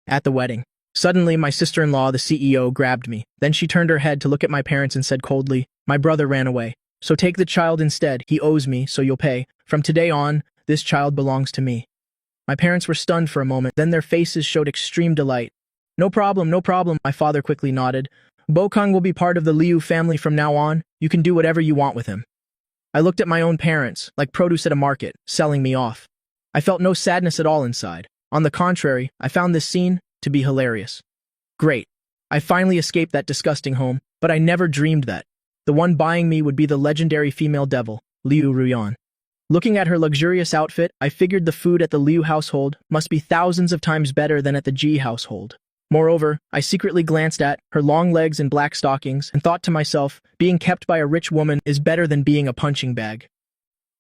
At the wedding. Suddenly, my sister-in-law, the CEO, grabbed me. Then she turned her head to look at my parents and said coldly, "My brother ran away. So take the child instead. He owes me, so you'll pay. From today on, this child belongs to me." My parents were stunned for a moment, then their faces showed extreme delight. No problem, my father quickly nodded. "Bokang will be part of the Liu family from now on. You can do whatever you want with him." I looked at my own parents, like produce at a market, selling me off. I felt no sadness at all inside. On the contrary, I found this scene to be hilarious. Great. I finally escaped that disgusting home, but I never dreamed that the one buying me would be the legendary female devil, Liu Ruyan. Looking at her luxurious outfit, I figured the food at the Liu household must be thousands of times better than at the Ji household. Moreover, I secretly glanced at her long legs and black stockings and thought to myself, being kept by a rich woman is better than being a punching bag.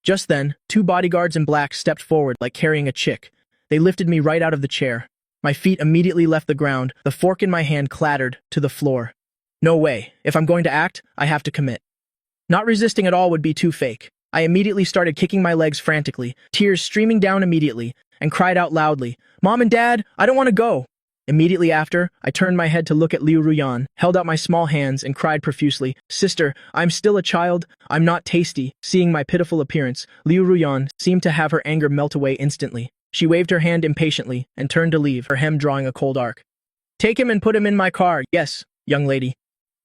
Just then, two bodyguards in black stepped forward like carrying a chick. They lifted me right out of the chair. My feet immediately left the ground, the fork in my hand clattered to the floor. No way. If I'm going to act, I have to commit. Not resisting at all would be too fake. I immediately started kicking my legs frantically, tears streaming down immediately, and cried out loudly, "Mom and Dad, I don't want to go!" Immediately after, I turned my head to look at Liu Ruyan, held out my small hands, and cried profusely, "Sister, I'm still a child. I'm not tasty." Seeing my pitiful appearance, Liu Ruyan seemed to have her anger melt away instantly. She waved her hand impatiently and turned to leave, her hem drawing a cold arc. "Take him and put him in my car. Yes, young lady."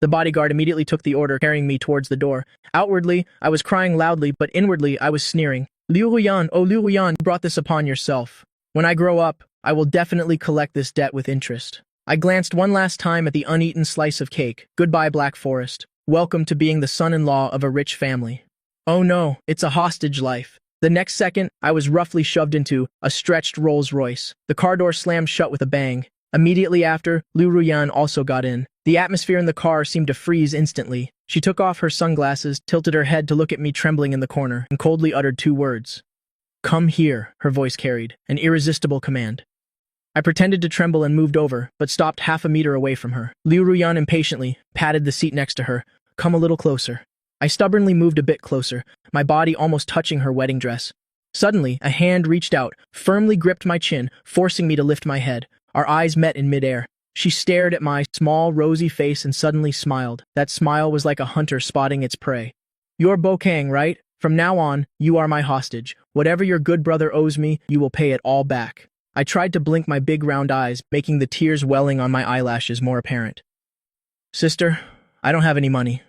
The bodyguard immediately took the order, carrying me towards the door. Outwardly, I was crying loudly, but inwardly, I was sneering. "Liu Ruyan, oh Liu Ruyan, you brought this upon yourself. When I grow up, I will definitely collect this debt with interest." I glanced one last time at the uneaten slice of cake. Goodbye, Black Forest. Welcome to being the son-in-law of a rich family. Oh no, it's a hostage life. The next second, I was roughly shoved into a stretched Rolls-Royce. The car door slammed shut with a bang. Immediately after, Liu Ruyan also got in. The atmosphere in the car seemed to freeze instantly. She took off her sunglasses, tilted her head to look at me trembling in the corner, and coldly uttered two words. "Come here," her voice carried, an irresistible command. I pretended to tremble and moved over, but stopped half a meter away from her. Liu Ruyan impatiently patted the seat next to her. "Come a little closer." I stubbornly moved a bit closer, my body almost touching her wedding dress. Suddenly, a hand reached out, firmly gripped my chin, forcing me to lift my head. Our eyes met in midair. She stared at my small, rosy face and suddenly smiled. That smile was like a hunter spotting its prey. "You're Bokang, right? From now on, you are my hostage. Whatever your good brother owes me, you will pay it all back." I tried to blink my big round eyes, making the tears welling on my eyelashes more apparent. "Sister, I don't have any money."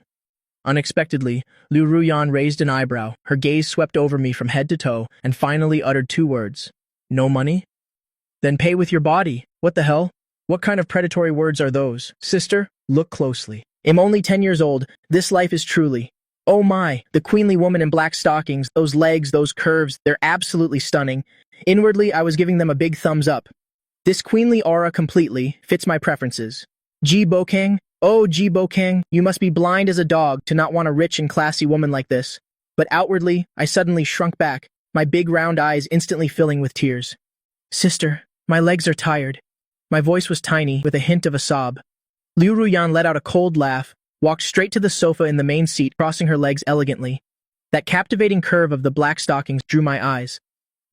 Unexpectedly, Liu Ruyan raised an eyebrow. Her gaze swept over me from head to toe and finally uttered two words. "No money? Then pay with your body. What the hell? What kind of predatory words are those? Sister, look closely. I'm only 10 years old. This life is truly... Oh my, the queenly woman in black stockings, those legs, those curves, they're absolutely stunning. Inwardly, I was giving them a big thumbs up. This queenly aura completely fits my preferences. Ji Bokang? Oh, Ji Bokang, you must be blind as a dog to not want a rich and classy woman like this. But outwardly, I suddenly shrunk back, my big round eyes instantly filling with tears. Sister, my legs are tired. My voice was tiny, with a hint of a sob. Liu Ruyan let out a cold laugh, walked straight to the sofa in the main seat, crossing her legs elegantly. That captivating curve of the black stockings drew my eyes.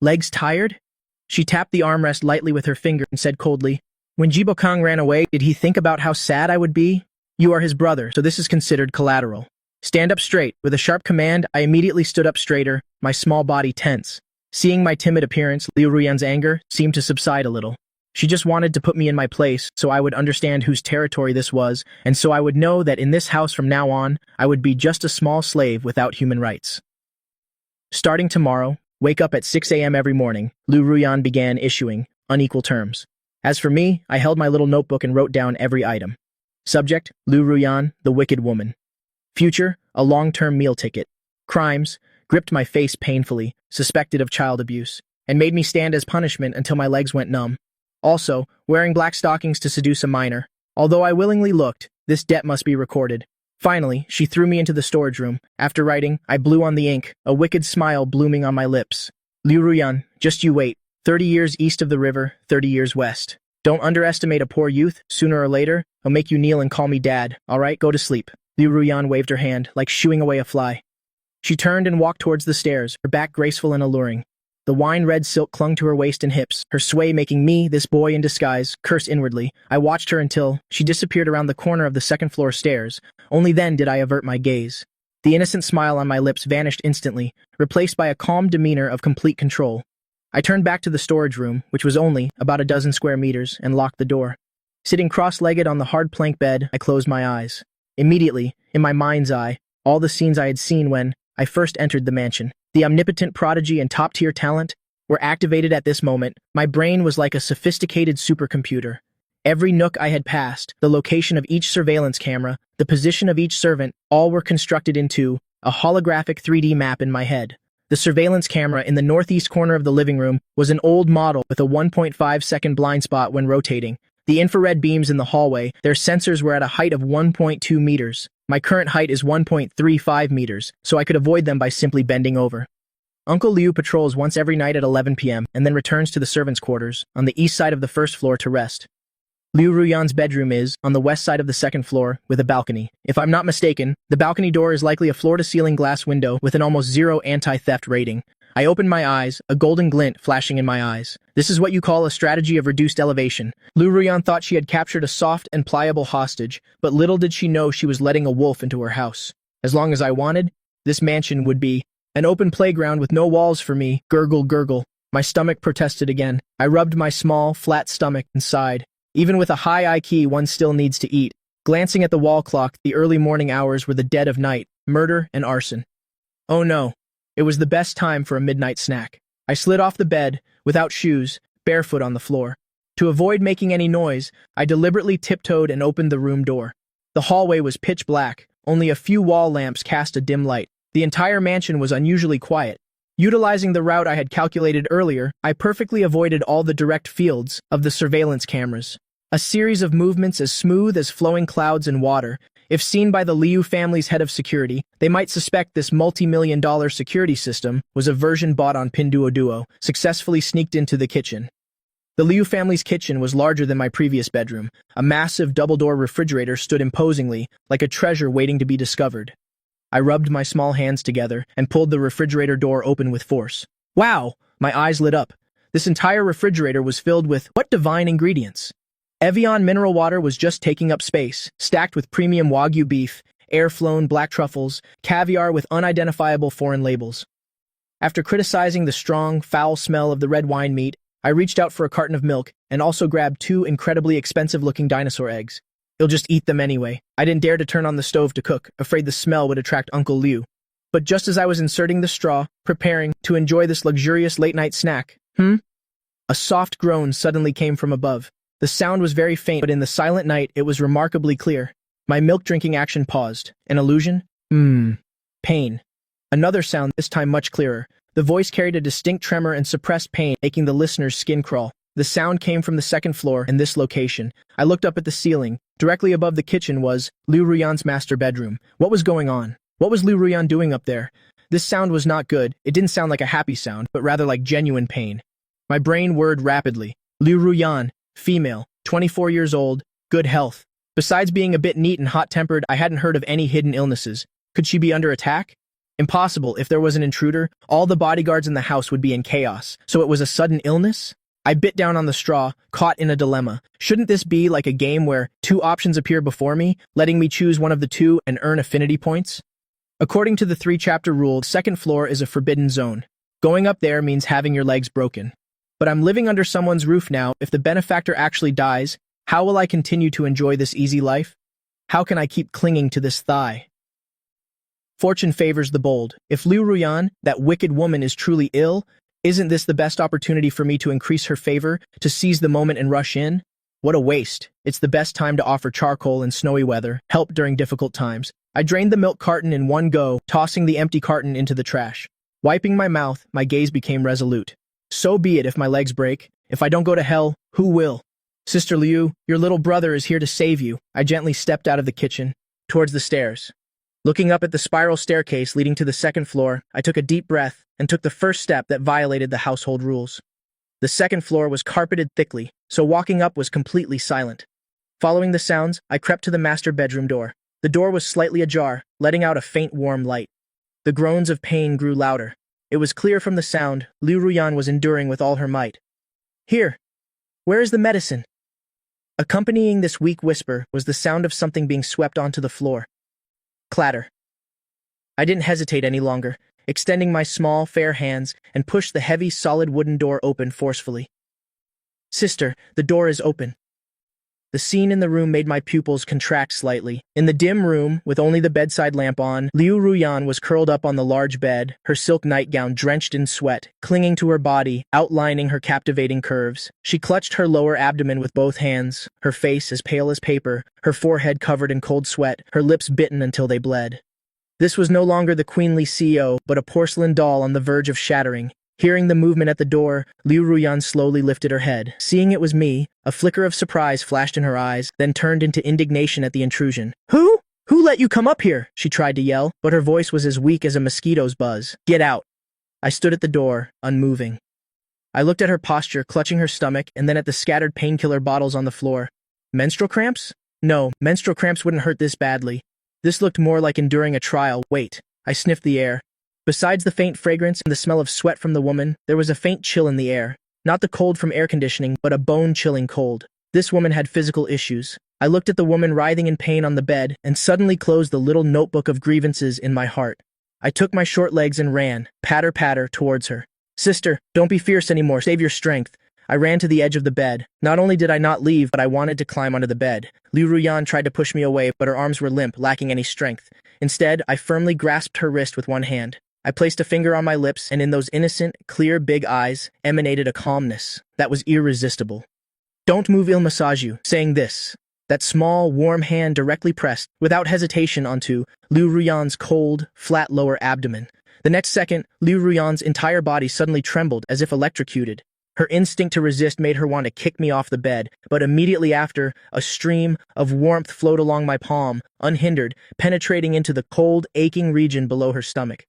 Legs tired? She tapped the armrest lightly with her finger and said coldly, "When Ji Bokang ran away, did he think about how sad I would be? You are his brother, so this is considered collateral. Stand up straight." With a sharp command, I immediately stood up straighter, my small body tense. Seeing my timid appearance, Liu Ruyan's anger seemed to subside a little. She just wanted to put me in my place so I would understand whose territory this was, and so I would know that in this house from now on, I would be just a small slave without human rights. Starting tomorrow, wake up at 6 a.m. every morning, Liu Ruyan began issuing unequal terms. As for me, I held my little notebook and wrote down every item. Subject, Liu Ruyan, the wicked woman. Future, a long-term meal ticket. Crimes, gripped my face painfully, suspected of child abuse, and made me stand as punishment until my legs went numb. Also, wearing black stockings to seduce a minor. Although I willingly looked, this debt must be recorded. Finally, she threw me into the storage room. After writing, I blew on the ink, a wicked smile blooming on my lips. Liu Ruyan, just you wait. 30 years east of the river, 30 years west. Don't underestimate a poor youth. Sooner or later, I'll make you kneel and call me dad. All right, go to sleep. Liu Ruyan waved her hand, like shooing away a fly. She turned and walked towards the stairs, her back graceful and alluring. The wine-red silk clung to her waist and hips, her sway making me, this boy in disguise, curse inwardly. I watched her until she disappeared around the corner of the second-floor stairs. Only then did I avert my gaze. The innocent smile on my lips vanished instantly, replaced by a calm demeanor of complete control. I turned back to the storage room, which was only about a dozen square meters, and locked the door. Sitting cross-legged on the hard plank bed, I closed my eyes. Immediately, in my mind's eye, all the scenes I had seen when I first entered the mansion, the omnipotent prodigy and top-tier talent, were activated at this moment. My brain was like a sophisticated supercomputer. Every nook I had passed, the location of each surveillance camera, the position of each servant, all were constructed into a holographic 3D map in my head. The surveillance camera in the northeast corner of the living room was an old model with a 1.5-second blind spot when rotating. The infrared beams in the hallway, their sensors were at a height of 1.2 meters. My current height is 1.35 meters, so I could avoid them by simply bending over. Uncle Liu patrols once every night at 11 p.m. and then returns to the servants' quarters on the east side of the first floor to rest. Liu Ruyan's bedroom is on the west side of the second floor with a balcony. If I'm not mistaken, the balcony door is likely a floor-to-ceiling glass window with an almost zero anti-theft rating. I opened my eyes, a golden glint flashing in my eyes. This is what you call a strategy of reduced elevation. Liu Ruyan thought she had captured a soft and pliable hostage, but little did she know she was letting a wolf into her house. As long as I wanted, this mansion would be an open playground with no walls for me. Gurgle, gurgle. My stomach protested again. I rubbed my small, flat stomach and sighed. Even with a high IQ, one still needs to eat. Glancing at the wall clock, the early morning hours were the dead of night, murder and arson. Oh no. It was the best time for a midnight snack. I slid off the bed, without shoes, barefoot on the floor. To avoid making any noise, I deliberately tiptoed and opened the room door. The hallway was pitch black, only a few wall lamps cast a dim light. The entire mansion was unusually quiet. Utilizing the route I had calculated earlier, I perfectly avoided all the direct fields of the surveillance cameras. A series of movements as smooth as flowing clouds in water. If seen by the Liu family's head of security, they might suspect this multi-million-dollar security system was a version bought on Pinduoduo, successfully sneaked into the kitchen. The Liu family's kitchen was larger than my previous bedroom. A massive double-door refrigerator stood imposingly, like a treasure waiting to be discovered. I rubbed my small hands together and pulled the refrigerator door open with force. Wow! My eyes lit up. This entire refrigerator was filled with what divine ingredients? Evian mineral water was just taking up space, stacked with premium Wagyu beef, air-flown black truffles, caviar with unidentifiable foreign labels. After criticizing the strong, foul smell of the red wine meat, I reached out for a carton of milk and also grabbed 2 incredibly expensive-looking dinosaur eggs. He'll just eat them anyway. I didn't dare to turn on the stove to cook, afraid the smell would attract Uncle Liu. But just as I was inserting the straw, preparing to enjoy this luxurious late-night snack, a soft groan suddenly came from above. The sound was very faint, but in the silent night, it was remarkably clear. My milk-drinking action paused. An illusion? Pain. Another sound, this time much clearer. The voice carried a distinct tremor and suppressed pain, making the listener's skin crawl. The sound came from the second floor in this location. I looked up at the ceiling. Directly above the kitchen was Liu Ruyan's master bedroom. What was going on? What was Liu Ruyan doing up there? This sound was not good. It didn't sound like a happy sound, but rather like genuine pain. My brain whirred rapidly. Liu Ruyan. Female, 24 years old, good health. Besides being a bit neat and hot-tempered, I hadn't heard of any hidden illnesses. Could she be under attack? Impossible. If there was an intruder, all the bodyguards in the house would be in chaos. So it was a sudden illness? I bit down on the straw, caught in a dilemma. Shouldn't this be like a game where 2 options appear before me, letting me choose one of the 2 and earn affinity points? According to the 3-chapter rule, the second floor is a forbidden zone. Going up there means having your legs broken. But I'm living under someone's roof now. If the benefactor actually dies, how will I continue to enjoy this easy life? How can I keep clinging to this thigh? Fortune favors the bold. If Liu Ruyan, that wicked woman, is truly ill, isn't this the best opportunity for me to increase her favor, to seize the moment and rush in? What a waste. It's the best time to offer charcoal in snowy weather, help during difficult times. I drained the milk carton in one go, tossing the empty carton into the trash. Wiping my mouth, my gaze became resolute. So be it if my legs break. If I don't go to hell, who will? Sister Liu, your little brother is here to save you. I gently stepped out of the kitchen, towards the stairs. Looking up at the spiral staircase leading to the second floor, I took a deep breath and took the first step that violated the household rules. The second floor was carpeted thickly, so walking up was completely silent. Following the sounds, I crept to the master bedroom door. The door was slightly ajar, letting out a faint warm light. The groans of pain grew louder. It was clear from the sound Liu Ruyan was enduring with all her might. "Here. Where is the medicine?" Accompanying this weak whisper was the sound of something being swept onto the floor. Clatter. I didn't hesitate any longer, extending my small, fair hands and pushed the heavy, solid wooden door open forcefully. "Sister, the door is open." The scene in the room made my pupils contract slightly. In the dim room, with only the bedside lamp on, Liu Ruyan was curled up on the large bed, her silk nightgown drenched in sweat, clinging to her body, outlining her captivating curves. She clutched her lower abdomen with both hands, her face as pale as paper, her forehead covered in cold sweat, her lips bitten until they bled. This was no longer the queenly CEO, but a porcelain doll on the verge of shattering. Hearing the movement at the door, Liu Ruyan slowly lifted her head. Seeing it was me, a flicker of surprise flashed in her eyes, then turned into indignation at the intrusion. "Who? Who let you come up here?" she tried to yell, but her voice was as weak as a mosquito's buzz. "Get out." I stood at the door, unmoving. I looked at her posture, clutching her stomach, and then at the scattered painkiller bottles on the floor. Menstrual cramps? No, menstrual cramps wouldn't hurt this badly. This looked more like enduring a trial. Wait. I sniffed the air. Besides the faint fragrance and the smell of sweat from the woman, there was a faint chill in the air. Not the cold from air conditioning, but a bone-chilling cold. This woman had physical issues. I looked at the woman writhing in pain on the bed and suddenly closed the little notebook of grievances in my heart. I took my short legs and ran, patter-patter, towards her. "Sister, don't be fierce anymore. Save your strength." I ran to the edge of the bed. Not only did I not leave, but I wanted to climb onto the bed. Liu Ruyan tried to push me away, but her arms were limp, lacking any strength. Instead, I firmly grasped her wrist with one hand. I placed a finger on my lips, and in those innocent, clear, big eyes emanated a calmness that was irresistible. "Don't move, I'll massage you," saying this. That small, warm hand directly pressed, without hesitation, onto Liu Ruyan's cold, flat lower abdomen. The next second, Liu Ruyan's entire body suddenly trembled as if electrocuted. Her instinct to resist made her want to kick me off the bed, but immediately after, a stream of warmth flowed along my palm, unhindered, penetrating into the cold, aching region below her stomach.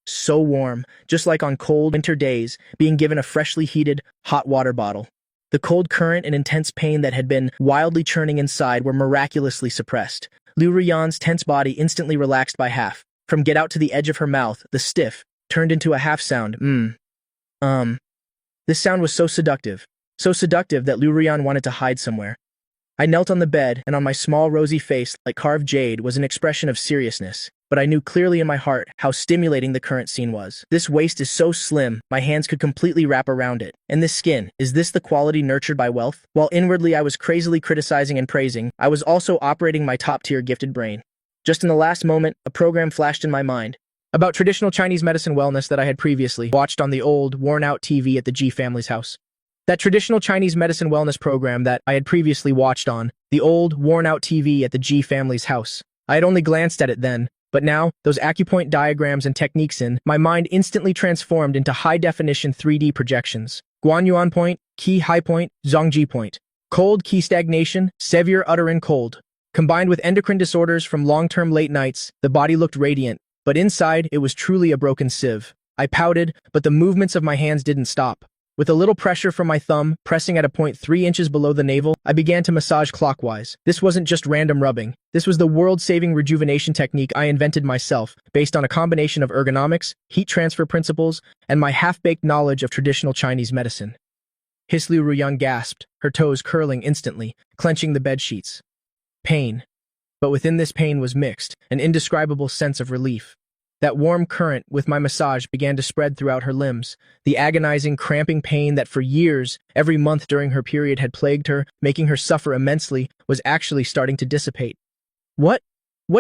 So warm, just like on cold winter days, being given a freshly heated, hot water bottle. The cold current and intense pain that had been wildly churning inside were miraculously suppressed. Liu Ruyan's tense body instantly relaxed by half. From get out to the edge of her mouth, the stiff, turned into a half sound. This sound was so seductive that Liu Ruyan wanted to hide somewhere. I knelt on the bed, and on my small rosy face, like carved jade, was an expression of seriousness. But I knew clearly in my heart how stimulating the current scene was. This waist is so slim, my hands could completely wrap around it. And this skin, is this the quality nurtured by wealth? While inwardly I was crazily criticizing and praising, I was also operating my top-tier gifted brain. Just in the last moment, a program flashed in my mind. About traditional Chinese medicine wellness that I had previously watched on the old, worn-out TV at the Ji family's house. That traditional Chinese medicine wellness program that I had previously watched on the old, worn-out TV at the Ji family's house. I had only glanced at it then, but now, those acupoint diagrams and techniques in my mind instantly transformed into high-definition 3D projections. Guanyuan point, Qi high point, Zhongji point. Cold Qi stagnation, severe uterine cold. Combined with endocrine disorders from long-term late nights, the body looked radiant, but inside it was truly a broken sieve. I pouted, but the movements of my hands didn't stop. With a little pressure from my thumb, pressing at a point 3 inches below the navel, I began to massage clockwise. This wasn't just random rubbing. This was the world-saving rejuvenation technique I invented myself, based on a combination of ergonomics, heat transfer principles, and my half-baked knowledge of traditional Chinese medicine. Liu Ruyan gasped, her toes curling instantly, clenching the bedsheets. Pain. But within this pain was mixed, an indescribable sense of relief. That warm current with my massage began to spread throughout her limbs. The agonizing, cramping pain that for years, every month during her period had plagued her, making her suffer immensely, was actually starting to dissipate. What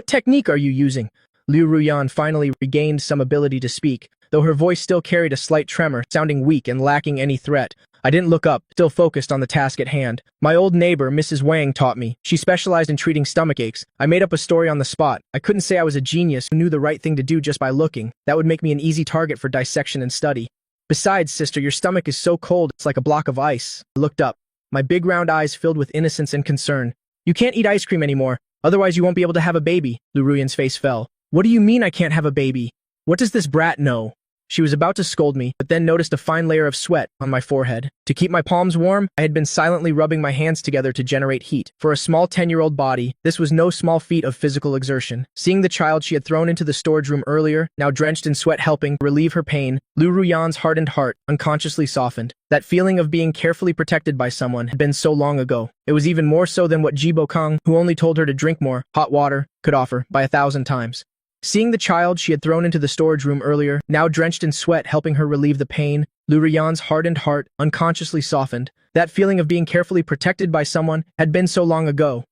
technique are you using? Liu Ruyan finally regained some ability to speak, though her voice still carried a slight tremor, sounding weak and lacking any threat. I didn't look up, still focused on the task at hand. My old neighbor, Mrs. Wang, taught me. She specialized in treating stomach aches. I made up a story on the spot. I couldn't say I was a genius who knew the right thing to do just by looking. That would make me an easy target for dissection and study. Besides, sister, your stomach is so cold, it's like a block of ice. I looked up, my big round eyes filled with innocence and concern. You can't eat ice cream anymore, otherwise you won't be able to have a baby. Liu Ruyan's face fell. What do you mean I can't have a baby? What does this brat know? She was about to scold me, but then noticed a fine layer of sweat on my forehead. To keep my palms warm, I had been silently rubbing my hands together to generate heat. For a small 10-year-old body, this was no small feat of physical exertion. Seeing the child she had thrown into the storage room earlier, now drenched in sweat helping relieve her pain, Liu Ruyan's hardened heart unconsciously softened. That feeling of being carefully protected by someone had been so long ago. It was even more so than what Jibo Kang, who only told her to drink more hot water, could offer by 1,000 times. Seeing the child she had thrown into the storage room earlier, now drenched in sweat helping her relieve the pain, Liu Ruyan's hardened heart unconsciously softened. That feeling of being carefully protected by someone had been so long ago.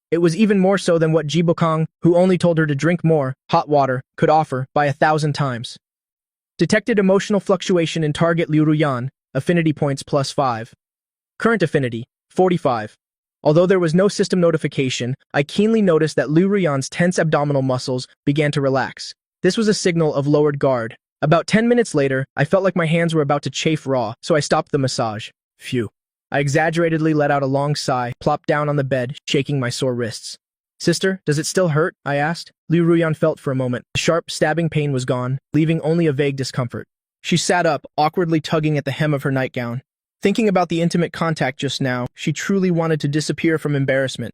It was even more so than what Jibo Kang, who only told her to drink more hot water, could offer by 1,000 times. Detected emotional fluctuation in target Liu Ruyan, affinity points +5. Current affinity, 45. Although there was no system notification, I keenly noticed that Liu Ruyan's tense abdominal muscles began to relax. This was a signal of lowered guard. About 10 minutes later, I felt like my hands were about to chafe raw, so I stopped the massage. Phew. I exaggeratedly let out a long sigh, plopped down on the bed, shaking my sore wrists. Sister, does it still hurt? I asked. Liu Ruyan felt for a moment. The sharp, stabbing pain was gone, leaving only a vague discomfort. She sat up, awkwardly tugging at the hem of her nightgown. Thinking about the intimate contact just now, she truly wanted to disappear from embarrassment.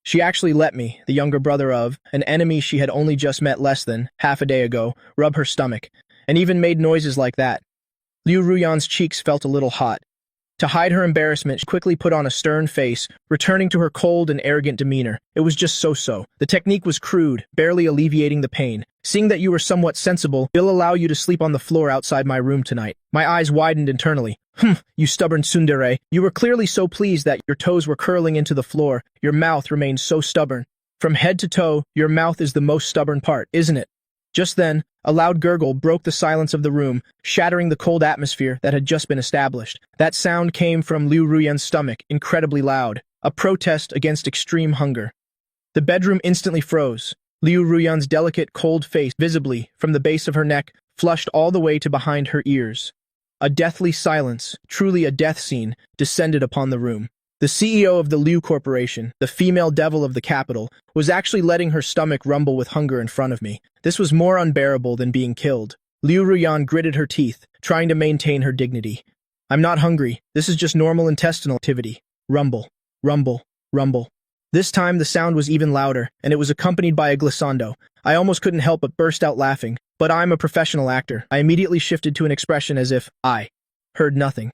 She actually let me, the younger brother of, an enemy she had only just met less than half a day ago, rub her stomach, and even made noises like that. Liu Ruyan's cheeks felt a little hot. To hide her embarrassment, she quickly put on a stern face, returning to her cold and arrogant demeanor. It was just so-so. The technique was crude, barely alleviating the pain. Seeing that you were somewhat sensible, we'll allow you to sleep on the floor outside my room tonight. My eyes widened internally. You stubborn tsundere. You were clearly so pleased that your toes were curling into the floor. Your mouth remained so stubborn. From head to toe, your mouth is the most stubborn part, isn't it? Just then, a loud gurgle broke the silence of the room, shattering the cold atmosphere that had just been established. That sound came from Liu Ruyan's stomach, incredibly loud, a protest against extreme hunger. The bedroom instantly froze. Liu Ruyan's delicate, cold face, visibly, from the base of her neck, flushed all the way to behind her ears. A deathly silence, truly a death scene, descended upon the room. The CEO of the Liu Corporation, the female devil of the capital, was actually letting her stomach rumble with hunger in front of me. This was more unbearable than being killed. Liu Ruyan gritted her teeth, trying to maintain her dignity. I'm not hungry. This is just normal intestinal activity. Rumble, rumble, rumble. This time the sound was even louder, and it was accompanied by a glissando. I almost couldn't help but burst out laughing. But I'm a professional actor. I immediately shifted to an expression as if I heard nothing.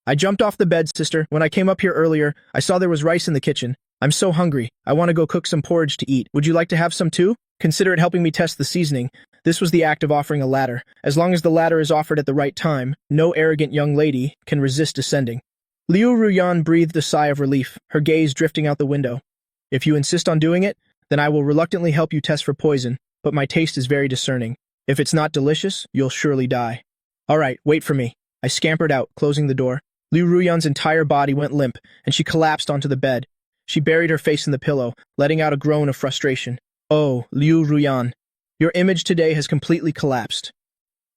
I jumped off the bed, sister. When I came up here earlier, I saw there was rice in the kitchen. I'm so hungry. I want to go cook some porridge to eat. Would you like to have some too? Consider it helping me test the seasoning. This was the act of offering a ladder. As long as the ladder is offered at the right time, no arrogant young lady can resist descending. Liu Ruyan breathed a sigh of relief, her gaze drifting out the window. If you insist on doing it, then I will reluctantly help you test for poison, but my taste is very discerning. If it's not delicious, you'll surely die. All right, wait for me. I scampered out, closing the door. Liu Ruyan's entire body went limp, and she collapsed onto the bed. She buried her face in the pillow, letting out a groan of frustration. Oh, Liu Ruyan, your image today has completely collapsed.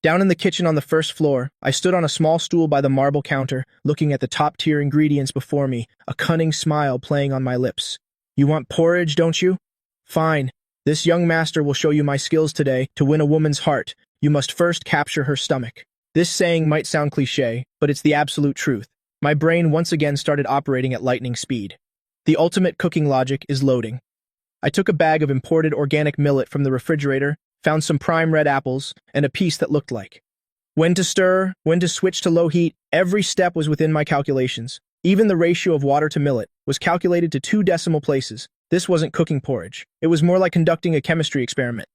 Down in the kitchen on the first floor, I stood on a small stool by the marble counter, looking at the top-tier ingredients before me, a cunning smile playing on my lips. You want porridge, don't you? Fine. This young master will show you my skills today. To win a woman's heart, you must first capture her stomach. This saying might sound cliché, but it's the absolute truth. My brain once again started operating at lightning speed. The ultimate cooking logic is loading. I took a bag of imported organic millet from the refrigerator, found some prime red apples, and a piece that looked like. When to stir, when to switch to low heat, every step was within my calculations. Even the ratio of water to millet was calculated to 2 decimal places. This wasn't cooking porridge. It was more like conducting a chemistry experiment.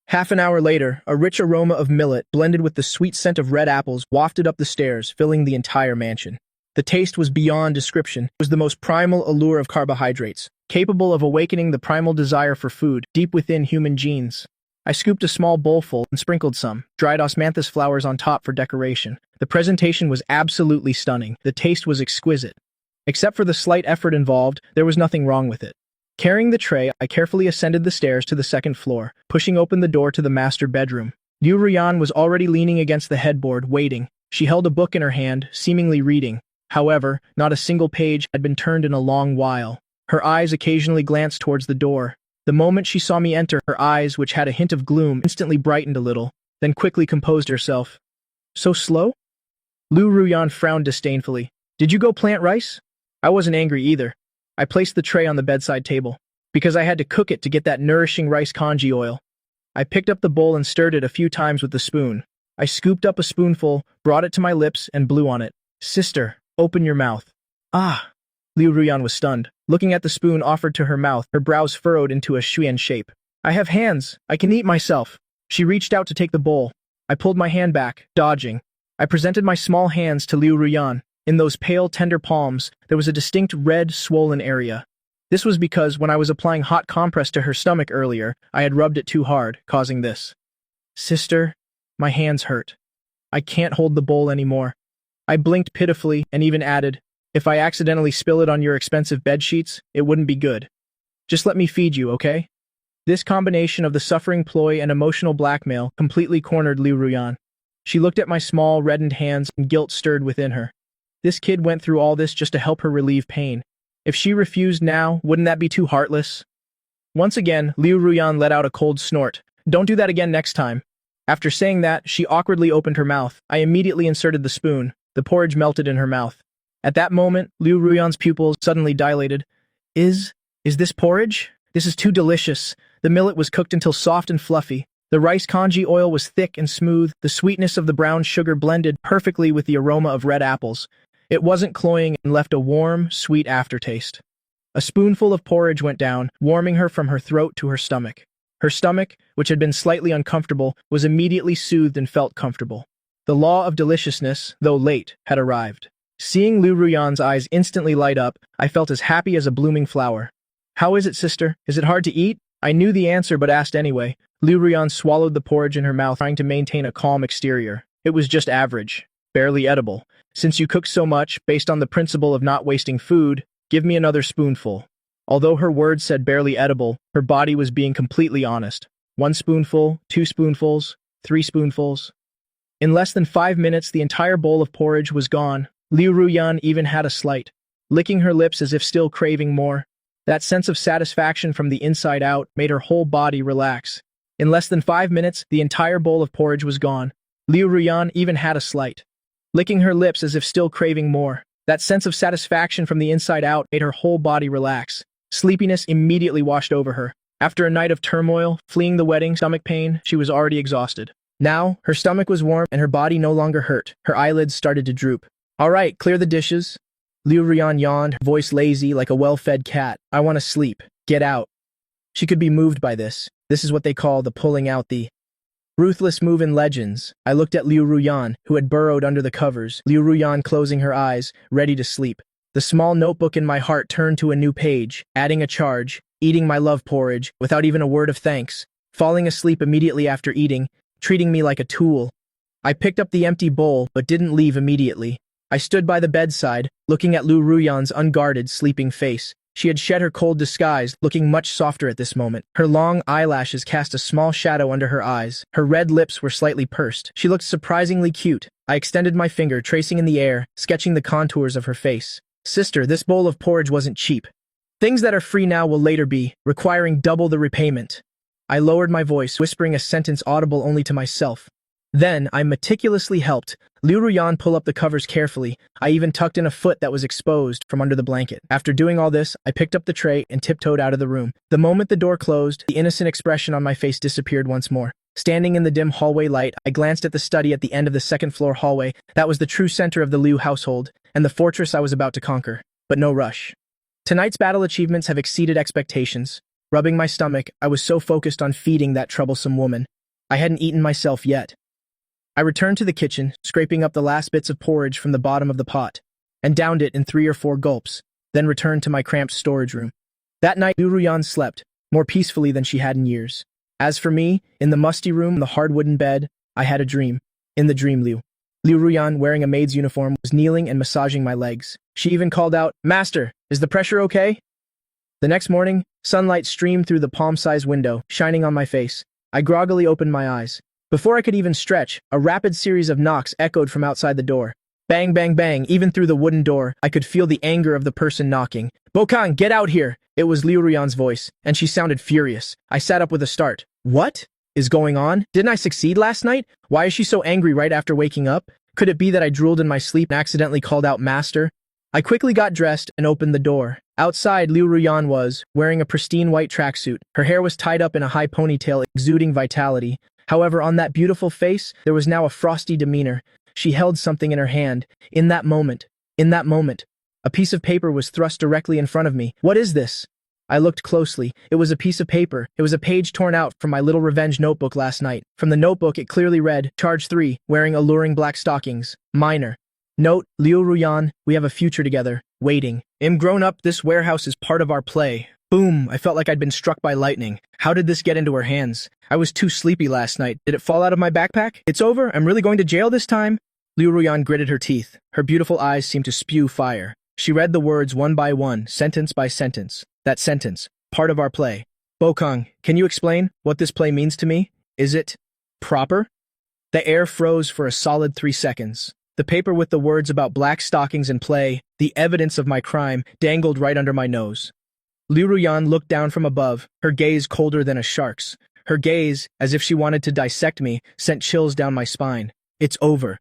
Half an hour later, a rich aroma of millet blended with the sweet scent of red apples wafted up the stairs, filling the entire mansion. The taste was beyond description. It was the most primal allure of carbohydrates, capable of awakening the primal desire for food deep within human genes. I scooped a small bowlful and sprinkled some dried osmanthus flowers on top for decoration. The presentation was absolutely stunning. The taste was exquisite. Except for the slight effort involved, there was nothing wrong with it. Carrying the tray, I carefully ascended the stairs to the second floor, pushing open the door to the master bedroom. Liu Ruyan was already leaning against the headboard, waiting. She held a book in her hand, seemingly reading. However, not a single page had been turned in a long while. Her eyes occasionally glanced towards the door. The moment she saw me enter, her eyes, which had a hint of gloom, instantly brightened a little, then quickly composed herself. So slow? Liu Ruyan frowned disdainfully. Did you go plant rice? I wasn't angry either. I placed the tray on the bedside table, because I had to cook it to get that nourishing rice congee oil. I picked up the bowl and stirred it a few times with the spoon. I scooped up a spoonful, brought it to my lips, and blew on it. Sister, open your mouth. Ah! Liu Ruyan was stunned. Looking at the spoon offered to her mouth, her brows furrowed into a Xuan shape. I have hands. I can eat myself. She reached out to take the bowl. I pulled my hand back, dodging. I presented my small hands to Liu Ruyan. In those pale, tender palms, there was a distinct red, swollen area. This was because when I was applying hot compress to her stomach earlier, I had rubbed it too hard, causing this. Sister, my hands hurt. I can't hold the bowl anymore. I blinked pitifully and even added, if I accidentally spill it on your expensive bed sheets, it wouldn't be good. Just let me feed you, okay? This combination of the suffering ploy and emotional blackmail completely cornered Liu Ruyan. She looked at my small, reddened hands and guilt stirred within her. This kid went through all this just to help her relieve pain. If she refused now, wouldn't that be too heartless? Once again, Liu Ruyan let out a cold snort. Don't do that again next time. After saying that, she awkwardly opened her mouth. I immediately inserted the spoon. The porridge melted in her mouth. At that moment, Liu Ruyan's pupils suddenly dilated. Is this porridge? This is too delicious. The millet was cooked until soft and fluffy. The rice congee oil was thick and smooth. The sweetness of the brown sugar blended perfectly with the aroma of red apples. It wasn't cloying and left a warm, sweet aftertaste. A spoonful of porridge went down, warming her from her throat to her stomach. Her stomach, which had been slightly uncomfortable, was immediately soothed and felt comfortable. The law of deliciousness, though late, had arrived. Seeing Liu Ruyan's eyes instantly light up, I felt as happy as a blooming flower. How is it, sister? Is it hard to eat? I knew the answer but asked anyway. Liu Ruyan swallowed the porridge in her mouth, trying to maintain a calm exterior. It was just average, barely edible. Since you cooked so much, based on the principle of not wasting food, give me another spoonful. Although her words said barely edible, her body was being completely honest. 1 spoonful, 2 spoonfuls, 3 spoonfuls. In less than 5 minutes, the entire bowl of porridge was gone. Liu Ruyan even had a slight, licking her lips as if still craving more. That sense of satisfaction from the inside out made her whole body relax. In less than 5 minutes, the entire bowl of porridge was gone. Liu Ruyan even had a slight, licking her lips as if still craving more. That sense of satisfaction from the inside out made her whole body relax. Sleepiness immediately washed over her. After a night of turmoil, fleeing the wedding, stomach pain, she was already exhausted. Now, her stomach was warm and her body no longer hurt. Her eyelids started to droop. All right, clear the dishes. Liu Ruyan yawned, her voice lazy like a well-fed cat. I want to sleep. Get out. She could be moved by this. This is what they call the pulling out the ruthless move in legends. I looked at Liu Ruyan, who had burrowed under the covers. Liu Ruyan closing her eyes, ready to sleep. The small notebook in my heart turned to a new page, adding a charge, eating my love porridge, without even a word of thanks, falling asleep immediately after eating, treating me like a tool. I picked up the empty bowl, but didn't leave immediately. I stood by the bedside, looking at Liu Ruyan's unguarded, sleeping face. She had shed her cold disguise, looking much softer at this moment. Her long eyelashes cast a small shadow under her eyes. Her red lips were slightly pursed. She looked surprisingly cute. I extended my finger, tracing in the air, sketching the contours of her face. Sister, this bowl of porridge wasn't cheap. Things that are free now will later be, requiring double the repayment. I lowered my voice, whispering a sentence audible only to myself. Then, I meticulously helped Liu Ruyan pull up the covers carefully. I even tucked in a foot that was exposed from under the blanket. After doing all this, I picked up the tray and tiptoed out of the room. The moment the door closed, the innocent expression on my face disappeared once more. Standing in the dim hallway light, I glanced at the study at the end of the second-floor hallway. That was the true center of the Liu household, and the fortress I was about to conquer. But no rush. Tonight's battle achievements have exceeded expectations. Rubbing my stomach, I was so focused on feeding that troublesome woman. I hadn't eaten myself yet. I returned to the kitchen, scraping up the last bits of porridge from the bottom of the pot, and downed it in 3 or 4 gulps, then returned to my cramped storage room. That night, Liu Ruyan slept, more peacefully than she had in years. As for me, in the musty room, the hard wooden bed, I had a dream. In the dream, Liu Ruyan, wearing a maid's uniform, was kneeling and massaging my legs. She even called out, "Master, is the pressure okay?" The next morning, sunlight streamed through the palm-sized window, shining on my face. I groggily opened my eyes. Before I could even stretch, a rapid series of knocks echoed from outside the door. Bang, bang, bang, even through the wooden door, I could feel the anger of the person knocking. "Bokang, get out here!" It was Liu Ruyan's voice, and she sounded furious. I sat up with a start. What? is going on? Didn't I succeed last night? Why is she so angry right after waking up? Could it be that I drooled in my sleep and accidentally called out master? I quickly got dressed and opened the door. Outside, Liu Ruyan was, wearing a pristine white tracksuit. Her hair was tied up in a high ponytail, exuding vitality. However, on that beautiful face, there was now a frosty demeanor. She held something in her hand. In that moment, a piece of paper was thrust directly in front of me. What is this? I looked closely. It was a piece of paper. It was a page torn out from my little revenge notebook last night. From the notebook, it clearly read, Charge 3, wearing alluring black stockings. Minor. Note, Liu Ruyan, we have a future together. Waiting. I'm grown up, this warehouse is part of our play. Boom, I felt like I'd been struck by lightning. How did this get into her hands? I was too sleepy last night. Did it fall out of my backpack? It's over? I'm really going to jail this time? Liu Ruyan gritted her teeth. Her beautiful eyes seemed to spew fire. She read the words one by one, sentence by sentence. That sentence, part of our play. Bokong, can you explain what this play means to me? Is it proper? The air froze for a solid 3 seconds. The paper with the words about black stockings and play, the evidence of my crime, dangled right under my nose. Liu Ruyan looked down from above, her gaze colder than a shark's. Her gaze, as if she wanted to dissect me, sent chills down my spine. It's over,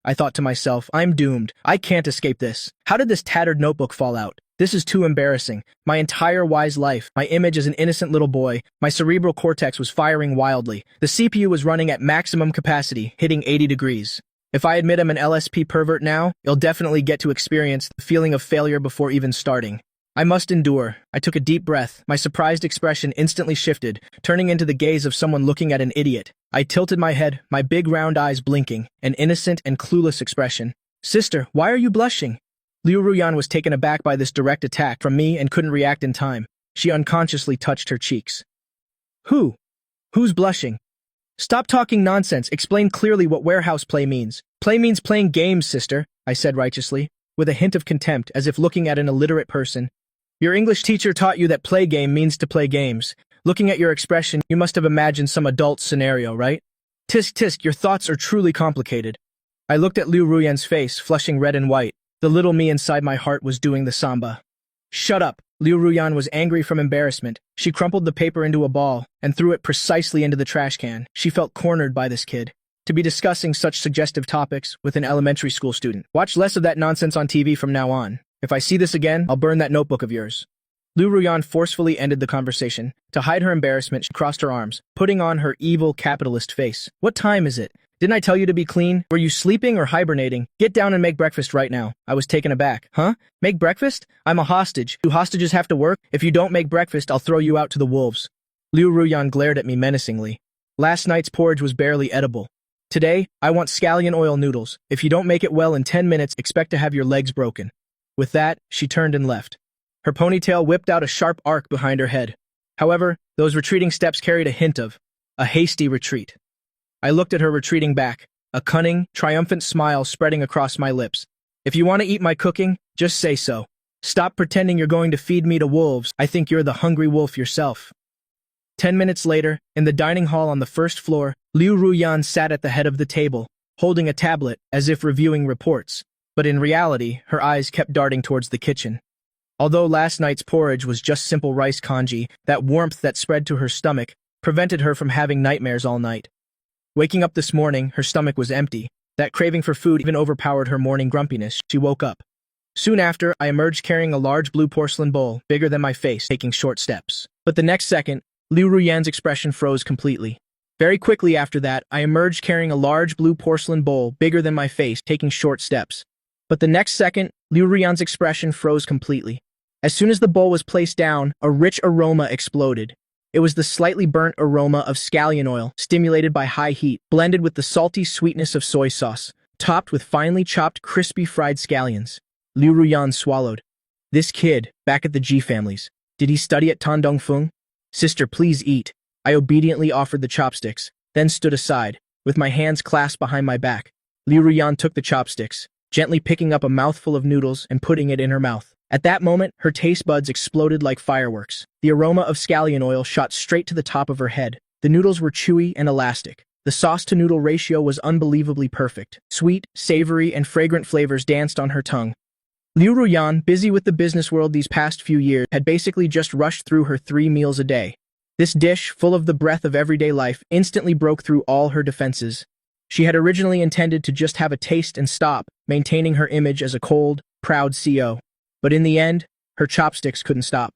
I thought to myself. I'm doomed. I can't escape this. How did this tattered notebook fall out? This is too embarrassing. My entire wise life, my image as an innocent little boy, my cerebral cortex was firing wildly. The CPU was running at maximum capacity, hitting 80 degrees. If I admit I'm an LSP pervert now, you'll definitely get to experience the feeling of failure before even starting. I must endure. I took a deep breath. My surprised expression instantly shifted, turning into the gaze of someone looking at an idiot. I tilted my head, my big round eyes blinking, an innocent and clueless expression. Sister, why are you blushing? Liu Ruyan was taken aback by this direct attack from me and couldn't react in time. She unconsciously touched her cheeks. Who's blushing? Stop talking nonsense. Explain clearly what warehouse play means. Play means playing games, sister, I said righteously, with a hint of contempt as if looking at an illiterate person. Your English teacher taught you that play game means to play games. Looking at your expression, you must have imagined some adult scenario, right? Tisk, your thoughts are truly complicated. I looked at Liu Ruyan's face, flushing red and white. The little me inside my heart was doing the samba. Shut up. Liu Ruyan was angry from embarrassment. She crumpled the paper into a ball and threw it precisely into the trash can. She felt cornered by this kid. To be discussing such suggestive topics with an elementary school student. Watch less of that nonsense on TV from now on. If I see this again, I'll burn that notebook of yours. Liu Ruyan forcefully ended the conversation. To hide her embarrassment, she crossed her arms, putting on her evil capitalist face. What time is it? Didn't I tell you to be clean? Were you sleeping or hibernating? Get down and make breakfast right now. I was taken aback. Huh? Make breakfast? I'm a hostage. Do hostages have to work? If you don't make breakfast, I'll throw you out to the wolves. Liu Ruyan glared at me menacingly. Last night's porridge was barely edible. Today, I want scallion oil noodles. If you don't make it well in 10 minutes, expect to have your legs broken. With that, she turned and left. Her ponytail whipped out a sharp arc behind her head. However, those retreating steps carried a hint of a hasty retreat. I looked at her retreating back, a cunning, triumphant smile spreading across my lips. If you want to eat my cooking, just say so. Stop pretending you're going to feed me to wolves. I think you're the hungry wolf yourself. 10 minutes later, in the dining hall on the first floor, Liu Ruyan sat at the head of the table, holding a tablet as if reviewing reports. But in reality, her eyes kept darting towards the kitchen. Although last night's porridge was just simple rice congee, that warmth that spread to her stomach prevented her from having nightmares all night. Waking up this morning, her stomach was empty. That craving for food even overpowered her morning grumpiness. She woke up. Soon after, I emerged carrying a large blue porcelain bowl, bigger than my face, taking short steps. But the next second, Liu Ruyan's expression froze completely. Very quickly after that, I emerged carrying a large blue porcelain bowl, bigger than my face, taking short steps. But the next second, Liu Ruyan's expression froze completely. As soon as the bowl was placed down, a rich aroma exploded. It was the slightly burnt aroma of scallion oil, stimulated by high heat, blended with the salty sweetness of soy sauce, topped with finely chopped crispy fried scallions. Liu Ruyan swallowed. This kid, back at the G families, did he study at Tandong Fung? Sister, please eat. I obediently offered the chopsticks, then stood aside, with my hands clasped behind my back. Liu Ruyan took the chopsticks, gently picking up a mouthful of noodles and putting it in her mouth. At that moment, her taste buds exploded like fireworks. The aroma of scallion oil shot straight to the top of her head. The noodles were chewy and elastic. The sauce-to-noodle ratio was unbelievably perfect. Sweet, savory, and fragrant flavors danced on her tongue. Liu Ruyan, busy with the business world these past few years, had basically just rushed through her 3 meals a day. This dish, full of the breath of everyday life, instantly broke through all her defenses. She had originally intended to just have a taste and stop, maintaining her image as a cold, proud CO. But in the end, her chopsticks couldn't stop.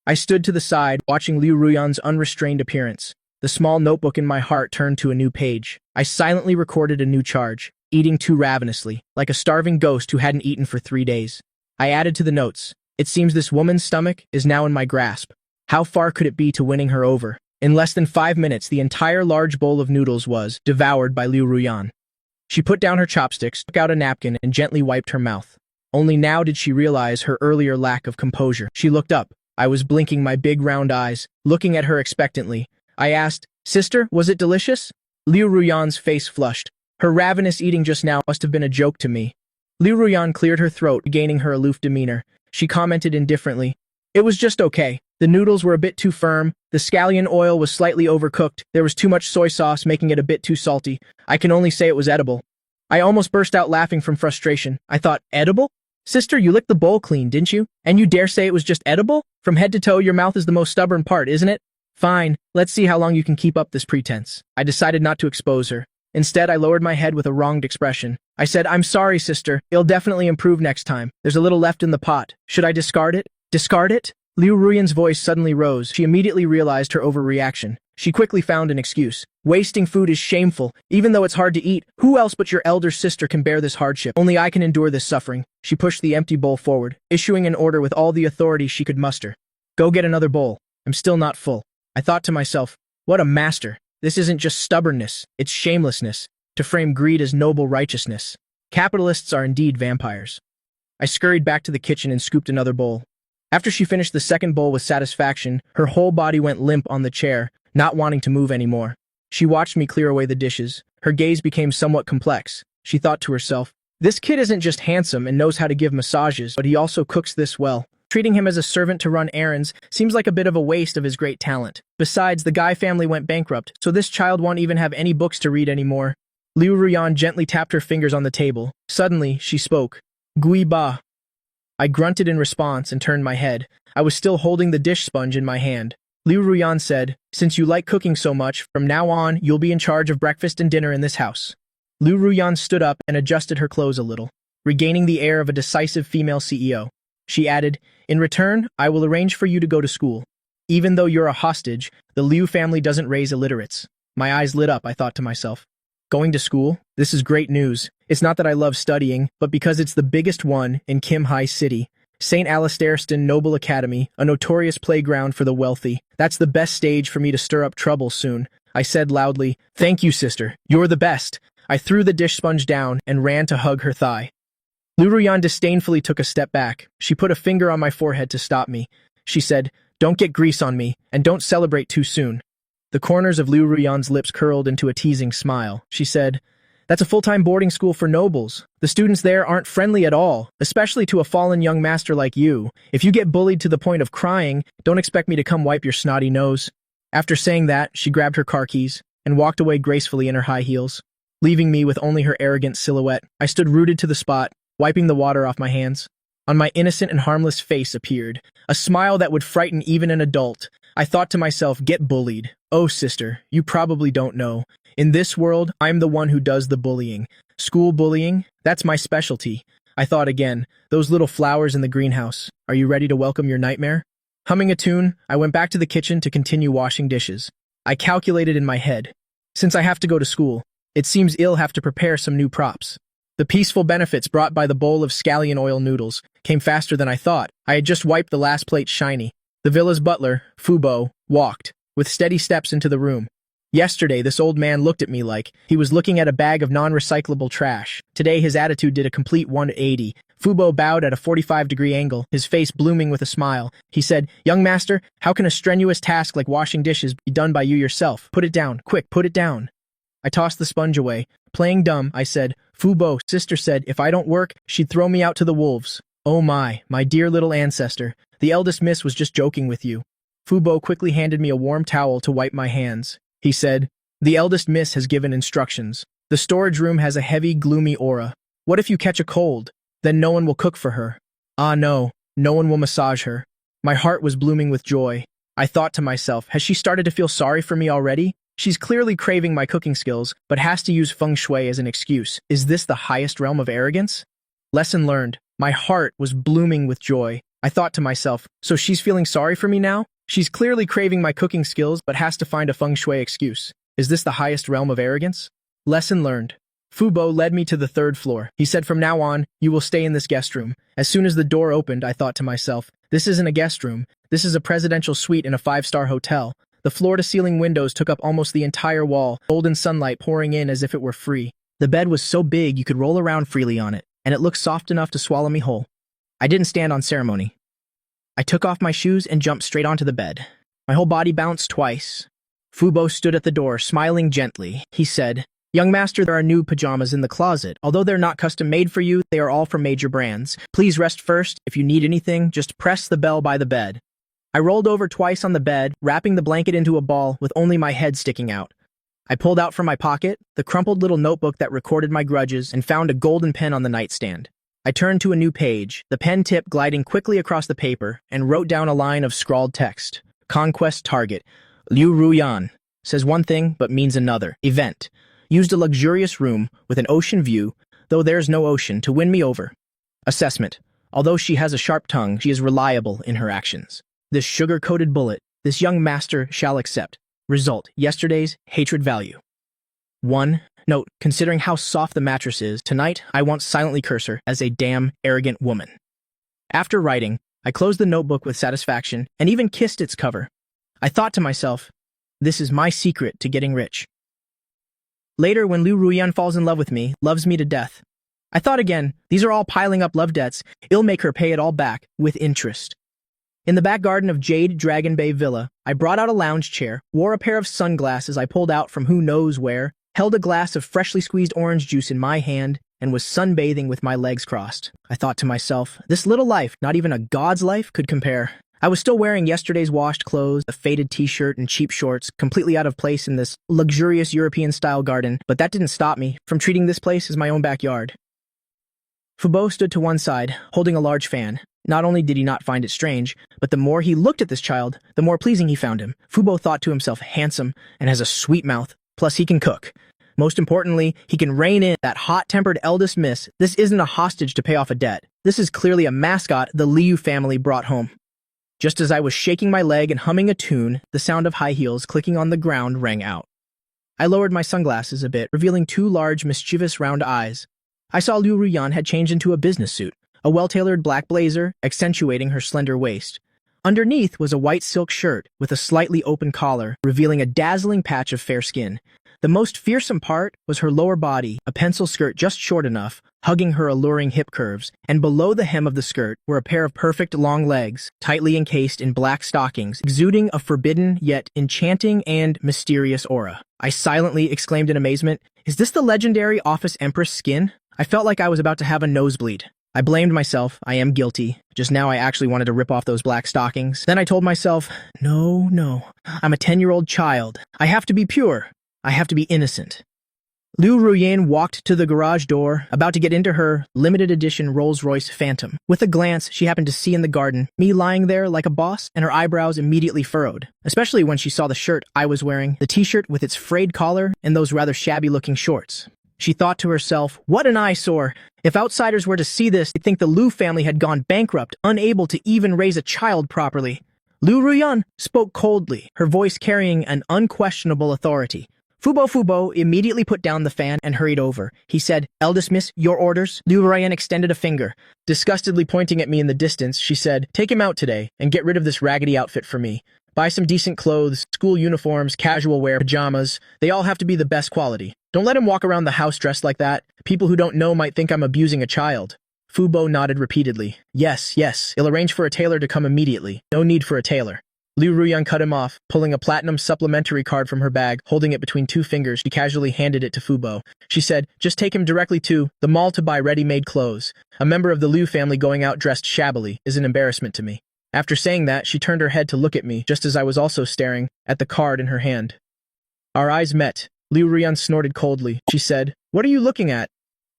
I stood to the side, watching Liu Ruyan's unrestrained appearance. The small notebook in my heart turned to a new page. I silently recorded a new charge, eating too ravenously, like a starving ghost who hadn't eaten for 3 days. I added to the notes, "It seems this woman's stomach is now in my grasp. How far could it be to winning her over?" In less than 5 minutes, the entire large bowl of noodles was devoured by Liu Ruyan. She put down her chopsticks, took out a napkin, and gently wiped her mouth. Only now did she realize her earlier lack of composure. She looked up. I was blinking my big round eyes, looking at her expectantly. I asked, "Sister, was it delicious?" Liu Ruyan's face flushed. Her ravenous eating just now must have been a joke to me. Liu Ruyan cleared her throat, regaining her aloof demeanor. She commented indifferently, "It was just okay. The noodles were a bit too firm, the scallion oil was slightly overcooked, there was too much soy sauce making it a bit too salty. I can only say it was edible." I almost burst out laughing from frustration. I thought, edible? Sister, you licked the bowl clean, didn't you? And you dare say it was just edible? From head to toe, your mouth is the most stubborn part, isn't it? Fine, let's see how long you can keep up this pretense. I decided not to expose her. Instead, I lowered my head with a wronged expression. I said, "I'm sorry, sister. It'll definitely improve next time. There's a little left in the pot. Should I discard it?" "Discard it?" Liu Ruyan's voice suddenly rose. She immediately realized her overreaction. She quickly found an excuse. "Wasting food is shameful. Even though it's hard to eat, who else but your elder sister can bear this hardship? Only I can endure this suffering." She pushed the empty bowl forward, issuing an order with all the authority she could muster. "Go get another bowl. I'm still not full." I thought to myself, what a master. This isn't just stubbornness, it's shamelessness, to frame greed as noble righteousness. Capitalists are indeed vampires. I scurried back to the kitchen and scooped another bowl. After she finished the second bowl with satisfaction, her whole body went limp on the chair, not wanting to move anymore. She watched me clear away the dishes. Her gaze became somewhat complex. She thought to herself, "This kid isn't just handsome and knows how to give massages, but he also cooks this well. Treating him as a servant to run errands seems like a bit of a waste of his great talent. Besides, the Guy family went bankrupt, so this child won't even have any books to read anymore." Liu Ruyan gently tapped her fingers on the table. Suddenly, she spoke. "Gui ba." I grunted in response and turned my head. I was still holding the dish sponge in my hand. Liu Ruyan said, "Since you like cooking so much, from now on, you'll be in charge of breakfast and dinner in this house." Liu Ruyan stood up and adjusted her clothes a little, regaining the air of a decisive female CEO. She added, "In return, I will arrange for you to go to school. Even though you're a hostage, the Liu family doesn't raise illiterates." My eyes lit up, I thought to myself. Going to school? This is great news. It's not that I love studying, but because it's the biggest one in Kim Hai City. St. Alistair's Noble Academy, a notorious playground for the wealthy. That's the best stage for me to stir up trouble soon. I said loudly, "Thank you, sister. You're the best." I threw the dish sponge down and ran to hug her thigh. Liu Ruyan disdainfully took a step back. She put a finger on my forehead to stop me. She said, "Don't get grease on me, and don't celebrate too soon." The corners of Liu Ruyan's lips curled into a teasing smile. She said, "That's a full-time boarding school for nobles. The students there aren't friendly at all, especially to a fallen young master like you. If you get bullied to the point of crying, don't expect me to come wipe your snotty nose." After saying that, she grabbed her car keys and walked away gracefully in her high heels, leaving me with only her arrogant silhouette. I stood rooted to the spot, wiping the water off my hands. On my innocent and harmless face appeared a smile that would frighten even an adult. I thought to myself, get bullied. Oh, sister, you probably don't know. In this world, I'm the one who does the bullying. School bullying? That's my specialty. I thought again, those little flowers in the greenhouse. Are you ready to welcome your nightmare? Humming a tune, I went back to the kitchen to continue washing dishes. I calculated in my head. Since I have to go to school, it seems I'll have to prepare some new props. The peaceful benefits brought by the bowl of scallion oil noodles came faster than I thought. I had just wiped the last plate shiny. The villa's butler, Fubo, walked, with steady steps into the room. Yesterday, this old man looked at me like he was looking at a bag of non-recyclable trash. Today, his attitude did a complete 180. Fubo bowed at a 45-degree angle, his face blooming with a smile. He said, "Young master, how can a strenuous task like washing dishes be done by you yourself? Put it down, quick, put it down." I tossed the sponge away. Playing dumb, I said, "Fubo, sister said if I don't work, she'd throw me out to the wolves." "Oh my dear little ancestor, the eldest miss was just joking with you." Fubo quickly handed me a warm towel to wipe my hands. He said, "The eldest miss has given instructions. The storage room has a heavy, gloomy aura. What if you catch a cold? Then no one will cook for her." "Ah no, no one will massage her." My heart was blooming with joy. I thought to myself, has she started to feel sorry for me already? She's clearly craving my cooking skills, but has to use feng shui as an excuse. Is this the highest realm of arrogance? Lesson learned. My heart was blooming with joy. I thought to myself, so she's feeling sorry for me now? She's clearly craving my cooking skills, but has to find a feng shui excuse. Is this the highest realm of arrogance? Lesson learned. Fubo led me to the third floor. He said, from now on, you will stay in this guest room. As soon as the door opened, I thought to myself, this isn't a guest room. This is a presidential suite in a 5-star hotel. The floor-to-ceiling windows took up almost the entire wall, golden sunlight pouring in as if it were free. The bed was so big you could roll around freely on it, and it looked soft enough to swallow me whole. I didn't stand on ceremony. I took off my shoes and jumped straight onto the bed. My whole body bounced twice. Fubo stood at the door, smiling gently. He said, young master, there are new pajamas in the closet. Although they're not custom made for you, they are all from major brands. Please rest first. If you need anything, just press the bell by the bed. I rolled over twice on the bed, wrapping the blanket into a ball with only my head sticking out. I pulled out from my pocket the crumpled little notebook that recorded my grudges and found a golden pen on the nightstand. I turned to a new page, the pen tip gliding quickly across the paper, and wrote down a line of scrawled text. Conquest target. Liu Ruyan. Says one thing, but means another. Event. Used a luxurious room with an ocean view, though there's no ocean, to win me over. Assessment. Although she has a sharp tongue, she is reliable in her actions. This sugar-coated bullet, this young master shall accept. Result, yesterday's hatred value. 1. Note, considering how soft the mattress is, tonight I won't silently curse her as a damn arrogant woman. After writing, I closed the notebook with satisfaction and even kissed its cover. I thought to myself, this is my secret to getting rich. Later, when Liu Ruyan falls in love with me, loves me to death, I thought again, these are all piling up love debts. It'll make her pay it all back with interest. In the back garden of Jade Dragon Bay Villa, I brought out a lounge chair, wore a pair of sunglasses I pulled out from who knows where, held a glass of freshly squeezed orange juice in my hand, and was sunbathing with my legs crossed. I thought to myself, this little life, not even a god's life, could compare. I was still wearing yesterday's washed clothes, a faded t-shirt and cheap shorts, completely out of place in this luxurious European-style garden, but that didn't stop me from treating this place as my own backyard. Fubo stood to one side, holding a large fan. Not only did he not find it strange, but the more he looked at this child, the more pleasing he found him. Fubo thought to himself, handsome and has a sweet mouth, plus he can cook. Most importantly, he can rein in that hot-tempered eldest miss. This isn't a hostage to pay off a debt. This is clearly a mascot the Liu family brought home. Just as I was shaking my leg and humming a tune, the sound of high heels clicking on the ground rang out. I lowered my sunglasses a bit, revealing 2 large, mischievous round eyes. I saw Liu Ruyan had changed into a business suit, a well-tailored black blazer, accentuating her slender waist. Underneath was a white silk shirt with a slightly open collar, revealing a dazzling patch of fair skin. The most fearsome part was her lower body, a pencil skirt just short enough, hugging her alluring hip curves, and below the hem of the skirt were a pair of perfect long legs, tightly encased in black stockings, exuding a forbidden yet enchanting and mysterious aura. I silently exclaimed in amazement, is this the legendary Office Empress skin? I felt like I was about to have a nosebleed. I blamed myself. I am guilty. Just now I actually wanted to rip off those black stockings. Then I told myself, no, I'm a 10-year-old child. I have to be pure. I have to be innocent. Liu Ruyan walked to the garage door, about to get into her limited edition Rolls-Royce Phantom. With a glance, she happened to see in the garden, me lying there like a boss, and her eyebrows immediately furrowed, especially when she saw the shirt I was wearing, the t-shirt with its frayed collar and those rather shabby-looking shorts. She thought to herself, what an eyesore! If outsiders were to see this, they'd think the Liu family had gone bankrupt, unable to even raise a child properly. Liu Ruyan spoke coldly, her voice carrying an unquestionable authority. Fubo immediately put down the fan and hurried over. He said, eldest miss, your orders? Liu Ruyan extended a finger. Disgustedly pointing at me in the distance, she said, take him out today and get rid of this raggedy outfit for me. Buy some decent clothes, school uniforms, casual wear, pajamas. They all have to be the best quality. Don't let him walk around the house dressed like that. People who don't know might think I'm abusing a child. Fubo nodded repeatedly. Yes, I'll arrange for a tailor to come immediately. No need for a tailor. Liu Ruyan cut him off, pulling a platinum supplementary card from her bag, holding it between 2 fingers. She casually handed it to Fubo. She said, just take him directly to the mall to buy ready-made clothes. A member of the Liu family going out dressed shabbily is an embarrassment to me. After saying that, she turned her head to look at me, just as I was also staring at the card in her hand. Our eyes met. Liu Ruyan snorted coldly. She said, what are you looking at?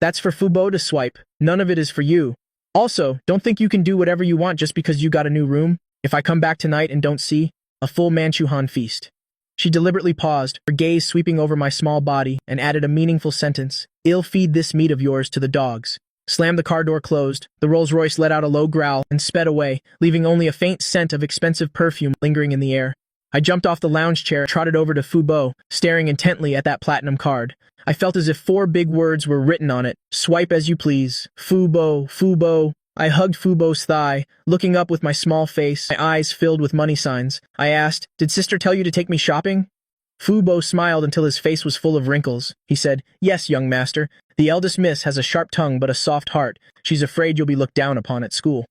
That's for Fubo to swipe. None of it is for you. Also, don't think you can do whatever you want just because you got a new room. If I come back tonight and don't see, a full Manchuhan feast. She deliberately paused, her gaze sweeping over my small body, and added a meaningful sentence. I'll feed this meat of yours to the dogs. Slammed the car door closed, the Rolls-Royce let out a low growl and sped away, leaving only a faint scent of expensive perfume lingering in the air. I jumped off the lounge chair and trotted over to Fubo, staring intently at that platinum card. I felt as if 4 big words were written on it. Swipe as you please. Fubo, Fubo. I hugged Fubo's thigh, looking up with my small face, my eyes filled with money signs. I asked, "Did sister tell you to take me shopping?" Fubo smiled until his face was full of wrinkles. He said, "Yes, young master. The eldest miss has a sharp tongue but a soft heart. She's afraid you'll be looked down upon at school."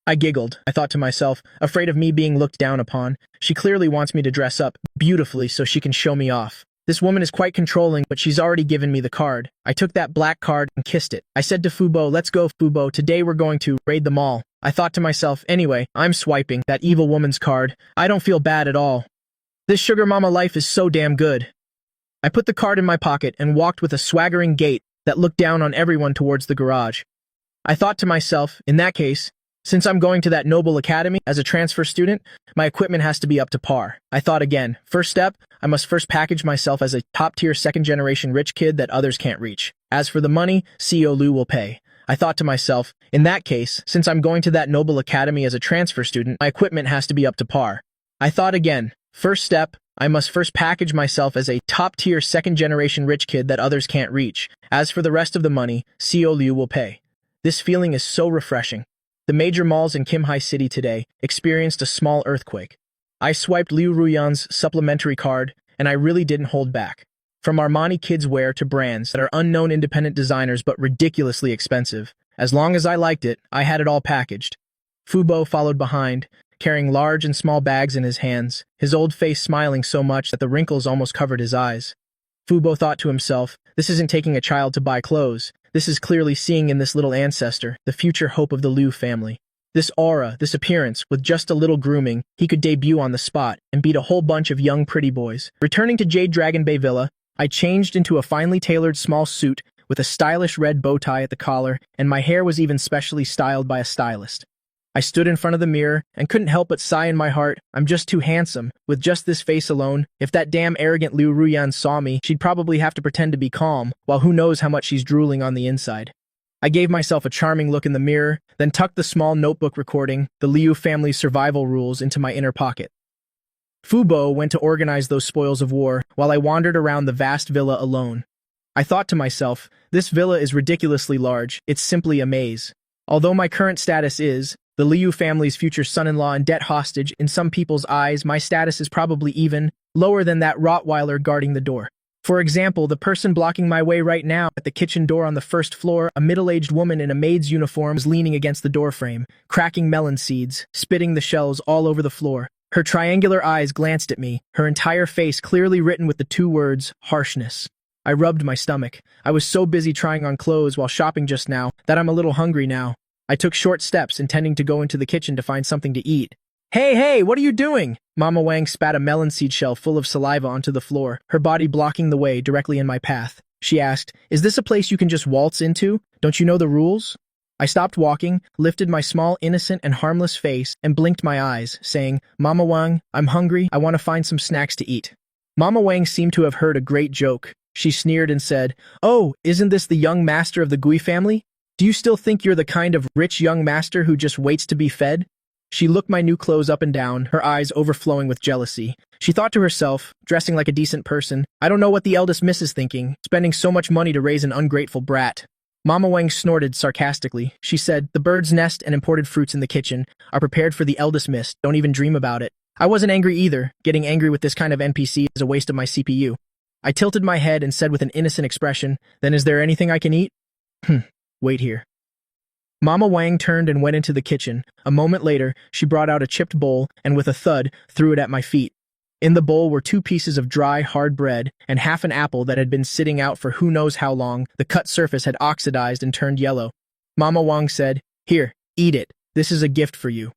I giggled. I thought to myself, afraid of me being looked down upon. She clearly wants me to dress up beautifully so she can show me off. This woman is quite controlling, but she's already given me the card. I took that black card and kissed it. I said to Fubo, "Let's go, Fubo. Today we're going to raid the mall." I thought to myself, anyway, I'm swiping that evil woman's card. I don't feel bad at all. This sugar mama life is so damn good. I put the card in my pocket and walked with a swaggering gait that looked down on everyone towards the garage. I thought to myself, in that case, since I'm going to that noble academy as a transfer student, my equipment has to be up to par. I thought again, first step, I must first package myself as a top-tier second-generation rich kid that others can't reach. As for the money, CEO Liu will pay. I thought to myself, in that case, since I'm going to that noble academy as a transfer student, my equipment has to be up to par. I thought again, first step, I must first package myself as a top-tier second-generation rich kid that others can't reach. As for the rest of the money, CEO Liu will pay. This feeling is so refreshing. The major malls in Kimhai City today experienced a small earthquake. I swiped Liu Ruyan's supplementary card, and I really didn't hold back. From Armani kids wear to brands that are unknown independent designers but ridiculously expensive. As long as I liked it, I had it all packaged. Fubo followed behind, carrying large and small bags in his hands, his old face smiling so much that the wrinkles almost covered his eyes. Fubo thought to himself, this isn't taking a child to buy clothes. This is clearly seeing in this little ancestor the future hope of the Liu family. This aura, this appearance, with just a little grooming, he could debut on the spot and beat a whole bunch of young pretty boys. Returning to Jade Dragon Bay Villa, I changed into a finely tailored small suit with a stylish red bow tie at the collar, and my hair was even specially styled by a stylist. I stood in front of the mirror and couldn't help but sigh in my heart, I'm just too handsome. With just this face alone, if that damn arrogant Liu Ruyan saw me, she'd probably have to pretend to be calm, while who knows how much she's drooling on the inside. I gave myself a charming look in the mirror, then tucked the small notebook recording the Liu family's survival rules into my inner pocket. Fubo went to organize those spoils of war, while I wandered around the vast villa alone. I thought to myself, this villa is ridiculously large, it's simply a maze. Although my current status is the Liu family's future son-in-law and debt hostage, in some people's eyes, my status is probably even lower than that Rottweiler guarding the door. For example, the person blocking my way right now at the kitchen door on the first floor, a middle-aged woman in a maid's uniform, was leaning against the doorframe, cracking melon seeds, spitting the shells all over the floor. Her triangular eyes glanced at me, her entire face clearly written with the 2 words, harshness. I rubbed my stomach. I was so busy trying on clothes while shopping just now that I'm a little hungry now. I took short steps, intending to go into the kitchen to find something to eat. Hey, what are you doing? Mama Wang spat a melon seed shell full of saliva onto the floor, her body blocking the way directly in my path. She asked, is this a place you can just waltz into? Don't you know the rules? I stopped walking, lifted my small, innocent, and harmless face, and blinked my eyes, saying, Mama Wang, I'm hungry, I want to find some snacks to eat. Mama Wang seemed to have heard a great joke. She sneered and said, oh, isn't this the young master of the Gui family? Do you still think you're the kind of rich young master who just waits to be fed? She looked my new clothes up and down, her eyes overflowing with jealousy. She thought to herself, dressing like a decent person, I don't know what the eldest miss is thinking, spending so much money to raise an ungrateful brat. Mama Wang snorted sarcastically. She said, the bird's nest and imported fruits in the kitchen are prepared for the eldest miss, don't even dream about it. I wasn't angry either. Getting angry with this kind of NPC is a waste of my CPU. I tilted my head and said with an innocent expression, then is there anything I can eat? Wait here. Mama Wang turned and went into the kitchen. A moment later, she brought out a chipped bowl and with a thud, threw it at my feet. In the bowl were 2 pieces of dry, hard bread and half an apple that had been sitting out for who knows how long. The cut surface had oxidized and turned yellow. Mama Wang said, here, eat it. This is a gift for you.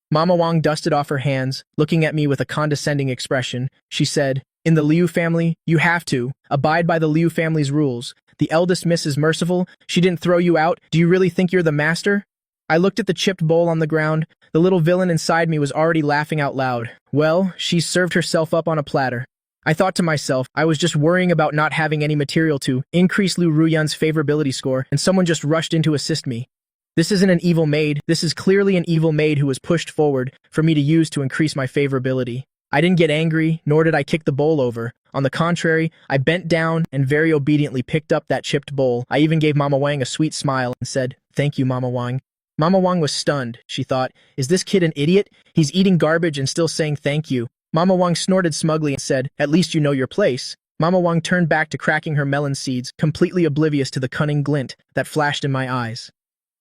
Mama Wang dusted off her hands, looking at me with a condescending expression. She said, in the Liu family, you have to abide by the Liu family's rules. The eldest miss is merciful. She didn't throw you out. Do you really think you're the master? I looked at the chipped bowl on the ground. The little villain inside me was already laughing out loud. Well, she served herself up on a platter. I thought to myself, I was just worrying about not having any material to increase Liu Ruyan's favorability score, and someone just rushed in to assist me. This isn't an evil maid. This is clearly an evil maid who was pushed forward for me to use to increase my favorability. I didn't get angry, nor did I kick the bowl over. On the contrary, I bent down and very obediently picked up that chipped bowl. I even gave Mama Wang a sweet smile and said, "Thank you, Mama Wang." Mama Wang was stunned. She thought, is this kid an idiot? He's eating garbage and still saying thank you. Mama Wang snorted smugly and said, "At least you know your place." Mama Wang turned back to cracking her melon seeds, completely oblivious to the cunning glint that flashed in my eyes.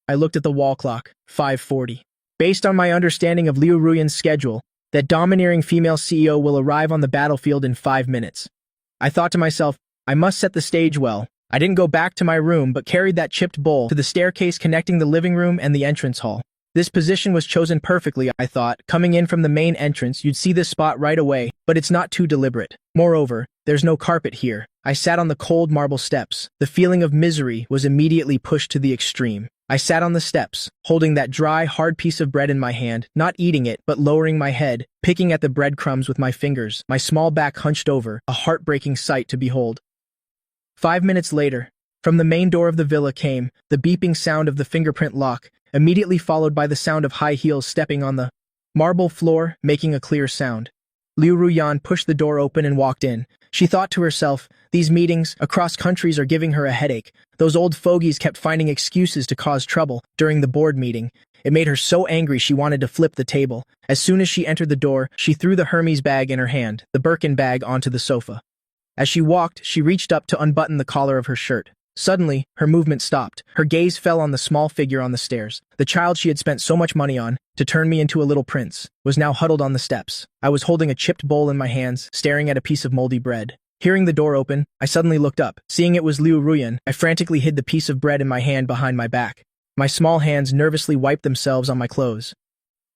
I looked at the wall clock, 5:40. Based on my understanding of Liu Ruyan's schedule, that domineering female CEO will arrive on the battlefield in 5 minutes. I thought to myself, I must set the stage well. I didn't go back to my room but carried that chipped bowl to the staircase connecting the living room and the entrance hall. This position was chosen perfectly, I thought. Coming in from the main entrance, you'd see this spot right away, but it's not too deliberate. Moreover, there's no carpet here. I sat on the cold marble steps. The feeling of misery was immediately pushed to the extreme. I sat on the steps, holding that dry, hard piece of bread in my hand, not eating it, but lowering my head, picking at the breadcrumbs with my fingers, my small back hunched over, a heartbreaking sight to behold. 5 minutes later, from the main door of the villa came the beeping sound of the fingerprint lock, immediately followed by the sound of high heels stepping on the marble floor, making a clear sound. Liu Ruyan pushed the door open and walked in. She thought to herself, these meetings across countries are giving her a headache. Those old fogies kept finding excuses to cause trouble during the board meeting. It made her so angry she wanted to flip the table. As soon as she entered the door, she threw the Hermes bag in her hand, the Birkin bag, onto the sofa. As she walked, she reached up to unbutton the collar of her shirt. Suddenly, her movement stopped. Her gaze fell on the small figure on the stairs. The child she had spent so much money on to turn me into a little prince was now huddled on the steps. I was holding a chipped bowl in my hands, staring at a piece of moldy bread. Hearing the door open, I suddenly looked up. Seeing it was Liu Ruyan, I frantically hid the piece of bread in my hand behind my back. My small hands nervously wiped themselves on my clothes.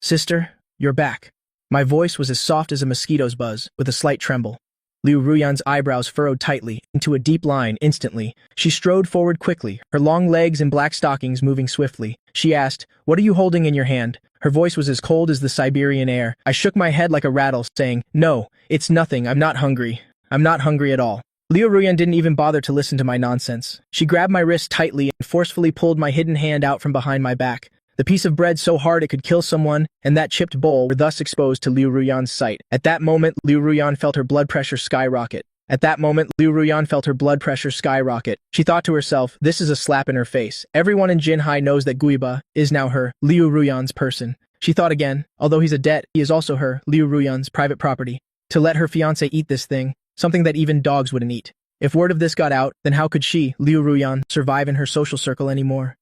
"Sister, you're back." My voice was as soft as a mosquito's buzz, with a slight tremble. Liu Ruyan's eyebrows furrowed tightly, into a deep line instantly. She strode forward quickly, her long legs and black stockings moving swiftly. She asked, "What are you holding in your hand?" Her voice was as cold as the Siberian air. I shook my head like a rattle, saying, "No, it's nothing. I'm not hungry. I'm not hungry at all." Liu Ruyan didn't even bother to listen to my nonsense. She grabbed my wrist tightly and forcefully pulled my hidden hand out from behind my back. The piece of bread so hard it could kill someone, and that chipped bowl were thus exposed to Liu Ruyan's sight. At that moment, Liu Ruyan felt her blood pressure skyrocket. She thought to herself, this is a slap in her face. Everyone in Jinhai knows that Guiba is now her, Liu Ruyan's person. She thought again, although he's a debt, he is also her, Liu Ruyan's, private property. To let her fiancé eat this thing, something that even dogs wouldn't eat. If word of this got out, then how could she, Liu Ruyan, survive in her social circle anymore?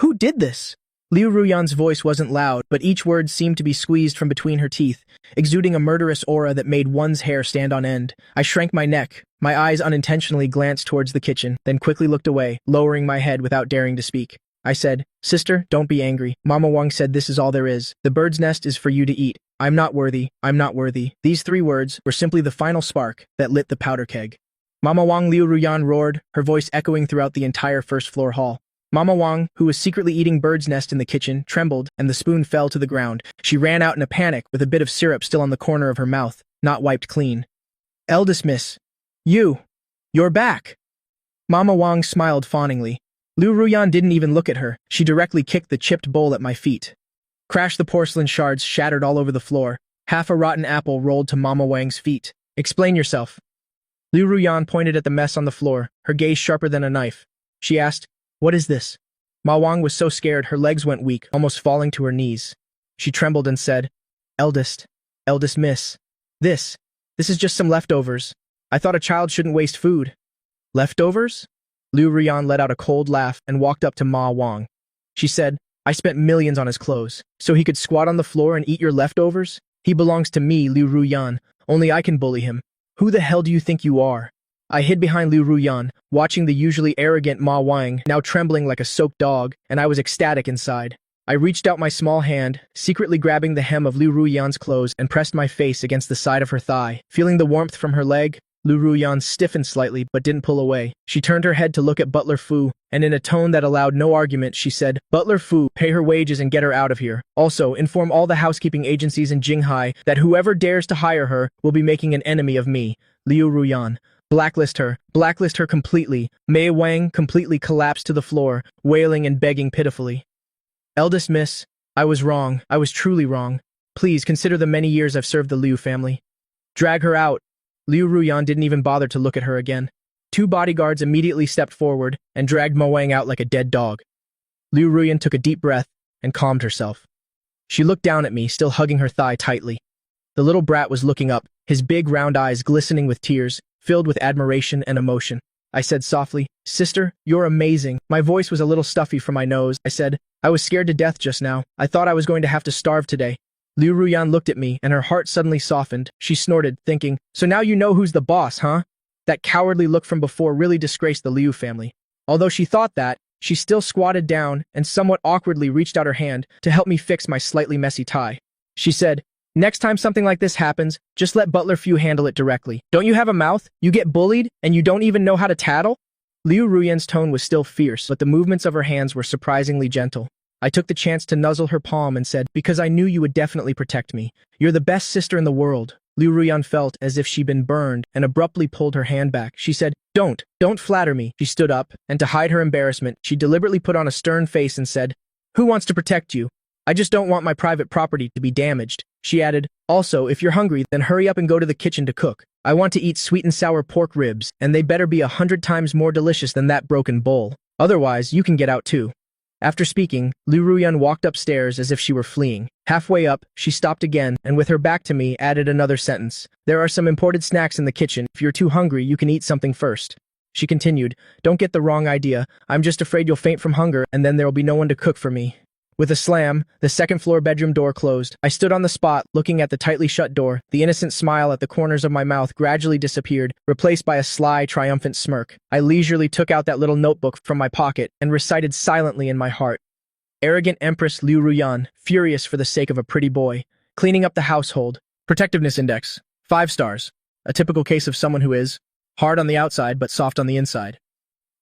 Who did this? Liu Ruyan's voice wasn't loud, but each word seemed to be squeezed from between her teeth, exuding a murderous aura that made one's hair stand on end. I shrank my neck. My eyes unintentionally glanced towards the kitchen, then quickly looked away, lowering my head without daring to speak. I said, "Sister, don't be angry. Mama Wang said this is all there is. The bird's nest is for you to eat. I'm not worthy. I'm not worthy." These 3 words were simply the final spark that lit the powder keg. Mama Wang, Liu Ruyan roared, her voice echoing throughout the entire first-floor hall. Mama Wang, who was secretly eating bird's nest in the kitchen, trembled, and the spoon fell to the ground. She ran out in a panic, with a bit of syrup still on the corner of her mouth, not wiped clean. "Eldest miss. You're back." Mama Wang smiled fawningly. Liu Ruyan didn't even look at her. She directly kicked the chipped bowl at my feet. Crash! The porcelain shards shattered all over the floor. Half a rotten apple rolled to Mama Wang's feet. "Explain yourself." Liu Ruyan pointed at the mess on the floor, her gaze sharper than a knife. She asked, "What is this?" Ma Wang was so scared her legs went weak, almost falling to her knees. She trembled and said, Eldest miss. This is just some leftovers. I thought a child shouldn't waste food." "Leftovers?" Liu Ruyan let out a cold laugh and walked up to Ma Wang. She said, "I spent millions on his clothes, so he could squat on the floor and eat your leftovers? He belongs to me, Liu Ruyan. Only I can bully him. Who the hell do you think you are?" I hid behind Liu Ruyan, watching the usually arrogant Ma Wang, now trembling like a soaked dog, and I was ecstatic inside. I reached out my small hand, secretly grabbing the hem of Liu Ruyan's clothes and pressed my face against the side of her thigh. Feeling the warmth from her leg, Liu Ruyan stiffened slightly but didn't pull away. She turned her head to look at Butler Fu, and in a tone that allowed no argument, she said, "Butler Fu, pay her wages and get her out of here. Also, inform all the housekeeping agencies in Jinghai that whoever dares to hire her will be making an enemy of me, Liu Ruyan. Blacklist her completely." Mei Wang completely collapsed to the floor, wailing and begging pitifully. "Eldest miss, I was wrong. I was truly wrong. Please consider the many years I've served the Liu family. Drag her out." Liu Ruyan didn't even bother to look at her again. Two bodyguards immediately stepped forward and dragged Mo Wang out like a dead dog. Liu Ruyan took a deep breath and calmed herself. She looked down at me, still hugging her thigh tightly. The little brat was looking up, his big round eyes glistening with tears, filled with admiration and emotion. I said softly, "Sister, you're amazing." My voice was a little stuffy from my nose. I said, "I was scared to death just now. I thought I was going to have to starve today." Liu Ruyan looked at me, and her heart suddenly softened. She snorted, thinking, "So now you know who's the boss, huh?" That cowardly look from before really disgraced the Liu family. Although she thought that, she still squatted down and somewhat awkwardly reached out her hand to help me fix my slightly messy tie. She said, "Next time something like this happens, just let Butler Fu handle it directly. Don't you have a mouth? You get bullied, and you don't even know how to tattle?" Liu Ruyan's tone was still fierce, but the movements of her hands were surprisingly gentle. I took the chance to nuzzle her palm and said, "Because I knew you would definitely protect me. You're the best sister in the world." Liu Ruyan felt as if she'd been burned and abruptly pulled her hand back. She said, Don't flatter me." She stood up, and to hide her embarrassment, she deliberately put on a stern face and said, "Who wants to protect you? I just don't want my private property to be damaged." She added, "Also, if you're hungry, then hurry up and go to the kitchen to cook. I want to eat sweet and sour pork ribs, and they better be 100 times more delicious than that broken bowl. Otherwise, you can get out too." After speaking, Liu Ruyan walked upstairs as if she were fleeing. Halfway up, she stopped again, and with her back to me, added another sentence. "There are some imported snacks in the kitchen. If you're too hungry, you can eat something first." She continued, "Don't get the wrong idea. I'm just afraid you'll faint from hunger, and then there'll be no one to cook for me." With a slam, the second-floor bedroom door closed. I stood on the spot, looking at the tightly shut door. The innocent smile at the corners of my mouth gradually disappeared, replaced by a sly, triumphant smirk. I leisurely took out that little notebook from my pocket and recited silently in my heart. Arrogant Empress Liu Ruyan, furious for the sake of a pretty boy. Cleaning up the household. Protectiveness index, 5 stars. A typical case of someone who is hard on the outside but soft on the inside.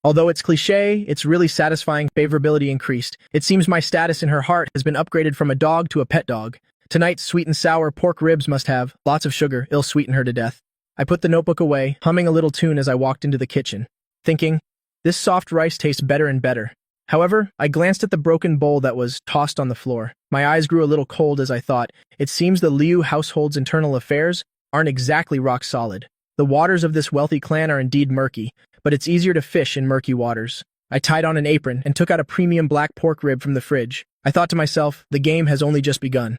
Although it's cliché, it's really satisfying. Favorability increased. It seems my status in her heart has been upgraded from a dog to a pet dog. Tonight's sweet and sour pork ribs must have lots of sugar. It'll sweeten her to death. I put the notebook away, humming a little tune as I walked into the kitchen, thinking, this soft rice tastes better and better. However, I glanced at the broken bowl that was tossed on the floor. My eyes grew a little cold as I thought, it seems the Liu household's internal affairs aren't exactly rock solid. The waters of this wealthy clan are indeed murky, but it's easier to fish in murky waters. I tied on an apron and took out a premium black pork rib from the fridge. I thought to myself, the game has only just begun.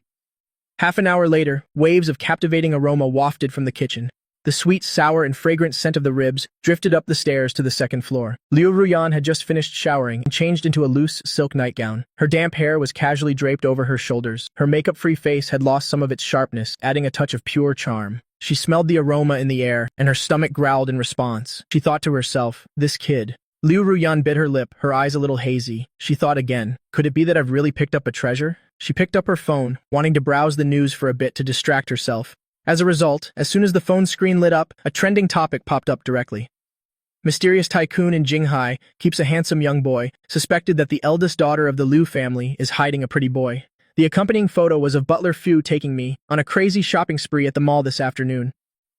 Half an hour later, waves of captivating aroma wafted from the kitchen. The sweet, sour, and fragrant scent of the ribs drifted up the stairs to the second floor. Liu Ruyan had just finished showering and changed into a loose silk nightgown. Her damp hair was casually draped over her shoulders. Her makeup-free face had lost some of its sharpness, adding a touch of pure charm. She smelled the aroma in the air, and her stomach growled in response. She thought to herself, this kid. Liu Ruyan bit her lip, her eyes a little hazy. She thought again, could it be that I've really picked up a treasure? She picked up her phone, wanting to browse the news for a bit to distract herself. As a result, as soon as the phone screen lit up, a trending topic popped up directly. Mysterious tycoon in Jinghai keeps a handsome young boy, suspected that the eldest daughter of the Liu family is hiding a pretty boy. The accompanying photo was of Butler Fu taking me on a crazy shopping spree at the mall this afternoon.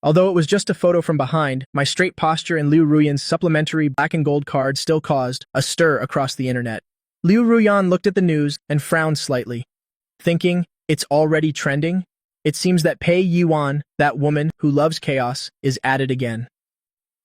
Although it was just a photo from behind, my straight posture and Liu Ruyan's supplementary black and gold card still caused a stir across the internet. Liu Ruyan looked at the news and frowned slightly, thinking, it's already trending? It seems that Pei Yuan, that woman who loves chaos, is at it again.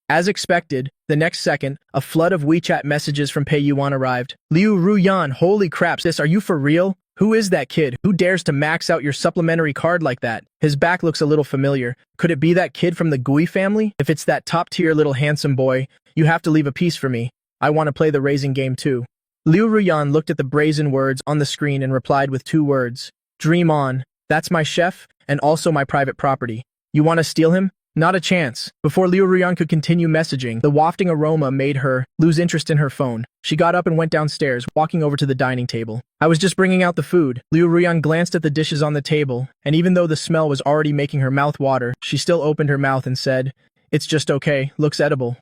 As expected, the next second, a flood of WeChat messages from Pei Yuan arrived. Liu Ruyan, holy crap, sis, are you for real? Who is that kid? Who dares to max out your supplementary card like that? His back looks a little familiar. Could it be that kid from the Gui family? If it's that top-tier little handsome boy, you have to leave a piece for me. I want to play the raising game too. Liu Ruyan looked at the brazen words on the screen and replied with 2 words. Dream on. That's my chef, and also my private property. You want to steal him? Not a chance. Before Liu Ruyan could continue messaging, the wafting aroma made her lose interest in her phone. She got up and went downstairs, walking over to the dining table. I was just bringing out the food. Liu Ruyan glanced at the dishes on the table, and even though the smell was already making her mouth water, she still opened her mouth and said, It's just okay, looks edible.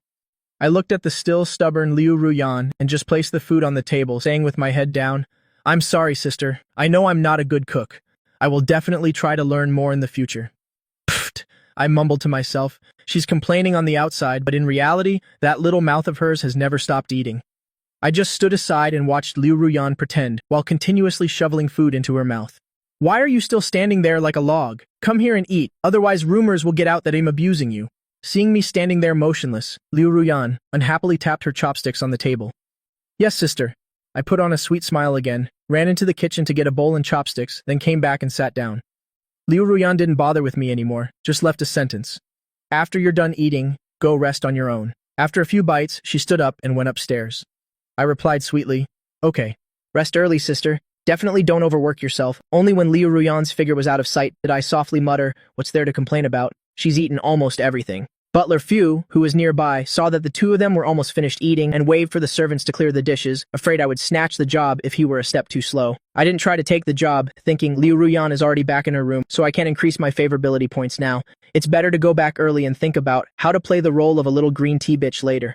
I looked at the still stubborn Liu Ruyan and just placed the food on the table, saying with my head down, I'm sorry, sister. I know I'm not a good cook. I will definitely try to learn more in the future. Pfft, I mumbled to myself. She's complaining on the outside, but in reality, that little mouth of hers has never stopped eating. I just stood aside and watched Liu Ruyan pretend, while continuously shoveling food into her mouth. Why are you still standing there like a log? Come here and eat, otherwise rumors will get out that I'm abusing you. Seeing me standing there motionless, Liu Ruyan unhappily tapped her chopsticks on the table. Yes, sister. I put on a sweet smile again, ran into the kitchen to get a bowl and chopsticks, then came back and sat down. Liu Ruyan didn't bother with me anymore, just left a sentence. After you're done eating, go rest on your own. After a few bites, she stood up and went upstairs. I replied sweetly, okay. Rest early, sister. Definitely don't overwork yourself. Only when Liu Ruyan's figure was out of sight did I softly mutter, what's there to complain about? She's eaten almost everything. Butler Few, who was nearby, saw that the two of them were almost finished eating and waved for the servants to clear the dishes, afraid I would snatch the job if he were a step too slow. I didn't try to take the job, thinking Liu Ruyan is already back in her room, so I can't increase my favorability points now. It's better to go back early and think about how to play the role of a little green tea bitch later.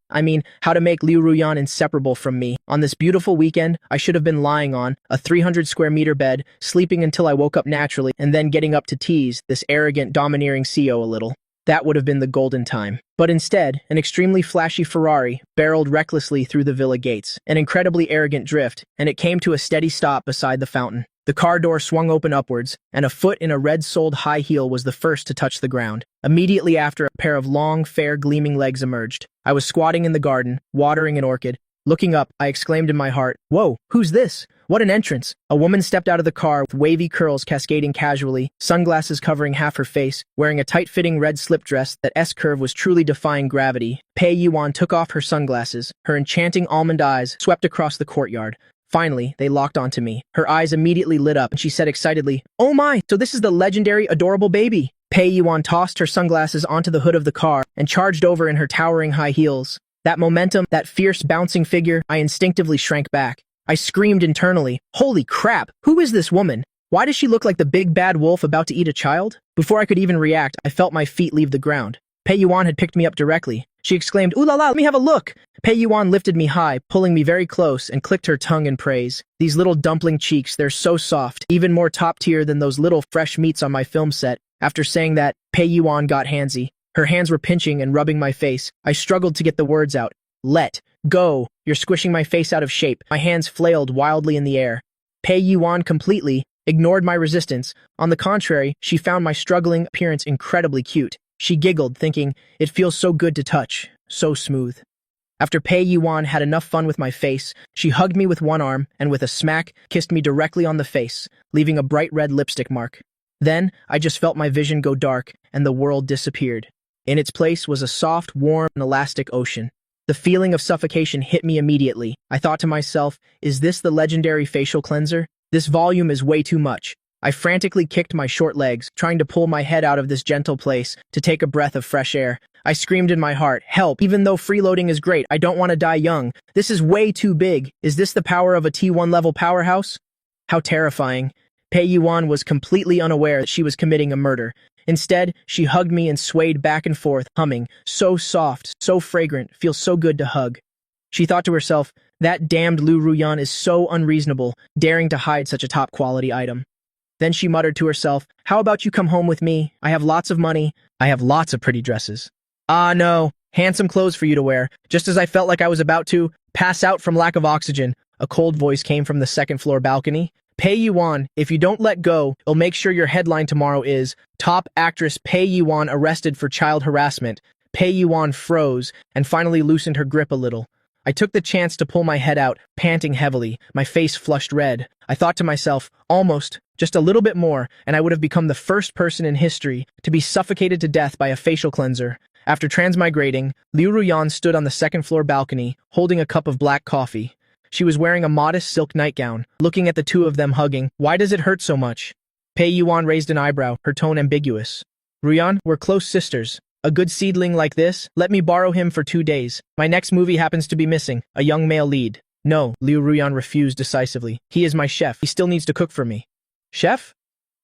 I mean, how to make Liu Ruyan inseparable from me. On this beautiful weekend, I should have been lying on a 300 square meter bed, sleeping until I woke up naturally, and then getting up to tease this arrogant, domineering CEO a little. That would have been the golden time. But instead, an extremely flashy Ferrari barreled recklessly through the villa gates, an incredibly arrogant drift, and it came to a steady stop beside the fountain. The car door swung open upwards, and a foot in a red-soled high heel was the first to touch the ground. Immediately after, a pair of long, fair, gleaming legs emerged. I was squatting in the garden, watering an orchid. Looking up, I exclaimed in my heart, "Whoa, who's this? What an entrance!" A woman stepped out of the car with wavy curls cascading casually, sunglasses covering half her face, wearing a tight-fitting red slip dress that S-curve was truly defying gravity. Pei Yuan took off her sunglasses. Her enchanting almond eyes swept across the courtyard. Finally, they locked onto me. Her eyes immediately lit up, and she said excitedly, "Oh my, so this is the legendary, adorable baby." Pei Yuan tossed her sunglasses onto the hood of the car and charged over in her towering high heels. That momentum, that fierce bouncing figure, I instinctively shrank back. I screamed internally, "Holy crap, who is this woman? Why does she look like the big bad wolf about to eat a child?" Before I could even react, I felt my feet leave the ground. Pei Yuan had picked me up directly. She exclaimed, "Ooh la la, let me have a look!" Pei Yuan lifted me high, pulling me very close, and clicked her tongue in praise. These little dumpling cheeks, they're so soft, even more top tier than those little fresh meats on my film set. After saying that, Pei Yuan got handsy. Her hands were pinching and rubbing my face. I struggled to get the words out. "Let go. You're squishing my face out of shape." My hands flailed wildly in the air. Pei Yuan completely ignored my resistance. On the contrary, she found my struggling appearance incredibly cute. She giggled, thinking, "It feels so good to touch, so smooth." After Pei Yuan had enough fun with my face, she hugged me with one arm and with a smack kissed me directly on the face, leaving a bright red lipstick mark. Then, I just felt my vision go dark and the world disappeared. In its place was a soft, warm, and elastic ocean. The feeling of suffocation hit me immediately. I thought to myself, is this the legendary facial cleanser? This volume is way too much. I frantically kicked my short legs, trying to pull my head out of this gentle place to take a breath of fresh air. I screamed in my heart, "Help! Even though freeloading is great, I don't want to die young. This is way too big. Is this the power of a T1 level powerhouse?" How terrifying. Pei Yuan was completely unaware that she was committing a murder. Instead, she hugged me and swayed back and forth, humming, "So soft, so fragrant, feels so good to hug." She thought to herself, "That damned Liu Ruyan is so unreasonable, daring to hide such a top-quality item." Then she muttered to herself, "How about you come home with me? I have lots of money. I have lots of pretty dresses." "Ah, no. Handsome clothes for you to wear." Just as I felt like I was about to pass out from lack of oxygen, a cold voice came from the second-floor balcony. "Pei Yuan, if you don't let go, it'll make sure your headline tomorrow is, 'Top actress Pei Yuan arrested for child harassment.'" Pei Yuan froze and finally loosened her grip a little. I took the chance to pull my head out, panting heavily, my face flushed red. I thought to myself, almost, just a little bit more, and I would have become the first person in history to be suffocated to death by a facial cleanser. After transmigrating, Liu Ruyan stood on the second-floor balcony, holding a cup of black coffee. She was wearing a modest silk nightgown, looking at the two of them hugging. "Why does it hurt so much?" Pei Yuan raised an eyebrow, her tone ambiguous. "Ruyan, we're close sisters. A good seedling like this, let me borrow him for 2 days. My next movie happens to be missing a young male lead." "No," Liu Ruyan refused decisively. "He is my chef. He still needs to cook for me." "Chef?"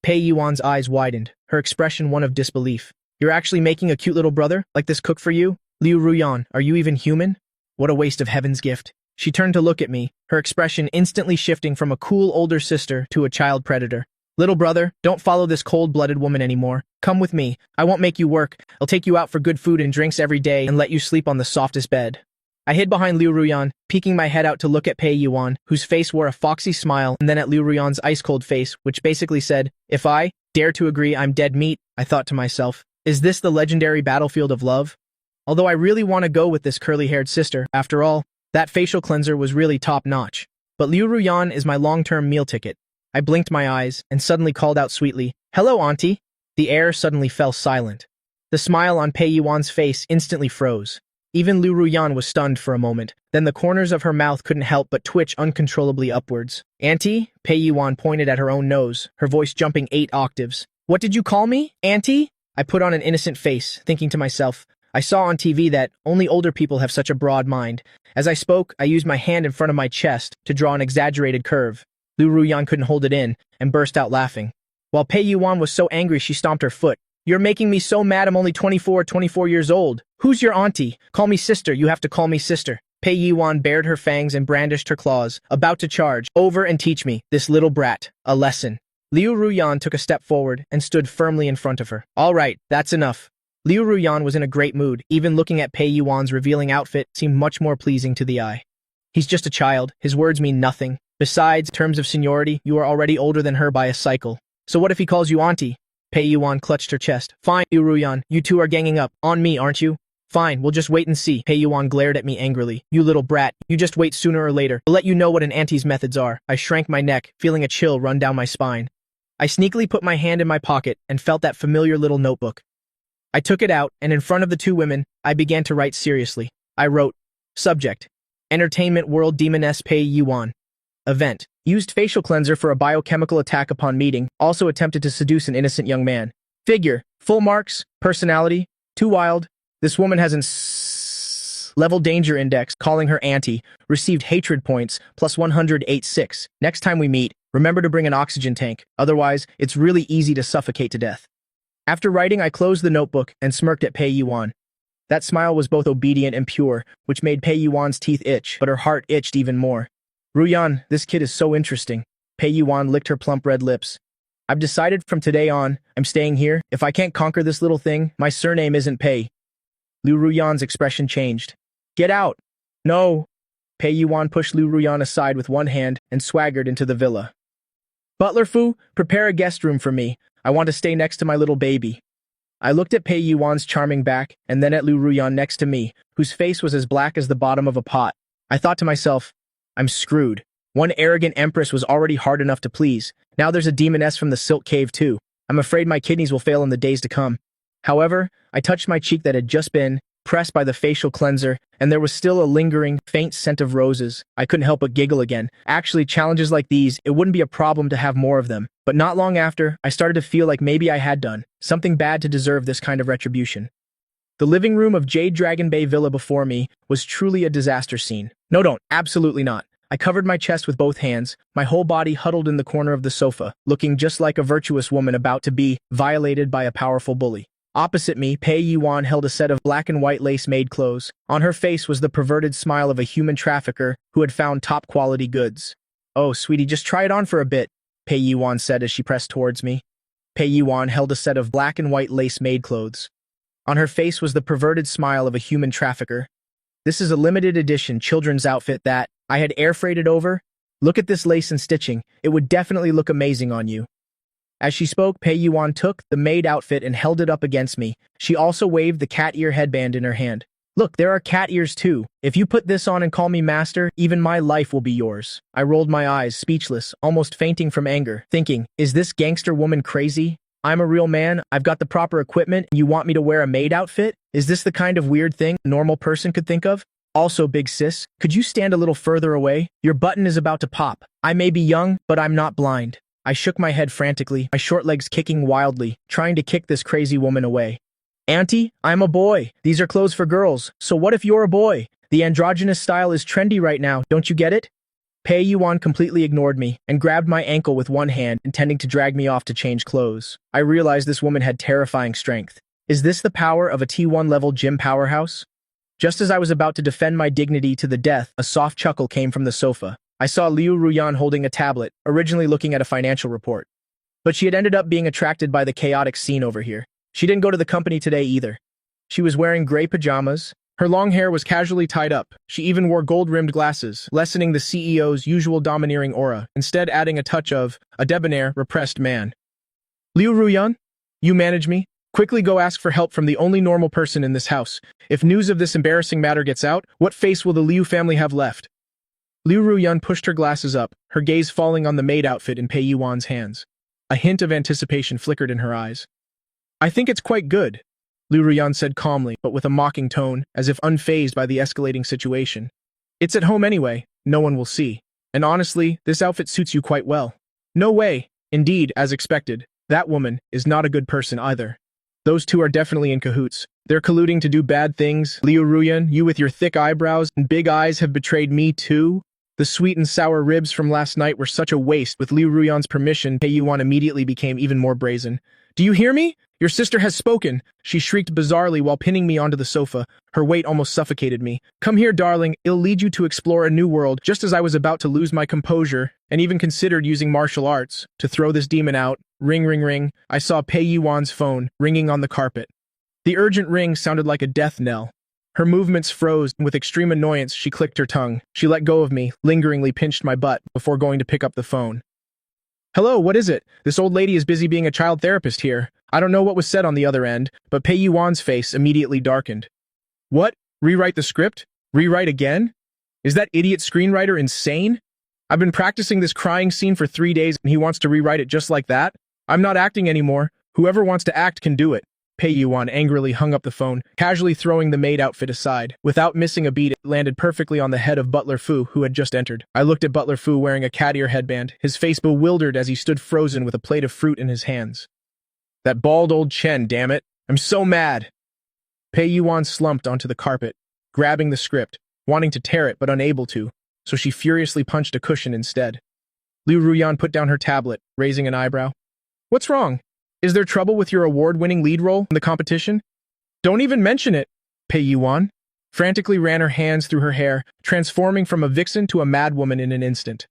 Pei Yuan's eyes widened, her expression one of disbelief. You're actually making a cute little brother, like this cook for you? Liu Ruyan, are you even human? What a waste of heaven's gift. She turned to look at me, her expression instantly shifting from a cool older sister to a child predator. Little brother, don't follow this cold-blooded woman anymore. Come with me. I won't make you work. I'll take you out for good food and drinks every day and let you sleep on the softest bed. I hid behind Liu Ruyan, peeking my head out to look at Pei Yuan, whose face wore a foxy smile, and then at Liu Ruyan's ice-cold face, which basically said, if I dare to agree I'm dead meat, I thought to myself, is this the legendary battlefield of love? Although I really want to go with this curly-haired sister, after all, that facial cleanser was really top-notch. But Liu Ruyan is my long-term meal ticket. I blinked my eyes and suddenly called out sweetly, hello, auntie. The air suddenly fell silent. The smile on Pei Yuan's face instantly froze. Even Liu Ruyan was stunned for a moment. Then the corners of her mouth couldn't help but twitch uncontrollably upwards. Auntie? Pei Yuan pointed at her own nose, her voice jumping 8 octaves. What did you call me? Auntie? I put on an innocent face, thinking to myself, I saw on TV that only older people have such a broad mind. As I spoke, I used my hand in front of my chest to draw an exaggerated curve. Liu Ruyan couldn't hold it in and burst out laughing. While Pei Yuan was so angry she stomped her foot. You're making me so mad I'm only 24 years old. Who's your auntie? Call me sister, you have to call me sister. Pei Yuan bared her fangs and brandished her claws, about to charge over and teach me, this little brat, a lesson. Liu Ruyan took a step forward and stood firmly in front of her. All right, that's enough. Liu Ruyan was in a great mood. Even looking at Pei Yuan's revealing outfit seemed much more pleasing to the eye. He's just a child. His words mean nothing. Besides, in terms of seniority, you are already older than her by a cycle. So what if he calls you auntie? Pei Yuan clutched her chest. Fine, Liu Ruyan, you two are ganging up. On me, aren't you? Fine, we'll just wait and see. Pei Yuan glared at me angrily. You little brat, you just wait sooner or later. I'll let you know what an auntie's methods are. I shrank my neck, feeling a chill run down my spine. I sneakily put my hand in my pocket and felt that familiar little notebook. I took it out, and in front of the two women, I began to write seriously. I wrote, Subject, Entertainment World Demoness Pei Yuan. Event, used facial cleanser for a biochemical attack upon meeting, also attempted to seduce an innocent young man. Figure, full marks, personality, too wild. This woman has an level danger index, calling her auntie, received hatred points, plus 108.6. Next time we meet, remember to bring an oxygen tank, otherwise, it's really easy to suffocate to death. After writing, I closed the notebook and smirked at Pei Yuan. That smile was both obedient and pure, which made Pei Yuan's teeth itch, but her heart itched even more. Ruyan, this kid is so interesting. Pei Yuan licked her plump red lips. I've decided from today on, I'm staying here. If I can't conquer this little thing, my surname isn't Pei. Liu Ruyan's expression changed. Get out! No! Pei Yuan pushed Liu Ruyan aside with one hand and swaggered into the villa. Butler Fu, prepare a guest room for me. I want to stay next to my little baby. I looked at Pei Yuan's charming back and then at Liu Ruyan next to me, whose face was as black as the bottom of a pot. I thought to myself, I'm screwed. One arrogant empress was already hard enough to please. Now there's a demoness from the Silk Cave too. I'm afraid my kidneys will fail in the days to come. However, I touched my cheek that had just been pressed by the facial cleanser, and there was still a lingering, faint scent of roses. I couldn't help but giggle again. Actually, challenges like these, it wouldn't be a problem to have more of them. But not long after, I started to feel like maybe I had done something bad to deserve this kind of retribution. The living room of Jade Dragon Bay Villa before me was truly a disaster scene. No, don't. Absolutely not. I covered my chest with both hands, my whole body huddled in the corner of the sofa, looking just like a virtuous woman about to be violated by a powerful bully. Opposite me, Pei Yuan held a set of black and white lace maid clothes. On her face was the perverted smile of a human trafficker who had found top-quality goods. Oh, sweetie, just try it on for a bit, Pei Yuan said as she pressed towards me. Pei Yuan held a set of black and white lace maid clothes. On her face was the perverted smile of a human trafficker. This is a limited edition children's outfit that I had air freighted over. Look at this lace and stitching. It would definitely look amazing on you. As she spoke, Pei Yuan took the maid outfit and held it up against me. She also waved the cat ear headband in her hand. Look, there are cat ears too. If you put this on and call me master, even my life will be yours. I rolled my eyes, speechless, almost fainting from anger, thinking, is this gangster woman crazy? I'm a real man, I've got the proper equipment, and you want me to wear a maid outfit? Is this the kind of weird thing a normal person could think of? Also, big sis, could you stand a little further away? Your button is about to pop. I may be young, but I'm not blind. I shook my head frantically, my short legs kicking wildly, trying to kick this crazy woman away. Auntie, I'm a boy. These are clothes for girls, so what if you're a boy? The androgynous style is trendy right now, don't you get it? Pei Yuan completely ignored me and grabbed my ankle with one hand, intending to drag me off to change clothes. I realized this woman had terrifying strength. Is this the power of a T1 level gym powerhouse? Just as I was about to defend my dignity to the death, a soft chuckle came from the sofa. I saw Liu Ruyan holding a tablet, originally looking at a financial report. But she had ended up being attracted by the chaotic scene over here. She didn't go to the company today either. She was wearing gray pajamas. Her long hair was casually tied up. She even wore gold-rimmed glasses, lessening the CEO's usual domineering aura, instead adding a touch of a debonair, repressed man. Liu Ruyan, you manage me? Quickly go ask for help from the only normal person in this house. If news of this embarrassing matter gets out, what face will the Liu family have left? Liu Ruyan pushed her glasses up, her gaze falling on the maid outfit in Pei Yuan's hands. A hint of anticipation flickered in her eyes. I think it's quite good, Liu Ruyan said calmly, but with a mocking tone, as if unfazed by the escalating situation. It's at home anyway, no one will see. And honestly, this outfit suits you quite well. No way. Indeed, as expected, that woman is not a good person either. Those two are definitely in cahoots. They're colluding to do bad things. Liu Ruyan, you with your thick eyebrows and big eyes have betrayed me too? The sweet and sour ribs from last night were such a waste. With Liu Ruyan's permission, Pei Yuan immediately became even more brazen. Do you hear me? Your sister has spoken, she shrieked bizarrely while pinning me onto the sofa. Her weight almost suffocated me. Come here, darling, it'll lead you to explore a new world. Just as I was about to lose my composure, and even considered using martial arts to throw this demon out, ring, ring, ring, I saw Pei Yuan's phone ringing on the carpet. The urgent ring sounded like a death knell. Her movements froze, and with extreme annoyance she clicked her tongue. She let go of me, lingeringly pinched my butt, before going to pick up the phone. Hello, what is it? This old lady is busy being a child therapist here. I don't know what was said on the other end, but Pei Yuan's face immediately darkened. What? Rewrite the script? Rewrite again? Is that idiot screenwriter insane? I've been practicing this crying scene for 3 days and he wants to rewrite it just like that? I'm not acting anymore. Whoever wants to act can do it. Pei Yuan angrily hung up the phone, casually throwing the maid outfit aside. Without missing a beat, it landed perfectly on the head of Butler Fu, who had just entered. I looked at Butler Fu wearing a cat ear headband, his face bewildered as he stood frozen with a plate of fruit in his hands. That bald old Chen, damn it. I'm so mad. Pei Yuan slumped onto the carpet, grabbing the script, wanting to tear it but unable to, so she furiously punched a cushion instead. Liu Ruyan put down her tablet, raising an eyebrow. What's wrong? Is there trouble with your award-winning lead role in the competition? Don't even mention it, Pei Yuan frantically ran her hands through her hair, transforming from a vixen to a madwoman in an instant.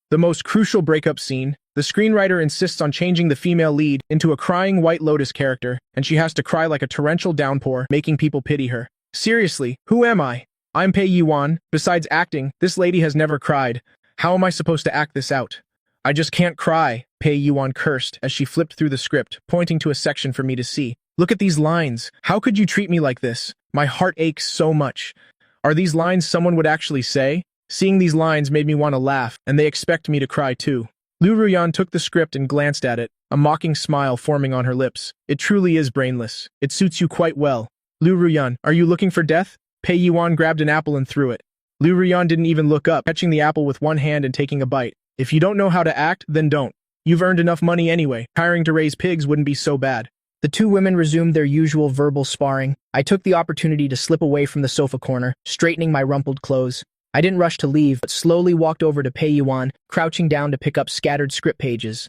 The most crucial breakup scene, the screenwriter insists on changing the female lead into a crying White Lotus character, and she has to cry like a torrential downpour, making people pity her. Seriously, who am I? I'm Pei Yuan. Besides acting, this lady has never cried. How am I supposed to act this out? I just can't cry, Pei Yuan cursed as she flipped through the script, pointing to a section for me to see. Look at these lines. How could you treat me like this? My heart aches so much. Are these lines someone would actually say? Seeing these lines made me want to laugh, and they expect me to cry too. Liu Ruyan took the script and glanced at it, a mocking smile forming on her lips. It truly is brainless. It suits you quite well. Liu Ruyan, are you looking for death? Pei Yuan grabbed an apple and threw it. Liu Ruyan didn't even look up, catching the apple with one hand and taking a bite. If you don't know how to act, then don't. You've earned enough money anyway. Hiring to raise pigs wouldn't be so bad. The two women resumed their usual verbal sparring. I took the opportunity to slip away from the sofa corner, straightening my rumpled clothes. I didn't rush to leave, but slowly walked over to Pei Yuan, crouching down to pick up scattered script pages.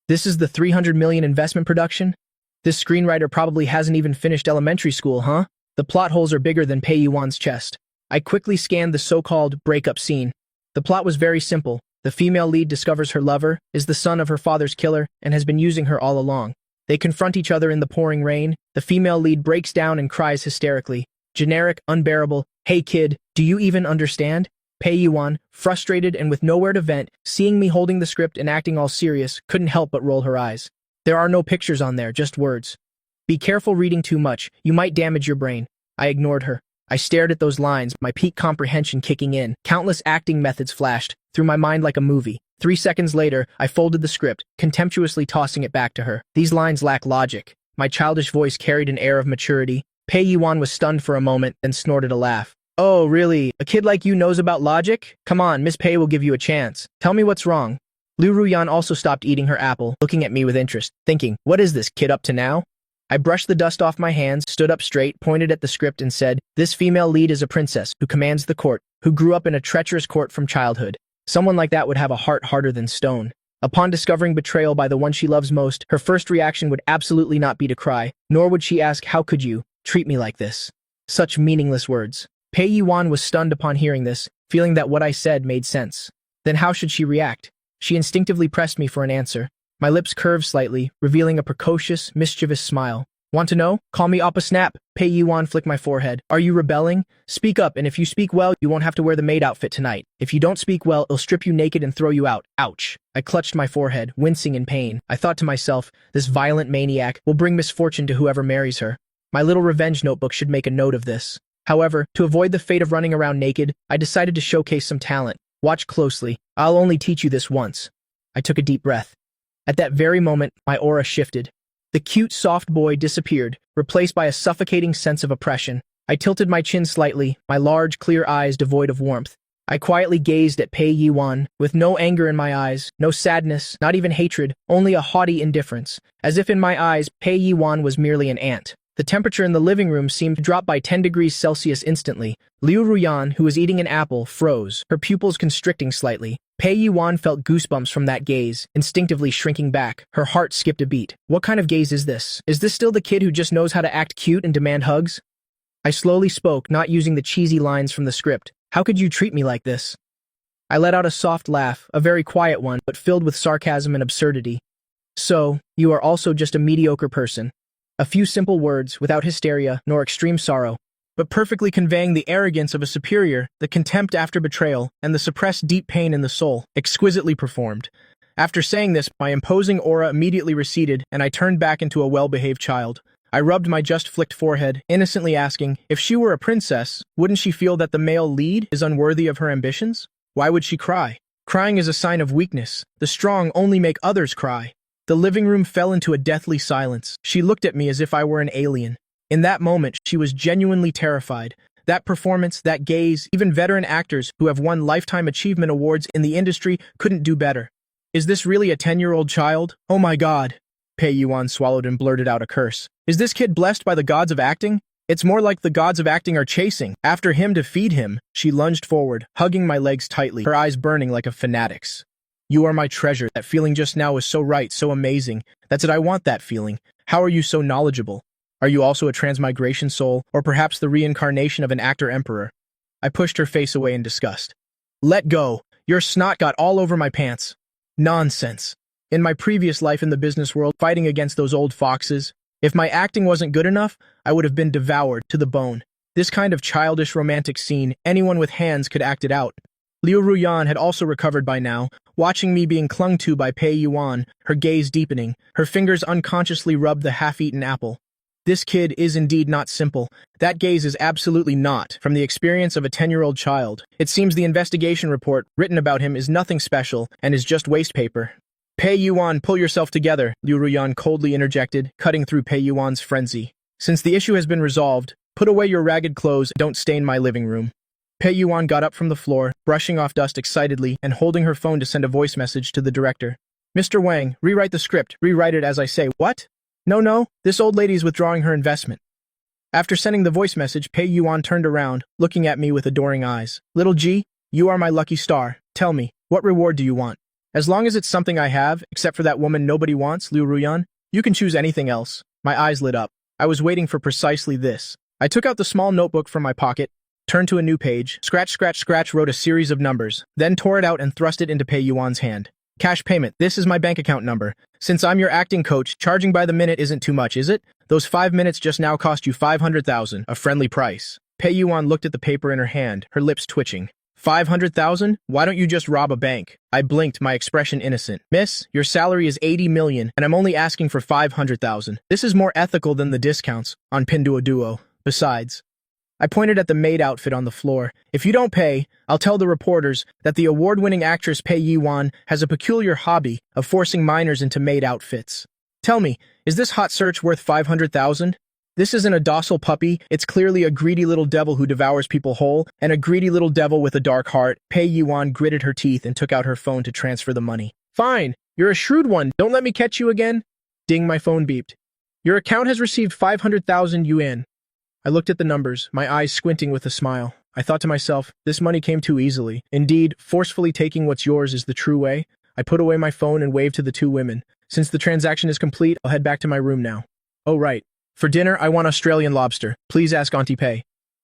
This is the 300 million investment production? This screenwriter probably hasn't even finished elementary school, huh? The plot holes are bigger than Pei Yuan's chest. I quickly scanned the so-called breakup scene. The plot was very simple. The female lead discovers her lover is the son of her father's killer and has been using her all along. They confront each other in the pouring rain. The female lead breaks down and cries hysterically. Generic, unbearable, hey kid, do you even understand? Pei Yuan, frustrated and with nowhere to vent, seeing me holding the script and acting all serious, couldn't help but roll her eyes. There are no pictures on there, just words. Be careful reading too much, you might damage your brain. I ignored her. I stared at those lines, my peak comprehension kicking in. Countless acting methods flashed through my mind like a movie. 3 seconds later, I folded the script, contemptuously tossing it back to her. These lines lack logic. My childish voice carried an air of maturity. Pei Yuan was stunned for a moment, then snorted a laugh. Oh, really? A kid like you knows about logic? Come on, Miss Pei will give you a chance. Tell me what's wrong. Liu Ruyan also stopped eating her apple, looking at me with interest, thinking, what is this kid up to now? I brushed the dust off my hands, stood up straight, pointed at the script and said, this female lead is a princess who commands the court, who grew up in a treacherous court from childhood. Someone like that would have a heart harder than stone. Upon discovering betrayal by the one she loves most, her first reaction would absolutely not be to cry, nor would she ask, "How could you treat me like this?" Such meaningless words. Pei Yuan was stunned upon hearing this, feeling that what I said made sense. Then how should she react? She instinctively pressed me for an answer. My lips curved slightly, revealing a precocious, mischievous smile. "Want to know? Call me Appa Snap." Pei Yuan flicked my forehead. "Are you rebelling? Speak up, and if you speak well, you won't have to wear the maid outfit tonight. If you don't speak well, I'll strip you naked and throw you out." Ouch. I clutched my forehead, wincing in pain. I thought to myself, this violent maniac will bring misfortune to whoever marries her. My little revenge notebook should make a note of this. However, to avoid the fate of running around naked, I decided to showcase some talent. Watch closely. I'll only teach you this once. I took a deep breath. At that very moment, my aura shifted. The cute, soft boy disappeared, replaced by a suffocating sense of oppression. I tilted my chin slightly, my large, clear eyes devoid of warmth. I quietly gazed at Pei Yuan, with no anger in my eyes, no sadness, not even hatred, only a haughty indifference. As if in my eyes, Pei Yuan was merely an ant. The temperature in the living room seemed to drop by 10 degrees Celsius instantly. Liu Ruyan, who was eating an apple, froze, her pupils constricting slightly. Pei Yuan felt goosebumps from that gaze, instinctively shrinking back. Her heart skipped a beat. What kind of gaze is this? Is this still the kid who just knows how to act cute and demand hugs? I slowly spoke, not using the cheesy lines from the script. "How could you treat me like this?" I let out a soft laugh, a very quiet one, but filled with sarcasm and absurdity. "So, you are also just a mediocre person." A few simple words, without hysteria nor extreme sorrow, but perfectly conveying the arrogance of a superior, the contempt after betrayal, and the suppressed deep pain in the soul, exquisitely performed. After saying this, my imposing aura immediately receded, and I turned back into a well-behaved child. I rubbed my just-flicked forehead, innocently asking, if she were a princess, wouldn't she feel that the male lead is unworthy of her ambitions? Why would she cry? Crying is a sign of weakness. The strong only make others cry. The living room fell into a deathly silence. She looked at me as if I were an alien. In that moment, she was genuinely terrified. That performance, that gaze, even veteran actors who have won Lifetime Achievement Awards in the industry couldn't do better. Is this really a 10-year-old child? Oh my god. Pei Yuan swallowed and blurted out a curse. Is this kid blessed by the gods of acting? It's more like the gods of acting are chasing after him to feed him. She lunged forward, hugging my legs tightly, her eyes burning like a fanatic's. You are my treasure. That feeling just now was so right, so amazing. That's it, I want that feeling. How are you so knowledgeable? Are you also a transmigration soul, or perhaps the reincarnation of an actor-emperor? I pushed her face away in disgust. Let go. Your snot got all over my pants. Nonsense. In my previous life in the business world, fighting against those old foxes, if my acting wasn't good enough, I would have been devoured to the bone. This kind of childish romantic scene, anyone with hands could act it out. Liu Ruyan had also recovered by now, watching me being clung to by Pei Yuan, her gaze deepening. Her fingers unconsciously rubbed the half-eaten apple. This kid is indeed not simple. That gaze is absolutely not from the experience of a 10-year-old child. It seems the investigation report written about him is nothing special and is just waste paper. Pei Yuan, pull yourself together, Liu Ruyan coldly interjected, cutting through Pei Yuan's frenzy. Since the issue has been resolved, put away your ragged clothes and don't stain my living room. Pei Yuan got up from the floor, brushing off dust excitedly and holding her phone to send a voice message to the director. Mr. Wang, rewrite the script. Rewrite it as I say. What? No, this old lady's withdrawing her investment. After sending the voice message, Pei Yuan turned around, looking at me with adoring eyes. Little G, you are my lucky star. Tell me, what reward do you want? As long as it's something I have, except for that woman nobody wants, Liu Ruyan, you can choose anything else. My eyes lit up. I was waiting for precisely this. I took out the small notebook from my pocket, turned to a new page, scratch, wrote a series of numbers, then tore it out and thrust it into Pei Yuan's hand. Cash payment, this is my bank account number. Since I'm your acting coach, charging by the minute isn't too much, is it? Those 5 minutes just now cost you 500,000, a friendly price. Pei Yuan looked at the paper in her hand, her lips twitching. 500,000? Why don't you just rob a bank? I blinked, my expression innocent. Miss, your salary is 80 million, and I'm only asking for 500,000. This is more ethical than the discounts on Pinduoduo. Besides, I pointed at the maid outfit on the floor. If you don't pay, I'll tell the reporters that the award-winning actress Pei Yuan has a peculiar hobby of forcing minors into maid outfits. Tell me, is this hot search worth 500,000? This isn't a docile puppy, it's clearly a greedy little devil who devours people whole, and a greedy little devil with a dark heart. Pei Yuan gritted her teeth and took out her phone to transfer the money. Fine, you're a shrewd one, don't let me catch you again. Ding, my phone beeped. Your account has received 500,000 yuan. I looked at the numbers, my eyes squinting with a smile. I thought to myself, this money came too easily. Indeed, forcefully taking what's yours is the true way. I put away my phone and waved to the two women. Since the transaction is complete, I'll head back to my room now. Oh, right. For dinner, I want Australian lobster. Please ask Auntie Pei.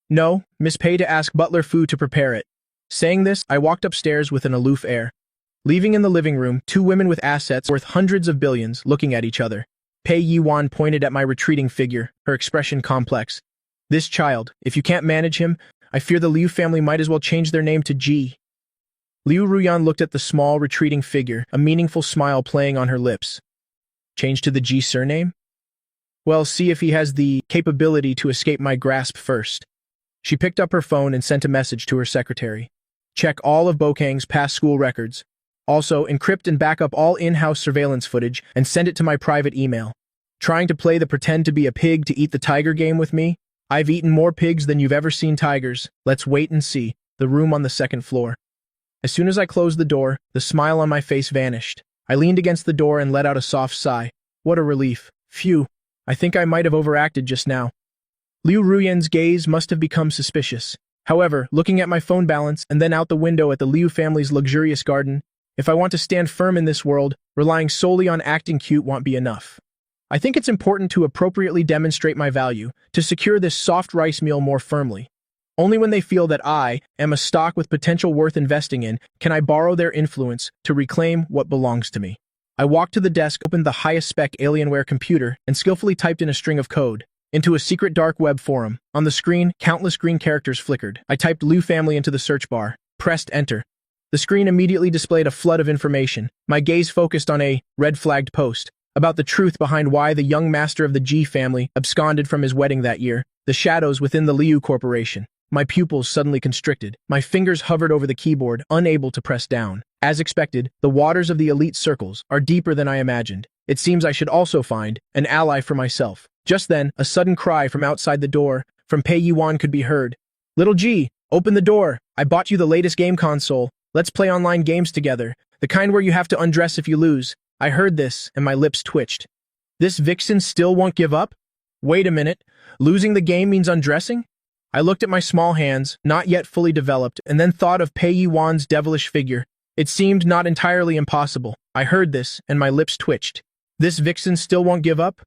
No, Miss Pei to ask Butler Fu to prepare it. Saying this, I walked upstairs with an aloof air. Leaving in the living room, two women with assets worth hundreds of billions looking at each other. Pei Yiwan pointed at my retreating figure, her expression complex. This child, if you can't manage him, I fear the Liu family might as well change their name to Ji. Liu Ruyan looked at the small, retreating figure, a meaningful smile playing on her lips. Change to the Ji surname? Well, see if he has the capability to escape my grasp first. She picked up her phone and sent a message to her secretary. Check all of Bokang's past school records. Also, encrypt and back up all in-house surveillance footage and send it to my private email. Trying to play the pretend to be a pig to eat the tiger game with me? I've eaten more pigs than you've ever seen tigers. Let's wait and see. The room on the second floor. As soon as I closed the door, the smile on my face vanished. I leaned against the door and let out a soft sigh. What a relief. Phew. I think I might have overacted just now. Liu Ruyan's gaze must have become suspicious. However, looking at my phone balance and then out the window at the Liu family's luxurious garden, if I want to stand firm in this world, relying solely on acting cute won't be enough. I think it's important to appropriately demonstrate my value, to secure this soft rice meal more firmly. Only when they feel that I am a stock with potential worth investing in can I borrow their influence to reclaim what belongs to me. I walked to the desk, opened the highest spec Alienware computer, and skillfully typed in a string of code into a secret dark web forum. On the screen, countless green characters flickered. I typed Liu family into the search bar, pressed enter. The screen immediately displayed a flood of information. My gaze focused on a red-flagged post about the truth behind why the young master of the Ji family absconded from his wedding that year, the shadows within the Liu Corporation. My pupils suddenly constricted. My fingers hovered over the keyboard, unable to press down. As expected, the waters of the elite circles are deeper than I imagined. It seems I should also find an ally for myself. Just then, a sudden cry from outside the door from Pei Yiwan could be heard. Little Ji, open the door. I bought you the latest game console. Let's play online games together, the kind where you have to undress if you lose. I heard this, and my lips twitched. This vixen still won't give up? Wait a minute, losing the game means undressing? I looked at my small hands, not yet fully developed, and then thought of Pei Yiwan's devilish figure. It seemed not entirely impossible. I heard this, and my lips twitched. This vixen still won't give up?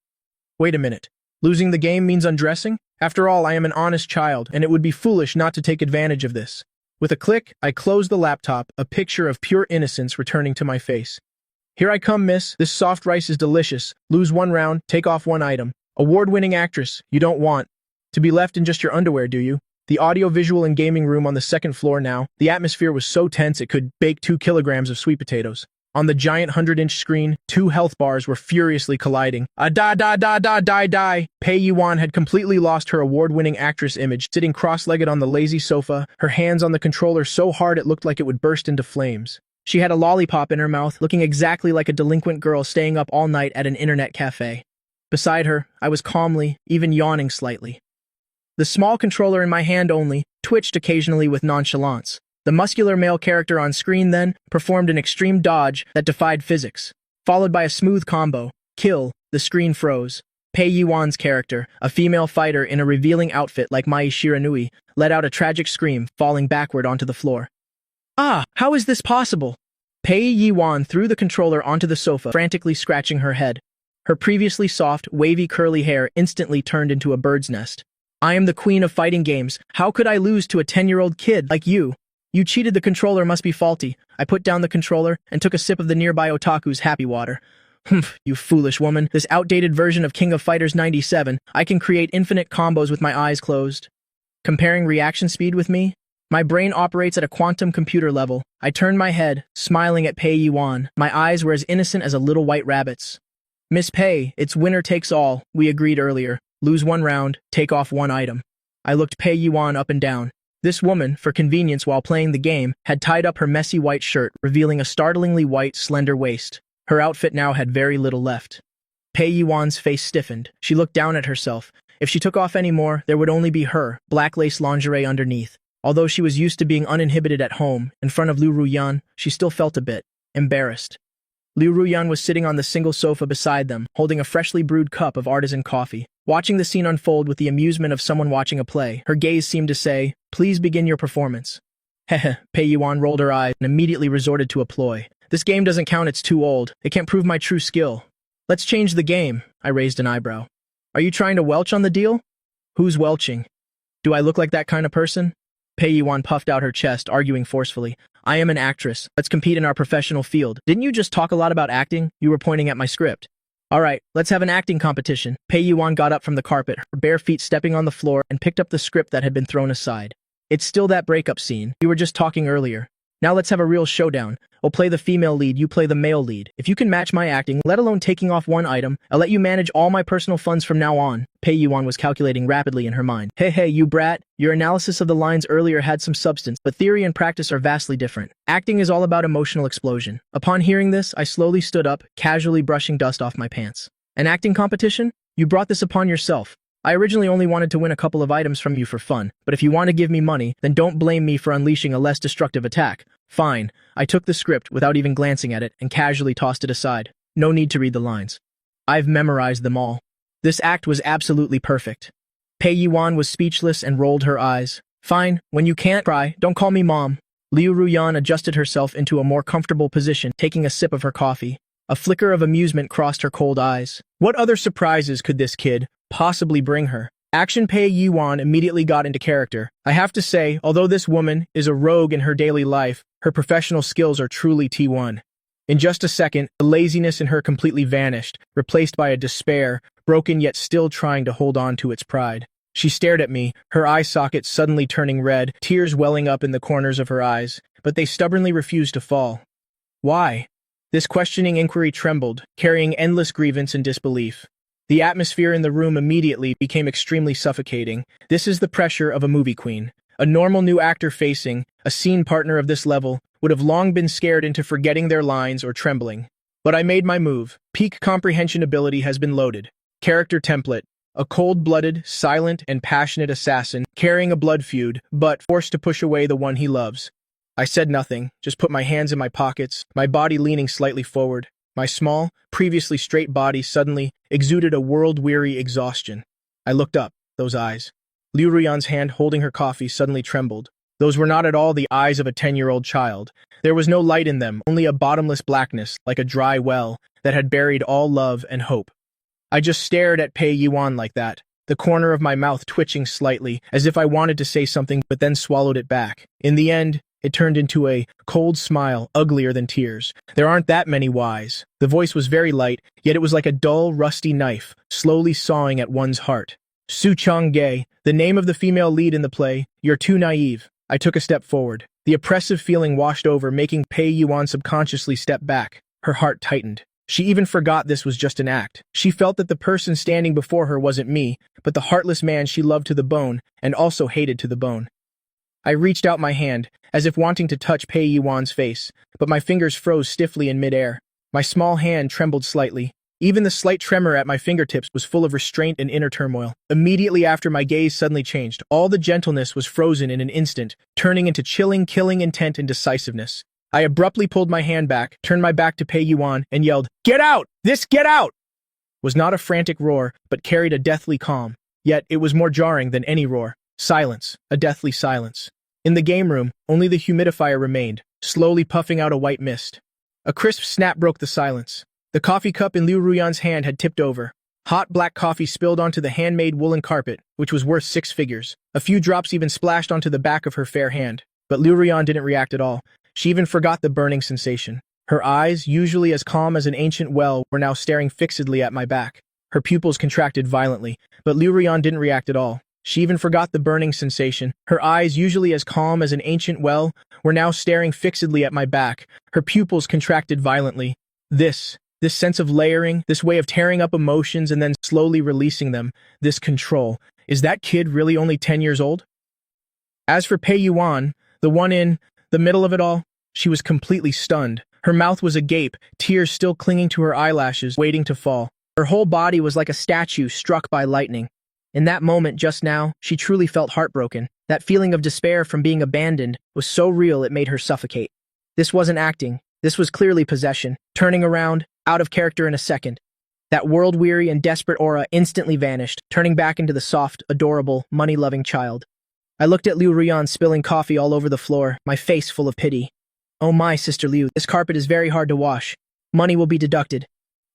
Wait a minute, losing the game means undressing? After all, I am an honest child, and it would be foolish not to take advantage of this. With a click, I closed the laptop, a picture of pure innocence returning to my face. Here I come, miss. This soft rice is delicious. Lose one round, take off one item. Award-winning actress, you don't want to be left in just your underwear, do you? The audio-visual and gaming room on the second floor now. The atmosphere was so tense it could bake 2 kilograms of sweet potatoes. On the giant 100-inch screen, 2 health bars were furiously colliding. Die. Pei Yiwan had completely lost her award-winning actress image, sitting cross-legged on the lazy sofa, her hands on the controller so hard it looked like it would burst into flames. She had a lollipop in her mouth, looking exactly like a delinquent girl staying up all night at an internet cafe. Beside her, I was calmly, even yawning slightly. The small controller in my hand only twitched occasionally with nonchalance. The muscular male character on screen then performed an extreme dodge that defied physics. Followed by a smooth combo. Kill. The screen froze. Pei Yiwan's character, a female fighter in a revealing outfit like Mai Shiranui, let out a tragic scream, falling backward onto the floor. Ah, how is this possible? Pei Yiwan threw the controller onto the sofa, frantically scratching her head. Her previously soft, wavy curly hair instantly turned into a bird's nest. I am the queen of fighting games. How could I lose to a 10-year-old kid like you? You cheated, the controller must be faulty. I put down the controller and took a sip of the nearby otaku's happy water. Humph, you foolish woman. This outdated version of King of Fighters 97, I can create infinite combos with my eyes closed. Comparing reaction speed with me? My brain operates at a quantum computer level. I turned my head, smiling at Pei Yiwan. My eyes were as innocent as a little white rabbit's. Miss Pei, it's winner takes all, we agreed earlier. Lose one round, take off one item. I looked Pei Yiwan up and down. This woman, for convenience while playing the game, had tied up her messy white shirt, revealing a startlingly white, slender waist. Her outfit now had very little left. Pei Yiwan's face stiffened. She looked down at herself. If she took off any more, there would only be her, black lace lingerie underneath. Although she was used to being uninhibited at home, in front of Liu Ruyan, she still felt a bit embarrassed. Liu Ruyan was sitting on the single sofa beside them, holding a freshly brewed cup of artisan coffee. Watching the scene unfold with the amusement of someone watching a play, her gaze seemed to say, "Please begin your performance." Heh, Pei Yiwan rolled her eyes and immediately resorted to a ploy. This game doesn't count, it's too old. It can't prove my true skill. Let's change the game. I raised an eyebrow. Are you trying to welch on the deal? Who's welching? Do I look like that kind of person? Pei Yuan puffed out her chest, arguing forcefully. I am an actress. Let's compete in our professional field. Didn't you just talk a lot about acting? You were pointing at my script. All right, let's have an acting competition. Pei Yuan got up from the carpet, her bare feet stepping on the floor, and picked up the script that had been thrown aside. It's still that breakup scene. We were just talking earlier. Now let's have a real showdown. I'll play the female lead, you play the male lead. If you can match my acting, let alone taking off one item, I'll let you manage all my personal funds from now on. Pei Yuan was calculating rapidly in her mind. Hey, you brat. Your analysis of the lines earlier had some substance, but theory and practice are vastly different. Acting is all about emotional explosion. Upon hearing this, I slowly stood up, casually brushing dust off my pants. An acting competition? You brought this upon yourself. I originally only wanted to win a couple of items from you for fun, but if you want to give me money, then don't blame me for unleashing a less destructive attack. Fine. I took the script without even glancing at it and casually tossed it aside. No need to read the lines. I've memorized them all. This act was absolutely perfect. Pei Yuan was speechless and rolled her eyes. Fine, when you can't cry, don't call me mom. Liu Ruyan adjusted herself into a more comfortable position, taking a sip of her coffee. A flicker of amusement crossed her cold eyes. What other surprises could this kid possibly bring her? Action Pei Yuan immediately got into character. I have to say, although this woman is a rogue in her daily life, her professional skills are truly T1. In just a second, the laziness in her completely vanished, replaced by a despair, broken yet still trying to hold on to its pride. She stared at me, her eye sockets suddenly turning red, tears welling up in the corners of her eyes, but they stubbornly refused to fall. Why? This questioning inquiry trembled, carrying endless grievance and disbelief. The atmosphere in the room immediately became extremely suffocating. This is the pressure of a movie queen. A normal new actor facing a scene partner of this level would have long been scared into forgetting their lines or trembling. But I made my move. Peak comprehension ability has been loaded. Character template. A cold-blooded, silent, and passionate assassin, carrying a blood feud, but forced to push away the one he loves. I said nothing, just put my hands in my pockets, my body leaning slightly forward. My small, previously straight body suddenly exuded a world-weary exhaustion. I looked up, those eyes. Liu Ruyan's hand holding her coffee suddenly trembled. Those were not at all the eyes of a 10-year-old child. There was no light in them, only a bottomless blackness, like a dry well, that had buried all love and hope. I just stared at Pei Yuan like that, the corner of my mouth twitching slightly, as if I wanted to say something but then swallowed it back. In the end, it turned into a cold smile, uglier than tears. There aren't that many whys. The voice was very light, yet it was like a dull, rusty knife, slowly sawing at one's heart. Su Chang-ge, the name of the female lead in the play, you're too naive. I took a step forward. The oppressive feeling washed over, making Pei Yuan subconsciously step back. Her heart tightened. She even forgot this was just an act. She felt that the person standing before her wasn't me, but the heartless man she loved to the bone, and also hated to the bone. I reached out my hand, as if wanting to touch Pei Yuan's face, but my fingers froze stiffly in midair. My small hand trembled slightly. Even the slight tremor at my fingertips was full of restraint and inner turmoil. Immediately after, my gaze suddenly changed. All the gentleness was frozen in an instant, turning into chilling, killing intent and decisiveness. I abruptly pulled my hand back, turned my back to Pei Yuan, and yelled, "Get out! Get out!" Was not a frantic roar, but carried a deathly calm. Yet it was more jarring than any roar. Silence, a deathly silence. In the game room, only the humidifier remained, slowly puffing out a white mist. A crisp snap broke the silence. The coffee cup in Liu Ruyan's hand had tipped over. Hot black coffee spilled onto the handmade woolen carpet, which was worth 6 figures. A few drops even splashed onto the back of her fair hand. But Liu Ruyan didn't react at all. She even forgot the burning sensation. Her eyes, usually as calm as an ancient well, were now staring fixedly at my back. Her pupils contracted violently, but Liu Ruyan didn't react at all. She even forgot the burning sensation. Her eyes, usually as calm as an ancient well, were now staring fixedly at my back. Her pupils contracted violently. This sense of layering, this way of tearing up emotions and then slowly releasing them, this control. Is that kid really only 10 years old? As for Pei Yuan, the one in the middle of it all, she was completely stunned. Her mouth was agape, tears still clinging to her eyelashes, waiting to fall. Her whole body was like a statue struck by lightning. In that moment just now, she truly felt heartbroken. That feeling of despair from being abandoned was so real it made her suffocate. This wasn't acting. This was clearly possession. Turning around, out of character in a second. That world-weary and desperate aura instantly vanished, turning back into the soft, adorable, money-loving child. I looked at Liu Ruyan spilling coffee all over the floor, my face full of pity. Oh my, Sister Liu, this carpet is very hard to wash. Money will be deducted.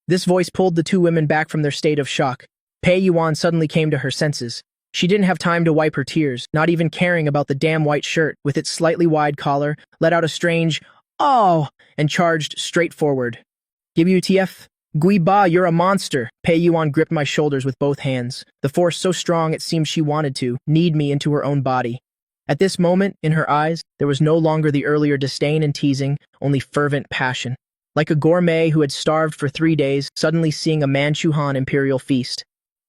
This voice pulled the two women back from their state of shock. Pei Yuan suddenly came to her senses. She didn't have time to wipe her tears, not even caring about the damn white shirt with its slightly wide collar, let out a strange, "Oh!" and charged straight forward. WTF? Gui Ba, you're a monster! Pei Yuan gripped my shoulders with both hands, the force so strong it seemed she wanted to knead me into her own body. At this moment, in her eyes, there was no longer the earlier disdain and teasing, only fervent passion. Like a gourmet who had starved for 3 days, suddenly seeing a Manchu Han imperial feast.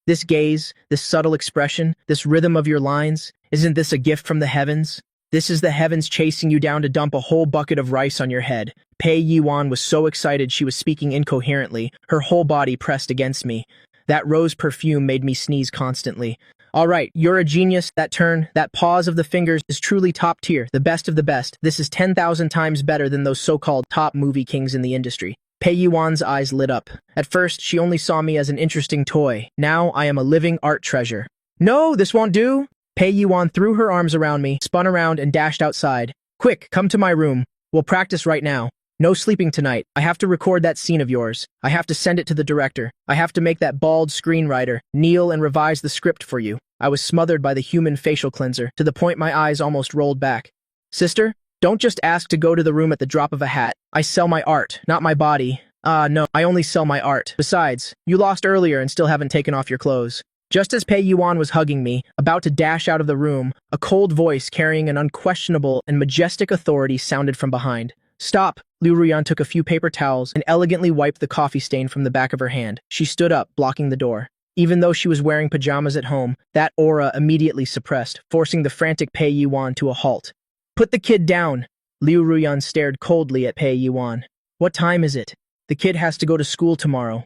This gaze, this subtle expression, this rhythm of your lines, isn't this a gift from the heavens? This is the heavens chasing you down to dump a whole bucket of rice on your head. Pei Yuan was so excited she was speaking incoherently, her whole body pressed against me. That rose perfume made me sneeze constantly. All right, you're a genius. That turn, that pause of the fingers is truly top tier, the best of the best. This is 10,000 times better than those so-called top movie kings in the industry. Pei Yuan's eyes lit up. At first, she only saw me as an interesting toy. Now, I am a living art treasure. No, this won't do! Pei Yuan threw her arms around me, spun around, and dashed outside. Quick, come to my room. We'll practice right now. No sleeping tonight. I have to record that scene of yours. I have to send it to the director. I have to make that bald screenwriter kneel and revise the script for you. I was smothered by the human facial cleanser, to the point my eyes almost rolled back. Sister, don't just ask to go to the room at the drop of a hat. I sell my art, not my body. No, I only sell my art. Besides, you lost earlier and still haven't taken off your clothes. Just as Pei Yuan was hugging me, about to dash out of the room, a cold voice carrying an unquestionable and majestic authority sounded from behind. Stop! Liu Ruyan took a few paper towels and elegantly wiped the coffee stain from the back of her hand. She stood up, blocking the door. Even though she was wearing pajamas at home, that aura immediately suppressed, forcing the frantic Pei Yuan to a halt. Put the kid down! Liu Ruyan stared coldly at Pei Yuan. What time is it? The kid has to go to school tomorrow.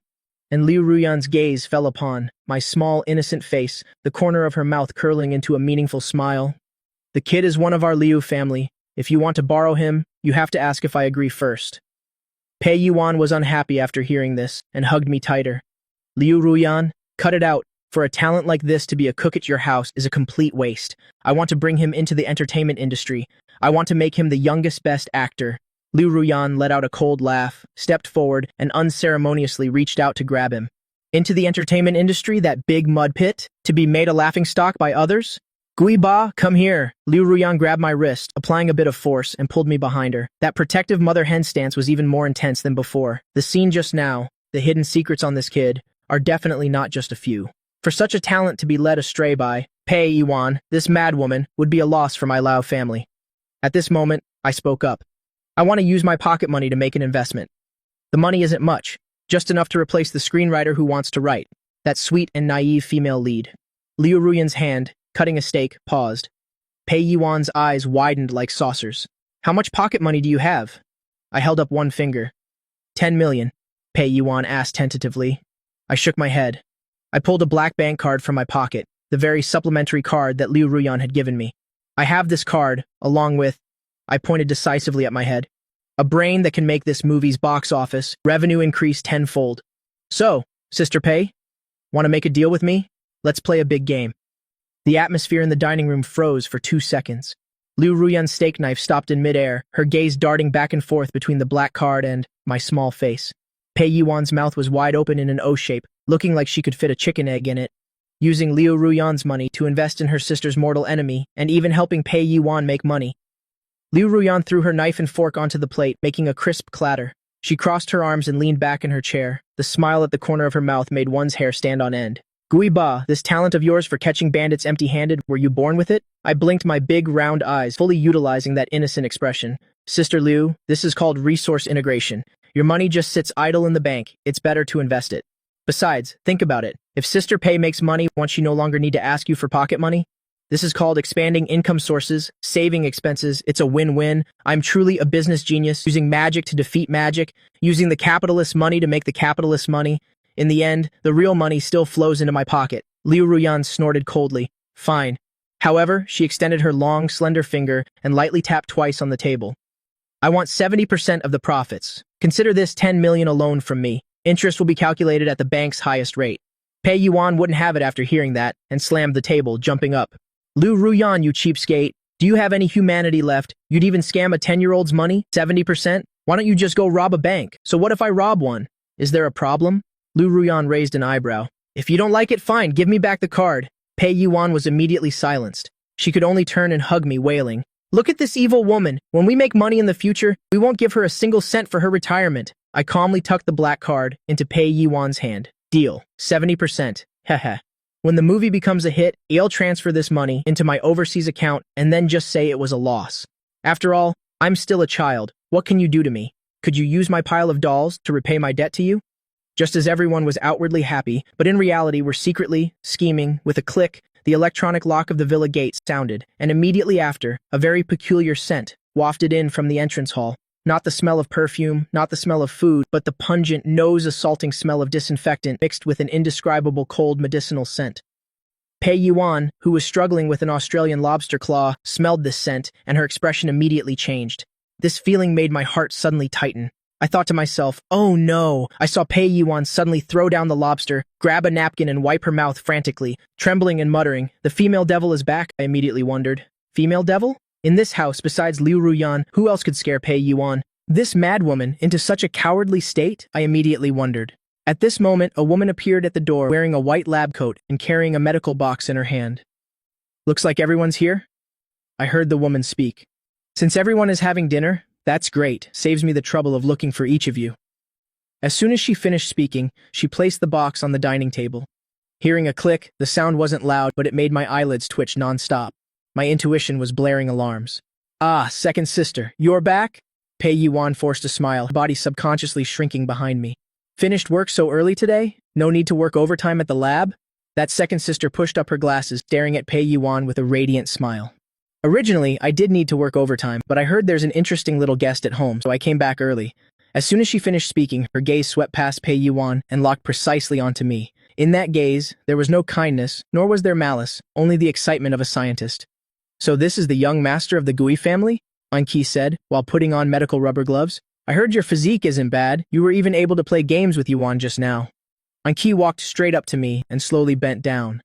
And Liu Ruyan's gaze fell upon my small, innocent face, the corner of her mouth curling into a meaningful smile. The kid is one of our Liu family. If you want to borrow him, you have to ask if I agree first. Pei Yuan was unhappy after hearing this and hugged me tighter. Liu Ruyan, cut it out. For a talent like this to be a cook at your house is a complete waste. I want to bring him into the entertainment industry. I want to make him the youngest best actor. Liu Ruyan let out a cold laugh, stepped forward, and unceremoniously reached out to grab him. Into the entertainment industry, that big mud pit? To be made a laughingstock by others? Gui Ba, come here. Liu Ruyan grabbed my wrist, applying a bit of force, and pulled me behind her. That protective mother-hen stance was even more intense than before. The scene just now, the hidden secrets on this kid, are definitely not just a few. For such a talent to be led astray by Pei Yuan, this madwoman, would be a loss for my Lao family. At this moment, I spoke up. I want to use my pocket money to make an investment. The money isn't much, just enough to replace the screenwriter who wants to write, that sweet and naive female lead. Liu Ruyan's hand, cutting a steak, paused. Pei Yuan's eyes widened like saucers. How much pocket money do you have? I held up one finger. 10 million, Pei Yuan asked tentatively. I shook my head. I pulled a black bank card from my pocket, the very supplementary card that Liu Ruyan had given me. I have this card, along with, I pointed decisively at my head, a brain that can make this movie's box office revenue increase tenfold. So, Sister Pei, want to make a deal with me? Let's play a big game. The atmosphere in the dining room froze for 2 seconds. Liu Ruyan's steak knife stopped in midair, her gaze darting back and forth between the black card and my small face. Pei Yuan's mouth was wide open in an O shape, looking like she could fit a chicken egg in it. Using Liu Ruyan's money to invest in her sister's mortal enemy, and even helping Pei Yuan make money. Liu Ruyan threw her knife and fork onto the plate, making a crisp clatter. She crossed her arms and leaned back in her chair. The smile at the corner of her mouth made one's hair stand on end. Gui Ba, this talent of yours for catching bandits empty-handed, were you born with it? I blinked my big, round eyes, fully utilizing that innocent expression. Sister Liu, this is called resource integration. Your money just sits idle in the bank. It's better to invest it. Besides, think about it. If Sister Pei makes money, won't she no longer need to ask you for pocket money? This is called expanding income sources, saving expenses. It's a win-win. I'm truly a business genius, using magic to defeat magic, using the capitalist's money to make the capitalist's money. In the end, the real money still flows into my pocket. Liu Ruyan snorted coldly. Fine. However, she extended her long, slender finger and lightly tapped twice on the table. I want 70% of the profits. Consider this 10 million alone from me. Interest will be calculated at the bank's highest rate. Pei Yuan wouldn't have it after hearing that, and slammed the table, jumping up. Liu Ruyan, you cheapskate. Do you have any humanity left? You'd even scam a 10-year-old's money? 70%? Why don't you just go rob a bank? So what if I rob one? Is there a problem? Liu Ruyan raised an eyebrow. If you don't like it, fine, give me back the card. Pei Yuan was immediately silenced. She could only turn and hug me, wailing. Look at this evil woman. When we make money in the future, we won't give her a single cent for her retirement. I calmly tucked the black card into Pei Yuan's hand. Deal. 70%. Heh. When the movie becomes a hit, I'll transfer this money into my overseas account and then just say it was a loss. After all, I'm still a child. What can you do to me? Could you use my pile of dolls to repay my debt to you? Just as everyone was outwardly happy, but in reality were secretly scheming, with a click, the electronic lock of the villa gate sounded, and immediately after, a very peculiar scent wafted in from the entrance hall. Not the smell of perfume, not the smell of food, but the pungent, nose-assaulting smell of disinfectant mixed with an indescribable cold medicinal scent. Pei Yuan, who was struggling with an Australian lobster claw, smelled this scent, and her expression immediately changed. This feeling made my heart suddenly tighten. I thought to myself, oh no! I saw Pei Yuan suddenly throw down the lobster, grab a napkin and wipe her mouth frantically, trembling and muttering, the female devil is back, I immediately wondered. Female devil? In this house, besides Liu Ruyan, who else could scare Pei Yuan? This madwoman into such a cowardly state? I immediately wondered. At this moment, a woman appeared at the door wearing a white lab coat and carrying a medical box in her hand. Looks like everyone's here? I heard the woman speak. Since everyone is having dinner, that's great, saves me the trouble of looking for each of you. As soon as she finished speaking, she placed the box on the dining table. Hearing a click, the sound wasn't loud, but it made my eyelids twitch non-stop. My intuition was blaring alarms. Ah, second sister, you're back? Pei Yuan forced a smile, her body subconsciously shrinking behind me. Finished work so early today? No need to work overtime at the lab? That second sister pushed up her glasses, staring at Pei Yuan with a radiant smile. Originally, I did need to work overtime, but I heard there's an interesting little guest at home, so I came back early. As soon as she finished speaking, her gaze swept past Pei Yuan and locked precisely onto me. In that gaze, there was no kindness, nor was there malice, only the excitement of a scientist. So this is the young master of the Gui family? Anki said, while putting on medical rubber gloves. I heard your physique isn't bad. You were even able to play games with Yuan just now. Anki walked straight up to me and slowly bent down.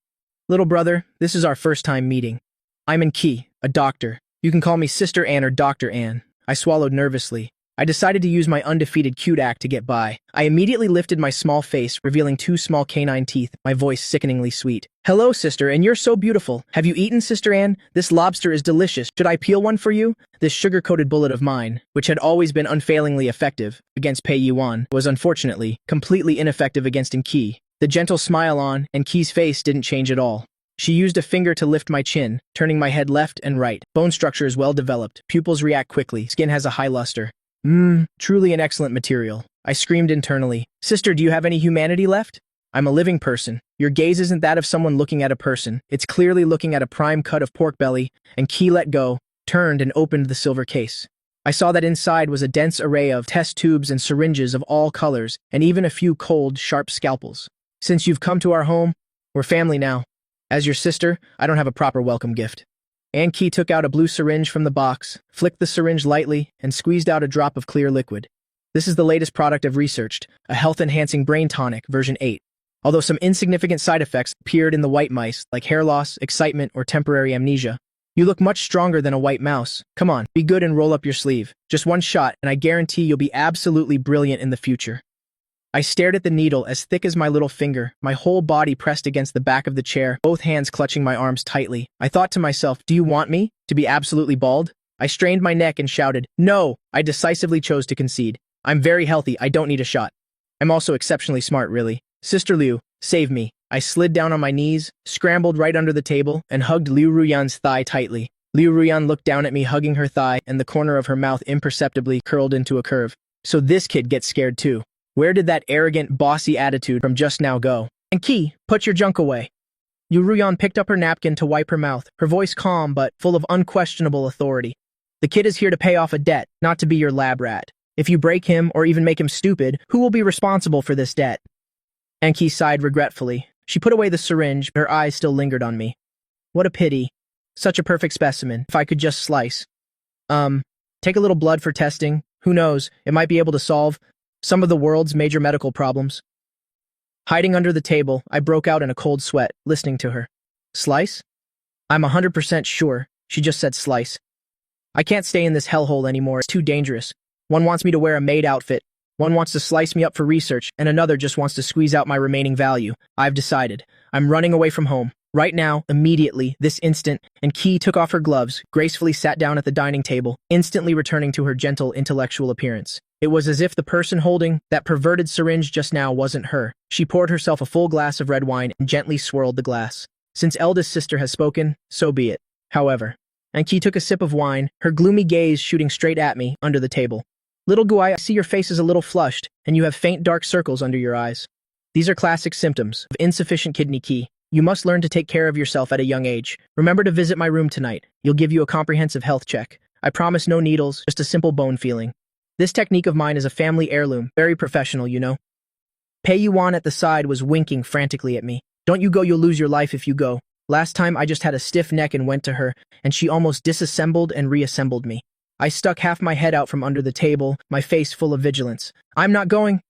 Little brother, this is our first time meeting. I'm Anki, a doctor. You can call me Sister Anne or Dr. Anne. I swallowed nervously. I decided to use my undefeated cute act to get by. I immediately lifted my small face, revealing 2 small canine teeth, my voice sickeningly sweet. Hello, sister, and you're so beautiful. Have you eaten, Sister Anne? This lobster is delicious. Should I peel one for you? This sugar-coated bullet of mine, which had always been unfailingly effective against Pei Yuan, was unfortunately completely ineffective against Anki. The gentle smile on Anki's face didn't change at all. She used a finger to lift my chin, turning my head left and right. Bone structure is well developed. Pupils react quickly. Skin has a high luster. Truly an excellent material. I screamed internally. Sister, do you have any humanity left? I'm a living person. Your gaze isn't that of someone looking at a person. It's clearly looking at a prime cut of pork belly, and Key let go, turned and opened the silver case. I saw that inside was a dense array of test tubes and syringes of all colors, and even a few cold, sharp scalpels. Since you've come to our home, we're family now. As your sister, I don't have a proper welcome gift. Anki took out a blue syringe from the box, flicked the syringe lightly, and squeezed out a drop of clear liquid. This is the latest product I've researched, a health-enhancing brain tonic, version 8. Although some insignificant side effects appeared in the white mice, like hair loss, excitement, or temporary amnesia, you look much stronger than a white mouse. Come on, be good and roll up your sleeve. Just one shot, and I guarantee you'll be absolutely brilliant in the future. I stared at the needle as thick as my little finger, my whole body pressed against the back of the chair, both hands clutching my arms tightly. I thought to myself, do you want me to be absolutely bald? I strained my neck and shouted, no! I decisively chose to concede. I'm very healthy, I don't need a shot. I'm also exceptionally smart, really. Sister Liu, save me. I slid down on my knees, scrambled right under the table, and hugged Liu Ruyan's thigh tightly. Liu Ruyan looked down at me, hugging her thigh, and the corner of her mouth imperceptibly curled into a curve. So this kid gets scared too. Where did that arrogant, bossy attitude from just now go? Anki, put your junk away. Liu Ruyan picked up her napkin to wipe her mouth, her voice calm but full of unquestionable authority. The kid is here to pay off a debt, not to be your lab rat. If you break him or even make him stupid, who will be responsible for this debt? Anki sighed regretfully. She put away the syringe, but her eyes still lingered on me. What a pity. Such a perfect specimen, if I could just slice. Take a little blood for testing. Who knows, it might be able to solve some of the world's major medical problems. Hiding under the table, I broke out in a cold sweat, listening to her. Slice? I'm 100% sure She just said slice. I can't stay in this hellhole anymore. It's too dangerous. One wants me to wear a maid outfit. One wants to slice me up for research, and another just wants to squeeze out my remaining value. I've decided. I'm running away from home. Right now, immediately, this instant, and Key took off her gloves, gracefully sat down at the dining table, instantly returning to her gentle, intellectual appearance. It was as if the person holding that perverted syringe just now wasn't her. She poured herself a full glass of red wine and gently swirled the glass. Since eldest sister has spoken, so be it. However, and Key took a sip of wine, her gloomy gaze shooting straight at me, under the table. Little Guai, I see your face is a little flushed, and you have faint dark circles under your eyes. These are classic symptoms of insufficient kidney Key. You must learn to take care of yourself at a young age. Remember to visit my room tonight. You'll give you a comprehensive health check. I promise no needles, just a simple bone feeling. This technique of mine is a family heirloom, very professional, you know. Pei Yuan at the side was winking frantically at me. Don't you go, you'll lose your life if you go. Last time I just had a stiff neck and went to her, and she almost disassembled and reassembled me. I stuck half my head out from under the table, my face full of vigilance. I'm not going.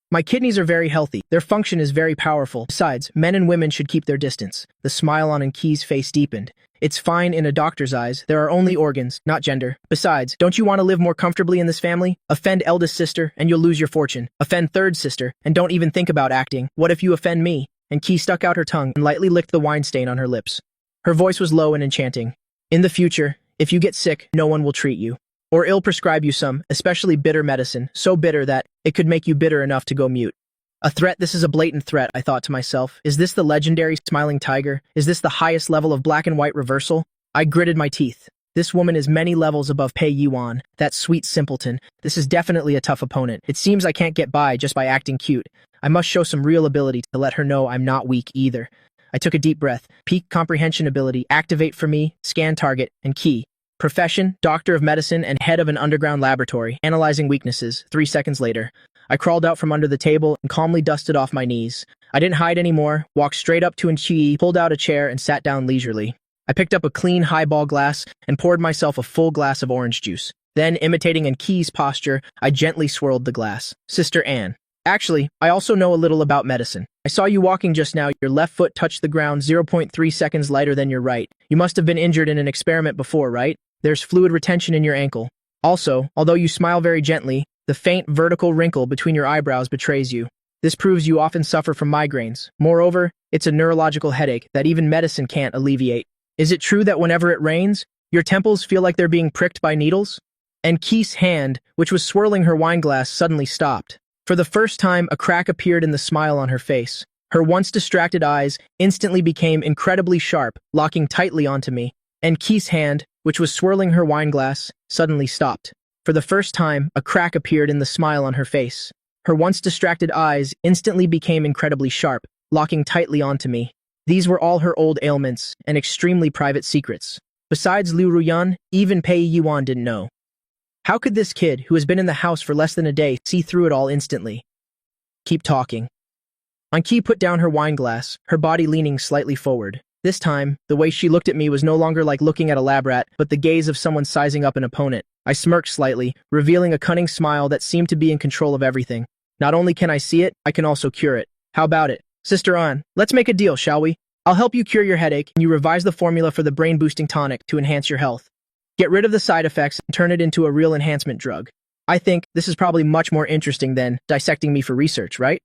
My kidneys are very healthy. Their function is very powerful. Besides, men and women should keep their distance. The smile on Key's face deepened. It's fine in a doctor's eyes. There are only organs, not gender. Besides, don't you want to live more comfortably in this family? Offend eldest sister, and you'll lose your fortune. Offend third sister, and don't even think about acting. What if you offend me? And Key stuck out her tongue and lightly licked the wine stain on her lips. Her voice was low and enchanting. In the future, if you get sick, no one will treat you. Or ill-prescribe you some, especially bitter medicine, so bitter that it could make you bitter enough to go mute. A threat? This is a blatant threat, I thought to myself. Is this the legendary smiling tiger? Is this the highest level of black and white reversal? I gritted my teeth. This woman is many levels above Pei Yuan, that sweet simpleton. This is definitely a tough opponent. It seems I can't get by just by acting cute. I must show some real ability to let her know I'm not weak either. I took a deep breath. Peak comprehension ability, activate for me, scan target, and Key. Profession, doctor of medicine and head of an underground laboratory, analyzing weaknesses. 3 seconds later, I crawled out from under the table and calmly dusted off my knees. I didn't hide anymore, walked straight up to Key, pulled out a chair and sat down leisurely. I picked up a clean highball glass and poured myself a full glass of orange juice. Then, imitating Key's posture, I gently swirled the glass. Sister Anne. Actually, I also know a little about medicine. I saw you walking just now. Your left foot touched the ground 0.3 seconds lighter than your right. You must have been injured in an experiment before, right? There's fluid retention in your ankle. Also, although you smile very gently, the faint vertical wrinkle between your eyebrows betrays you. This proves you often suffer from migraines. Moreover, it's a neurological headache that even medicine can't alleviate. Is it true that whenever it rains, your temples feel like they're being pricked by needles? And Key's hand, which was swirling her wine glass, suddenly stopped. For the first time, a crack appeared in the smile on her face. Her once distracted eyes instantly became incredibly sharp, locking tightly onto me. And Key's hand, which was swirling her wine glass, suddenly stopped. For the first time, a crack appeared in the smile on her face. Her once distracted eyes instantly became incredibly sharp, locking tightly onto me. These were all her old ailments and extremely private secrets. Besides Liu Ruyan, even Pei Yuan didn't know. How could this kid, who has been in the house for less than a day, see through it all instantly? Keep talking. Anki put down her wine glass, her body leaning slightly forward. This time, the way she looked at me was no longer like looking at a lab rat, but the gaze of someone sizing up an opponent. I smirked slightly, revealing a cunning smile that seemed to be in control of everything. Not only can I see it, I can also cure it. How about it? Sister Anne, let's make a deal, shall we? I'll help you cure your headache, and you revise the formula for the brain-boosting tonic to enhance your health. Get rid of the side effects and turn it into a real enhancement drug. I think this is probably much more interesting than dissecting me for research, right?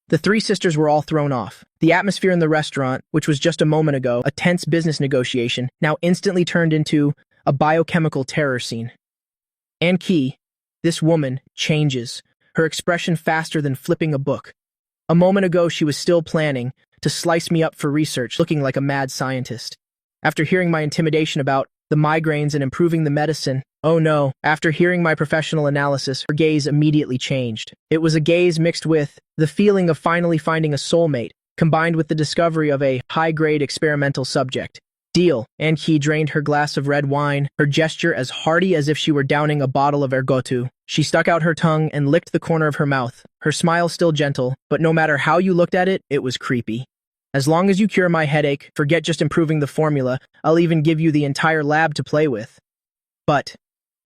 The three sisters were all thrown off. The atmosphere in the restaurant, which was just a moment ago a tense business negotiation, now instantly turned into a biochemical terror scene. And Key, this woman, changes, her expression faster than flipping a book. A moment ago she was still planning to slice me up for research, looking like a mad scientist. After hearing my intimidation about the migraines and improving the medicine, oh no, after hearing my professional analysis, her gaze immediately changed. It was a gaze mixed with the feeling of finally finding a soulmate, combined with the discovery of a high-grade experimental subject. Deal. And Key drained her glass of red wine, her gesture as hearty as if she were downing a bottle of ergotu. She stuck out her tongue and licked the corner of her mouth, her smile still gentle, but no matter how you looked at it, it was creepy. As long as you cure my headache, forget just improving the formula, I'll even give you the entire lab to play with. But,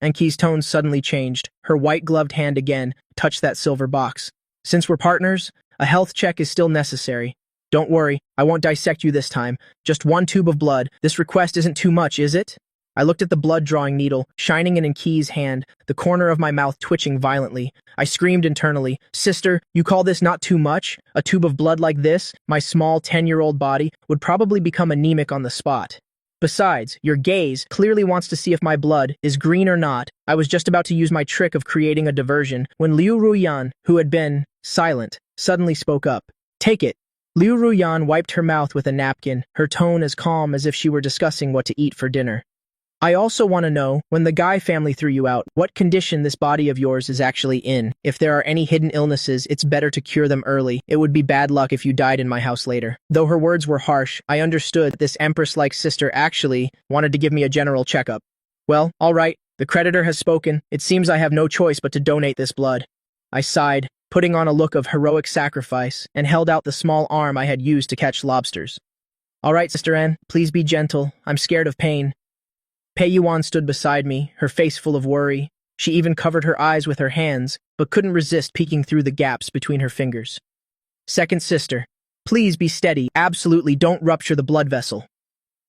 and Key's tone suddenly changed, her white-gloved hand again touched that silver box. Since we're partners, a health check is still necessary. Don't worry, I won't dissect you this time. Just one tube of blood. This request isn't too much, is it? I looked at the blood-drawing needle, shining in Key's hand, the corner of my mouth twitching violently. I screamed internally, "Sister, you call this not too much? A tube of blood like this, my small 10-year-old body, would probably become anemic on the spot. Besides, your gaze clearly wants to see if my blood is green or not." I was just about to use my trick of creating a diversion when Liu Ruyan, who had been silent, suddenly spoke up. "Take it." Liu Ruyan wiped her mouth with a napkin, her tone as calm as if she were discussing what to eat for dinner. "I also want to know, when the Guy family threw you out, what condition this body of yours is actually in. If there are any hidden illnesses, it's better to cure them early. It would be bad luck if you died in my house later." Though her words were harsh, I understood this empress-like sister actually wanted to give me a general checkup. "Well, all right, the creditor has spoken. It seems I have no choice but to donate this blood." I sighed, putting on a look of heroic sacrifice, and held out the small arm I had used to catch lobsters. "All right, Sister N, please be gentle. I'm scared of pain." Pei Yuan stood beside me, her face full of worry. She even covered her eyes with her hands, but couldn't resist peeking through the gaps between her fingers. "Second sister, please be steady. Absolutely don't rupture the blood vessel."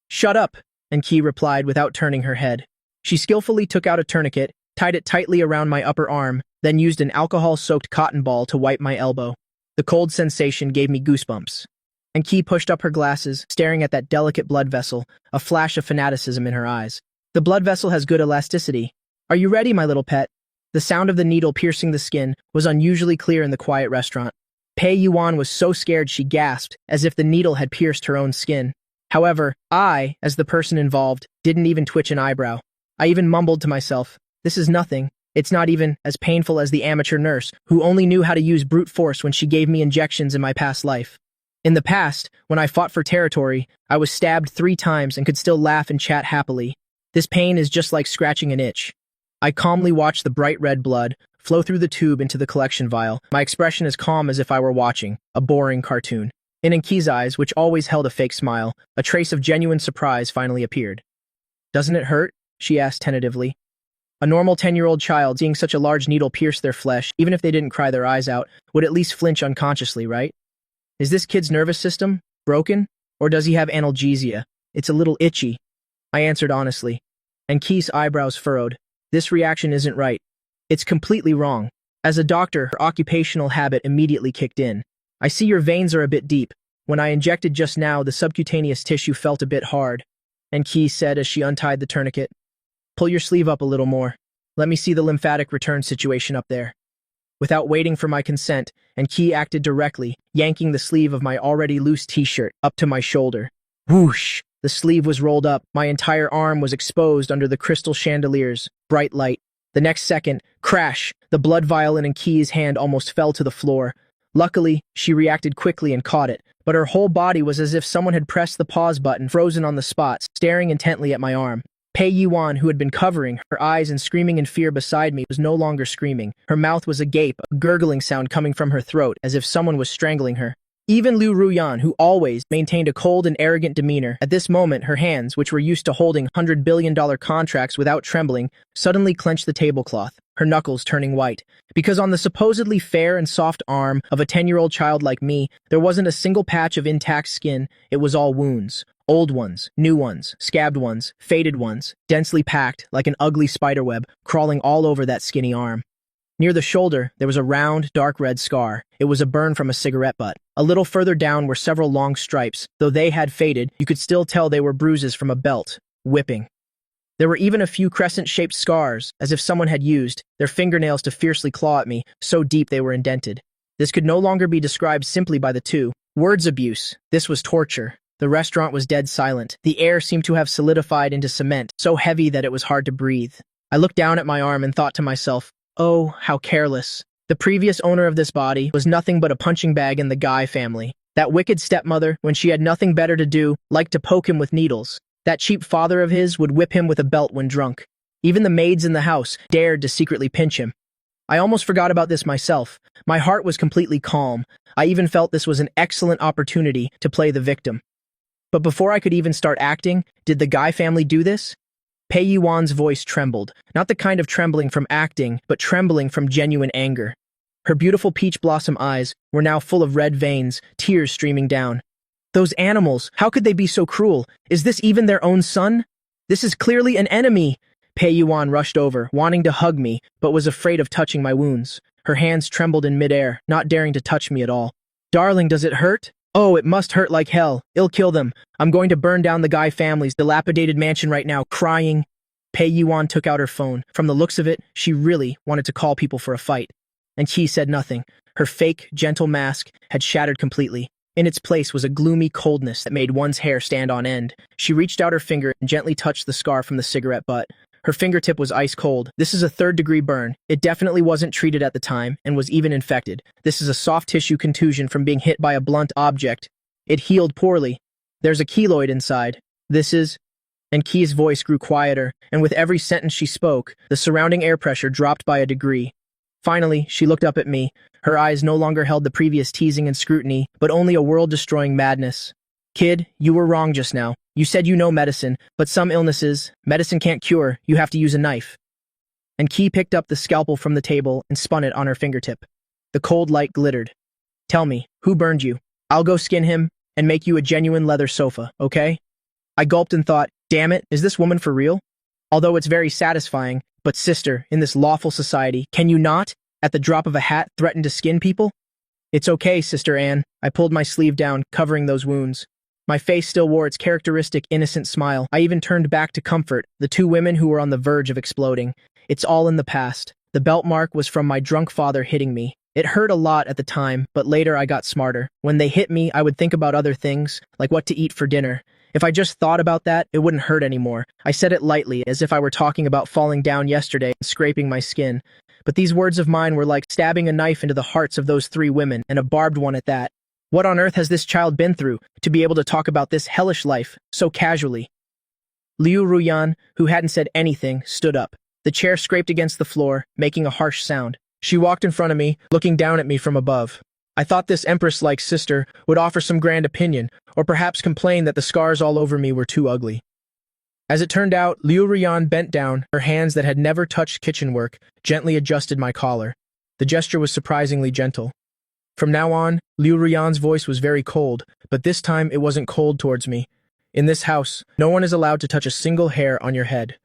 "Shut up," Enki replied without turning her head. She skillfully took out a tourniquet, tied it tightly around my upper arm, then used an alcohol-soaked cotton ball to wipe my elbow. The cold sensation gave me goosebumps. Enki pushed up her glasses, staring at that delicate blood vessel, a flash of fanaticism in her eyes. "The blood vessel has good elasticity. Are you ready, my little pet?" The sound of the needle piercing the skin was unusually clear in the quiet restaurant. Pei Yuan was so scared she gasped, as if the needle had pierced her own skin. However, I, as the person involved, didn't even twitch an eyebrow. I even mumbled to myself, "This is nothing. It's not even as painful as the amateur nurse, who only knew how to use brute force when she gave me injections in my past life." In the past, when I fought for territory, I was stabbed 3 times and could still laugh and chat happily. This pain is just like scratching an itch. I calmly watched the bright red blood flow through the tube into the collection vial, my expression as calm as if I were watching a boring cartoon. In Enki's eyes, which always held a fake smile, a trace of genuine surprise finally appeared. "Doesn't it hurt?" she asked tentatively. A normal 10-year-old child, seeing such a large needle pierce their flesh, even if they didn't cry their eyes out, would at least flinch unconsciously, right? Is this kid's nervous system broken? Or does he have analgesia? It's a little itchy. I answered honestly. And Keith's eyebrows furrowed. This reaction isn't right. It's completely wrong. As a doctor, her occupational habit immediately kicked in. "I see your veins are a bit deep. When I injected just now, the subcutaneous tissue felt a bit hard," and Keith said as she untied the tourniquet. "Pull your sleeve up a little more. Let me see the lymphatic return situation up there." Without waiting for my consent, and Key acted directly, yanking the sleeve of my already loose t-shirt up to my shoulder. Whoosh! The sleeve was rolled up, my entire arm was exposed under the crystal chandelier's bright light. The next second, crash! The blood vial in Key's hand almost fell to the floor. Luckily, she reacted quickly and caught it, but her whole body was as if someone had pressed the pause button, frozen on the spot, staring intently at my arm. Pei Yuan, who had been covering her eyes and screaming in fear beside me, was no longer screaming. Her mouth was agape, a gurgling sound coming from her throat, as if someone was strangling her. Even Liu Ruyan, who always maintained a cold and arrogant demeanor, at this moment her hands, which were used to holding $100 billion contracts without trembling, suddenly clenched the tablecloth, her knuckles turning white. Because on the supposedly fair and soft arm of a 10-year-old child like me, there wasn't a single patch of intact skin, it was all wounds. Old ones, new ones, scabbed ones, faded ones, densely packed, like an ugly spiderweb, crawling all over that skinny arm. Near the shoulder, there was a round, dark red scar. It was a burn from a cigarette butt. A little further down were several long stripes. Though they had faded, you could still tell they were bruises from a belt, whipping. There were even a few crescent-shaped scars, as if someone had used their fingernails to fiercely claw at me, so deep they were indented. This could no longer be described simply by the two words abuse. This was torture. The restaurant was dead silent. The air seemed to have solidified into cement, so heavy that it was hard to breathe. I looked down at my arm and thought to myself, oh, how careless. The previous owner of this body was nothing but a punching bag in the Guy family. That wicked stepmother, when she had nothing better to do, liked to poke him with needles. That cheap father of his would whip him with a belt when drunk. Even the maids in the house dared to secretly pinch him. I almost forgot about this myself. My heart was completely calm. I even felt this was an excellent opportunity to play the victim. But before I could even start acting, did the Guy family do this? Pei Yuan's voice trembled, not the kind of trembling from acting, but trembling from genuine anger. Her beautiful peach blossom eyes were now full of red veins, tears streaming down. Those animals, how could they be so cruel? Is this even their own son? This is clearly an enemy! Pei Yuan rushed over, wanting to hug me, but was afraid of touching my wounds. Her hands trembled in midair, not daring to touch me at all. Darling, does it hurt? Oh, it must hurt like hell. I'll kill them. I'm going to burn down the Guy family's dilapidated mansion right now, crying. Pei Yuan took out her phone. From the looks of it, she really wanted to call people for a fight. And Qi said nothing. Her fake, gentle mask had shattered completely. In its place was a gloomy coldness that made one's hair stand on end. She reached out her finger and gently touched the scar from the cigarette butt. Her fingertip was ice cold. This is a third-degree burn. It definitely wasn't treated at the time and was even infected. This is a soft tissue contusion from being hit by a blunt object. It healed poorly. There's a keloid inside. This is... And Qi's voice grew quieter, and with every sentence she spoke, the surrounding air pressure dropped by a degree. Finally, she looked up at me. Her eyes no longer held the previous teasing and scrutiny, but only a world-destroying madness. Kid, you were wrong just now. You said you know medicine, but some illnesses, medicine can't cure, you have to use a knife. And Qi picked up the scalpel from the table and spun it on her fingertip. The cold light glittered. Tell me, who burned you? I'll go skin him and make you a genuine leather sofa, okay? I gulped and thought, damn it, is this woman for real? Although it's very satisfying, but sister, in this lawful society, can you not, at the drop of a hat, threaten to skin people? It's okay, Sister Anne. I pulled my sleeve down, covering those wounds. My face still wore its characteristic innocent smile. I even turned back to comfort the two women who were on the verge of exploding. It's all in the past. The belt mark was from my drunk father hitting me. It hurt a lot at the time, but later I got smarter. When they hit me, I would think about other things, like what to eat for dinner. If I just thought about that, it wouldn't hurt anymore. I said it lightly, as if I were talking about falling down yesterday and scraping my skin. But these words of mine were like stabbing a knife into the hearts of those three women, and a barbed one at that. What on earth has this child been through, to be able to talk about this hellish life, so casually? Liu Ruyan, who hadn't said anything, stood up. The chair scraped against the floor, making a harsh sound. She walked in front of me, looking down at me from above. I thought this empress-like sister would offer some grand opinion, or perhaps complain that the scars all over me were too ugly. As it turned out, Liu Ruyan bent down, her hands that had never touched kitchen work, gently adjusted my collar. The gesture was surprisingly gentle. From now on, Liu Ruyan's voice was very cold, but this time it wasn't cold towards me. In this house, no one is allowed to touch a single hair on your head.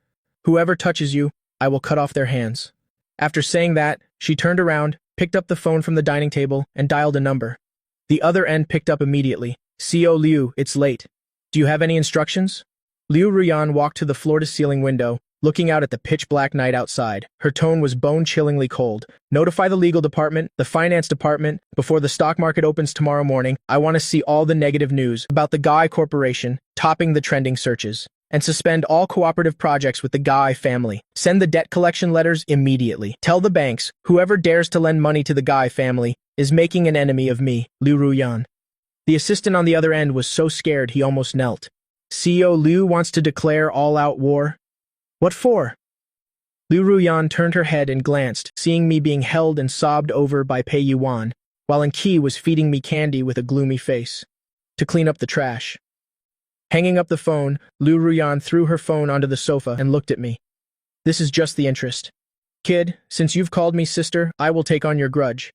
Whoever touches you, I will cut off their hands. After saying that, she turned around, picked up the phone from the dining table, and dialed a number. The other end picked up immediately. CO Liu, it's late. Do you have any instructions? Liu Ruyan walked to the floor-to-ceiling window, looking out at the pitch-black night outside. Her tone was bone-chillingly cold. Notify the legal department, the finance department, before the stock market opens tomorrow morning. I want to see all the negative news about the Guy Corporation topping the trending searches. And suspend all cooperative projects with the Guy family. Send the debt collection letters immediately. Tell the banks, whoever dares to lend money to the Guy family is making an enemy of me, Liu Ruyan. The assistant on the other end was so scared he almost knelt. CEO Liu wants to declare all-out war? What for? Liu Ruyan turned her head and glanced, seeing me being held and sobbed over by Pei Yuan, while Qi was feeding me candy with a gloomy face. To clean up the trash. Hanging up the phone, Liu Ruyan threw her phone onto the sofa and looked at me. This is just the interest. Kid, since you've called me sister, I will take on your grudge.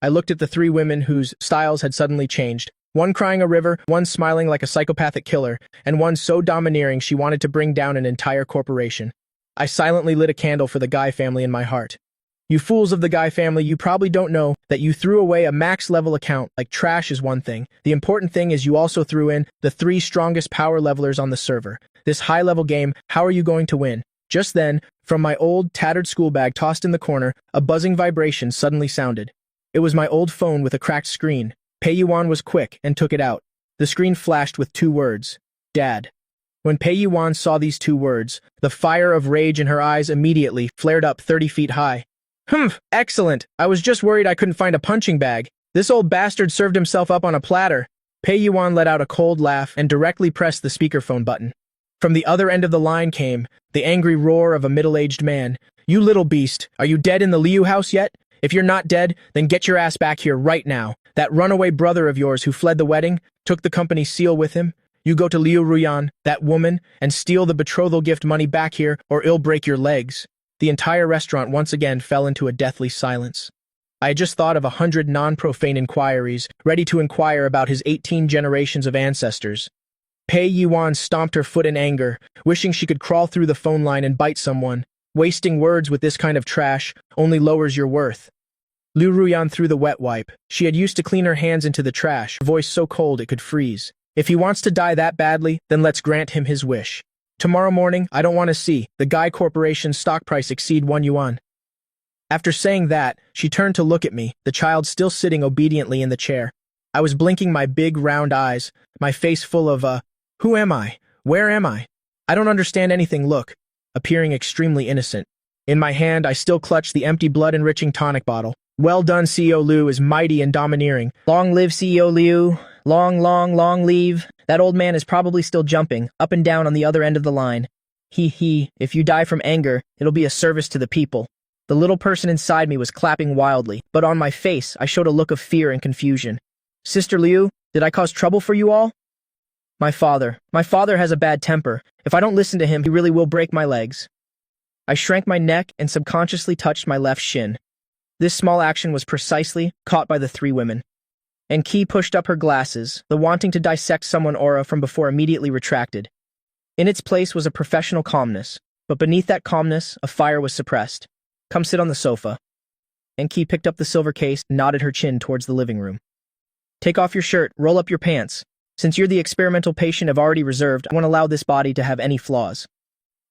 I looked at the three women whose styles had suddenly changed. One crying a river, one smiling like a psychopathic killer, and one so domineering she wanted to bring down an entire corporation. I silently lit a candle for the Guy family in my heart. You fools of the Guy family, you probably don't know that you threw away a max-level account like trash is one thing. The important thing is you also threw in the 3 strongest power levelers on the server. This high-level game, how are you going to win? Just then, from my old, tattered school bag tossed in the corner, a buzzing vibration suddenly sounded. It was my old phone with a cracked screen. Pei Yuan was quick and took it out. The screen flashed with 2 words. Dad. When Pei Yuan saw these 2 words, the fire of rage in her eyes immediately flared up 30 feet high. Excellent. I was just worried I couldn't find a punching bag. This old bastard served himself up on a platter. Pei Yuan let out a cold laugh and directly pressed the speakerphone button. From the other end of the line came the angry roar of a middle-aged man. You little beast, are you dead in the Liu house yet? If you're not dead, then get your ass back here right now. That runaway brother of yours who fled the wedding, took the company seal with him. You go to Liu Ruyan, that woman, and steal the betrothal gift money back here, or it'll break your legs. The entire restaurant once again fell into a deathly silence. I had just thought of 100 non-profane inquiries, ready to inquire about his 18 generations of ancestors. Pei Yuan stomped her foot in anger, wishing she could crawl through the phone line and bite someone. Wasting words with this kind of trash only lowers your worth. Liu Ruyan threw the wet wipe. She had used to clean her hands into the trash, her voice so cold it could freeze. If he wants to die that badly, then let's grant him his wish. Tomorrow morning, I don't want to see the Guy Corporation's stock price exceed 1 yuan. After saying that, she turned to look at me, the child still sitting obediently in the chair. I was blinking my big round eyes, my face full of who am I? Where am I? I don't understand anything look, appearing extremely innocent. In my hand, I still clutched the empty blood-enriching tonic bottle. Well done, CEO Liu is mighty and domineering. Long live CEO Liu. Long, long, long leave. That old man is probably still jumping, up and down on the other end of the line. If you die from anger, it'll be a service to the people. The little person inside me was clapping wildly, but on my face, I showed a look of fear and confusion. Sister Liu, did I cause trouble for you all? My father has a bad temper. If I don't listen to him, he really will break my legs. I shrank my neck and subconsciously touched my left shin. This small action was precisely caught by the three women. And Qi pushed up her glasses, the wanting to dissect someone aura from before immediately retracted. In its place was a professional calmness, but beneath that calmness, a fire was suppressed. Come sit on the sofa. And Qi picked up the silver case and nodded her chin towards the living room. Take off your shirt, roll up your pants. Since you're the experimental patient I've already reserved, I won't allow this body to have any flaws.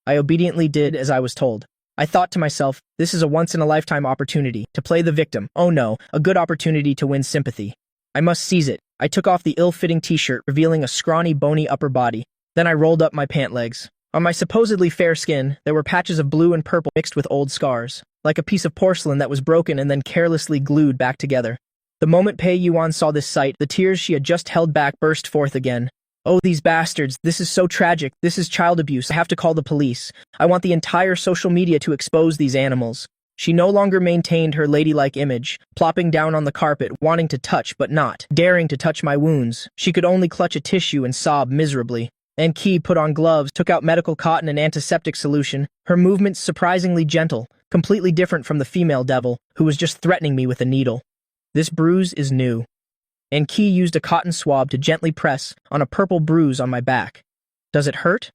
I obediently did as I was told. I thought to myself, this is a once-in-a-lifetime opportunity to play the victim. Oh no, a good opportunity to win sympathy. I must seize it. I took off the ill-fitting t-shirt, revealing a scrawny, bony upper body. Then I rolled up my pant legs. On my supposedly fair skin, there were patches of blue and purple mixed with old scars, like a piece of porcelain that was broken and then carelessly glued back together. The moment Pei Yuan saw this sight, the tears she had just held back burst forth again. Oh, these bastards, this is so tragic, this is child abuse, I have to call the police. I want the entire social media to expose these animals. She no longer maintained her ladylike image, plopping down on the carpet, wanting to touch but not daring to touch my wounds. She could only clutch a tissue and sob miserably. And Qi put on gloves, took out medical cotton and antiseptic solution, her movements surprisingly gentle, completely different from the female devil, who was just threatening me with a needle. This bruise is new. And Qi used a cotton swab to gently press on a purple bruise on my back. Does it hurt?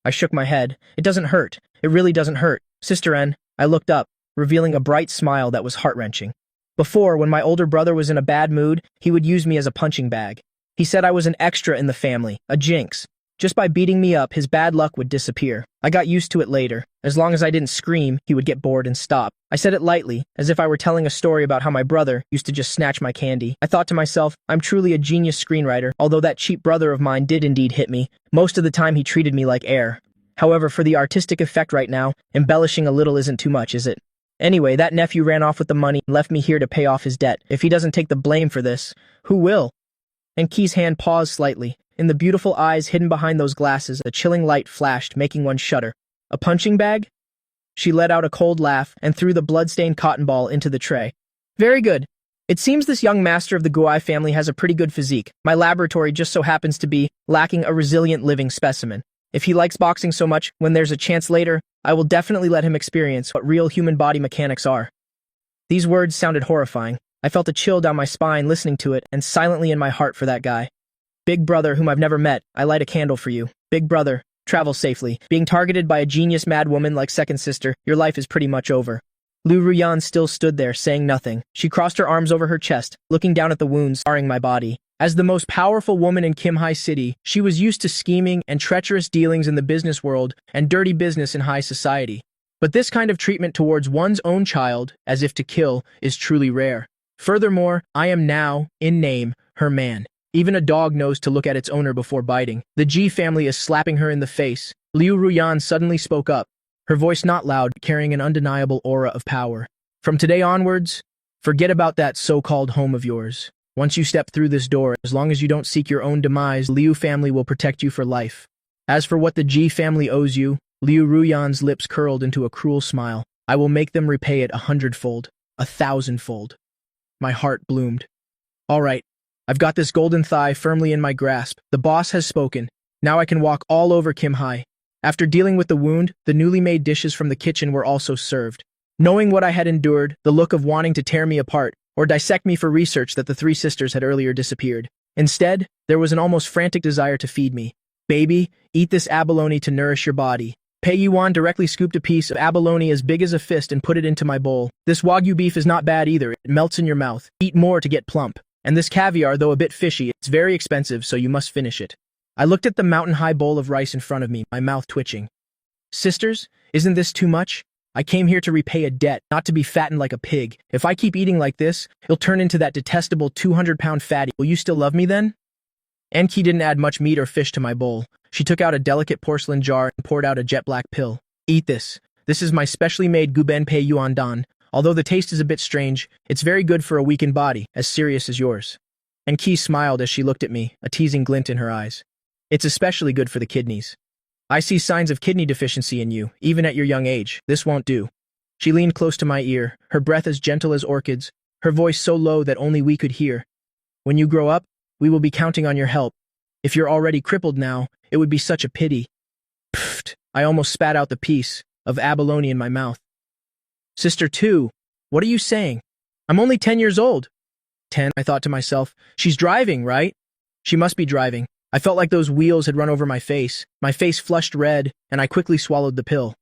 I shook my head. It doesn't hurt. It really doesn't hurt. Sister N, I looked up, revealing a bright smile that was heart-wrenching. Before, when my older brother was in a bad mood, he would use me as a punching bag. He said I was an extra in the family, a jinx. Just by beating me up, his bad luck would disappear. I got used to it later. As long as I didn't scream, he would get bored and stop. I said it lightly, as if I were telling a story about how my brother used to just snatch my candy. I thought to myself, I'm truly a genius screenwriter, although that cheap brother of mine did indeed hit me. Most of the time he treated me like air. However, for the artistic effect right now, embellishing a little isn't too much, is it? Anyway, that nephew ran off with the money and left me here to pay off his debt. If he doesn't take the blame for this, who will? And Qi's hand paused slightly. In the beautiful eyes hidden behind those glasses, a chilling light flashed, making one shudder. A punching bag? She let out a cold laugh and threw the blood-stained cotton ball into the tray. Very good. It seems this young master of the Guai family has a pretty good physique. My laboratory just so happens to be lacking a resilient living specimen. If he likes boxing so much, when there's a chance later, I will definitely let him experience what real human body mechanics are. These words sounded horrifying. I felt a chill down my spine listening to it, and silently in my heart for that guy. Big brother whom I've never met, I light a candle for you. Big brother, travel safely. Being targeted by a genius mad woman like second sister, your life is pretty much over. Liu Ruyan still stood there, saying nothing. She crossed her arms over her chest, looking down at the wounds scarring my body. As the most powerful woman in Qimhai City, she was used to scheming and treacherous dealings in the business world and dirty business in high society. But this kind of treatment towards one's own child, as if to kill, is truly rare. Furthermore, I am now, in name, her man. Even a dog knows to look at its owner before biting. The Ji family is slapping her in the face. Liu Ruyan suddenly spoke up, her voice not loud, carrying an undeniable aura of power. From today onwards, forget about that so-called home of yours. Once you step through this door, as long as you don't seek your own demise, Liu family will protect you for life. As for what the Ji family owes you, Liu Ruyan's lips curled into a cruel smile. I will make them repay it 100-fold, 1,000-fold. My heart bloomed. All right. I've got this golden thigh firmly in my grasp. The boss has spoken. Now I can walk all over Qimhai. After dealing with the wound, the newly made dishes from the kitchen were also served. Knowing what I had endured, the look of wanting to tear me apart, or dissect me for research that the three sisters had earlier disappeared. Instead, there was an almost frantic desire to feed me. Baby, eat this abalone to nourish your body. Pei Yuan directly scooped a piece of abalone as big as a fist and put it into my bowl. This Wagyu beef is not bad either. It melts in your mouth. Eat more to get plump. And this caviar, though a bit fishy, it's very expensive, so you must finish it. I looked at the mountain-high bowl of rice in front of me, my mouth twitching. Sisters, isn't this too much? I came here to repay a debt, not to be fattened like a pig. If I keep eating like this, it'll turn into that detestable 200-pound fatty. Will you still love me then? Enki didn't add much meat or fish to my bowl. She took out a delicate porcelain jar and poured out a jet-black pill. Eat this. This is my specially made Guben Pei Yuan Dan. Although the taste is a bit strange, it's very good for a weakened body, as serious as yours. Enki smiled as she looked at me, a teasing glint in her eyes. It's especially good for the kidneys. I see signs of kidney deficiency in you, even at your young age. This won't do. She leaned close to my ear, her breath as gentle as orchids, her voice so low that only we could hear. When you grow up, we will be counting on your help. If you're already crippled now, it would be such a pity. Pfft, I almost spat out the piece of abalone in my mouth. Sister 2, what are you saying? I'm only 10 years old. 10, I thought to myself. She's driving, right? She must be driving. I felt like those wheels had run over my face. My face flushed red, and I quickly swallowed the pill.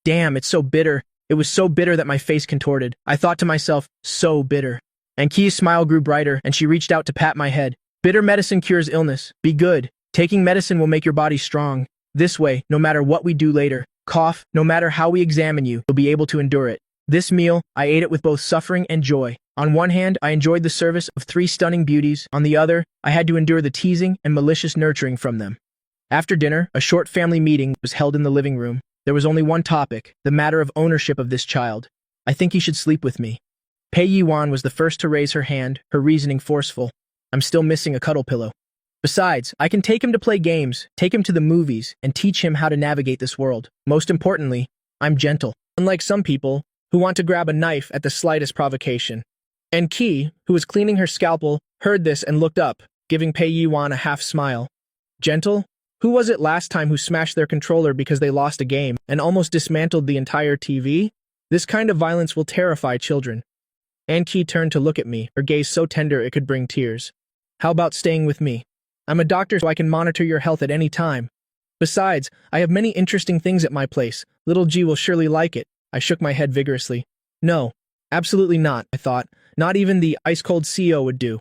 Damn, it's so bitter. It was so bitter that my face contorted. I thought to myself, so bitter. And Kia's smile grew brighter, and she reached out to pat my head. Bitter medicine cures illness. Be good. Taking medicine will make your body strong. This way, no matter what we do later, cough, no matter how we examine you, you'll be able to endure it. This meal, I ate it with both suffering and joy. On one hand, I enjoyed the service of 3 stunning beauties. On the other, I had to endure the teasing and malicious nurturing from them. After dinner, a short family meeting was held in the living room. There was only one topic, the matter of ownership of this child. I think he should sleep with me. Pei Yuan was the first to raise her hand, her reasoning forceful. I'm still missing a cuddle pillow. Besides, I can take him to play games, take him to the movies, and teach him how to navigate this world. Most importantly, I'm gentle, unlike some people who want to grab a knife at the slightest provocation. And Qi, who was cleaning her scalpel, heard this and looked up, giving Pei Yuan a half smile. Gentle? Who was it last time who smashed their controller because they lost a game and almost dismantled the entire TV? This kind of violence will terrify children. And Qi turned to look at me, her gaze so tender it could bring tears. How about staying with me? I'm a doctor so I can monitor your health at any time. Besides, I have many interesting things at my place. Little G will surely like it. I shook my head vigorously. No, absolutely not, I thought. Not even the ice-cold CEO would do.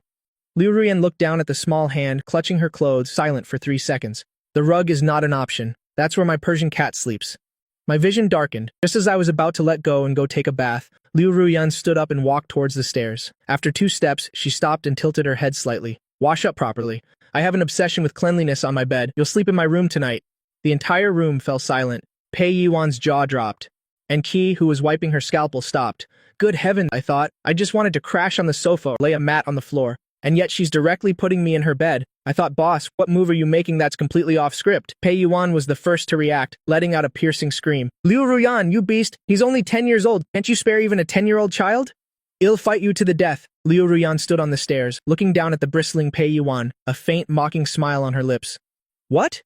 Liu Ruyan looked down at the small hand, clutching her clothes, silent for 3 seconds. The rug is not an option. That's where my Persian cat sleeps. My vision darkened. Just as I was about to let go and go take a bath, Liu Ruyan stood up and walked towards the stairs. After 2 steps, she stopped and tilted her head slightly. Wash up properly. I have an obsession with cleanliness on my bed. You'll sleep in my room tonight. The entire room fell silent. Pei Yuan's jaw dropped. And Qi, who was wiping her scalpel, stopped. Good heaven, I thought. I just wanted to crash on the sofa or lay a mat on the floor. And yet she's directly putting me in her bed. I thought, boss, what move are you making that's completely off script? Pei Yuan was the first to react, letting out a piercing scream. Liu Ruyan, you beast! He's only 10 years old. Can't you spare even a 10-year-old child? I'll fight you to the death. Liu Ruyan stood on the stairs, looking down at the bristling Pei Yuan, a faint, mocking smile on her lips. What?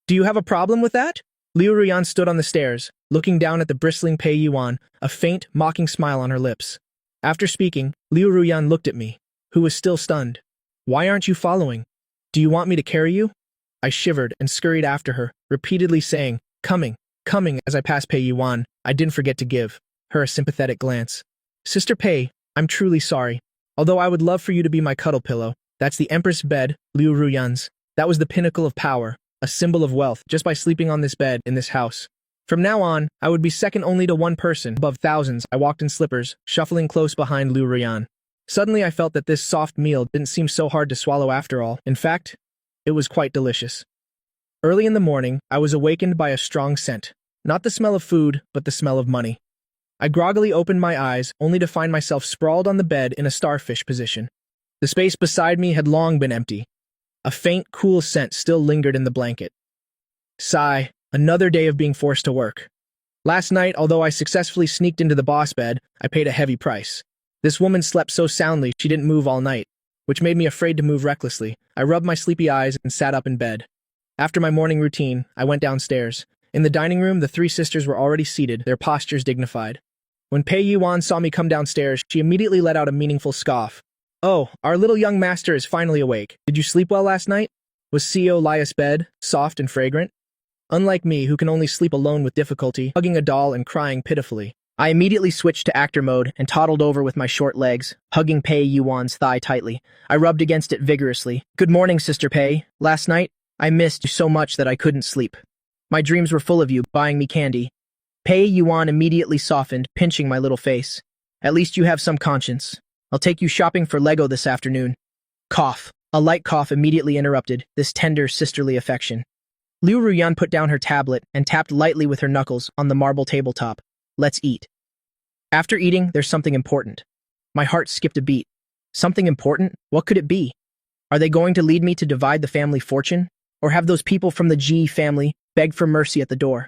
Do you have a problem with that? Liu Ruyan stood on the stairs, looking down at the bristling Pei Yuan, a faint, mocking smile on her lips. After speaking, Liu Ruyan looked at me, who was still stunned. Why aren't you following? Do you want me to carry you? I shivered and scurried after her, repeatedly saying, coming, coming. As I passed Pei Yuan, I didn't forget to give her a sympathetic glance. Sister Pei, I'm truly sorry. Although I would love for you to be my cuddle pillow, that's the Empress bed, Liu Ruyan's. That was the pinnacle of power, a symbol of wealth, just by sleeping on this bed in this house. From now on, I would be second only to one person. Above thousands, I walked in slippers, shuffling close behind Liu Ruyan. Suddenly I felt that this soft meal didn't seem so hard to swallow after all. In fact, it was quite delicious. Early in the morning, I was awakened by a strong scent. Not the smell of food, but the smell of money. I groggily opened my eyes, only to find myself sprawled on the bed in a starfish position. The space beside me had long been empty. A faint, cool scent still lingered in the blanket. Sigh, another day of being forced to work. Last night, although I successfully sneaked into the boss bed, I paid a heavy price. This woman slept so soundly she didn't move all night, which made me afraid to move recklessly. I rubbed my sleepy eyes and sat up in bed. After my morning routine, I went downstairs. In the dining room, the 3 sisters were already seated, their postures dignified. When Pei Yuan saw me come downstairs, she immediately let out a meaningful scoff. Oh, our little young master is finally awake. Did you sleep well last night? Was CEO Lias' bed soft and fragrant? Unlike me, who can only sleep alone with difficulty, hugging a doll and crying pitifully, I immediately switched to actor mode and toddled over with my short legs, hugging Pei Yuan's thigh tightly. I rubbed against it vigorously. Good morning, Sister Pei. Last night, I missed you so much that I couldn't sleep. My dreams were full of you, buying me candy. Pei Yuan immediately softened, pinching my little face. At least you have some conscience. I'll take you shopping for Lego this afternoon. Cough. A light cough immediately interrupted this tender, sisterly affection. Liu Ruyan put down her tablet and tapped lightly with her knuckles on the marble tabletop. Let's eat. After eating, there's something important. My heart skipped a beat. Something important? What could it be? Are they going to lead me to divide the family fortune? Or have those people from the G family beg for mercy at the door?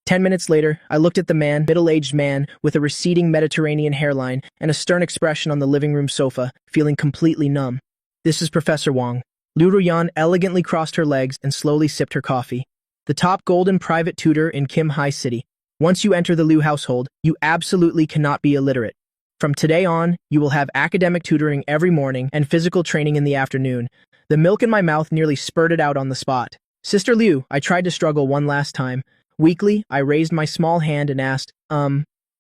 10 minutes later, I looked at the man, middle-aged man, with a receding Mediterranean hairline and a stern expression on the living room sofa, feeling completely numb. This is Professor Wang. Liu Ruyan elegantly crossed her legs and slowly sipped her coffee. The top golden private tutor in Kim High City. Once you enter the Liu household, you absolutely cannot be illiterate. From today on, you will have academic tutoring every morning and physical training in the afternoon. The milk in my mouth nearly spurted out on the spot. Sister Liu, I tried to struggle one last time. Weakly, I raised my small hand and asked,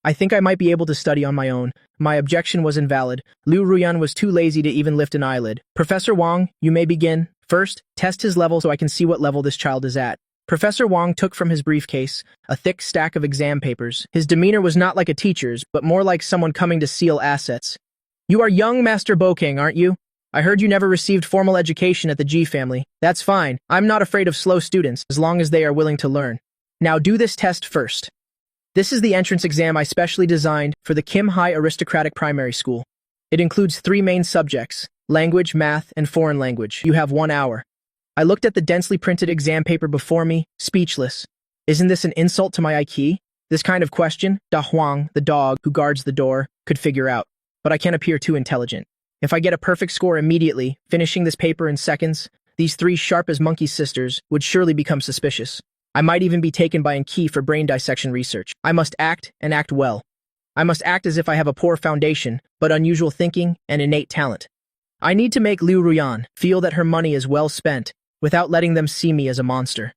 I think I might be able to study on my own. My objection was invalid. Liu Ruyan was too lazy to even lift an eyelid. Professor Wang, you may begin. First, test his level so I can see what level this child is at. Professor Wang took from his briefcase a thick stack of exam papers. His demeanor was not like a teacher's, but more like someone coming to seal assets. You are young Master Boking, aren't you? I heard you never received formal education at the G family. That's fine. I'm not afraid of slow students, as long as they are willing to learn. Now do this test first. This is the entrance exam I specially designed for the Kim High Aristocratic Primary School. It includes 3 main subjects: language, math, and foreign language. You have 1 hour. I looked at the densely printed exam paper before me, speechless. Isn't this an insult to my IQ? This kind of question, Da Huang, the dog who guards the door, could figure out. But I can't appear too intelligent. If I get a perfect score immediately, finishing this paper in seconds, these 3 sharp-as-monkey sisters would surely become suspicious. I might even be taken by Enki for brain dissection research. I must act, and act well. I must act as if I have a poor foundation, but unusual thinking and innate talent. I need to make Liu Ruyan feel that her money is well spent, without letting them see me as a monster.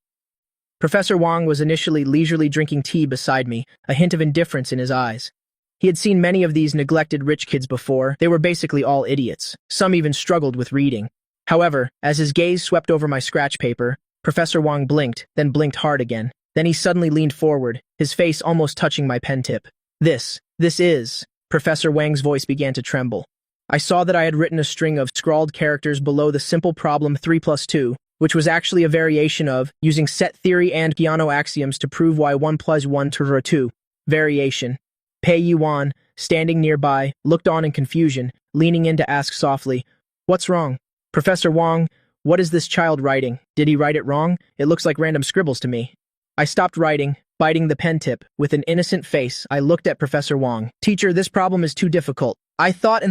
Professor Wang was initially leisurely drinking tea beside me, a hint of indifference in his eyes. He had seen many of these neglected rich kids before. They were basically all idiots. Some even struggled with reading. However, as his gaze swept over my scratch paper, Professor Wang blinked, then blinked hard again. Then he suddenly leaned forward, his face almost touching my pen tip. This is... Professor Wang's voice began to tremble. I saw that I had written a string of scrawled characters below the simple problem 3 plus 2, which was actually a variation of using set theory and Giano axioms to prove why 1 plus 1 to 2. Variation. Pei Yuan, standing nearby, looked on in confusion, leaning in to ask softly, "What's wrong? Professor Wang, what is this child writing? Did he write it wrong? It looks like random scribbles to me." I stopped writing, biting the pen tip. With an innocent face, I looked at Professor Wang. "Teacher, this problem is too difficult." I thought,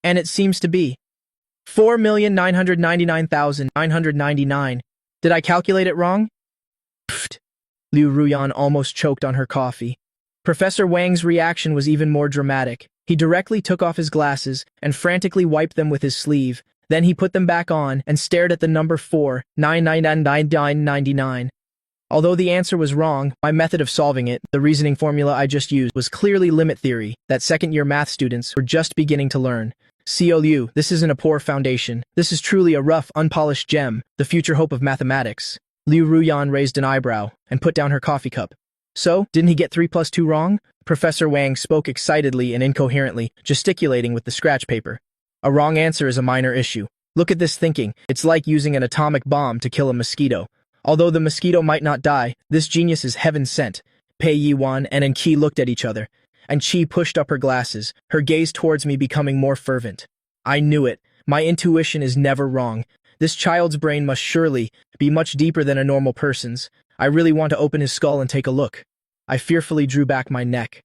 and it seems to be. 4,999,999. Did I calculate it wrong? Pfft. Liu Ruyan almost choked on her coffee. Professor Wang's reaction was even more dramatic. He directly took off his glasses and frantically wiped them with his sleeve. Then he put them back on and stared at the number 4,999,999. Although the answer was wrong, my method of solving it, the reasoning formula I just used, was clearly limit theory that second-year math students were just beginning to learn. CO Liu, this isn't a poor foundation. This is truly a rough, unpolished gem, the future hope of mathematics. Liu Ruyan raised an eyebrow and put down her coffee cup. So, didn't he get 3 plus 2 wrong? Professor Wang spoke excitedly and incoherently, gesticulating with the scratch paper. A wrong answer is a minor issue. Look at this thinking. It's like using an atomic bomb to kill a mosquito. Although the mosquito might not die, this genius is heaven sent. Pei Yuan and Enki looked at each other, and Chi pushed up her glasses, her gaze towards me becoming more fervent. I knew it. My intuition is never wrong. This child's brain must surely be much deeper than a normal person's. I really want to open his skull and take a look. I fearfully drew back my neck.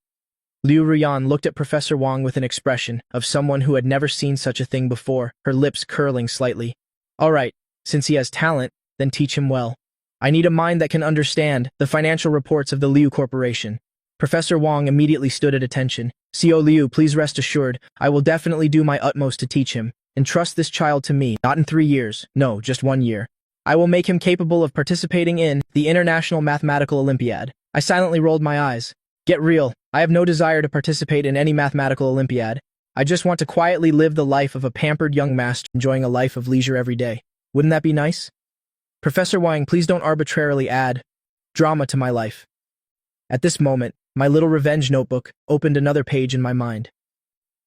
Liu Ruyan looked at Professor Wang with an expression of someone who had never seen such a thing before, her lips curling slightly. All right, since he has talent, then teach him well. I need a mind that can understand the financial reports of the Liu Corporation. Professor Wang immediately stood at attention. CO Liu, please rest assured, I will definitely do my utmost to teach him. Entrust this child to me, not in 3 years, no, just 1 year. I will make him capable of participating in the International Mathematical Olympiad. I silently rolled my eyes. Get real. I have no desire to participate in any mathematical Olympiad. I just want to quietly live the life of a pampered young master enjoying a life of leisure every day. Wouldn't that be nice? Professor Wang, please don't arbitrarily add drama to my life. At this moment, my little revenge notebook opened another page in my mind.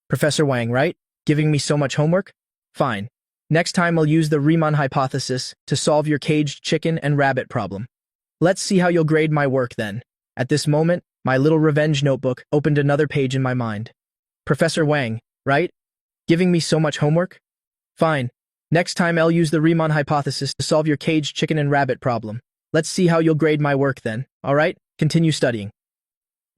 Professor Wang, right? Giving me so much homework? Fine. Next time I'll use the Riemann hypothesis to solve your caged chicken and rabbit problem. Let's see how you'll grade my work then. At this moment, my little revenge notebook opened another page in my mind. Professor Wang, right? Giving me so much homework? Fine. Next time I'll use the Riemann hypothesis to solve your caged chicken and rabbit problem. Let's see how you'll grade my work then. All right? Continue studying.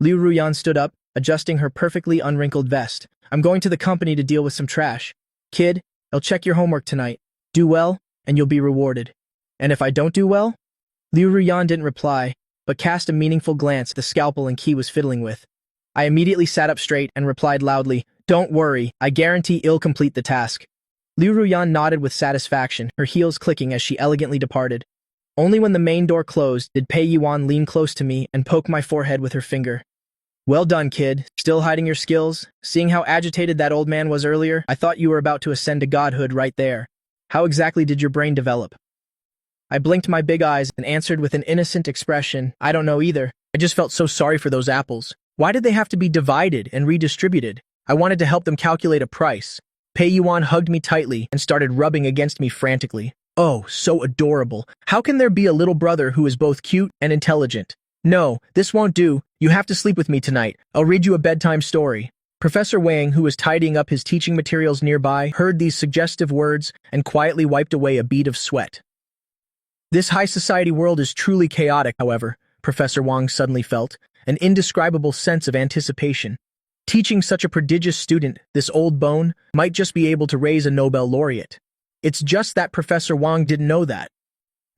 Liu Ruyan stood up, adjusting her perfectly unwrinkled vest. I'm going to the company to deal with some trash. Kid, I'll check your homework tonight. Do well, and you'll be rewarded. And if I don't do well? Liu Ruyan didn't reply, but cast a meaningful glance at the scalpel and key was fiddling with. I immediately sat up straight and replied loudly, Don't worry, I guarantee I'll complete the task. Liu Ruyan nodded with satisfaction, her heels clicking as she elegantly departed. Only when the main door closed did Pei Yuan lean close to me and poke my forehead with her finger. Well done, kid. Still hiding your skills? Seeing how agitated that old man was earlier, I thought you were about to ascend to godhood right there. How exactly did your brain develop? I blinked my big eyes and answered with an innocent expression, I don't know either. I just felt so sorry for those apples. Why did they have to be divided and redistributed? I wanted to help them calculate a price. Pei Yuan hugged me tightly and started rubbing against me frantically. Oh, so adorable. How can there be a little brother who is both cute and intelligent? No, this won't do. You have to sleep with me tonight. I'll read you a bedtime story. Professor Wang, who was tidying up his teaching materials nearby, heard these suggestive words and quietly wiped away a bead of sweat. This high society world is truly chaotic, however, Professor Wang suddenly felt, an indescribable sense of anticipation. Teaching such a prodigious student, this old bone, might just be able to raise a Nobel laureate. It's just that Professor Wang didn't know that.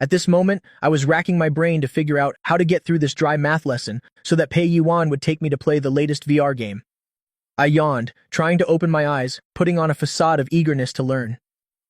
At this moment, I was racking my brain to figure out how to get through this dry math lesson so that Pei Yuan would take me to play the latest VR game. I yawned, trying to open my eyes, putting on a facade of eagerness to learn.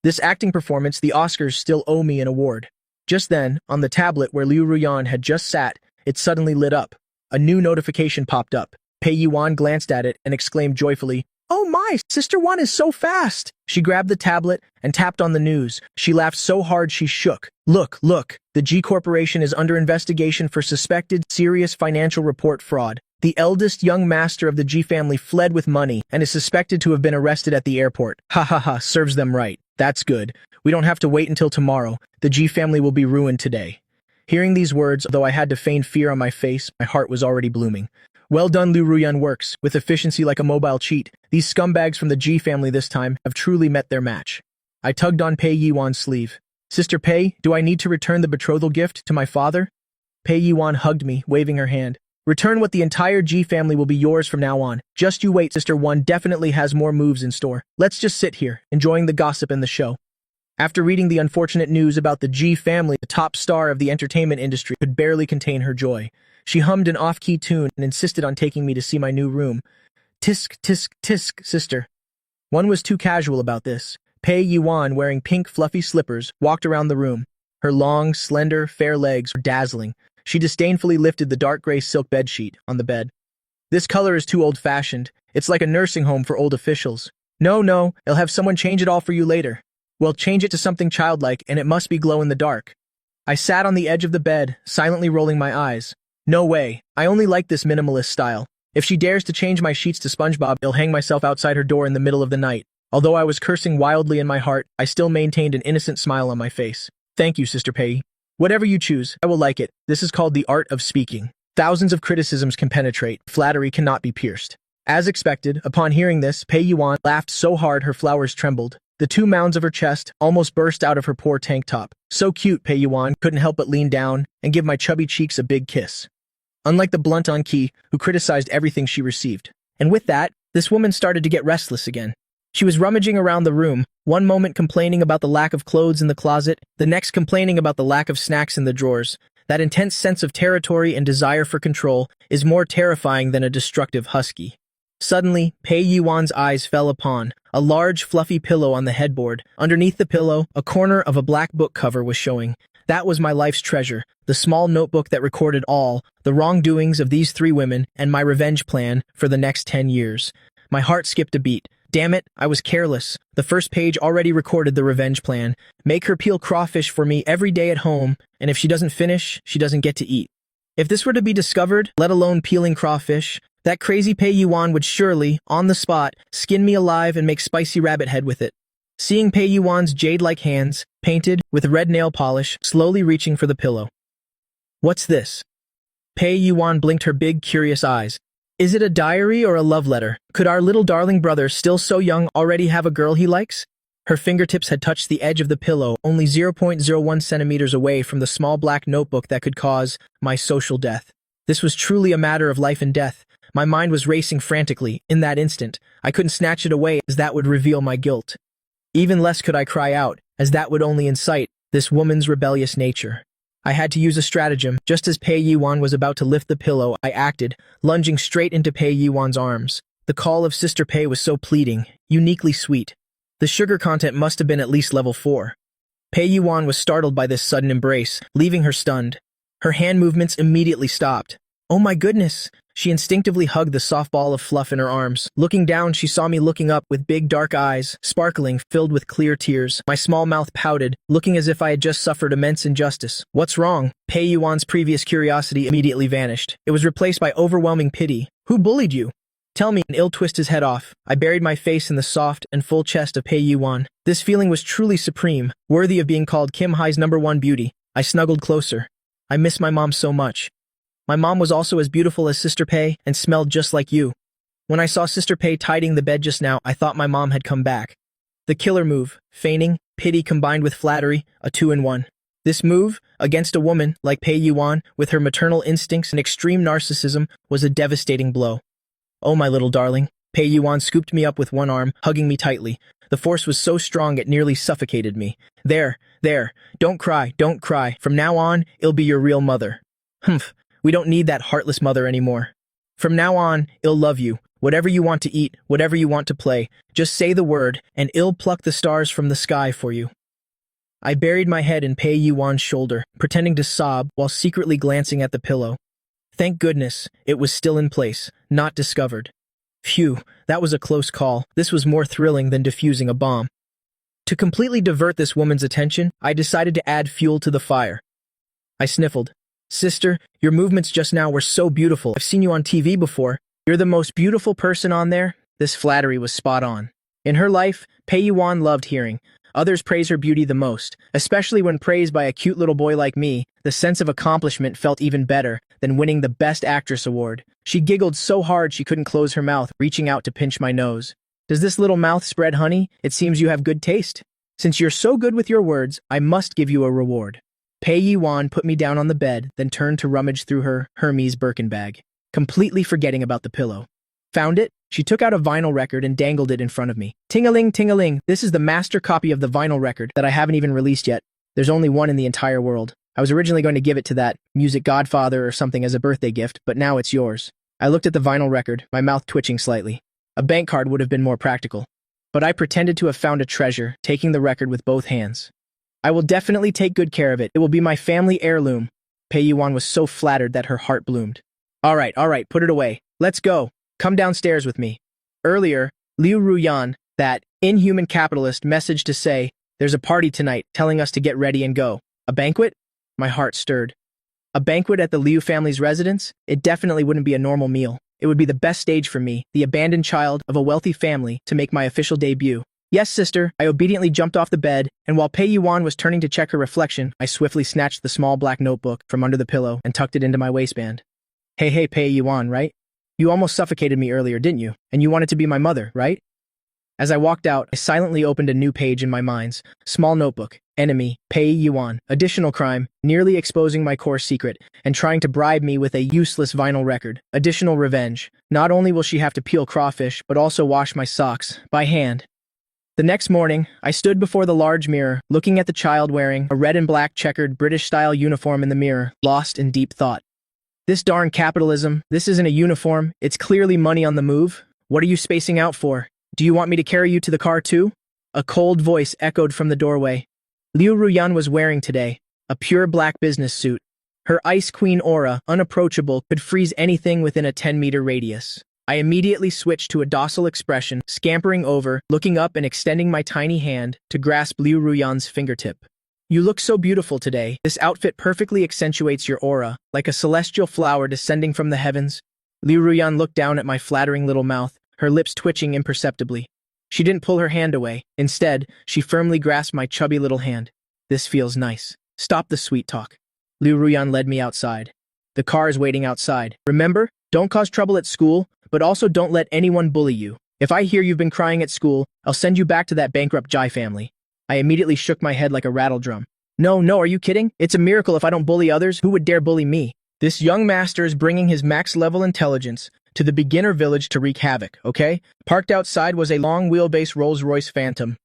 This acting performance, the Oscars still owe me an award. Just then, on the tablet where Liu Ruyan had just sat, it suddenly lit up. A new notification popped up. Pei Yuan glanced at it and exclaimed joyfully, Oh my, Sister Wan is so fast! She grabbed the tablet and tapped on the news. She laughed so hard she shook. Look, the G Corporation is under investigation for suspected serious financial report fraud. The eldest young master of the G family fled with money and is suspected to have been arrested at the airport. Ha ha ha, serves them right. That's good. We don't have to wait until tomorrow. The G family will be ruined today. Hearing these words, though I had to feign fear on my face, my heart was already blooming. Well done, Liu Ruyan works, with efficiency like a mobile cheat. These scumbags from the G family this time have truly met their match. I tugged on Pei Yuan's sleeve. Sister Pei, do I need to return the betrothal gift to my father? Pei Yuan hugged me, waving her hand. Return what the entire G family will be yours from now on. Just you wait, Sister One definitely has more moves in store. Let's just sit here, enjoying the gossip and the show. After reading the unfortunate news about the G family, the top star of the entertainment industry could barely contain her joy. She hummed an off-key tune and insisted on taking me to see my new room. Tisk, tisk, tisk, sister. One was too casual about this. Pei Yuan, wearing pink fluffy slippers, walked around the room. Her long, slender, fair legs were dazzling. She disdainfully lifted the dark gray silk bedsheet on the bed. This color is too old-fashioned. It's like a nursing home for old officials. No, I'll have someone change it all for you later. Well, change it to something childlike, and it must be glow in the dark. I sat on the edge of the bed, silently rolling my eyes. No way. I only like this minimalist style. If she dares to change my sheets to SpongeBob, I'll hang myself outside her door in the middle of the night. Although I was cursing wildly in my heart, I still maintained an innocent smile on my face. Thank you, Sister Pei. Whatever you choose, I will like it. This is called the art of speaking. Thousands of criticisms can penetrate. Flattery cannot be pierced. As expected, upon hearing this, Pei Yuan laughed so hard her flowers trembled. The 2 mounds of her chest almost burst out of her poor tank top. So cute, Pei Yuan couldn't help but lean down and give my chubby cheeks a big kiss. Unlike the blunt Anki, who criticized everything she received. And with that, this woman started to get restless again. She was rummaging around the room, one moment complaining about the lack of clothes in the closet, the next complaining about the lack of snacks in the drawers. That intense sense of territory and desire for control is more terrifying than a destructive husky. Suddenly, Pei Yuan's eyes fell upon a large, fluffy pillow on the headboard. Underneath the pillow, a corner of a black book cover was showing. That was my life's treasure, the small notebook that recorded all the wrongdoings of these three women and my revenge plan for the next 10 years. My heart skipped a beat. Damn it, I was careless. The first page already recorded the revenge plan. Make her peel crawfish for me every day at home, and if she doesn't finish, she doesn't get to eat. If this were to be discovered, let alone peeling crawfish, that crazy Pei Yuan would surely, on the spot, skin me alive and make spicy rabbit head with it. Seeing Pei Yuan's jade-like hands, painted with red nail polish, slowly reaching for the pillow. What's this? Pei Yuan blinked her big, curious eyes. Is it a diary or a love letter? Could our little darling brother, still so young, already have a girl he likes? Her fingertips had touched the edge of the pillow, only 0.01 centimeters away from the small black notebook that could cause my social death. This was truly a matter of life and death. My mind was racing frantically. In that instant, I couldn't snatch it away, as that would reveal my guilt. Even less could I cry out, as that would only incite this woman's rebellious nature. I had to use a stratagem. Just as Pei Yuan was about to lift the pillow, I acted, lunging straight into Pei Yuan's arms. The call of Sister Pei was so pleading, uniquely sweet. The sugar content must have been at least level 4. Pei Yuan was startled by this sudden embrace, leaving her stunned. Her hand movements immediately stopped. Oh my goodness! She instinctively hugged the soft ball of fluff in her arms. Looking down, she saw me looking up with big dark eyes, sparkling, filled with clear tears. My small mouth pouted, looking as if I had just suffered immense injustice. What's wrong? Pei Yuan's previous curiosity immediately vanished. It was replaced by overwhelming pity. Who bullied you? Tell me, and ill twist his head off. I buried my face in the soft and full chest of Pei Yuan. This feeling was truly supreme, worthy of being called Kim Hai's #1 beauty. I snuggled closer. I miss my mom so much. My mom was also as beautiful as Sister Pei and smelled just like you. When I saw Sister Pei tidying the bed just now, I thought my mom had come back. The killer move, feigning, pity combined with flattery, a 2-in-1. This move, against a woman like Pei Yuan, with her maternal instincts and extreme narcissism, was a devastating blow. Oh, my little darling. Pei Yuan scooped me up with one arm, hugging me tightly. The force was so strong it nearly suffocated me. There, don't cry, don't cry. From now on, it'll be your real mother. Humph. We don't need that heartless mother anymore. From now on, I'll love you. Whatever you want to eat, whatever you want to play, just say the word, and I'll pluck the stars from the sky for you. I buried my head in Pei Yuan's shoulder, pretending to sob while secretly glancing at the pillow. Thank goodness, it was still in place, not discovered. Phew, that was a close call. This was more thrilling than defusing a bomb. To completely divert this woman's attention, I decided to add fuel to the fire. I sniffled. Sister, your movements just now were so beautiful. I've seen you on TV before. You're the most beautiful person on there. This flattery was spot on. In her life, Pei Yuan loved hearing others praise her beauty the most, especially when praised by a cute little boy like me. The sense of accomplishment felt even better than winning the Best Actress award. She giggled so hard she couldn't close her mouth, reaching out to pinch my nose. Does this little mouth spread honey? It seems you have good taste. Since you're so good with your words, I must give you a reward. Pei Yuan put me down on the bed, then turned to rummage through her Hermes Birkin bag, completely forgetting about the pillow. Found it? She took out a vinyl record and dangled it in front of me. Ting-a-ling, ting-a-ling, this is the master copy of the vinyl record that I haven't even released yet. There's only one in the entire world. I was originally going to give it to that music godfather or something as a birthday gift, but now it's yours. I looked at the vinyl record, my mouth twitching slightly. A bank card would have been more practical. But I pretended to have found a treasure, taking the record with both hands. I will definitely take good care of it. It will be my family heirloom. Pei Yuan was so flattered that her heart bloomed. All right, put it away. Let's go. Come downstairs with me. Earlier, Liu Ruyan, that inhuman capitalist, messaged to say, there's a party tonight, telling us to get ready and go. A banquet? My heart stirred. A banquet at the Liu family's residence? It definitely wouldn't be a normal meal. It would be the best stage for me, the abandoned child of a wealthy family, to make my official debut. Yes, sister, I obediently jumped off the bed, and while Pei Yuan was turning to check her reflection, I swiftly snatched the small black notebook from under the pillow and tucked it into my waistband. Hey, Pei Yuan, right? You almost suffocated me earlier, didn't you? And you wanted to be my mother, right? As I walked out, I silently opened a new page in my mind's small notebook. Enemy, Pei Yuan. Additional crime, nearly exposing my core secret, and trying to bribe me with a useless vinyl record. Additional revenge. Not only will she have to peel crawfish, but also wash my socks, by hand. The next morning, I stood before the large mirror, looking at the child wearing a red and black checkered British-style uniform in the mirror, lost in deep thought. This darn capitalism, this isn't a uniform, it's clearly money on the move. What are you spacing out for? Do you want me to carry you to the car too? A cold voice echoed from the doorway. Liu Ruyan was wearing today a pure black business suit. Her Ice Queen aura, unapproachable, could freeze anything within a 10-meter radius. I immediately switched to a docile expression, scampering over, looking up and extending my tiny hand to grasp Liu Ruyan's fingertip. You look so beautiful today. This outfit perfectly accentuates your aura, like a celestial flower descending from the heavens. Liu Ruyan looked down at my flattering little mouth, her lips twitching imperceptibly. She didn't pull her hand away. Instead, she firmly grasped my chubby little hand. This feels nice. Stop the sweet talk. Liu Ruyan led me outside. The car is waiting outside. Remember, don't cause trouble at school, but also don't let anyone bully you. If I hear you've been crying at school, I'll send you back to that bankrupt Jai family. I immediately shook my head like a rattle drum. No, are you kidding? It's a miracle if I don't bully others. Who would dare bully me? This young master is bringing his max-level intelligence to the beginner village to wreak havoc, okay? Parked outside was a long-wheelbase Rolls-Royce Phantom.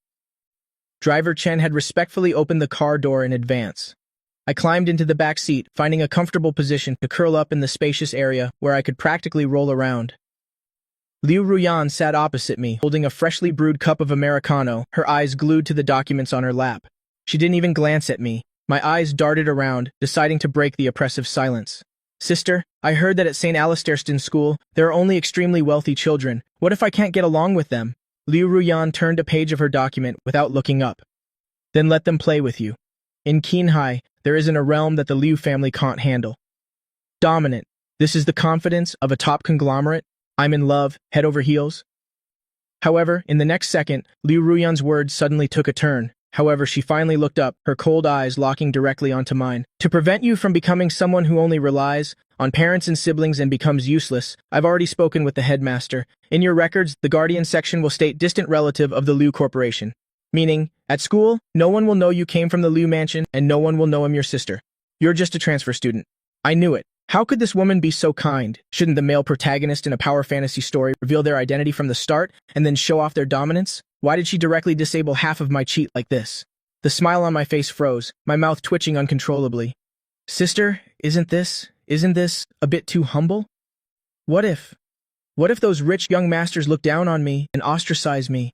Driver Chen had respectfully opened the car door in advance. I climbed into the back seat, finding a comfortable position to curl up in the spacious area where I could practically roll around. Liu Ruyan sat opposite me, holding a freshly brewed cup of Americano, her eyes glued to the documents on her lap. She didn't even glance at me. My eyes darted around, deciding to break the oppressive silence. Sister, I heard that at St. Alistair's school, there are only extremely wealthy children. What if I can't get along with them? Liu Ruyan turned a page of her document without looking up. Then let them play with you. In Qinghai, there isn't a realm that the Liu family can't handle. Dominant. This is the confidence of a top conglomerate. I'm in love, head over heels. However, in the next second, Liu Ruyan's words suddenly took a turn. However, she finally looked up, her cold eyes locking directly onto mine. To prevent you from becoming someone who only relies on parents and siblings and becomes useless, I've already spoken with the headmaster. In your records, the Guardian section will state distant relative of the Liu Corporation. Meaning, at school, no one will know you came from the Liu mansion and no one will know I'm your sister. You're just a transfer student. I knew it. How could this woman be so kind? Shouldn't the male protagonist in a power fantasy story reveal their identity from the start and then show off their dominance? Why did she directly disable half of my cheat like this? The smile on my face froze, my mouth twitching uncontrollably. Sister, isn't this a bit too humble? What if those rich young masters look down on me and ostracize me?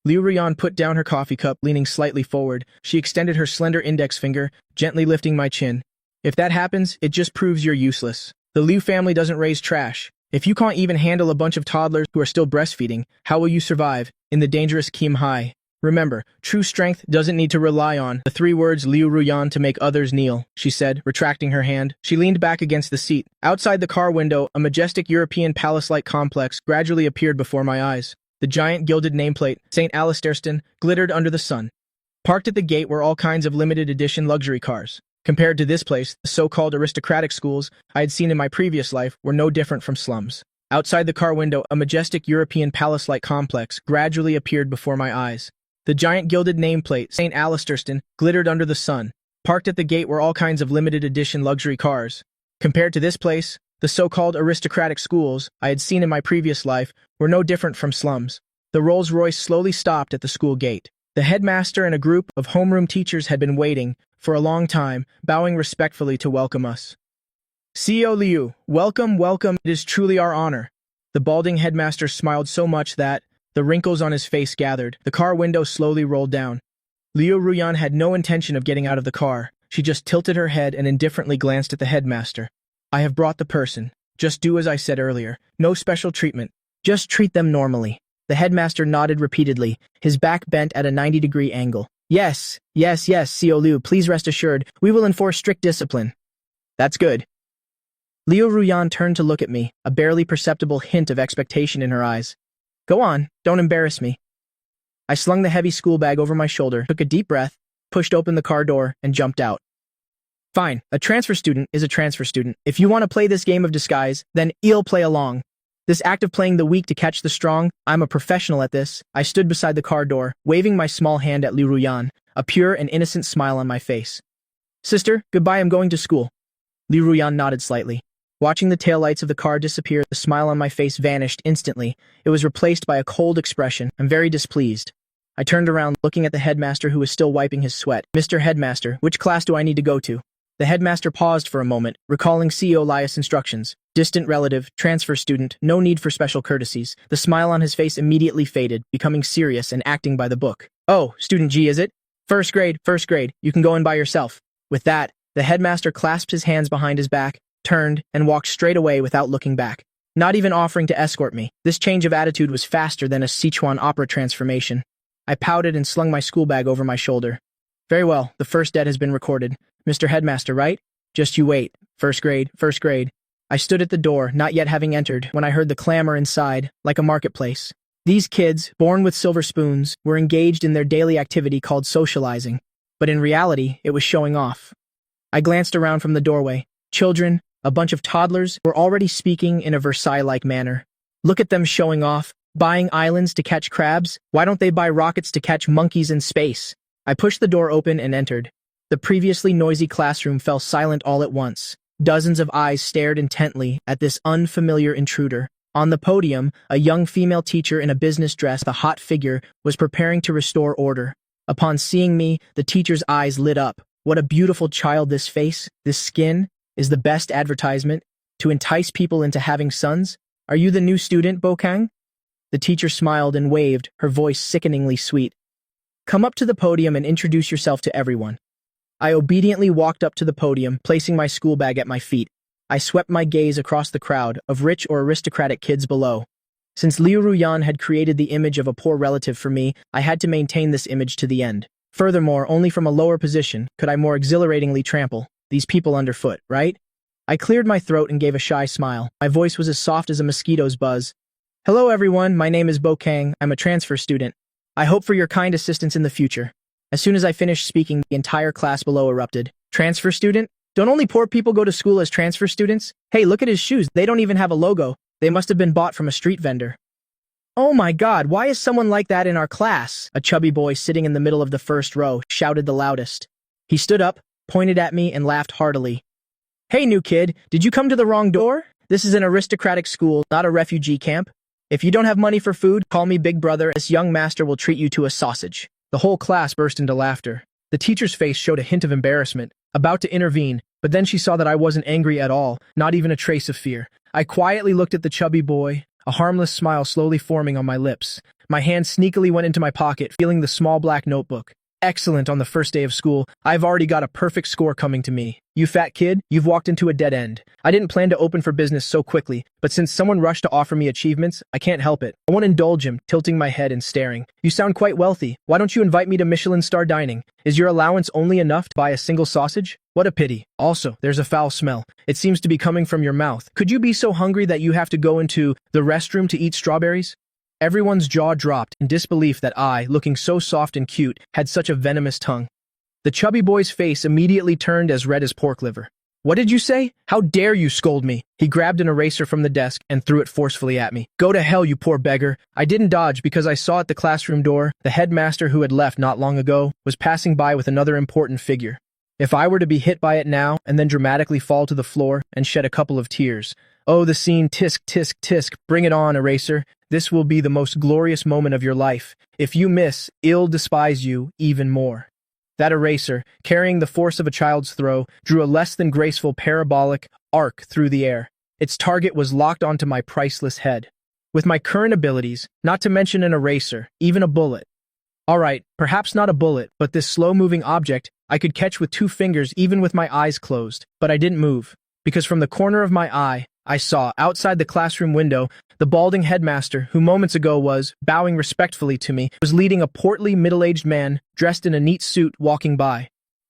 Liu Ruyan put down her coffee cup, leaning slightly forward. She extended her slender index finger, gently lifting my chin. If that happens, it just proves you're useless. The Liu family doesn't raise trash. If you can't even handle a bunch of toddlers who are still breastfeeding, how will you survive in the dangerous Qinghai? Remember, true strength doesn't need to rely on the 3 words Liu Ruyan to make others kneel, she said, retracting her hand. She leaned back against the seat. Outside the car window, a majestic European palace-like complex gradually appeared before my eyes. The giant gilded nameplate, St. Alistair's, glittered under the sun. Parked at the gate were all kinds of limited edition luxury cars. Compared to this place, the so-called aristocratic schools I had seen in my previous life were no different from slums. Outside the car window, a majestic European palace-like complex gradually appeared before my eyes. The giant gilded nameplate, St. Alistair's, glittered under the sun. Parked at the gate were all kinds of limited edition luxury cars. Compared to this place, the so-called aristocratic schools I had seen in my previous life were no different from slums. The Rolls-Royce slowly stopped at the school gate. The headmaster and a group of homeroom teachers had been waiting for a long time, bowing respectfully to welcome us. CEO Liu, welcome. It is truly our honor. The balding headmaster smiled so much that the wrinkles on his face gathered. The car window slowly rolled down. Liu Ruyan had no intention of getting out of the car. She just tilted her head and indifferently glanced at the headmaster. I have brought the person. Just do as I said earlier. No special treatment. Just treat them normally. The headmaster nodded repeatedly, his back bent at a 90-degree angle. Yes, CEO Liu, please rest assured, we will enforce strict discipline. That's good. Liu Ruyan turned to look at me, a barely perceptible hint of expectation in her eyes. Go on, don't embarrass me. I slung the heavy school bag over my shoulder, took a deep breath, pushed open the car door, and jumped out. Fine, a transfer student is a transfer student. If you want to play this game of disguise, then I'll play along. This act of playing the weak to catch the strong, I'm a professional at this. I stood beside the car door, waving my small hand at Liu Ruyan, a pure and innocent smile on my face. Sister, goodbye, I'm going to school. Liu Ruyan nodded slightly. Watching the taillights of the car disappear, the smile on my face vanished instantly. It was replaced by a cold expression. I'm very displeased. I turned around, looking at the headmaster who was still wiping his sweat. Mr. Headmaster, which class do I need to go to? The headmaster paused for a moment, recalling CEO Lias' instructions. Distant relative, transfer student, no need for special courtesies. The smile on his face immediately faded, becoming serious and acting by the book. Oh, student G, is it? First grade, you can go in by yourself. With that, the headmaster clasped his hands behind his back, turned, and walked straight away without looking back. Not even offering to escort me. This change of attitude was faster than a Sichuan opera transformation. I pouted and slung my school bag over my shoulder. Very well, the first debt has been recorded. Mr. Headmaster, right? Just you wait. First grade. I stood at the door, not yet having entered, when I heard the clamor inside, like a marketplace. These kids, born with silver spoons, were engaged in their daily activity called socializing. But in reality, it was showing off. I glanced around from the doorway. Children, a bunch of toddlers, were already speaking in a Versailles-like manner. Look at them showing off, buying islands to catch crabs. Why don't they buy rockets to catch monkeys in space? I pushed the door open and entered. The previously noisy classroom fell silent all at once. Dozens of eyes stared intently at this unfamiliar intruder. On the podium, a young female teacher in a business dress, the hot figure, was preparing to restore order. Upon seeing me, the teacher's eyes lit up. What a beautiful child this face, this skin, is the best advertisement to entice people into having sons. Are you the new student, Bokang? The teacher smiled and waved, her voice sickeningly sweet. Come up to the podium and introduce yourself to everyone. I obediently walked up to the podium, placing my school bag at my feet. I swept my gaze across the crowd of rich or aristocratic kids below. Since Liu Ruyan had created the image of a poor relative for me, I had to maintain this image to the end. Furthermore, only from a lower position could I more exhilaratingly trample these people underfoot, right? I cleared my throat and gave a shy smile. My voice was as soft as a mosquito's buzz. Hello everyone, my name is Bokang. I'm a transfer student. I hope for your kind assistance in the future. As soon as I finished speaking, the entire class below erupted. Transfer student? Don't only poor people go to school as transfer students? Hey, look at his shoes. They don't even have a logo. They must have been bought from a street vendor. Oh my god, why is someone like that in our class? A chubby boy sitting in the middle of the first row shouted the loudest. He stood up, pointed at me, and laughed heartily. Hey, new kid, did you come to the wrong door? This is an aristocratic school, not a refugee camp. If you don't have money for food, call me Big Brother. This young master will treat you to a sausage. The whole class burst into laughter. The teacher's face showed a hint of embarrassment, about to intervene, but then she saw that I wasn't angry at all, not even a trace of fear. I quietly looked at the chubby boy, a harmless smile slowly forming on my lips. My hand sneakily went into my pocket, feeling the small black notebook. Excellent on the first day of school. I've already got a perfect score coming to me. You fat kid, you've walked into a dead end. I didn't plan to open for business so quickly, but since someone rushed to offer me achievements, I can't help it. I won't indulge him, tilting my head and staring. You sound quite wealthy. Why don't you invite me to Michelin star dining? Is your allowance only enough to buy a single sausage? What a pity. Also, there's a foul smell. It seems to be coming from your mouth. Could you be so hungry that you have to go into the restroom to eat strawberries? Everyone's jaw dropped in disbelief that I, looking so soft and cute, had such a venomous tongue. The chubby boy's face immediately turned as red as pork liver. What did you say? How dare you scold me? He grabbed an eraser from the desk and threw it forcefully at me. Go to hell, you poor beggar. I didn't dodge because I saw at the classroom door, the headmaster who had left not long ago was passing by with another important figure. If I were to be hit by it now and then dramatically fall to the floor and shed a couple of tears. Oh, the scene, tisk, tisk, tisk, bring it on, eraser. This will be the most glorious moment of your life. If you miss, I'll despise you even more. That eraser, carrying the force of a child's throw, drew a less than graceful parabolic arc through the air. Its target was locked onto my priceless head. With my current abilities, not to mention an eraser, even a bullet. All right, perhaps not a bullet, but this slow-moving object I could catch with 2 fingers even with my eyes closed. But I didn't move, because from the corner of my eye, I saw, outside the classroom window, the balding headmaster, who moments ago was, bowing respectfully to me, was leading a portly, middle-aged man, dressed in a neat suit, walking by.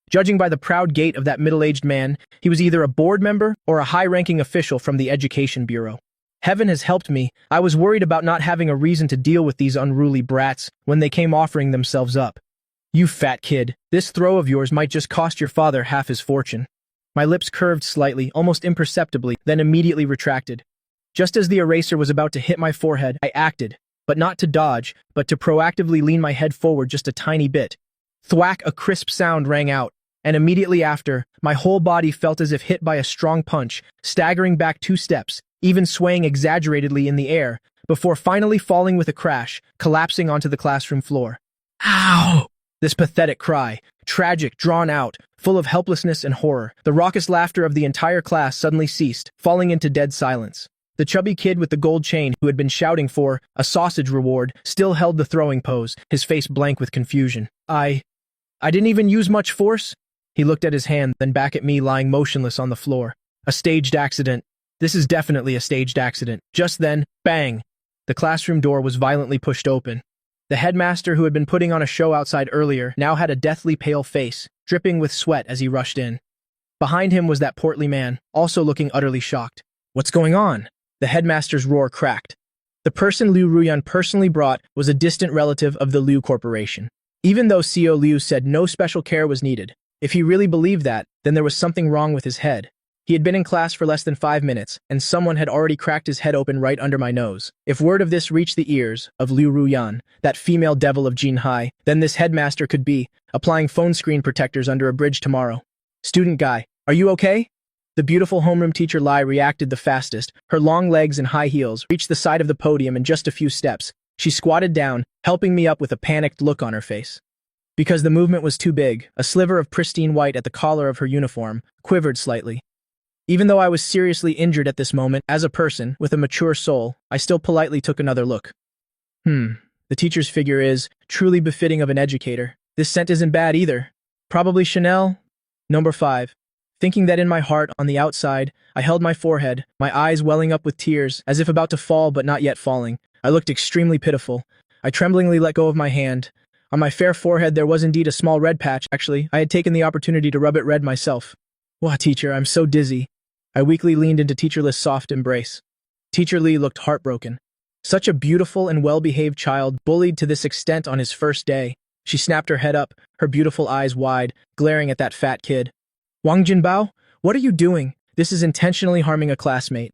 Judging by the proud gait of that middle-aged man, he was either a board member or a high-ranking official from the Education Bureau. Heaven has helped me. I was worried about not having a reason to deal with these unruly brats when they came offering themselves up. You fat kid, this throw of yours might just cost your father half his fortune. My lips curved slightly, almost imperceptibly, then immediately retracted. Just as the eraser was about to hit my forehead, I acted, but not to dodge, but to proactively lean my head forward just a tiny bit. Thwack, a crisp sound rang out, and immediately after, my whole body felt as if hit by a strong punch, staggering back 2 steps, even swaying exaggeratedly in the air, before finally falling with a crash, collapsing onto the classroom floor. Ow! This pathetic cry, tragic, drawn out, full of helplessness and horror. The raucous laughter of the entire class suddenly ceased, falling into dead silence. The chubby kid with the gold chain, who had been shouting for a sausage reward, still held the throwing pose, his face blank with confusion. I didn't even use much force? He looked at his hand, then back at me lying motionless on the floor. A staged accident. This is definitely a staged accident. Just then, bang! The classroom door was violently pushed open. The headmaster, who had been putting on a show outside earlier, now had a deathly pale face, dripping with sweat as he rushed in. Behind him was that portly man, also looking utterly shocked. What's going on? The headmaster's roar cracked. The person Liu Ruyan personally brought was a distant relative of the Liu Corporation. Even though CEO Liu said no special care was needed, if he really believed that, then there was something wrong with his head. He had been in class for less than 5 minutes, and someone had already cracked his head open right under my nose. If word of this reached the ears of Liu Ruyan, that female devil of Jinhai, then this headmaster could be applying phone screen protectors under a bridge tomorrow. Student guy, are you okay? The beautiful homeroom teacher Lai reacted the fastest. Her long legs and high heels reached the side of the podium in just a few steps. She squatted down, helping me up with a panicked look on her face. Because the movement was too big, a sliver of pristine white at the collar of her uniform quivered slightly. Even though I was seriously injured at this moment, as a person with a mature soul, I still politely took another look. The teacher's figure is truly befitting of an educator. This scent isn't bad either. Probably Chanel? Number 5. Thinking that in my heart, on the outside, I held my forehead, my eyes welling up with tears, as if about to fall but not yet falling. I looked extremely pitiful. I tremblingly let go of my hand. On my fair forehead there was indeed a small red patch. Actually, I had taken the opportunity to rub it red myself. Wah, teacher, I'm so dizzy. I weakly leaned into Teacher Li's soft embrace. Teacher Li looked heartbroken. Such a beautiful and well-behaved child, bullied to this extent on his first day. She snapped her head up, her beautiful eyes wide, glaring at that fat kid. Wang Jinbao, what are you doing? This is intentionally harming a classmate.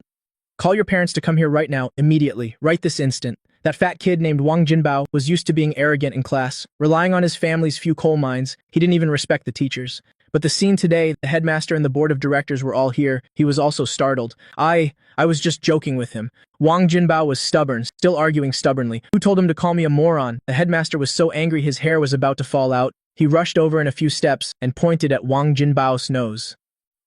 Call your parents to come here right now, immediately, right this instant. That fat kid named Wang Jinbao was used to being arrogant in class, relying on his family's few coal mines. He didn't even respect the teachers. But the scene today, the headmaster and the board of directors were all here. He was also startled. I was just joking with him. Wang Jinbao was stubborn, still arguing stubbornly. Who told him to call me a moron? The headmaster was so angry his hair was about to fall out. He rushed over in a few steps and pointed at Wang Jinbao's nose.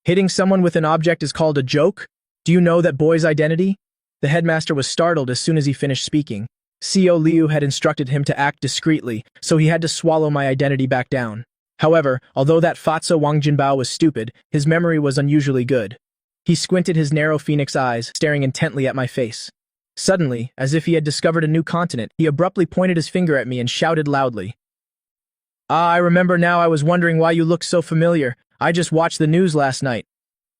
Hitting someone with an object is called a joke? Do you know that boy's identity? The headmaster was startled as soon as he finished speaking. CEO Liu had instructed him to act discreetly, so he had to swallow my identity back down. However, although that fatso Wang Jinbao was stupid, his memory was unusually good. He squinted his narrow phoenix eyes, staring intently at my face. Suddenly, as if he had discovered a new continent, he abruptly pointed his finger at me and shouted loudly. Ah, I remember now. I was wondering why you look so familiar. I just watched the news last night.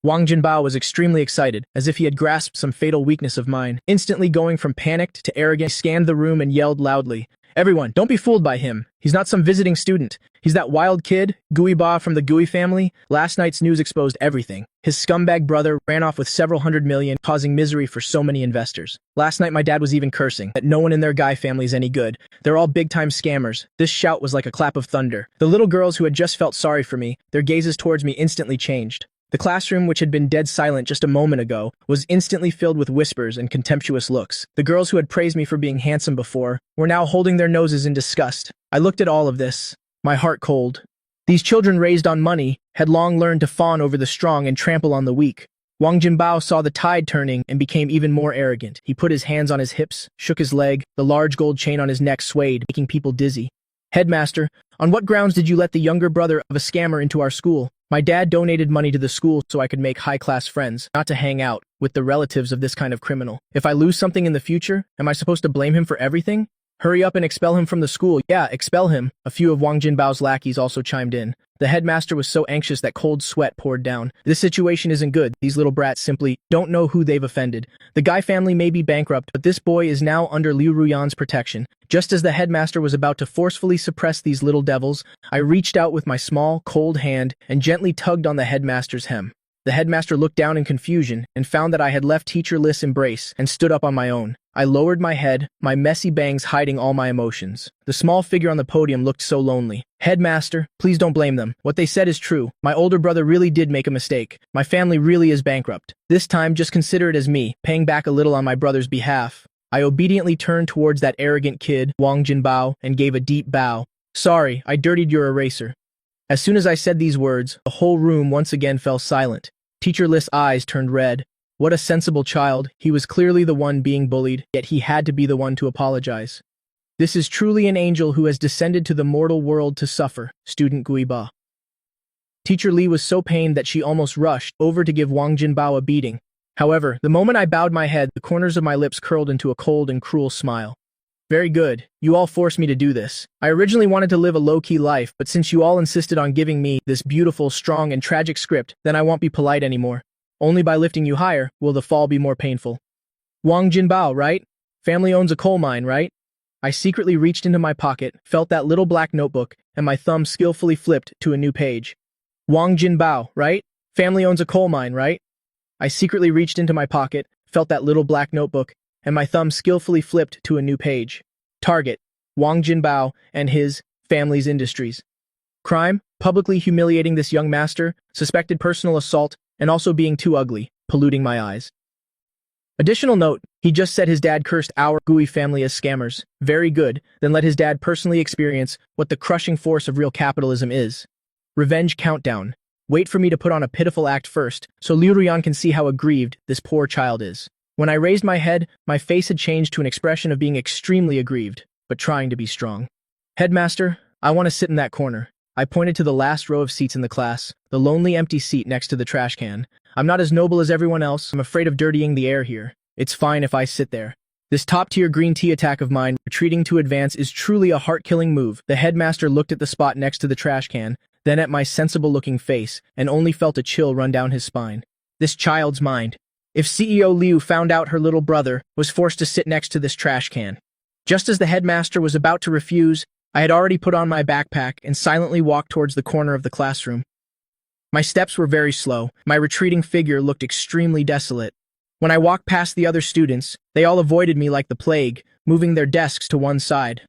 Wang Jinbao was extremely excited, as if he had grasped some fatal weakness of mine. Instantly going from panicked to arrogant, he scanned the room and yelled loudly. Everyone, don't be fooled by him. He's not some visiting student. He's that wild kid, Gui Ba from the Gui family. Last night's news exposed everything. His scumbag brother ran off with several $100 million, causing misery for so many investors. Last night my dad was even cursing that no one in their Guy family is any good. They're all big-time scammers. This shout was like a clap of thunder. The little girls who had just felt sorry for me, their gazes towards me instantly changed. The classroom, which had been dead silent just a moment ago, was instantly filled with whispers and contemptuous looks. The girls who had praised me for being handsome before were now holding their noses in disgust. I looked at all of this, my heart cold. These children raised on money had long learned to fawn over the strong and trample on the weak. Wang Jinbao saw the tide turning and became even more arrogant. He put his hands on his hips, shook his leg, the large gold chain on his neck swayed, making people dizzy. Headmaster, on what grounds did you let the younger brother of a scammer into our school? My dad donated money to the school so I could make high-class friends, not to hang out with the relatives of this kind of criminal. If I lose something in the future, am I supposed to blame him for everything? Hurry up and expel him from the school. Yeah, expel him. A few of Wang Jinbao's lackeys also chimed in. The headmaster was so anxious that cold sweat poured down. This situation isn't good. These little brats simply don't know who they've offended. The Guy family may be bankrupt, but this boy is now under Liu Ruyan's protection. Just as the headmaster was about to forcefully suppress these little devils, I reached out with my small, cold hand and gently tugged on the headmaster's hem. The headmaster looked down in confusion and found that I had left Teacher Li's embrace and stood up on my own. I lowered my head, my messy bangs hiding all my emotions. The small figure on the podium looked so lonely. Headmaster, please don't blame them. What they said is true. My older brother really did make a mistake. My family really is bankrupt. This time, just consider it as me, paying back a little on my brother's behalf. I obediently turned towards that arrogant kid, Wang Jinbao, and gave a deep bow. Sorry, I dirtied your eraser. As soon as I said these words, the whole room once again fell silent. Teacher List's eyes turned red. What a sensible child. He was clearly the one being bullied, yet he had to be the one to apologize. This is truly an angel who has descended to the mortal world to suffer, student Guiba. Teacher Li was so pained that she almost rushed over to give Wang Jinbao a beating. However, the moment I bowed my head, the corners of my lips curled into a cold and cruel smile. Very good. You all forced me to do this. I originally wanted to live a low-key life, but since you all insisted on giving me this beautiful, strong, and tragic script, then I won't be polite anymore. Only by lifting you higher will the fall be more painful. Wang Jinbao, right? Family owns a coal mine, right? I secretly reached into my pocket, felt that little black notebook, and my thumb skillfully flipped to a new page. Wang Jinbao, right? Family owns a coal mine, right? I secretly reached into my pocket, felt that little black notebook, and my thumb skillfully flipped to a new page. Target: Wang Jinbao and his family's industries. Crime: publicly humiliating this young master, suspected personal assault, and also being too ugly, polluting my eyes. Additional note, he just said his dad cursed our Gui family as scammers. Very good, then let his dad personally experience what the crushing force of real capitalism is. Revenge countdown. Wait for me to put on a pitiful act first, so Liu Ruyan can see how aggrieved this poor child is. When I raised my head, my face had changed to an expression of being extremely aggrieved, but trying to be strong. Headmaster, I want to sit in that corner. I pointed to the last row of seats in the class, the lonely empty seat next to the trash can. I'm not as noble as everyone else. I'm afraid of dirtying the air here. It's fine if I sit there. This top-tier green tea attack of mine, retreating to advance, is truly a heart-killing move. The headmaster looked at the spot next to the trash can, then at my sensible-looking face, and only felt a chill run down his spine. This child's mind. If CEO Liu found out her little brother was forced to sit next to this trash can. Just as the headmaster was about to refuse, I had already put on my backpack and silently walked towards the corner of the classroom. My steps were very slow. My retreating figure looked extremely desolate. When I walked past the other students, they all avoided me like the plague, moving their desks to one side.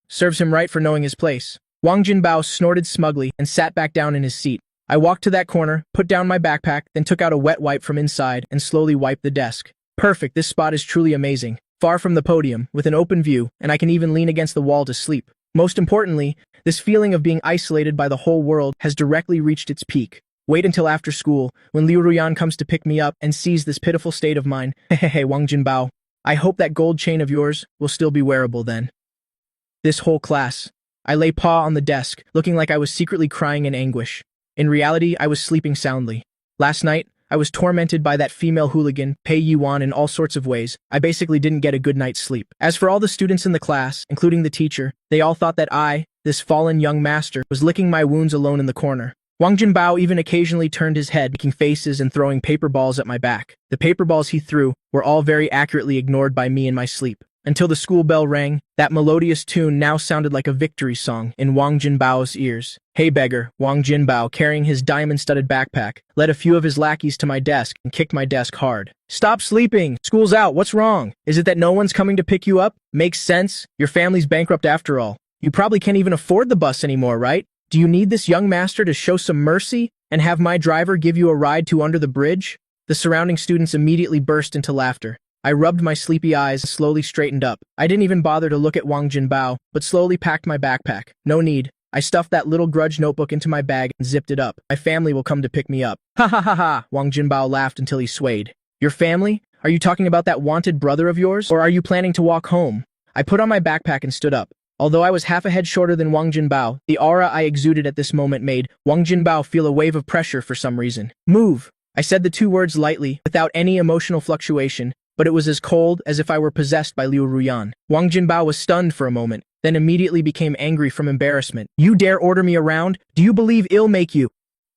Serves him right for knowing his place. Wang Jinbao snorted smugly and sat back down in his seat. I walked to that corner, put down my backpack, then took out a wet wipe from inside and slowly wiped the desk. Perfect, this spot is truly amazing. Far from the podium, with an open view, and I can even lean against the wall to sleep. Most importantly, this feeling of being isolated by the whole world has directly reached its peak. Wait until after school, when Liu Ruyan comes to pick me up and sees this pitiful state of mine. Hehehe, Wang Jinbao. I hope that gold chain of yours will still be wearable then. This whole class. I lay paw on the desk, looking like I was secretly crying in anguish. In reality, I was sleeping soundly. Last night, I was tormented by that female hooligan, Pei Yuan, in all sorts of ways. I basically didn't get a good night's sleep. As for all the students in the class, including the teacher, they all thought that I, this fallen young master, was licking my wounds alone in the corner. Wang Jinbao even occasionally turned his head, making faces and throwing paper balls at my back. The paper balls he threw were all very accurately ignored by me in my sleep. Until the school bell rang, that melodious tune now sounded like a victory song in Wang Jinbao's ears. Hey beggar, Wang Jinbao, carrying his diamond-studded backpack, led a few of his lackeys to my desk and kicked my desk hard. Stop sleeping! School's out, what's wrong? Is it that no one's coming to pick you up? Makes sense, your family's bankrupt after all. You probably can't even afford the bus anymore, right? Do you need this young master to show some mercy and have my driver give you a ride to under the bridge? The surrounding students immediately burst into laughter. I rubbed my sleepy eyes and slowly straightened up. I didn't even bother to look at Wang Jinbao, but slowly packed my backpack. No need. I stuffed that little grudge notebook into my bag and zipped it up. My family will come to pick me up. Ha ha ha ha! Wang Jinbao laughed until he swayed. Your family? Are you talking about that wanted brother of yours? Or are you planning to walk home? I put on my backpack and stood up. Although I was half a head shorter than Wang Jinbao, the aura I exuded at this moment made Wang Jinbao feel a wave of pressure for some reason. Move! I said the two words lightly, without any emotional fluctuation, but it was as cold as if I were possessed by Liu Ruyan. Wang Jinbao was stunned for a moment, then immediately became angry from embarrassment. You dare order me around? Do you believe I'll make you?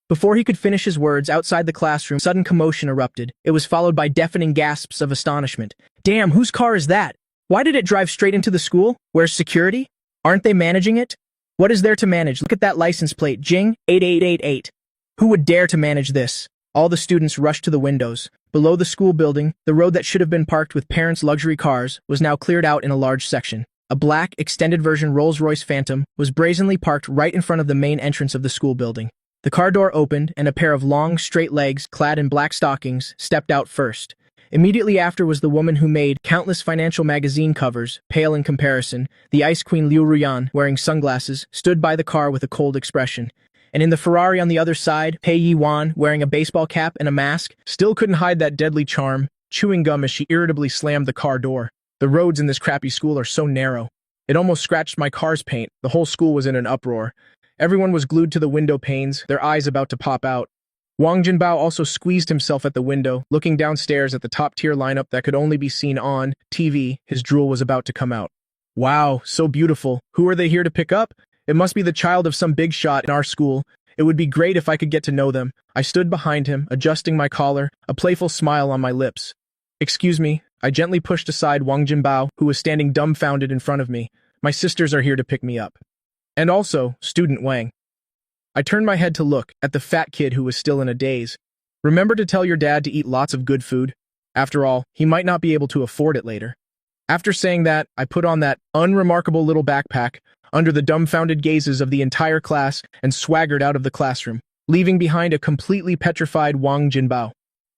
Before he could finish his words, outside the classroom, sudden commotion erupted. It was followed by deafening gasps of astonishment. Damn, whose car is that? Why did it drive straight into the school? Where's security? Aren't they managing it? What is there to manage? Look at that license plate, Jing 8888. Who would dare to manage this? All the students rushed to the windows. Below the school building, the road that should have been parked with parents' luxury cars was now cleared out in a large section. A black, extended version Rolls-Royce Phantom was brazenly parked right in front of the main entrance of the school building. The car door opened, and a pair of long, straight legs, clad in black stockings, stepped out first. Immediately after was the woman who made countless financial magazine covers, pale in comparison. The ice queen Liu Ruyan, wearing sunglasses, stood by the car with a cold expression. And in the Ferrari on the other side, Pei Yiwan, wearing a baseball cap and a mask, still couldn't hide that deadly charm, chewing gum as she irritably slammed the car door. The roads in this crappy school are so narrow. It almost scratched my car's paint. The whole school was in an uproar. Everyone was glued to the window panes, their eyes about to pop out. Wang Jinbao also squeezed himself at the window, looking downstairs at the top-tier lineup that could only be seen on TV. His drool was about to come out. Wow, so beautiful. Who are they here to pick up? It must be the child of some big shot in our school. It would be great if I could get to know them. I stood behind him, adjusting my collar, a playful smile on my lips. Excuse me. I gently pushed aside Wang Jinbao, who was standing dumbfounded in front of me. My sisters are here to pick me up. And also, student Wang. I turned my head to look at the fat kid who was still in a daze. Remember to tell your dad to eat lots of good food. After all, he might not be able to afford it later. After saying that, I put on that unremarkable little backpack under the dumbfounded gazes of the entire class and swaggered out of the classroom, leaving behind a completely petrified Wang Jinbao.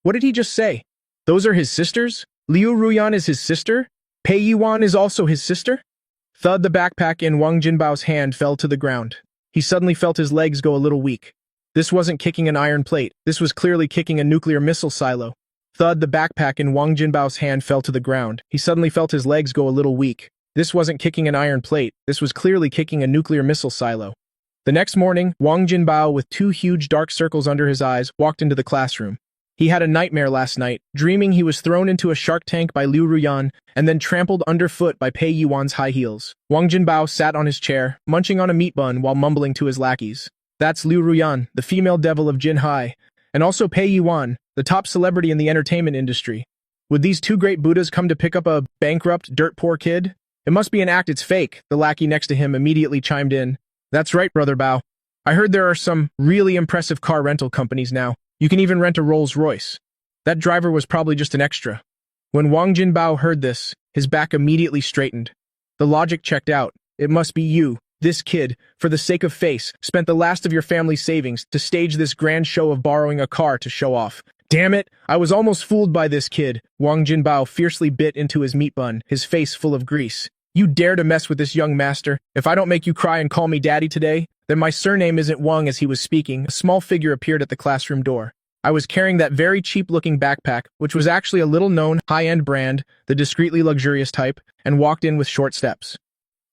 What did he just say? Those are his sisters? Liu Ruyan is his sister? Pei Yiwan is also his sister? Thud, the backpack in Wang Jinbao's hand fell to the ground. He suddenly felt his legs go a little weak. This wasn't kicking an iron plate. This was clearly kicking a nuclear missile silo. Thud, the backpack in Wang Jinbao's hand fell to the ground. He suddenly felt his legs go a little weak. This wasn't kicking an iron plate. This was clearly kicking a nuclear missile silo. The next morning, Wang Jinbao, with 2 huge dark circles under his eyes, walked into the classroom. He had a nightmare last night, dreaming he was thrown into a shark tank by Liu Ruyan and then trampled underfoot by Pei Yiwan's high heels. Wang Jinbao sat on his chair, munching on a meat bun while mumbling to his lackeys. That's Liu Ruyan, the female devil of Jinhai, and also Pei Yiwan, the top celebrity in the entertainment industry. Would these 2 great Buddhas come to pick up a bankrupt, dirt-poor kid? It must be an act, it's fake, the lackey next to him immediately chimed in. That's right, Brother Bao. I heard there are some really impressive car rental companies now. You can even rent a Rolls-Royce. That driver was probably just an extra. When Wang Jinbao heard this, his back immediately straightened. The logic checked out. It must be you, this kid, for the sake of face, spent the last of your family's savings to stage this grand show of borrowing a car to show off. Damn it, I was almost fooled by this kid. Wang Jinbao fiercely bit into his meat bun, his face full of grease. You dare to mess with this young master? If I don't make you cry and call me daddy today, then my surname isn't Wang. As he was speaking, a small figure appeared at the classroom door. I was carrying that very cheap-looking backpack, which was actually a little-known, high-end brand, the discreetly luxurious type, and walked in with short steps.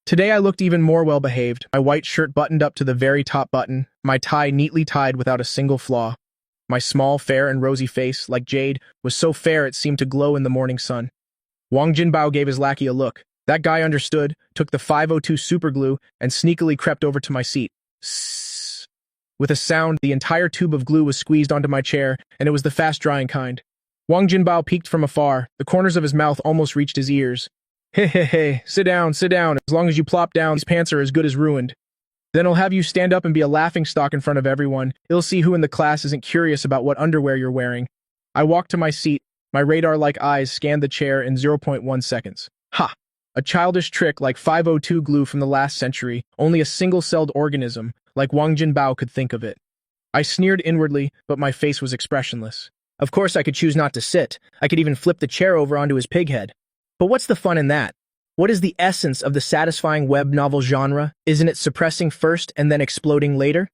Today I looked even more well-behaved, my white shirt buttoned up to the very top button, my tie neatly tied without a single flaw. My small, fair, and rosy face, like jade, was so fair it seemed to glow in the morning sun. Wang Jinbao gave his lackey a look. That guy understood, took the 502 superglue, and sneakily crept over to my seat. Sssss. With a sound, the entire tube of glue was squeezed onto my chair, and it was the fast-drying kind. Wang Jinbao peeked from afar. The corners of his mouth almost reached his ears. Hey, sit down. As long as you plop down, these pants are as good as ruined. Then I'll have you stand up and be a laughingstock in front of everyone. You'll see who in the class isn't curious about what underwear you're wearing. I walked to my seat. My radar-like eyes scanned the chair in 0.1 seconds. Ha! A childish trick like 502 glue from the last century, only a single-celled organism, like Wang Jinbao, could think of it. I sneered inwardly, but my face was expressionless. Of course I could choose not to sit. I could even flip the chair over onto his pig head. But what's the fun in that? What is the essence of the satisfying web novel genre? Isn't it suppressing first and then exploding later?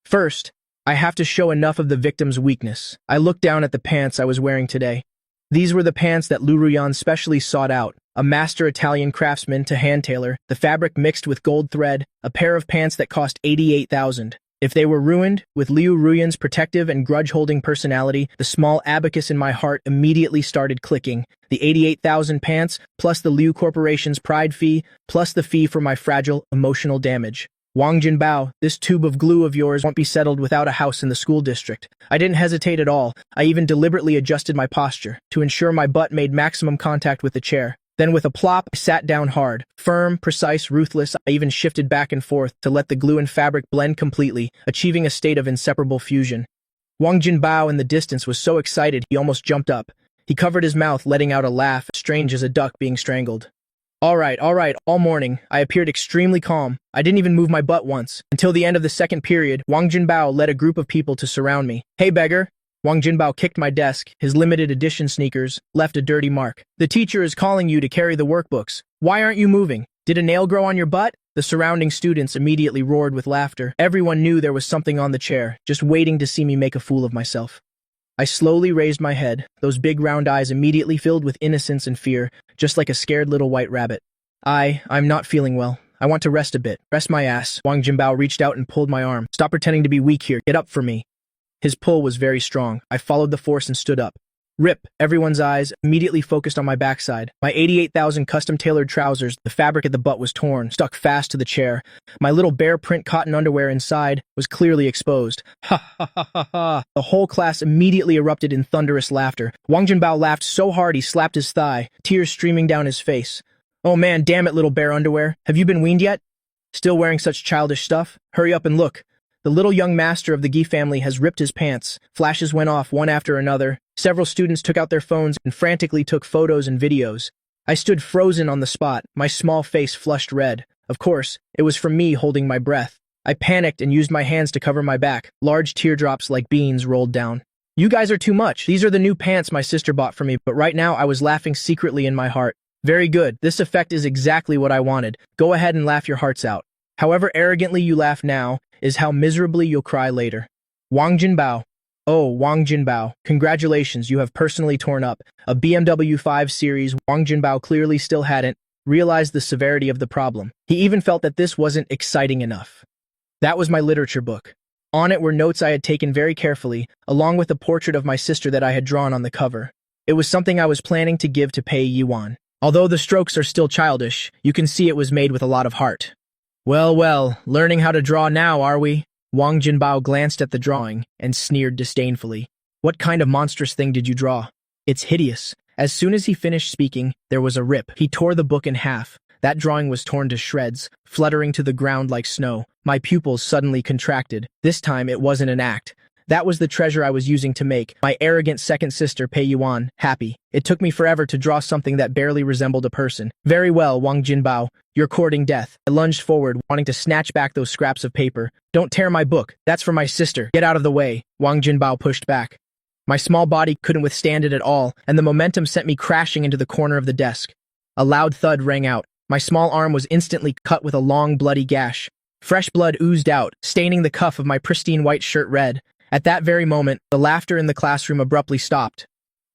First, I have to show enough of the victim's weakness. I looked down at the pants I was wearing today. These were the pants that Liu Ruyan specially sought out, a master Italian craftsman to hand-tailor, the fabric mixed with gold thread, a pair of pants that cost 88,000. If they were ruined, with Liu Ruyan's protective and grudge-holding personality, the small abacus in my heart immediately started clicking. The 88,000 pants, plus the Liu Corporation's pride fee, plus the fee for my fragile, emotional damage. Wang Jinbao, this tube of glue of yours won't be settled without a house in the school district. I didn't hesitate at all. I even deliberately adjusted my posture, to ensure my butt made maximum contact with the chair. Then with a plop, I sat down hard. Firm, precise, ruthless, I even shifted back and forth to let the glue and fabric blend completely, achieving a state of inseparable fusion. Wang Jinbao in the distance was so excited he almost jumped up. He covered his mouth, letting out a laugh, strange as a duck being strangled. All right, all morning, I appeared extremely calm. I didn't even move my butt once. Until the end of the second period, Wang Jinbao led a group of people to surround me. Hey beggar! Wang Jinbao kicked my desk. His limited edition sneakers left a dirty mark. The teacher is calling you to carry the workbooks. Why aren't you moving? Did a nail grow on your butt? The surrounding students immediately roared with laughter. Everyone knew there was something on the chair, just waiting to see me make a fool of myself. I slowly raised my head, those big round eyes immediately filled with innocence and fear, just like a scared little white rabbit. I'm not feeling well. I want to rest a bit. Rest my ass. Wang Jinbao reached out and pulled my arm. Stop pretending to be weak here. Get up for me. His pull was very strong. I followed the force and stood up. Rip! Everyone's eyes immediately focused on my backside. My 88,000 custom-tailored trousers, the fabric at the butt was torn, stuck fast to the chair. My little bear print cotton underwear inside was clearly exposed. Ha ha ha ha ha! The whole class immediately erupted in thunderous laughter. Wang Jinbao laughed so hard he slapped his thigh, tears streaming down his face. Oh man, damn it, little bear underwear. Have you been weaned yet? Still wearing such childish stuff? Hurry up and look. The little young master of the Gi family has ripped his pants. Flashes went off one after another. Several students took out their phones and frantically took photos and videos. I stood frozen on the spot, my small face flushed red. Of course, it was from me holding my breath. I panicked and used my hands to cover my back. Large teardrops like beans rolled down. You guys are too much. These are the new pants my sister bought for me, but right now I was laughing secretly in my heart. Very good. This effect is exactly what I wanted. Go ahead and laugh your hearts out. However arrogantly you laugh now is how miserably you'll cry later. Wang Jinbao. Oh, Wang Jinbao, congratulations, you have personally torn up a BMW 5 Series. Wang Jinbao clearly still hadn't realized the severity of the problem. He even felt that this wasn't exciting enough. That was my literature book. On it were notes I had taken very carefully, along with a portrait of my sister that I had drawn on the cover. It was something I was planning to give to Pei Yuan. Although the strokes are still childish, you can see it was made with a lot of heart. Well, learning how to draw now, are we? Wang Jinbao glanced at the drawing and sneered disdainfully. What kind of monstrous thing did you draw? It's hideous. As soon as he finished speaking, there was a rip. He tore the book in half. That drawing was torn to shreds, fluttering to the ground like snow. My pupils suddenly contracted. This time it wasn't an act. That was the treasure I was using to make my arrogant second sister, Pei Yuan, happy. It took me forever to draw something that barely resembled a person. Very well, Wang Jinbao. You're courting death. I lunged forward, wanting to snatch back those scraps of paper. Don't tear my book. That's for my sister. Get out of the way. Wang Jinbao pushed back. My small body couldn't withstand it at all, and the momentum sent me crashing into the corner of the desk. A loud thud rang out. My small arm was instantly cut with a long, bloody gash. Fresh blood oozed out, staining the cuff of my pristine white shirt red. At that very moment, the laughter in the classroom abruptly stopped.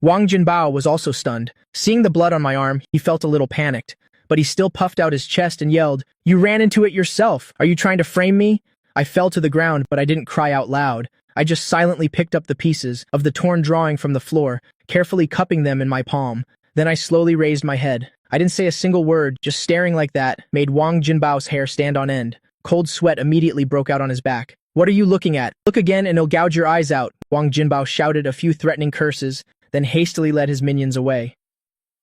Wang Jinbao was also stunned. Seeing the blood on my arm, he felt a little panicked. But he still puffed out his chest and yelled, "You ran into it yourself! Are you trying to frame me?" I fell to the ground, but I didn't cry out loud. I just silently picked up the pieces of the torn drawing from the floor, carefully cupping them in my palm. Then I slowly raised my head. I didn't say a single word, just staring like that made Wang Jinbao's hair stand on end. Cold sweat immediately broke out on his back. "What are you looking at? Look again and it'll gouge your eyes out." Wang Jinbao shouted a few threatening curses, then hastily led his minions away.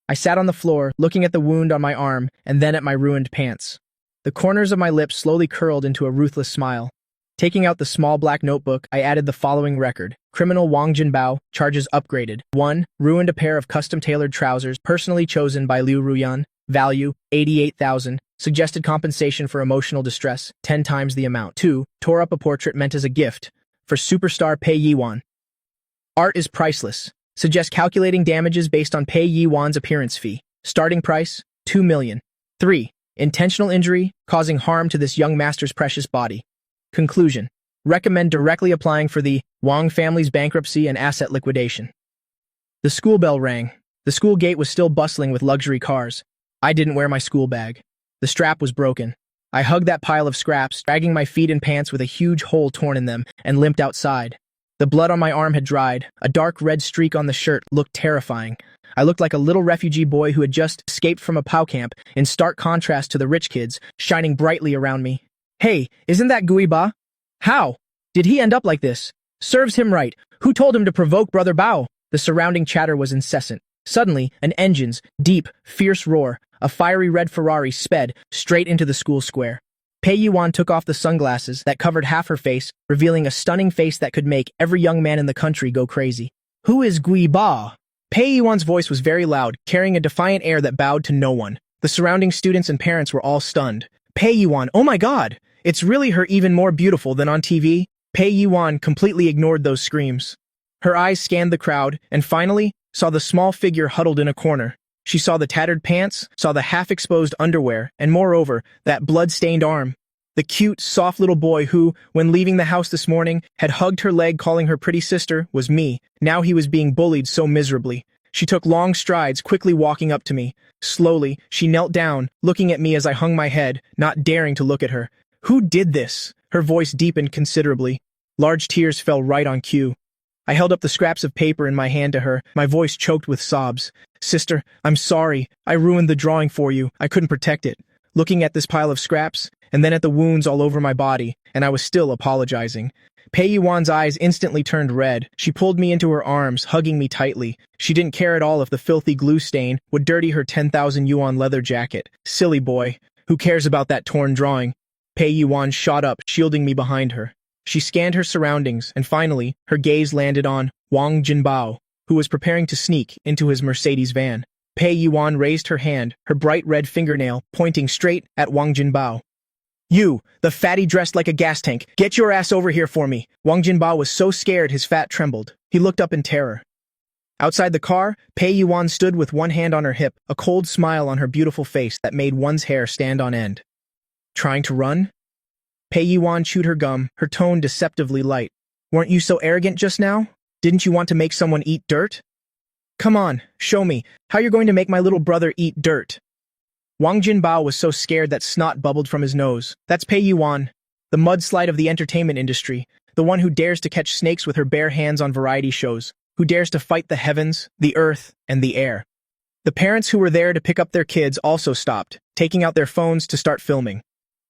I sat on the floor, looking at the wound on my arm and then at my ruined pants. The corners of my lips slowly curled into a ruthless smile. Taking out the small black notebook, I added the following record. Criminal Wang Jinbao, charges upgraded. 1. Ruined a pair of custom-tailored trousers personally chosen by Liu Ruyan. Value, 88,000. Suggested compensation for emotional distress, 10 times the amount. 2. Tore up a portrait meant as a gift for superstar Pei Yuan. Art is priceless. Suggest calculating damages based on Pei Yuan's appearance fee. Starting price, 2 million. 3. Intentional injury, causing harm to this young master's precious body. Conclusion. Recommend directly applying for the Wang family's bankruptcy and asset liquidation. The school bell rang. The school gate was still bustling with luxury cars. I didn't wear my school bag. The strap was broken. I hugged that pile of scraps, dragging my feet and pants with a huge hole torn in them, and limped outside. The blood on my arm had dried. A dark red streak on the shirt looked terrifying. I looked like a little refugee boy who had just escaped from a POW camp, in stark contrast to the rich kids, shining brightly around me. Hey, isn't that Gui Ba? How did he end up like this? Serves him right. Who told him to provoke Brother Bao? The surrounding chatter was incessant. Suddenly, an engine's deep, fierce roar, a fiery red Ferrari sped straight into the school square. Pei Yuan took off the sunglasses that covered half her face, revealing a stunning face that could make every young man in the country go crazy. Who is Gui Ba? Pei Yuan's voice was very loud, carrying a defiant air that bowed to no one. The surrounding students and parents were all stunned. Pei Yuan, oh my god! It's really her, even more beautiful than on TV? Pei Yuan completely ignored those screams. Her eyes scanned the crowd, and finally, saw the small figure huddled in a corner. She saw the tattered pants, saw the half-exposed underwear, and moreover, that blood-stained arm. The cute, soft little boy who, when leaving the house this morning, had hugged her leg calling her pretty sister, was me. Now he was being bullied so miserably. She took long strides, quickly walking up to me. Slowly, she knelt down, looking at me as I hung my head, not daring to look at her. "Who did this?" Her voice deepened considerably. Large tears fell right on cue. I held up the scraps of paper in my hand to her, my voice choked with sobs. "Sister, I'm sorry. I ruined the drawing for you. I couldn't protect it." Looking at this pile of scraps, and then at the wounds all over my body, and I was still apologizing. Pei Yuan's eyes instantly turned red. She pulled me into her arms, hugging me tightly. She didn't care at all if the filthy glue stain would dirty her 10,000 yuan leather jacket. Silly boy. Who cares about that torn drawing? Pei Yuan shot up, shielding me behind her. She scanned her surroundings, and finally, her gaze landed on Wang Jinbao, who was preparing to sneak into his Mercedes van. Pei Yuan raised her hand, her bright red fingernail pointing straight at Wang Jinbao. "You, the fatty dressed like a gas tank, get your ass over here for me." Wang Jinbao was so scared his fat trembled. He looked up in terror. Outside the car, Pei Yuan stood with one hand on her hip, a cold smile on her beautiful face that made one's hair stand on end. "Trying to run?" Pei Yuan chewed her gum, her tone deceptively light. "Weren't you so arrogant just now? Didn't you want to make someone eat dirt? Come on, show me how you're going to make my little brother eat dirt." Wang Jinbao was so scared that snot bubbled from his nose. That's Pei Yuan, the mudslide of the entertainment industry, the one who dares to catch snakes with her bare hands on variety shows, who dares to fight the heavens, the earth, and the air. The parents who were there to pick up their kids also stopped, taking out their phones to start filming.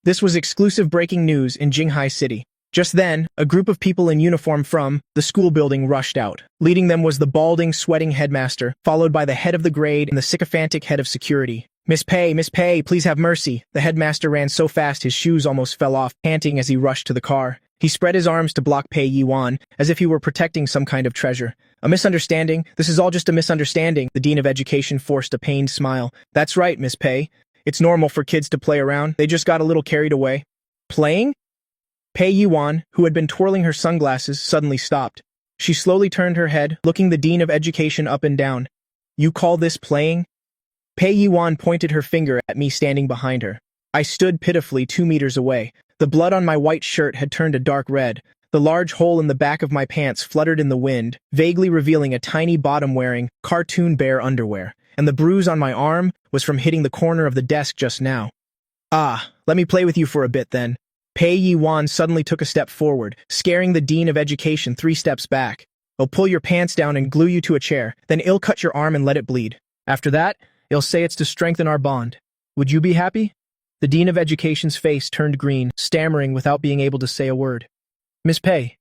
This was exclusive breaking news in Jinghai City. Just then, a group of people in uniform from the school building rushed out. Leading them was the balding, sweating headmaster, followed by the head of the grade and the sycophantic head of security. Miss Pei, please have mercy." The headmaster ran so fast his shoes almost fell off, panting as he rushed to the car. He spread his arms to block Pei Yuan, as if he were protecting some kind of treasure. "A misunderstanding? This is all just a misunderstanding." The Dean of Education forced a pained smile. "That's right, Miss Pei. It's normal for kids to play around. They just got a little carried away." "Playing?" Pei Yuan, who had been twirling her sunglasses, suddenly stopped. She slowly turned her head, looking the Dean of Education up and down. "You call this playing?" Pei Yuan pointed her finger at me standing behind her. I stood pitifully 2 meters away. The blood on my white shirt had turned a dark red. The large hole in the back of my pants fluttered in the wind, vaguely revealing a tiny bottom wearing cartoon bear underwear. And the bruise on my arm was from hitting the corner of the desk just now. "Ah, let me play with you for a bit then." Pei Yuan suddenly took a step forward, scaring the Dean of Education 3 steps back. "I'll pull your pants down and glue you to a chair, then I'll cut your arm and let it bleed. After that, I'll say it's to strengthen our bond. Would you be happy?" The Dean of Education's face turned green, stammering without being able to say a word. Miss Pei,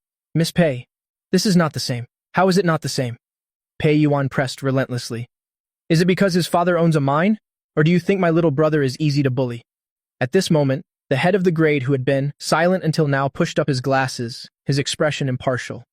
this is not the same. How is it not the same?" Pei Yuan pressed relentlessly. "Is it because his father owns a mine? Or do you think my little brother is easy to bully?" At this moment, the head of the grade who had been silent until now pushed up his glasses, his expression impartial.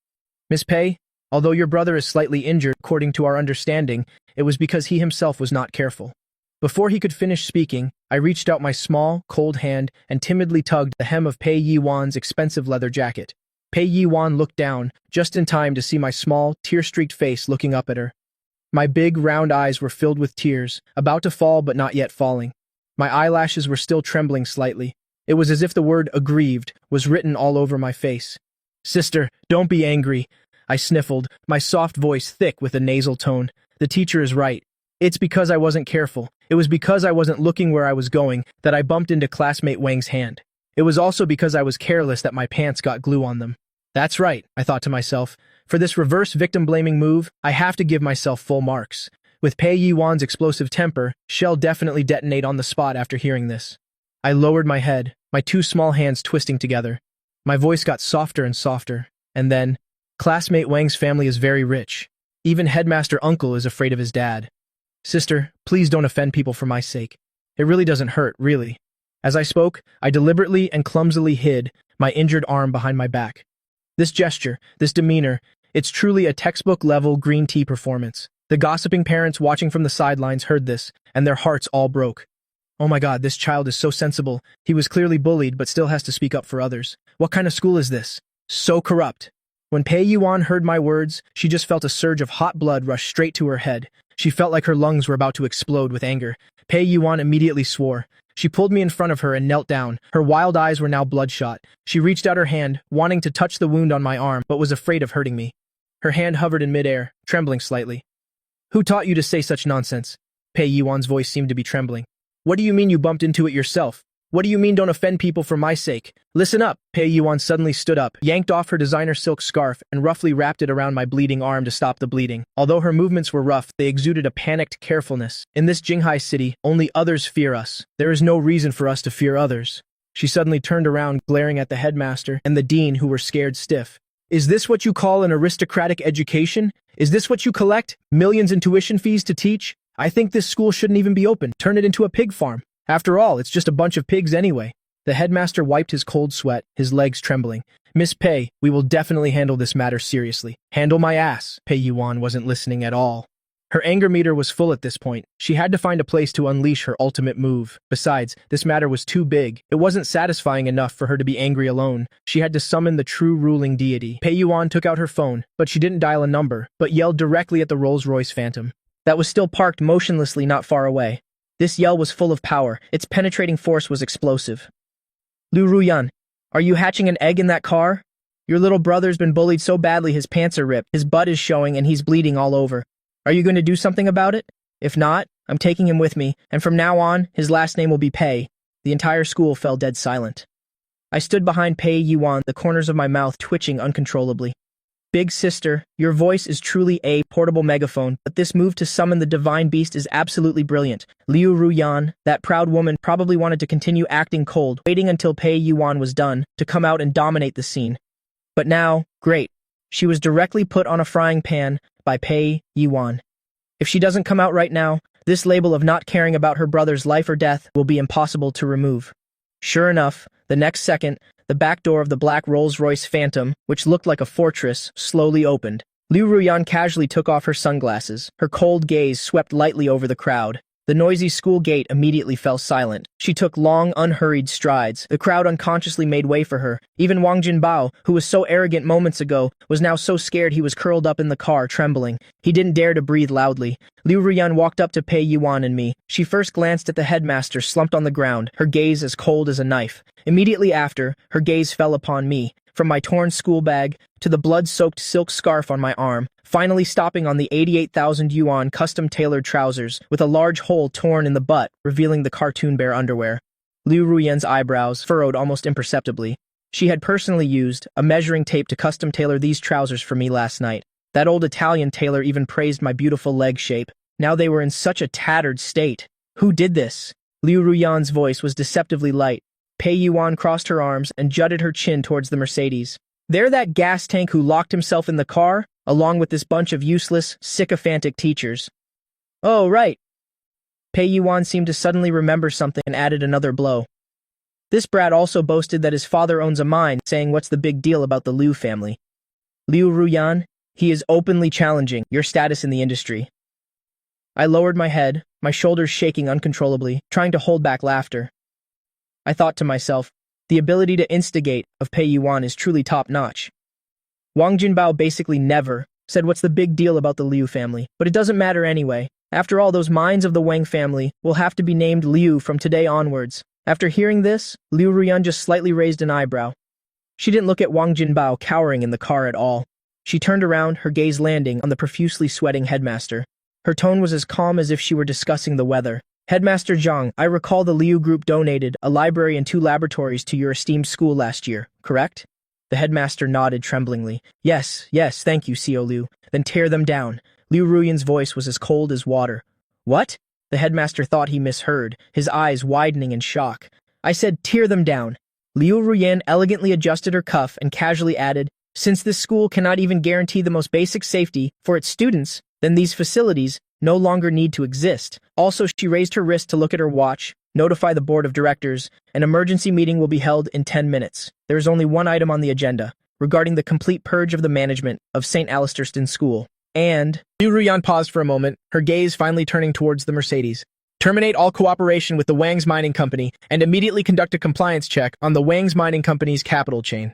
"Miss Pei, although your brother is slightly injured, according to our understanding, it was because he himself was not careful." Before he could finish speaking, I reached out my small, cold hand and timidly tugged the hem of Pei Yuan's expensive leather jacket. Pei Yuan looked down, just in time to see my small, tear-streaked face looking up at her. My big, round eyes were filled with tears, about to fall but not yet falling. My eyelashes were still trembling slightly. It was as if the word aggrieved was written all over my face. "Sister, don't be angry," I sniffled, my soft voice thick with a nasal tone. "The teacher is right. It's because I wasn't careful. It was because I wasn't looking where I was going that I bumped into classmate Wang's hand. It was also because I was careless that my pants got glue on them." That's right, I thought to myself. For this reverse victim-blaming move, I have to give myself full marks. With Pei Yuan's explosive temper, she'll definitely detonate on the spot after hearing this. I lowered my head, my 2 small hands twisting together. My voice got softer and softer, and then, classmate Wang's family is very rich. Even headmaster uncle is afraid of his dad. Sister, please don't offend people for my sake. It really doesn't hurt, really. As I spoke, I deliberately and clumsily hid my injured arm behind my back. This gesture, this demeanor, it's truly a textbook-level green tea performance. The gossiping parents watching from the sidelines heard this, and their hearts all broke. Oh my God, this child is so sensible. He was clearly bullied, but still has to speak up for others. What kind of school is this? So corrupt. When Pei Yuan heard my words, she just felt a surge of hot blood rush straight to her head. She felt like her lungs were about to explode with anger. Pei Yuan immediately swore. She pulled me in front of her and knelt down. Her wild eyes were now bloodshot. She reached out her hand, wanting to touch the wound on my arm, but was afraid of hurting me. Her hand hovered in midair, trembling slightly. "Who taught you to say such nonsense?" Pei Yuan's voice seemed to be trembling. "What do you mean you bumped into it yourself? What do you mean don't offend people for my sake? Listen up." Pei Yuan suddenly stood up, yanked off her designer silk scarf, and roughly wrapped it around my bleeding arm to stop the bleeding. Although her movements were rough, they exuded a panicked carefulness. In this Jinghai city, only others fear us. There is no reason for us to fear others. She suddenly turned around, glaring at the headmaster and the dean, who were scared stiff. "Is this what you call an aristocratic education? Is this what you collect? Millions in tuition fees to teach? I think this school shouldn't even be open. Turn it into a pig farm. After all, it's just a bunch of pigs anyway." The headmaster wiped his cold sweat, his legs trembling. "Miss Pei, we will definitely handle this matter seriously." "Handle my ass." Pei Yuan wasn't listening at all. Her anger meter was full at this point. She had to find a place to unleash her ultimate move. Besides, this matter was too big. It wasn't satisfying enough for her to be angry alone. She had to summon the true ruling deity. Pei Yuan took out her phone, but she didn't dial a number, but yelled directly at the Rolls-Royce Phantom that was still parked motionlessly not far away. This yell was full of power. Its penetrating force was explosive. "Liu Ruyan, are you hatching an egg in that car? Your little brother's been bullied so badly his pants are ripped, his butt is showing, and he's bleeding all over. Are you going to do something about it? If not, I'm taking him with me, and from now on, his last name will be Pei." The entire school fell dead silent. I stood behind Pei Yuan, the corners of my mouth twitching uncontrollably. "Big sister, your voice is truly a portable megaphone, but this move to summon the divine beast is absolutely brilliant. Liu Ruyan, that proud woman, probably wanted to continue acting cold, waiting until Pei Yuan was done, to come out and dominate the scene. But now, great. She was directly put on a frying pan by Pei Yuan. If she doesn't come out right now, this label of not caring about her brother's life or death will be impossible to remove." Sure enough, the next second, the back door of the black Rolls-Royce Phantom, which looked like a fortress, slowly opened. Liu Ruyan casually took off her sunglasses. Her cold gaze swept lightly over the crowd. The noisy school gate immediately fell silent. She took long, unhurried strides. The crowd unconsciously made way for her. Even Wang Jinbao, who was so arrogant moments ago, was now so scared he was curled up in the car, trembling. He didn't dare to breathe loudly. Liu Ruyan walked up to Pei Yuan and me. She first glanced at the headmaster slumped on the ground, her gaze as cold as a knife. Immediately after, her gaze fell upon me, from my torn school bag to the blood-soaked silk scarf on my arm, finally stopping on the 88,000 yuan custom-tailored trousers, with a large hole torn in the butt, revealing the cartoon bear underwear. Liu Ruyan's eyebrows furrowed almost imperceptibly. She had personally used a measuring tape to custom-tailor these trousers for me last night. That old Italian tailor even praised my beautiful leg shape. Now they were in such a tattered state. Who did this? Liu Ruyan's voice was deceptively light. Pei Yuan crossed her arms and jutted her chin towards the Mercedes. "They're that gas tank who locked himself in the car, along with this bunch of useless, sycophantic teachers." "Oh, right." Pei Yuan seemed to suddenly remember something and added another blow. "This brat also boasted that his father owns a mine, saying what's the big deal about the Liu family. Liu Ruyan, he is openly challenging your status in the industry." I lowered my head, my shoulders shaking uncontrollably, trying to hold back laughter. I thought to myself, the ability to instigate of Pei Yuan is truly top-notch. Wang Jinbao basically never said what's the big deal about the Liu family, but it doesn't matter anyway. After all, those mines of the Wang family will have to be named Liu from today onwards. After hearing this, Liu Ruyan just slightly raised an eyebrow. She didn't look at Wang Jinbao cowering in the car at all. She turned around, her gaze landing on the profusely sweating headmaster. Her tone was as calm as if she were discussing the weather. "Headmaster Zhang, I recall the Liu Group donated a library and 2 laboratories to your esteemed school last year, correct?" The headmaster nodded tremblingly. Yes, thank you, Xiao Liu. Then tear them down." Liu Ruyan's voice was as cold as water. "What?" The headmaster thought he misheard, his eyes widening in shock. "I said tear them down." Liu Ruyan elegantly adjusted her cuff and casually added, "Since this school cannot even guarantee the most basic safety for its students, then these facilities no longer need to exist." Also, she raised her wrist to look at her watch, notify the board of directors. An emergency meeting will be held in 10 minutes. There is only one item on the agenda, regarding the complete purge of the management of St. Alistairton School. And Liu Ruyan paused for a moment, her gaze finally turning towards the Mercedes. "Terminate all cooperation with the Wang's Mining Company and immediately conduct a compliance check on the Wang's Mining Company's capital chain."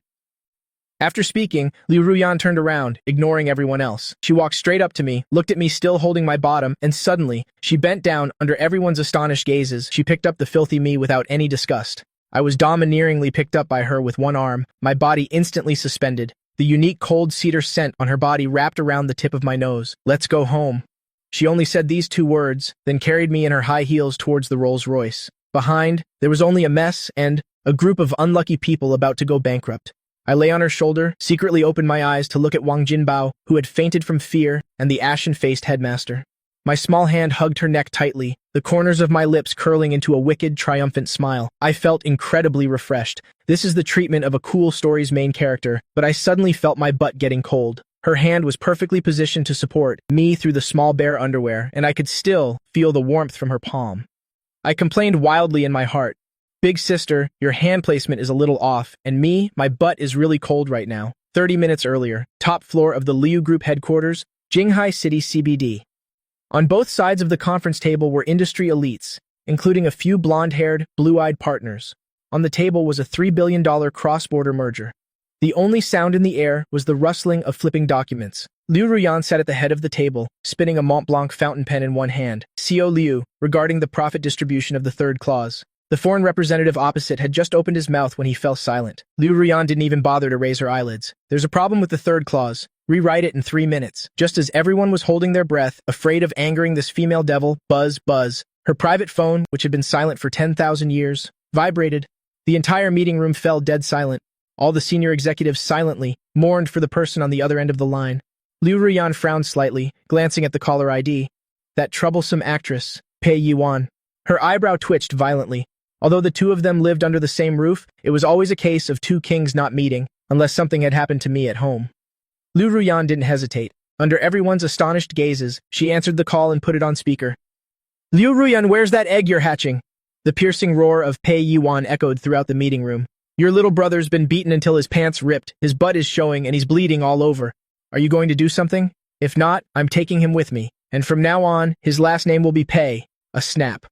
After speaking, Liu Ruyan turned around, ignoring everyone else. She walked straight up to me, looked at me still holding my bottom, and suddenly, she bent down under everyone's astonished gazes. She picked up the filthy me without any disgust. I was domineeringly picked up by her with one arm, my body instantly suspended. The unique cold cedar scent on her body wrapped around the tip of my nose. Let's go home. She only said these two words, then carried me in her high heels towards the Rolls-Royce. Behind, there was only a mess and a group of unlucky people about to go bankrupt. I lay on her shoulder, secretly opened my eyes to look at Wang Jinbao, who had fainted from fear, and the ashen-faced headmaster. My small hand hugged her neck tightly, the corners of my lips curling into a wicked, triumphant smile. I felt incredibly refreshed. This is the treatment of a cool story's main character, but I suddenly felt my butt getting cold. Her hand was perfectly positioned to support me through the small bare underwear, and I could still feel the warmth from her palm. I complained wildly in my heart. Big sister, your hand placement is a little off, and me, my butt is really cold right now. 30 minutes earlier, top floor of the Liu Group headquarters, Jinghai City CBD. On both sides of the conference table were industry elites, including a few blonde-haired, blue-eyed partners. On the table was a $3 billion cross-border merger. The only sound in the air was the rustling of flipping documents. Liu Ruyan sat at the head of the table, spinning a Mont Blanc fountain pen in one hand. CO Liu, regarding the profit distribution of the third clause. The foreign representative opposite had just opened his mouth when he fell silent. Liu Ruyan didn't even bother to raise her eyelids. There's a problem with the third clause. Rewrite it in 3 minutes. Just as everyone was holding their breath, afraid of angering this female devil, buzz, buzz. Her private phone, which had been silent for 10,000 years, vibrated. The entire meeting room fell dead silent. All the senior executives silently mourned for the person on the other end of the line. Liu Ruyan frowned slightly, glancing at the caller ID. That troublesome actress, Pei Yiwan. Her eyebrow twitched violently. Although the two of them lived under the same roof, it was always a case of two kings not meeting, unless something had happened to me at home. Liu Ruyan didn't hesitate. Under everyone's astonished gazes, she answered the call and put it on speaker. Liu Ruyan, where's that egg you're hatching? The piercing roar of Pei Yiwan echoed throughout the meeting room. Your little brother's been beaten until his pants ripped, his butt is showing, and he's bleeding all over. Are you going to do something? If not, I'm taking him with me. And from now on, his last name will be Pei. A snap.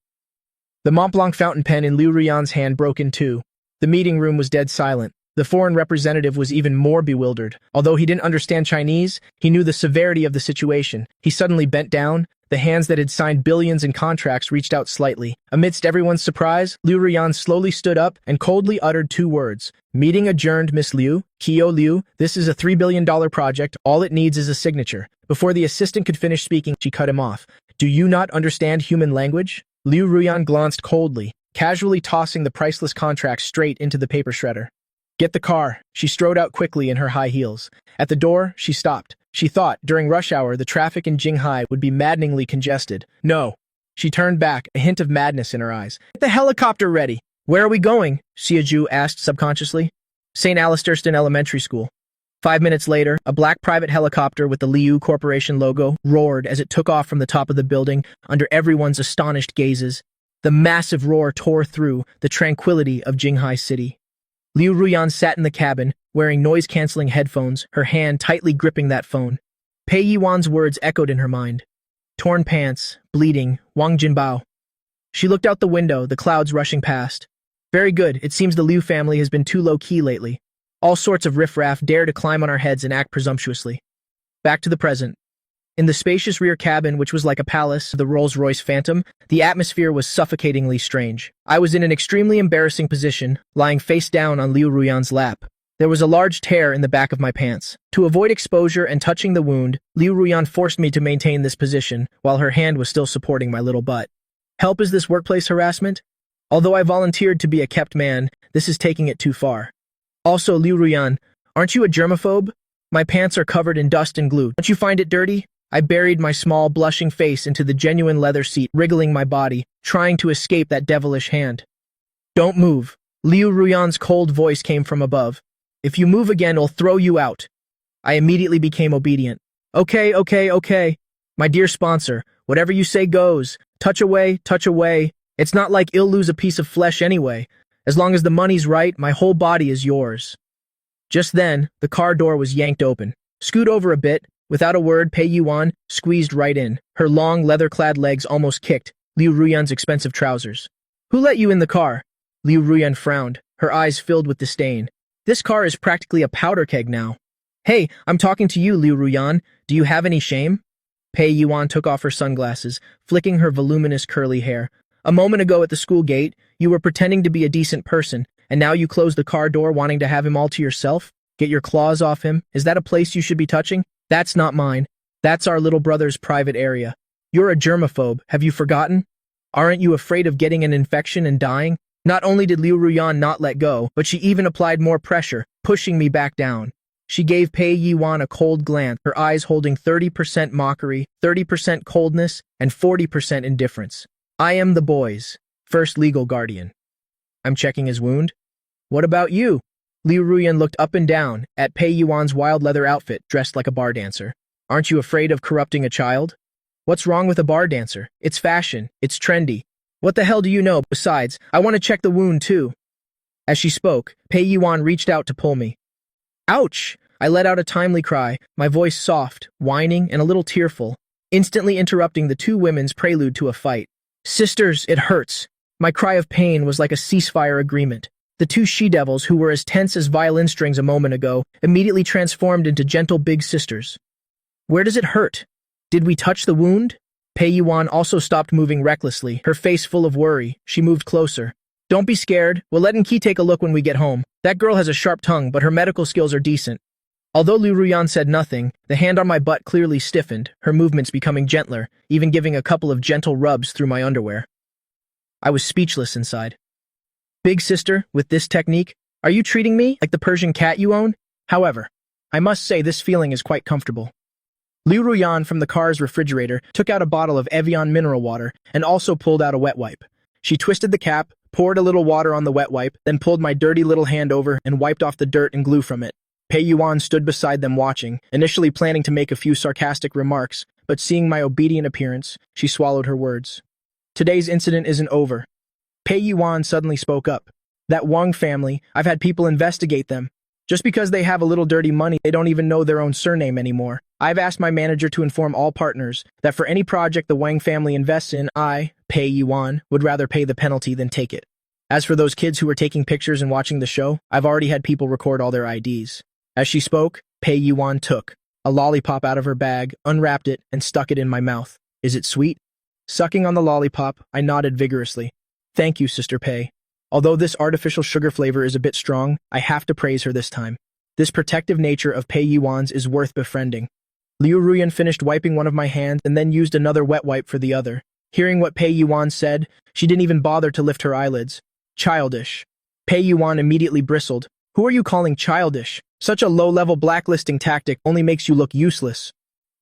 The Mont Blanc fountain pen in Liu Ruyan's hand broke in two. The meeting room was dead silent. The foreign representative was even more bewildered. Although he didn't understand Chinese, he knew the severity of the situation. He suddenly bent down. The hands that had signed billions in contracts reached out slightly. Amidst everyone's surprise, Liu Ruyan slowly stood up and coldly uttered 2 words. Meeting adjourned, Miss Liu. Kyo Liu, this is a $3 billion project. All it needs is a signature. Before the assistant could finish speaking, she cut him off. Do you not understand human language? Liu Ruyan glanced coldly, casually tossing the priceless contract straight into the paper shredder. Get the car. She strode out quickly in her high heels. At the door, she stopped. She thought, during rush hour, the traffic in Jinghai would be maddeningly congested. No. She turned back, a hint of madness in her eyes. Get the helicopter ready. Where are we going? Xiaju asked subconsciously. St. Alistairton Elementary School. 5 minutes later, a black private helicopter with the Liu Corporation logo roared as it took off from the top of the building under everyone's astonished gazes. The massive roar tore through the tranquility of Jinghai City. Liu Ruyan sat in the cabin, wearing noise-canceling headphones, her hand tightly gripping that phone. Pei Yiwan's words echoed in her mind. Torn pants, bleeding, Wang Jinbao. She looked out the window, the clouds rushing past. Very good, it seems the Liu family has been too low-key lately. All sorts of riffraff dare to climb on our heads and act presumptuously. Back to the present. In the spacious rear cabin, which was like a palace, the Rolls-Royce Phantom, the atmosphere was suffocatingly strange. I was in an extremely embarrassing position, lying face down on Liu Ruyan's lap. There was a large tear in the back of my pants. To avoid exposure and touching the wound, Liu Ruyan forced me to maintain this position, while her hand was still supporting my little butt. Help, is this workplace harassment? Although I volunteered to be a kept man, this is taking it too far. Also, Liu Ruyan, aren't you a germaphobe? My pants are covered in dust and glue. Don't you find it dirty? I buried my small, blushing face into the genuine leather seat, wriggling my body, trying to escape that devilish hand. Don't move. Liu Ruyan's cold voice came from above. If you move again, I'll throw you out. I immediately became obedient. Okay. My dear sponsor, whatever you say goes. Touch away. It's not like I'll lose a piece of flesh anyway. As long as the money's right, my whole body is yours. Just then, the car door was yanked open. Scoot over a bit. Without a word, Pei Yiwan squeezed right in. Her long, leather-clad legs almost kicked Liu Ruyan's expensive trousers. Who let you in the car? Liu Ruyan frowned, her eyes filled with disdain. This car is practically a powder keg now. Hey, I'm talking to you, Liu Ruyan. Do you have any shame? Pei Yuan took off her sunglasses, flicking her voluminous curly hair. A moment ago at the school gate, you were pretending to be a decent person, and now you close the car door wanting to have him all to yourself? Get your claws off him? Is that a place you should be touching? That's not mine. That's our little brother's private area. You're a germaphobe, have you forgotten? Aren't you afraid of getting an infection and dying? Not only did Liu Ruyan not let go, but she even applied more pressure, pushing me back down. She gave Pei Yuan a cold glance, her eyes holding 30% mockery, 30% coldness, and 40% indifference. I am the boy's first legal guardian. I'm checking his wound. What about you? Liu Ruyan looked up and down at Pei Yuan's wild leather outfit, dressed like a bar dancer. Aren't you afraid of corrupting a child? What's wrong with a bar dancer? It's fashion. It's trendy. What the hell do you know? Besides, I want to check the wound too. As she spoke, Pei Yuan reached out to pull me. Ouch! I let out a timely cry, my voice soft, whining, and a little tearful, instantly interrupting the two women's prelude to a fight. Sisters, it hurts. My cry of pain was like a ceasefire agreement. The two she-devils, who were as tense as violin strings a moment ago, immediately transformed into gentle big sisters. Where does it hurt? Did we touch the wound? Pei Yuan also stopped moving recklessly, her face full of worry. She moved closer. Don't be scared. We'll let Nki take a look when we get home. That girl has a sharp tongue, but her medical skills are decent. Although Liu Ruyan said nothing, the hand on my butt clearly stiffened, her movements becoming gentler, even giving a couple of gentle rubs through my underwear. I was speechless inside. Big sister, with this technique, are you treating me like the Persian cat you own? However, I must say this feeling is quite comfortable. Liu Ruyan from the car's refrigerator took out a bottle of Evian mineral water and also pulled out a wet wipe. She twisted the cap, poured a little water on the wet wipe, then pulled my dirty little hand over and wiped off the dirt and glue from it. Pei Yuan stood beside them watching, initially planning to make a few sarcastic remarks, but seeing my obedient appearance, she swallowed her words. Today's incident isn't over. Pei Yuan suddenly spoke up. That Wang family, I've had people investigate them. Just because they have a little dirty money, they don't even know their own surname anymore. I've asked my manager to inform all partners that for any project the Wang family invests in, I, Pei Yuan, would rather pay the penalty than take it. As for those kids who were taking pictures and watching the show, I've already had people record all their IDs. As she spoke, Pei Yuan took a lollipop out of her bag, unwrapped it, and stuck it in my mouth. Is it sweet? Sucking on the lollipop, I nodded vigorously. Thank you, Sister Pei. Although this artificial sugar flavor is a bit strong, I have to praise her this time. This protective nature of Pei Yuan's is worth befriending. Liu Ruyan finished wiping one of my hands and then used another wet wipe for the other. Hearing what Pei Yuan said, she didn't even bother to lift her eyelids. Childish. Pei Yuan immediately bristled. Who are you calling childish? Such a low-level blacklisting tactic only makes you look useless.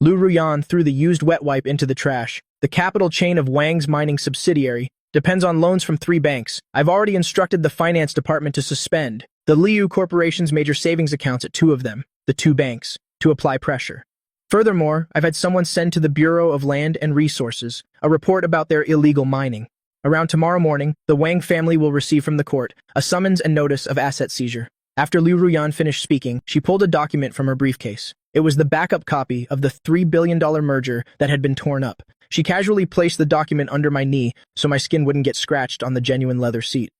Liu Ruyan threw the used wet wipe into the trash. The capital chain of Wang's mining subsidiary depends on loans from 3 banks. I've already instructed the finance department to suspend the Liu Corporation's major savings accounts at 2 of them, the 2 banks, to apply pressure. Furthermore, I've had someone send to the Bureau of Land and Resources a report about their illegal mining. Around tomorrow morning, the Wang family will receive from the court a summons and notice of asset seizure. After Liu Ruyan finished speaking, she pulled a document from her briefcase. It was the backup copy of the $3 billion merger that had been torn up. She casually placed the document under my knee so my skin wouldn't get scratched on the genuine leather seat.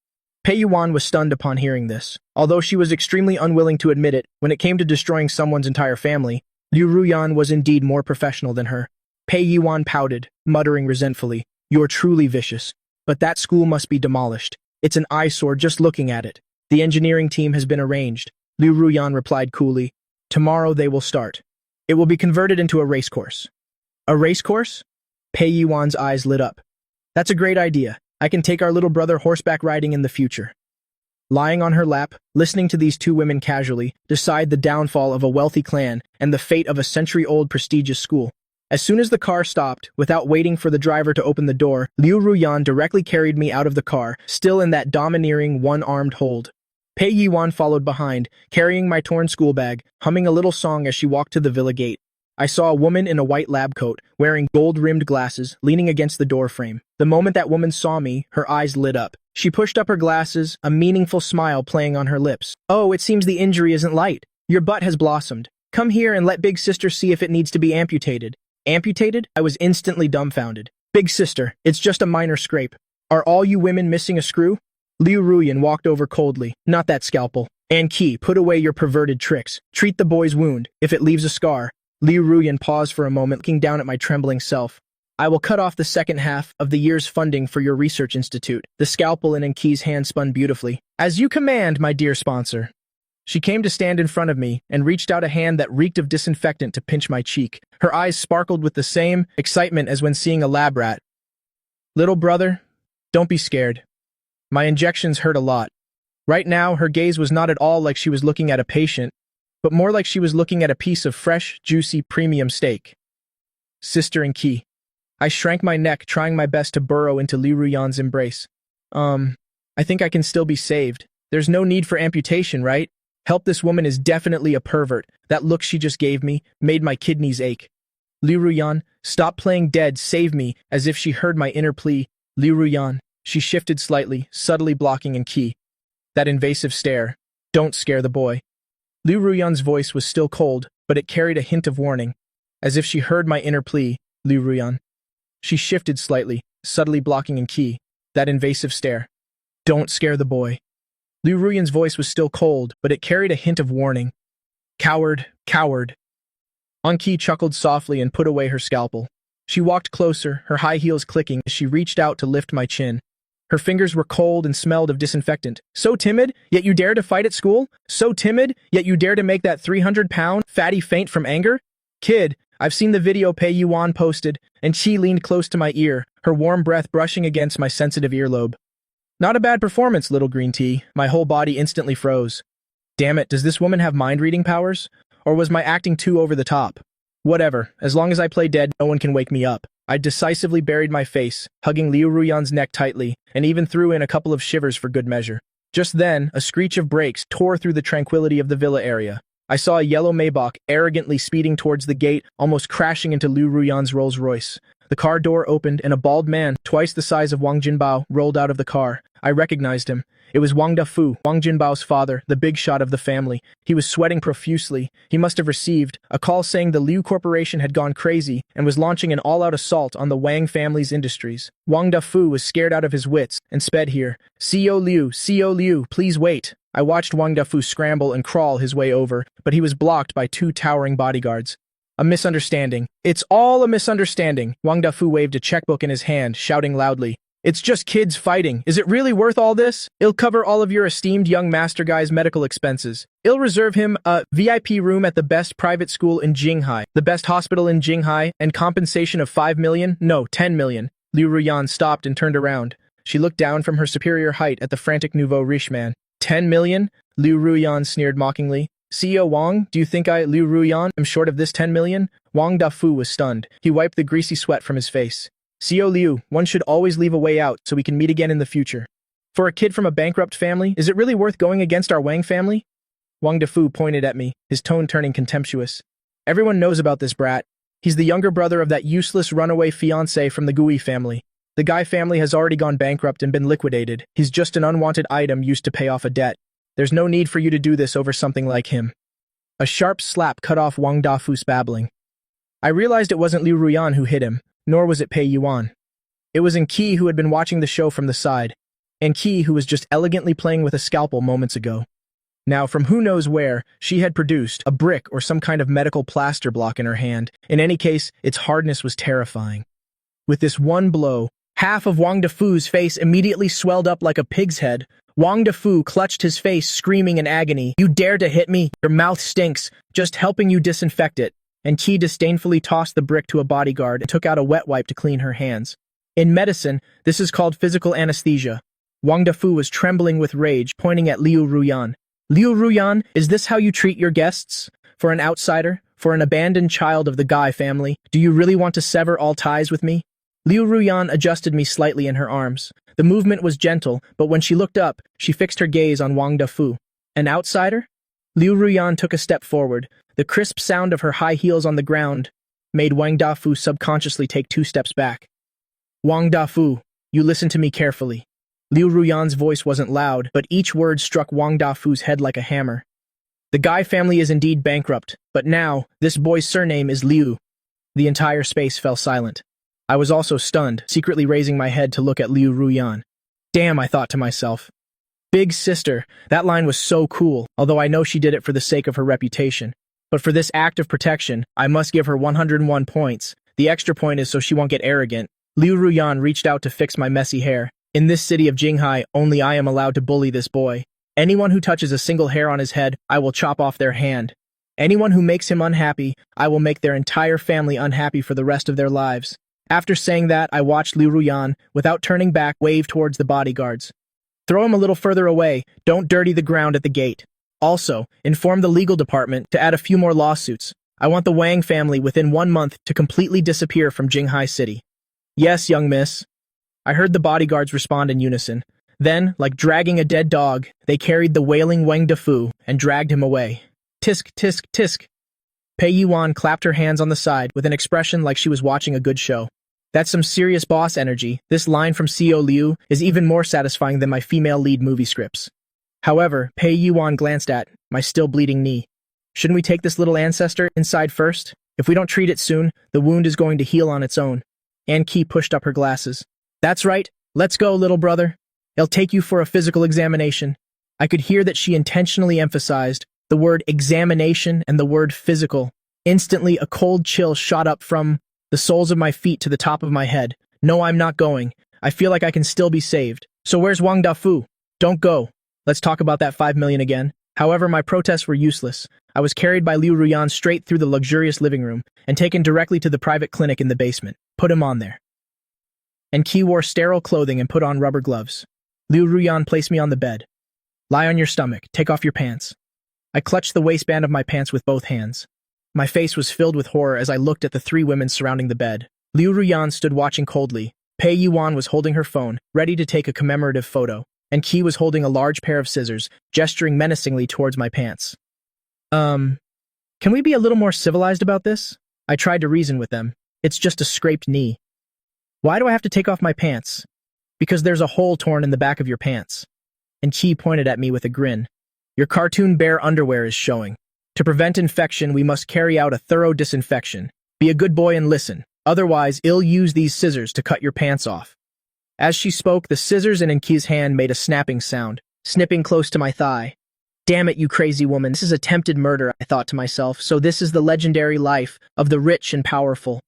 Pei Yuan was stunned upon hearing this. Although she was extremely unwilling to admit it, when it came to destroying someone's entire family, Liu Ruyan was indeed more professional than her. Pei Yuan pouted, muttering resentfully, "You're truly vicious. But that school must be demolished. It's an eyesore just looking at it. The engineering team has been arranged." Liu Ruyan replied coolly. "Tomorrow they will start. It will be converted into a racecourse." "A racecourse?" Pei Yuan's eyes lit up. "That's a great idea. I can take our little brother horseback riding in the future." Lying on her lap, listening to these 2 women casually decide the downfall of a wealthy clan and the fate of a century-old prestigious school. As soon as the car stopped, without waiting for the driver to open the door, Liu Ruyan directly carried me out of the car, still in that domineering one-armed hold. Pei Yuan followed behind, carrying my torn school bag, humming a little song as she walked to the villa gate. I saw a woman in a white lab coat, wearing gold-rimmed glasses, leaning against the door frame. The moment that woman saw me, her eyes lit up. She pushed up her glasses, a meaningful smile playing on her lips. "Oh, it seems the injury isn't light. Your butt has blossomed. Come here and let Big Sister see if it needs to be amputated." Amputated? I was instantly dumbfounded. "Big Sister, it's just a minor scrape. Are all you women missing a screw?" Liu Ruyan walked over coldly. "Not that scalpel. And Qi, put away your perverted tricks. Treat the boy's wound, if it leaves a scar. Liu Ruyan paused for a moment, looking down at my trembling self. I will cut off the second half of the year's funding for your research institute. The scalpel in Qi's hand spun beautifully. As you command, my dear sponsor. She came to stand in front of me and reached out a hand that reeked of disinfectant to pinch my cheek. Her eyes sparkled with the same excitement as when seeing a lab rat. Little brother, don't be scared. My injections hurt a lot. Right now, her gaze was not at all like she was looking at a patient, but more like she was looking at a piece of fresh, juicy, premium steak. Sister and Qi. I shrank my neck, trying my best to burrow into Liu Ruyan's embrace. I think I can still be saved. There's no need for amputation, right? Help, this woman is definitely a pervert. That look she just gave me made my kidneys ache. Liu Ruyan, stop playing dead, save me, as if she heard my inner plea. Liu Ruyan. She shifted slightly, subtly blocking Qi. That invasive stare. Don't scare the boy. Liu Ruyan's voice was still cold, but it carried a hint of warning. As if she heard my inner plea. Liu Ruyan. She shifted slightly, subtly blocking Qi. That invasive stare. Don't scare the boy. Liu Ruyan's voice was still cold, but it carried a hint of warning. Coward, coward. Qi chuckled softly and put away her scalpel. She walked closer, her high heels clicking as she reached out to lift my chin. Her fingers were cold and smelled of disinfectant. So timid, yet you dare to fight at school? So timid, yet you dare to make that 300-pound fatty faint from anger? Kid, I've seen the video Pei Yuan posted, and Qi leaned close to my ear, her warm breath brushing against my sensitive earlobe. Not a bad performance, little green tea. My whole body instantly froze. Damn it, does this woman have mind-reading powers? Or was my acting too over the top? Whatever, as long as I play dead, no one can wake me up. I decisively buried my face, hugging Liu Ruyan's neck tightly, and even threw in a couple of shivers for good measure. Just then, a screech of brakes tore through the tranquility of the villa area. I saw a yellow Maybach arrogantly speeding towards the gate, almost crashing into Liu Ruyan's Rolls-Royce. The car door opened, and a bald man, twice the size of Wang Jinbao, rolled out of the car. I recognized him. It was Wang Dafu, Wang Jinbao's father, the big shot of the family. He was sweating profusely. He must have received a call saying the Liu Corporation had gone crazy and was launching an all-out assault on the Wang family's industries. Wang Dafu was scared out of his wits and sped here. CEO Liu, please wait. I watched Wang Dafu scramble and crawl his way over, but he was blocked by two towering bodyguards. A misunderstanding. It's all a misunderstanding. Wang Dafu waved a checkbook in his hand, shouting loudly. It's just kids fighting. Is it really worth all this? I'll cover all of your esteemed young master guy's medical expenses. I'll reserve him a VIP room at the best private school in Jinghai, the best hospital in Jinghai, and compensation of 5 million? No, 10 million. Liu Ruyan stopped and turned around. She looked down from her superior height at the frantic nouveau riche man. 10 million? Liu Ruyan sneered mockingly. CEO Wang, do you think I, Liu Ruyan, am short of this 10 million? Wang Dafu was stunned. He wiped the greasy sweat from his face. CEO Liu, one should always leave a way out so we can meet again in the future. For a kid from a bankrupt family, is it really worth going against our Wang family? Wang Dafu pointed at me, his tone turning contemptuous. Everyone knows about this brat. He's the younger brother of that useless runaway fiancé from the Gui family. The Guy family has already gone bankrupt and been liquidated. He's just an unwanted item used to pay off a debt. There's no need for you to do this over something like him. A sharp slap cut off Wang Dafu's babbling. I realized it wasn't Liu Ruyan who hit him, nor was it Pei Yuan. It was Qi who had been watching the show from the side, and Qi who was just elegantly playing with a scalpel moments ago. Now, from who knows where, she had produced a brick or some kind of medical plaster block in her hand. In any case, its hardness was terrifying. With this one blow, half of Wang Dafu's face immediately swelled up like a pig's head. Wang Dafu clutched his face, screaming in agony. You dare to hit me? Your mouth stinks. Just helping you disinfect it. And Qi disdainfully tossed the brick to a bodyguard and took out a wet wipe to clean her hands. In medicine, this is called physical anesthesia. Wang Dafu was trembling with rage, pointing at Liu Ruyan. Liu Ruyan, is this how you treat your guests? For an outsider? For an abandoned child of the Guy family? Do you really want to sever all ties with me? Liu Ruyan adjusted me slightly in her arms. The movement was gentle, but when she looked up, she fixed her gaze on Wang Dafu. An outsider? Liu Ruyan took a step forward. The crisp sound of her high heels on the ground made Wang Dafu subconsciously take 2 steps back. Wang Dafu, you listen to me carefully. Liu Ruyan's voice wasn't loud, but each word struck Wang Dafu's head like a hammer. The Guy family is indeed bankrupt, but now, this boy's surname is Liu. The entire space fell silent. I was also stunned, secretly raising my head to look at Liu Ruyan. Damn, I thought to myself. Big sister, that line was so cool, although I know she did it for the sake of her reputation. But for this act of protection, I must give her 101 points. The extra point is so she won't get arrogant. Liu Ruyan reached out to fix my messy hair. In this city of Jinghai, only I am allowed to bully this boy. Anyone who touches a single hair on his head, I will chop off their hand. Anyone who makes him unhappy, I will make their entire family unhappy for the rest of their lives. After saying that, I watched Liu Ruyan, without turning back, wave towards the bodyguards. Throw him a little further away, don't dirty the ground at the gate. Also, inform the legal department to add a few more lawsuits. I want the Wang family within 1 month to completely disappear from Jinghai City. Yes, young miss. I heard the bodyguards respond in unison. Then, like dragging a dead dog, they carried the wailing Wang Defu and dragged him away. Tisk, tisk, tisk. Pei Yuan clapped her hands on the side with an expression like she was watching a good show. That's some serious boss energy. This line from CEO Liu is even more satisfying than my female lead movie scripts. However, Pei Yuan glanced at my still bleeding knee. Shouldn't we take this little ancestor inside first? If we don't treat it soon, the wound is going to heal on its own. Ann Qi pushed up her glasses. That's right. Let's go, little brother. I'll take you for a physical examination. I could hear that she intentionally emphasized the word examination and the word physical. Instantly, a cold chill shot up from the soles of my feet to the top of my head. No, I'm not going. I feel like I can still be saved. So where's Wang Dafu? Don't go. Let's talk about that 5 million again. However, my protests were useless. I was carried by Liu Ruyan straight through the luxurious living room and taken directly to the private clinic in the basement. Put him on there. And Qi wore sterile clothing and put on rubber gloves. Liu Ruyan placed me on the bed. Lie on your stomach. Take off your pants. I clutched the waistband of my pants with both hands. My face was filled with horror as I looked at the 3 women surrounding the bed. Liu Ruyan stood watching coldly. Pei Yuan was holding her phone, ready to take a commemorative photo, and Qi was holding a large pair of scissors, gesturing menacingly towards my pants. Can we be a little more civilized about this? I tried to reason with them. It's just a scraped knee. Why do I have to take off my pants? Because there's a hole torn in the back of your pants. And Qi pointed at me with a grin. Your cartoon bear underwear is showing. To prevent infection, we must carry out a thorough disinfection. Be a good boy and listen. Otherwise, I'll use these scissors to cut your pants off. As she spoke, the scissors in Qi's hand made a snapping sound, snipping close to my thigh. Damn it, you crazy woman. This is attempted murder, I thought to myself. So this is the legendary life of the rich and powerful.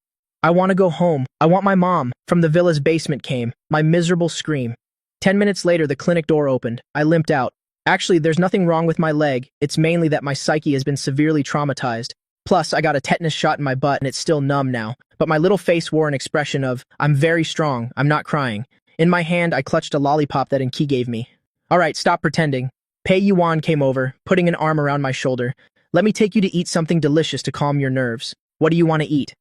I want to go home. I want my mom. From the villa's basement came my miserable scream. 10 minutes later, the clinic door opened. I limped out. Actually, there's nothing wrong with my leg. It's mainly that my psyche has been severely traumatized. Plus, I got a tetanus shot in my butt and it's still numb now. But my little face wore an expression of, I'm very strong, I'm not crying. In my hand, I clutched a lollipop that Qi gave me. Alright, stop pretending. Pei Yuan came over, putting an arm around my shoulder. Let me take you to eat something delicious to calm your nerves. What do you want to eat?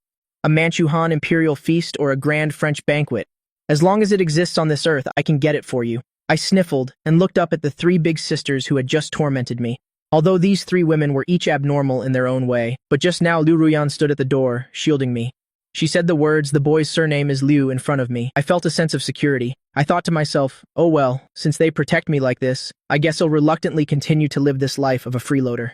A Manchuhan imperial feast or a grand French banquet? As long as it exists on this earth, I can get it for you. I sniffled and looked up at the 3 big sisters who had just tormented me. Although these 3 women were each abnormal in their own way, but just now Liu Ruyan stood at the door, shielding me. She said the words, the boy's surname is Liu, in front of me. I felt a sense of security. I thought to myself, oh well, since they protect me like this, I guess I'll reluctantly continue to live this life of a freeloader.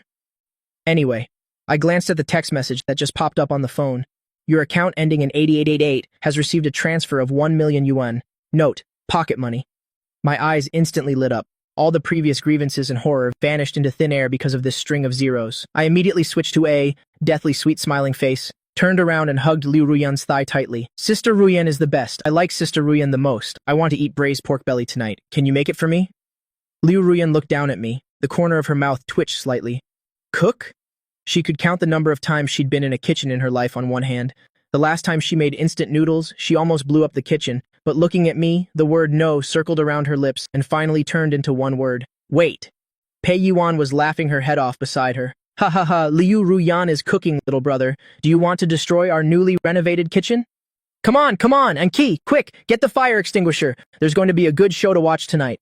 Anyway, I glanced at the text message that just popped up on the phone. Your account ending in 8888 has received a transfer of 1 million yuan. Note, pocket money. My eyes instantly lit up. All the previous grievances and horror vanished into thin air because of this string of zeros. I immediately switched to a deathly sweet smiling face, turned around and hugged Liu Ruyan's thigh tightly. Sister Ruyan is the best. I like Sister Ruyan the most. I want to eat braised pork belly tonight. Can you make it for me? Liu Ruyan looked down at me. The corner of her mouth twitched slightly. Cook? She could count the number of times she'd been in a kitchen in her life on one hand. The last time she made instant noodles, she almost blew up the kitchen. But looking at me, the word no circled around her lips and finally turned into one word. Wait. Pei Yuan was laughing her head off beside her. Ha ha ha, Liu Ruyan is cooking, little brother. Do you want to destroy our newly renovated kitchen? Come on, and Qi, quick, get the fire extinguisher. There's going to be a good show to watch tonight.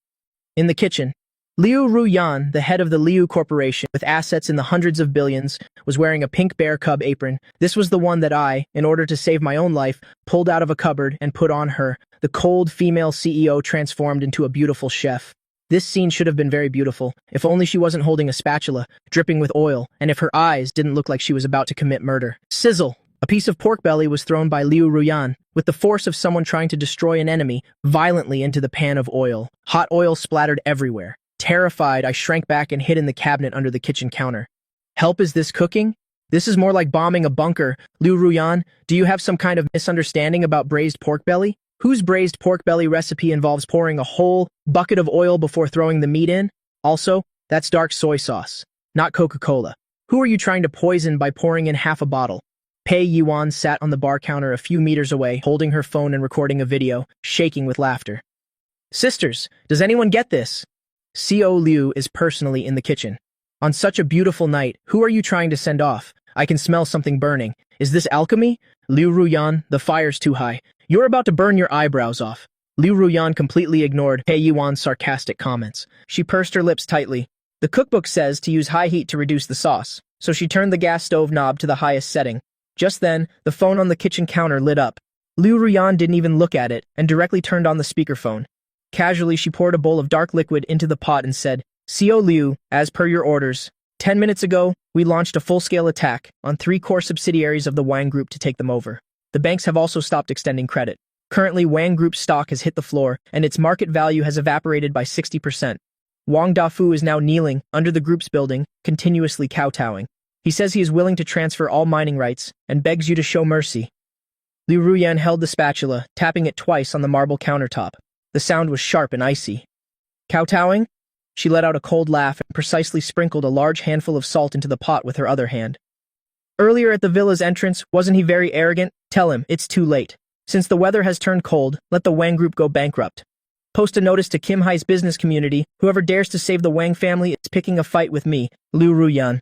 In the kitchen, Liu Ruyan, the head of the Liu Corporation, with assets in the hundreds of billions, was wearing a pink bear cub apron. This was the one that I, in order to save my own life, pulled out of a cupboard and put on her. The cold female CEO transformed into a beautiful chef. This scene should have been very beautiful, if only she wasn't holding a spatula, dripping with oil, and if her eyes didn't look like she was about to commit murder. Sizzle! A piece of pork belly was thrown by Liu Ruyan, with the force of someone trying to destroy an enemy, violently into the pan of oil. Hot oil splattered everywhere. Terrified, I shrank back and hid in the cabinet under the kitchen counter. Help, is this cooking? This is more like bombing a bunker. Liu Ruyan, do you have some kind of misunderstanding about braised pork belly? Whose braised pork belly recipe involves pouring a whole bucket of oil before throwing the meat in? Also, that's dark soy sauce, not Coca-Cola. Who are you trying to poison by pouring in half a bottle? Pei Yuan sat on the bar counter a few meters away, holding her phone and recording a video, shaking with laughter. Sisters, does anyone get this? Co Liu is personally in the kitchen. On such a beautiful night, who are you trying to send off? I can smell something burning. Is this alchemy? Liu Ruyan, the fire's too high. You're about to burn your eyebrows off. Liu Ruyan completely ignored Pei Yuan's sarcastic comments. She pursed her lips tightly. The cookbook says to use high heat to reduce the sauce, so she turned the gas stove knob to the highest setting. Just then, the phone on the kitchen counter lit up. Liu Ruyan didn't even look at it and directly turned on the speakerphone. Casually, she poured a bowl of dark liquid into the pot and said, Co Liu, as per your orders, 10 minutes ago, we launched a full-scale attack on 3 core subsidiaries of the Wang Group to take them over. The banks have also stopped extending credit. Currently, Wang Group's stock has hit the floor, and its market value has evaporated by 60%. Wang Dafu is now kneeling under the group's building, continuously kowtowing. He says he is willing to transfer all mining rights and begs you to show mercy. Liu Ruyan held the spatula, tapping it twice on the marble countertop. The sound was sharp and icy. Kowtowing? She let out a cold laugh and precisely sprinkled a large handful of salt into the pot with her other hand. Earlier at the villa's entrance, wasn't he very arrogant? Tell him, it's too late. Since the weather has turned cold, let the Wang Group go bankrupt. Post a notice to Kim Hai's business community. Whoever dares to save the Wang family is picking a fight with me, Liu Ruyan.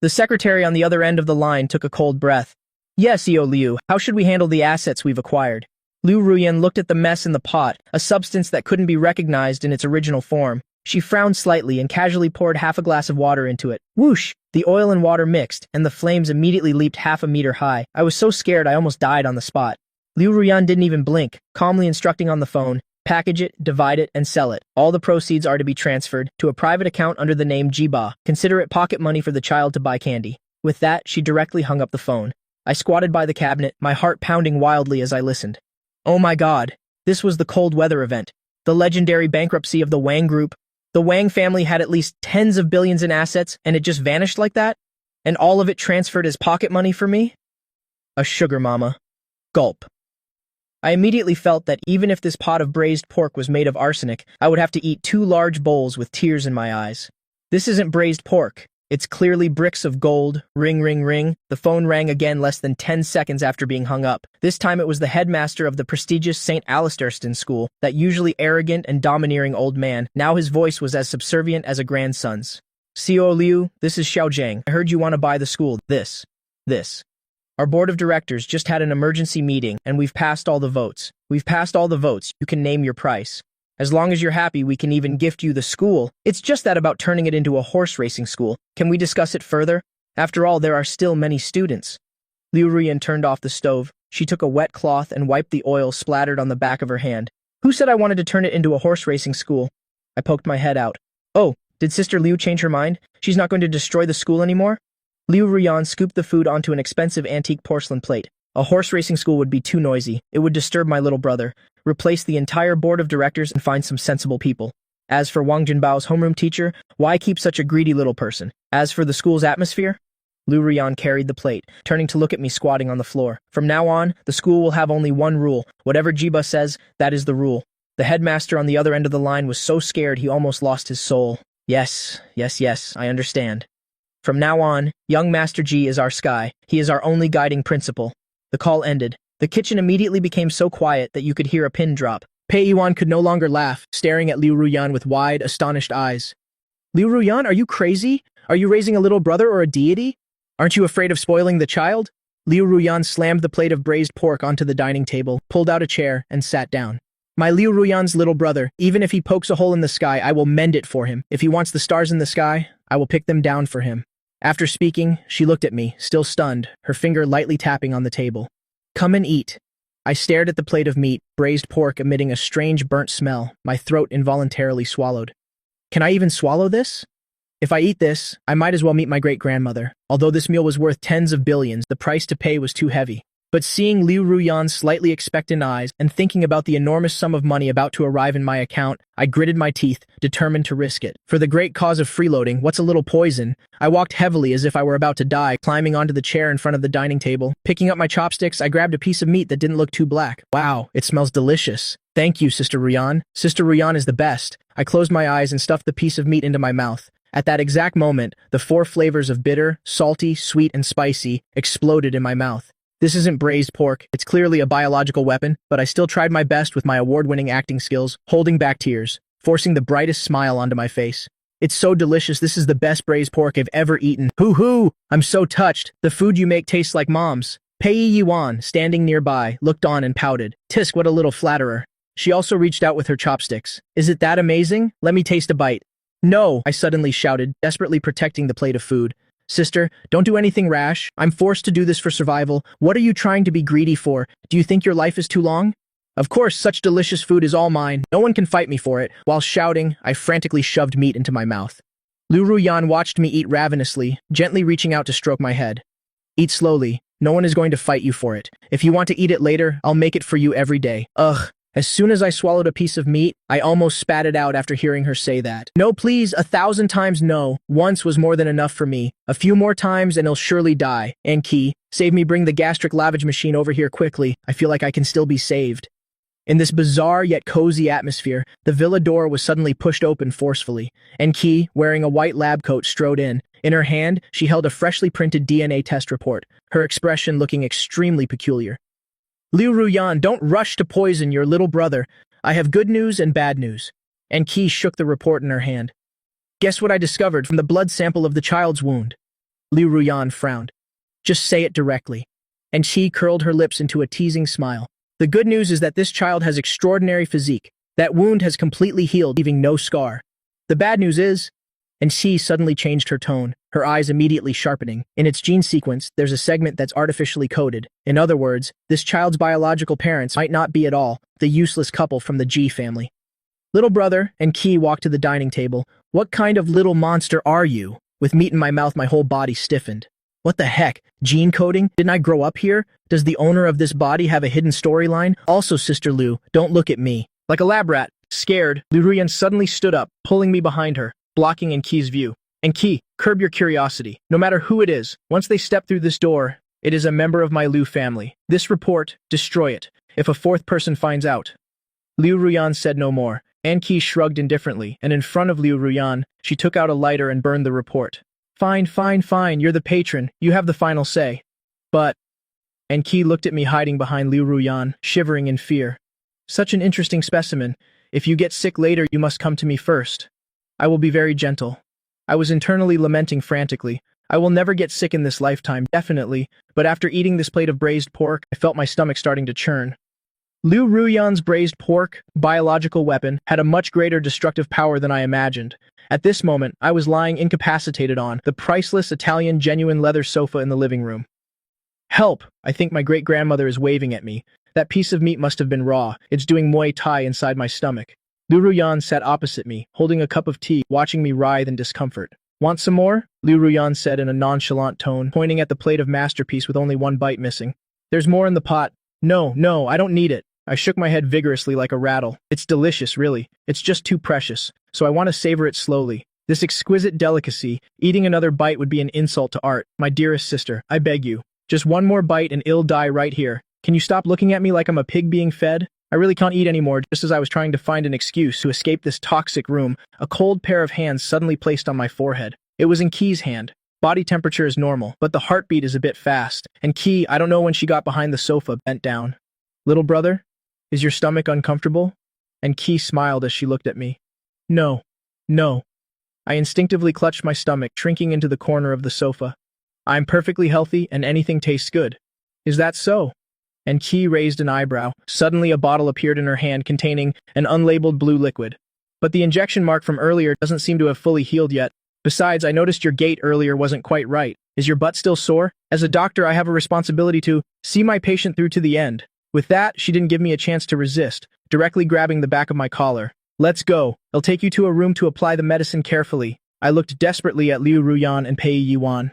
The secretary on the other end of the line took a cold breath. Yes, EO Liu, how should we handle the assets we've acquired? Liu Ruyan looked at the mess in the pot, a substance that couldn't be recognized in its original form. She frowned slightly and casually poured half a glass of water into it. Whoosh! The oil and water mixed, and the flames immediately leaped half a meter high. I was so scared I almost died on the spot. Liu Ruyan didn't even blink, calmly instructing on the phone, package it, divide it, and sell it. All the proceeds are to be transferred to a private account under the name Jiba. Consider it pocket money for the child to buy candy. With that, she directly hung up the phone. I squatted by the cabinet, my heart pounding wildly as I listened. Oh my god, this was the cold weather event. The legendary bankruptcy of the Wang Group. The Wang family had at least tens of billions in assets, and it just vanished like that? And all of it transferred as pocket money for me? A sugar mama. Gulp. I immediately felt that even if this pot of braised pork was made of arsenic, I would have to eat 2 large bowls with tears in my eyes. This isn't braised pork. It's clearly bricks of gold. Ring, ring, ring. The phone rang again less than 10 seconds after being hung up. This time it was the headmaster of the prestigious St. Alistair's school, that usually arrogant and domineering old man. Now his voice was as subservient as a grandson's. Co Liu, this is Xiao Zhang. I heard you want to buy the school. This. Our board of directors just had an emergency meeting, and we've passed all the votes. You can name your price. As long as you're happy, we can even gift you the school. It's just that about turning it into a horse racing school. Can we discuss it further? After all, there are still many students. Liu Ruyan turned off the stove. She took a wet cloth and wiped the oil splattered on the back of her hand. Who said I wanted to turn it into a horse racing school? I poked my head out. Oh, did Sister Liu change her mind? She's not going to destroy the school anymore? Liu Ruyan scooped the food onto an expensive antique porcelain plate. A horse racing school would be too noisy. It would disturb my little brother. Replace the entire board of directors and find some sensible people. As for Wang Jinbao's homeroom teacher, why keep such a greedy little person? As for the school's atmosphere? Liu Ruyan carried the plate, turning to look at me squatting on the floor. From now on, the school will have only one rule. Whatever Jiba says, that is the rule. The headmaster on the other end of the line was so scared he almost lost his soul. Yes, I understand. From now on, young Master Ji is our sky. He is our only guiding principle. The call ended. The kitchen immediately became so quiet that you could hear a pin drop. Pei Yuan could no longer laugh, staring at Liu Ruyan with wide, astonished eyes. Liu Ruyan, are you crazy? Are you raising a little brother or a deity? Aren't you afraid of spoiling the child? Liu Ruyan slammed the plate of braised pork onto the dining table, pulled out a chair, and sat down. My Liu Ruyan's little brother, even if he pokes a hole in the sky, I will mend it for him. If he wants the stars in the sky, I will pick them down for him. After speaking, she looked at me, still stunned, her finger lightly tapping on the table. Come and eat. I stared at the plate of meat, braised pork emitting a strange burnt smell, my throat involuntarily swallowed. Can I even swallow this? If I eat this, I might as well meet my great-grandmother. Although this meal was worth tens of billions, the price to pay was too heavy. But seeing Liu Ruyan's slightly expectant eyes and thinking about the enormous sum of money about to arrive in my account, I gritted my teeth, determined to risk it. For the great cause of freeloading, what's a little poison? I walked heavily as if I were about to die, climbing onto the chair in front of the dining table. Picking up my chopsticks, I grabbed a piece of meat that didn't look too black. Wow, it smells delicious. Thank you, Sister Ruyan. Sister Ruyan is the best. I closed my eyes and stuffed the piece of meat into my mouth. At that exact moment, the 4 flavors of bitter, salty, sweet, and spicy exploded in my mouth. This isn't braised pork, it's clearly a biological weapon, but I still tried my best with my award-winning acting skills, holding back tears, forcing the brightest smile onto my face. It's so delicious, this is the best braised pork I've ever eaten. Hoo-hoo! I'm so touched. The food you make tastes like Mom's. Pei Yuan, standing nearby, looked on and pouted. Tisk, what a little flatterer. She also reached out with her chopsticks. Is it that amazing? Let me taste a bite. No, I suddenly shouted, desperately protecting the plate of food. Sister, don't do anything rash. I'm forced to do this for survival. What are you trying to be greedy for? Do you think your life is too long? Of course, such delicious food is all mine. No one can fight me for it. While shouting, I frantically shoved meat into my mouth. Liu Ruyan watched me eat ravenously, gently reaching out to stroke my head. Eat slowly. No one is going to fight you for it. If you want to eat it later, I'll make it for you every day. Ugh. As soon as I swallowed a piece of meat, I almost spat it out after hearing her say that. No, please, 1,000 times no. Once was more than enough for me. A few more times and he'll surely die. Enki, save me, bring the gastric lavage machine over here quickly. I feel like I can still be saved. In this bizarre yet cozy atmosphere, the villa door was suddenly pushed open forcefully. Enki, wearing a white lab coat, strode in. In her hand, she held a freshly printed DNA test report, her expression looking extremely peculiar. Liu Ruyan, don't rush to poison your little brother. I have good news and bad news. And Qi shook the report in her hand. Guess what I discovered from the blood sample of the child's wound? Liu Ruyan frowned. Just say it directly. And Qi curled her lips into a teasing smile. The good news is that this child has extraordinary physique. That wound has completely healed, leaving no scar. The bad news is... And Qi suddenly changed her tone, her eyes immediately sharpening. In its gene sequence, there's a segment that's artificially coded. In other words, this child's biological parents might not be at all the useless couple from the G family. Little brother, and Qi walked to the dining table. What kind of little monster are you? With meat in my mouth, my whole body stiffened. What the heck? Gene coding? Didn't I grow up here? Does the owner of this body have a hidden storyline? Also, Sister Liu, don't look at me. Like a lab rat. Scared, Liu Ruyan suddenly stood up, pulling me behind her, blocking Enki's view. Enki, curb your curiosity. No matter who it is, once they step through this door, it is a member of my Liu family. This report, destroy it. If a 4th person finds out. Liu Ruyan said no more. Enki shrugged indifferently, and in front of Liu Ruyan, she took out a lighter and burned the report. Fine, fine, fine, you're the patron. You have the final say. But... Enki looked at me hiding behind Liu Ruyan, shivering in fear. Such an interesting specimen. If you get sick later, you must come to me first. I will be very gentle. I was internally lamenting frantically. I will never get sick in this lifetime, definitely, but after eating this plate of braised pork, I felt my stomach starting to churn. Liu Ruyan's braised pork, biological weapon, had a much greater destructive power than I imagined. At this moment, I was lying incapacitated on the priceless Italian genuine leather sofa in the living room. Help! I think my great-grandmother is waving at me. That piece of meat must have been raw. It's doing Muay Thai inside my stomach. Liu Ruyan sat opposite me, holding a cup of tea, watching me writhe in discomfort. Want some more? Liu Ruyan said in a nonchalant tone, pointing at the plate of masterpiece with only one bite missing. There's more in the pot. No, I don't need it. I shook my head vigorously like a rattle. It's delicious, really. It's just too precious, so I want to savor it slowly. This exquisite delicacy, eating another bite would be an insult to art. My dearest sister, I beg you. Just one more bite and I'll die right here. Can you stop looking at me like I'm a pig being fed? I really can't eat anymore. Just as I was trying to find an excuse to escape this toxic room, a cold pair of hands suddenly placed on my forehead. It was in Qi's hand. Body temperature is normal, but the heartbeat is a bit fast. And Qi, I don't know when she got behind the sofa, bent down. Little brother, is your stomach uncomfortable? And Qi smiled as she looked at me. No. I instinctively clutched my stomach, shrinking into the corner of the sofa. I'm perfectly healthy and anything tastes good. Is that so? And Qi raised an eyebrow. Suddenly a bottle appeared in her hand containing an unlabeled blue liquid. But the injection mark from earlier doesn't seem to have fully healed yet. Besides, I noticed your gait earlier wasn't quite right. Is your butt still sore? As a doctor, I have a responsibility to see my patient through to the end. With that, she didn't give me a chance to resist, directly grabbing the back of my collar. Let's go. I'll take you to a room to apply the medicine carefully. I looked desperately at Liu Ruyan and Pei Yuan.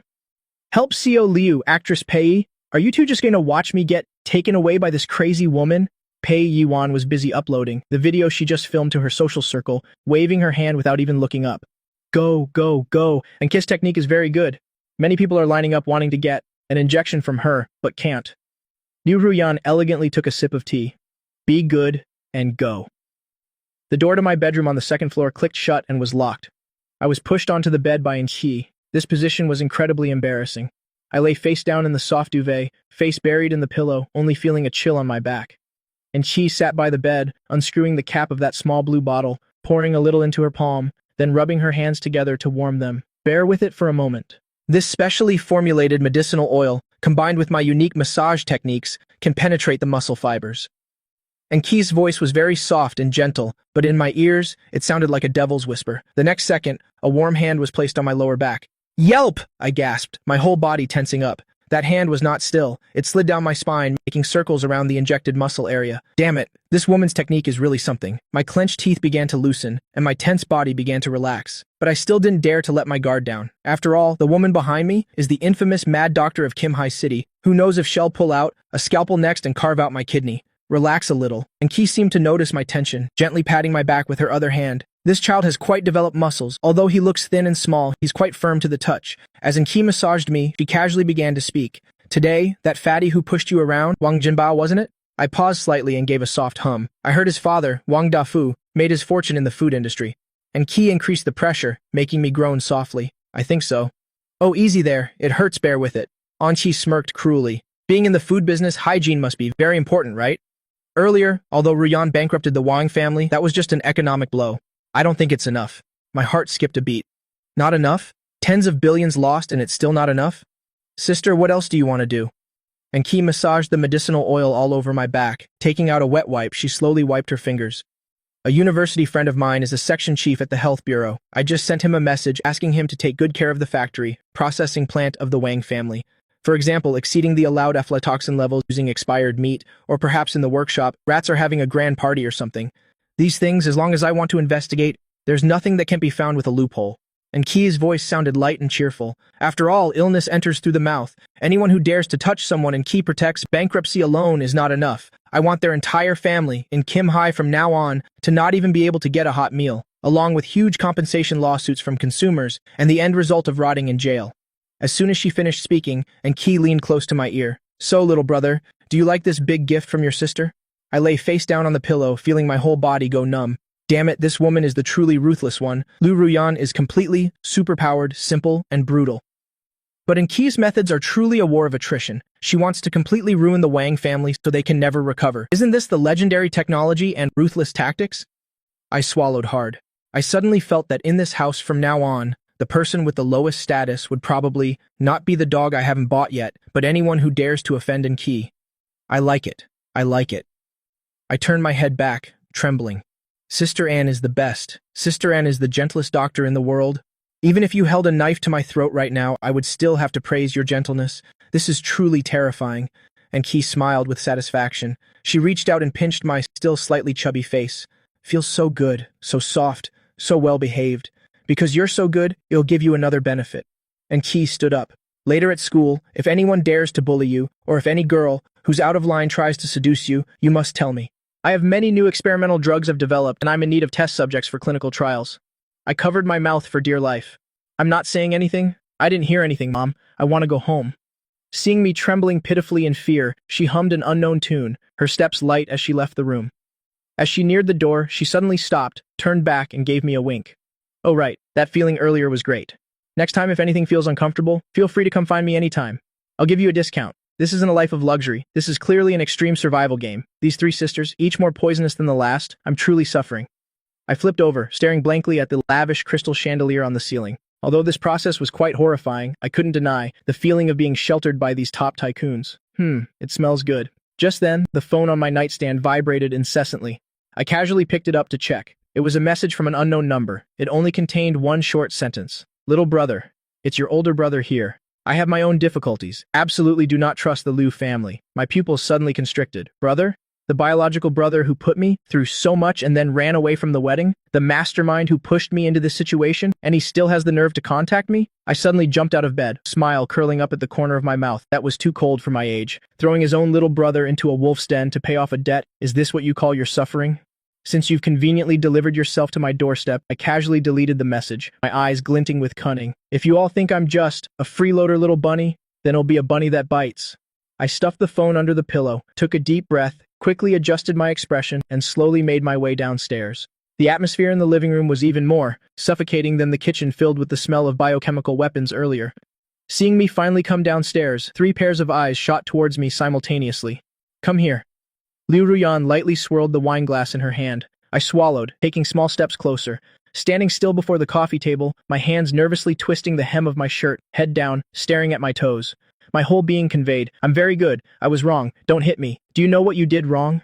Help Co Liu, actress Pei. Are you two just going to watch me get Taken away by this crazy woman? Pei Yiwan was busy uploading the video she just filmed to her social circle, waving her hand without even looking up. Go, go, go, and kiss technique is very good. Many people are lining up wanting to get an injection from her, but can't. Liu Ruyan elegantly took a sip of tea. Be good, and go. The door to my bedroom on the second floor clicked shut and was locked. I was pushed onto the bed by Qi. This position was incredibly embarrassing. I lay face down in the soft duvet, face buried in the pillow, only feeling a chill on my back. And Qi sat by the bed, unscrewing the cap of that small blue bottle, pouring a little into her palm, then rubbing her hands together to warm them. Bear with it for a moment. This specially formulated medicinal oil, combined with my unique massage techniques, can penetrate the muscle fibers. And Qi's voice was very soft and gentle, but in my ears, it sounded like a devil's whisper. The next second, a warm hand was placed on my lower back. Yelp! I gasped, my whole body tensing up. That hand was not still. It slid down my spine, making circles around the injected muscle area. Damn it, this woman's technique is really something. My clenched teeth began to loosen, and my tense body began to relax. But I still didn't dare to let my guard down. After all, the woman behind me is the infamous Mad Doctor of Kim Hai City. Who knows if she'll pull out a scalpel next and carve out my kidney. Relax a little. And Qi seemed to notice my tension, gently patting my back with her other hand. This child has quite developed muscles. Although he looks thin and small, he's quite firm to the touch. As Qi massaged me, she casually began to speak. Today, that fatty who pushed you around, Wang Jinbao, wasn't it? I paused slightly and gave a soft hum. I heard his father, Wang Dafu, made his fortune in the food industry. And Qi increased the pressure, making me groan softly. I think so. Oh, easy there. It hurts, bear with it. Qi smirked cruelly. Being in the food business, hygiene must be very important, right? Earlier, although Ruyan bankrupted the Wang family, that was just an economic blow. I don't think it's enough. My heart skipped a beat. Not enough? Tens of billions lost and it's still not enough? Sister, what else do you want to do? And Qi massaged the medicinal oil all over my back. Taking out a wet wipe, she slowly wiped her fingers. A university friend of mine is a section chief at the health bureau. I just sent him a message asking him to take good care of the factory, processing plant of the Wang family. For example, exceeding the allowed aflatoxin levels using expired meat, or perhaps in the workshop, rats are having a grand party or something. These things, as long as I want to investigate, there's nothing that can be found with a loophole. And Qi's voice sounded light and cheerful. After all, illness enters through the mouth. Anyone who dares to touch someone and Qi protects, bankruptcy alone is not enough. I want their entire family, in Kim Hai from now on, to not even be able to get a hot meal, along with huge compensation lawsuits from consumers, and the end result of rotting in jail. As soon as she finished speaking, and Qi leaned close to my ear. So, little brother, do you like this big gift from your sister? I lay face down on the pillow, feeling my whole body go numb. Damn it, this woman is the truly ruthless one. Liu Ruyan is completely superpowered, simple, and brutal. But in Qi's methods are truly a war of attrition. She wants to completely ruin the Wang family so they can never recover. Isn't this the legendary technology and ruthless tactics? I swallowed hard. I suddenly felt that in this house from now on, the person with the lowest status would probably not be the dog I haven't bought yet, but anyone who dares to offend Qi. I like it. I like it. I turned my head back, trembling. Sister Anne is the best. Sister Anne is the gentlest doctor in the world. Even if you held a knife to my throat right now, I would still have to praise your gentleness. This is truly terrifying. And Qi smiled with satisfaction. She reached out and pinched my still slightly chubby face. Feels so good, so soft, so well-behaved. Because you're so good, it'll give you another benefit. And Qi stood up. Later at school, if anyone dares to bully you, or if any girl who's out of line tries to seduce you, you must tell me. I have many new experimental drugs I've developed, and I'm in need of test subjects for clinical trials. I covered my mouth for dear life. I'm not saying anything. I didn't hear anything, Mom. I want to go home. Seeing me trembling pitifully in fear, she hummed an unknown tune, her steps light as she left the room. As she neared the door, she suddenly stopped, turned back, and gave me a wink. Oh right, that feeling earlier was great. Next time if anything feels uncomfortable, feel free to come find me anytime. I'll give you a discount. This isn't a life of luxury. This is clearly an extreme survival game. These three sisters, each more poisonous than the last, I'm truly suffering. I flipped over, staring blankly at the lavish crystal chandelier on the ceiling. Although this process was quite horrifying, I couldn't deny the feeling of being sheltered by these top tycoons. It smells good. Just then, the phone on my nightstand vibrated incessantly. I casually picked it up to check. It was a message from an unknown number. It only contained one short sentence. Little brother, it's your older brother here. I have my own difficulties. Absolutely do not trust the Liu family. My pupils suddenly constricted. Brother? The biological brother who put me through so much and then ran away from the wedding? The mastermind who pushed me into this situation, and he still has the nerve to contact me? I suddenly jumped out of bed, smile curling up at the corner of my mouth. That was too cold for my age. Throwing his own little brother into a wolf's den to pay off a debt, is this what you call your suffering? Since you've conveniently delivered yourself to my doorstep, I casually deleted the message, my eyes glinting with cunning. If you all think I'm just a freeloader little bunny, then it'll be a bunny that bites. I stuffed the phone under the pillow, took a deep breath, quickly adjusted my expression, and slowly made my way downstairs. The atmosphere in the living room was even more suffocating than the kitchen filled with the smell of biochemical weapons earlier. Seeing me finally come downstairs, 3 pairs of eyes shot towards me simultaneously. Come here. Liu Ruyan lightly swirled the wine glass in her hand. I swallowed, taking small steps closer. Standing still before the coffee table, my hands nervously twisting the hem of my shirt, head down, staring at my toes. My whole being conveyed, I'm very good, I was wrong, don't hit me. Do you know what you did wrong?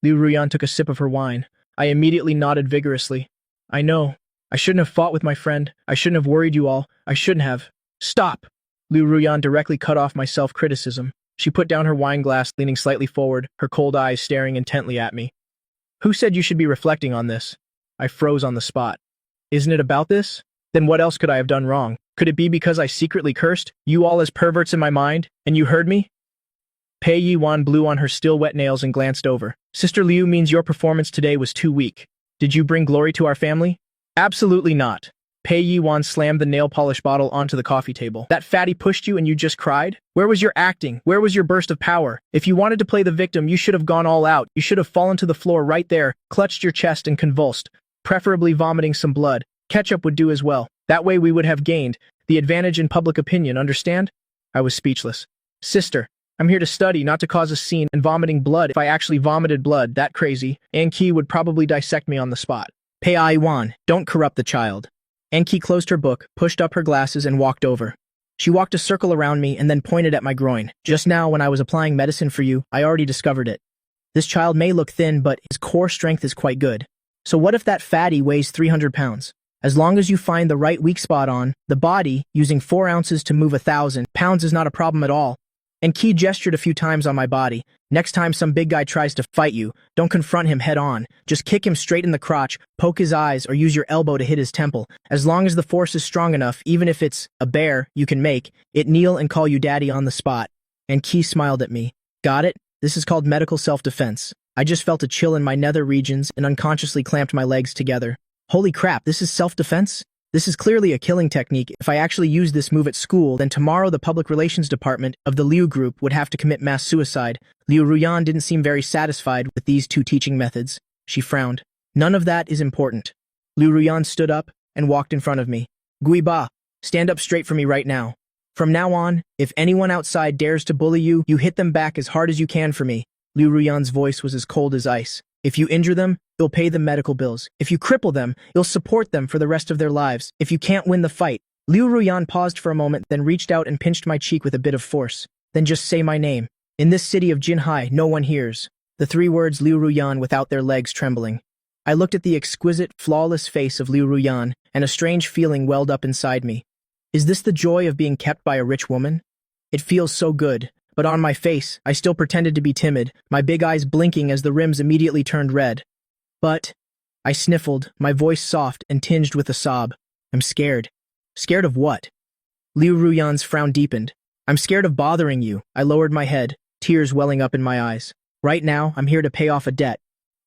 Liu Ruyan took a sip of her wine. I immediately nodded vigorously. I know. I shouldn't have fought with my friend. I shouldn't have worried you all. I shouldn't have. Stop! Liu Ruyan directly cut off my self-criticism. She put down her wine glass, leaning slightly forward, her cold eyes staring intently at me. Who said you should be reflecting on this? I froze on the spot. Isn't it about this? Then what else could I have done wrong? Could it be because I secretly cursed you all as perverts in my mind, and you heard me? Pei Yiwan blew on her still wet nails and glanced over. Sister Liu means your performance today was too weak. Did you bring glory to our family? Absolutely not. Pei Yiwan slammed the nail polish bottle onto the coffee table. That fatty pushed you and you just cried? Where was your acting? Where was your burst of power? If you wanted to play the victim, you should have gone all out. You should have fallen to the floor right there, clutched your chest and convulsed, preferably vomiting some blood. Ketchup would do as well. That way we would have gained the advantage in public opinion, understand? I was speechless. Sister, I'm here to study, not to cause a scene, and vomiting blood. If I actually vomited blood, that crazy Anki would probably dissect me on the spot. Pei Yiwan, don't corrupt the child. Anki closed her book, pushed up her glasses, and walked over. She walked a circle around me and then pointed at my groin. Just now, when I was applying medicine for you, I already discovered it. This child may look thin, but his core strength is quite good. So what if that fatty weighs 300 pounds? As long as you find the right weak spot on the body, using 4 ounces to move 1,000 pounds is not a problem at all. And Key gestured a few times on my body. Next time some big guy tries to fight you, don't confront him head on. Just kick him straight in the crotch, poke his eyes, or use your elbow to hit his temple. As long as the force is strong enough, even if it's a bear you can make it kneel and call you daddy on the spot. And Key smiled at me. Got it? This is called medical self-defense. I just felt a chill in my nether regions and unconsciously clamped my legs together. Holy crap, this is self-defense? This is clearly a killing technique. If I actually use this move at school, then tomorrow the public relations department of the Liu group would have to commit mass suicide. Liu Ruyan didn't seem very satisfied with these 2 teaching methods. She frowned. None of that is important. Liu Ruyan stood up and walked in front of me. Gui Ba, stand up straight for me right now. From now on, if anyone outside dares to bully you, you hit them back as hard as you can for me. Liu Ruyan's voice was as cold as ice. If you injure them, you'll pay them medical bills. If you cripple them, you'll support them for the rest of their lives. If you can't win the fight. Liu Ruyan paused for a moment, then reached out and pinched my cheek with a bit of force. Then just say my name. In this city of Jinhai, no one hears. The 3 words Liu Ruyan without their legs trembling. I looked at the exquisite, flawless face of Liu Ruyan, and a strange feeling welled up inside me. Is this the joy of being kept by a rich woman? It feels so good. But on my face, I still pretended to be timid, my big eyes blinking as the rims immediately turned red. But, I sniffled, my voice soft and tinged with a sob. I'm scared. Scared of what? Liu Ruyan's frown deepened. I'm scared of bothering you. I lowered my head, tears welling up in my eyes. Right now, I'm here to pay off a debt.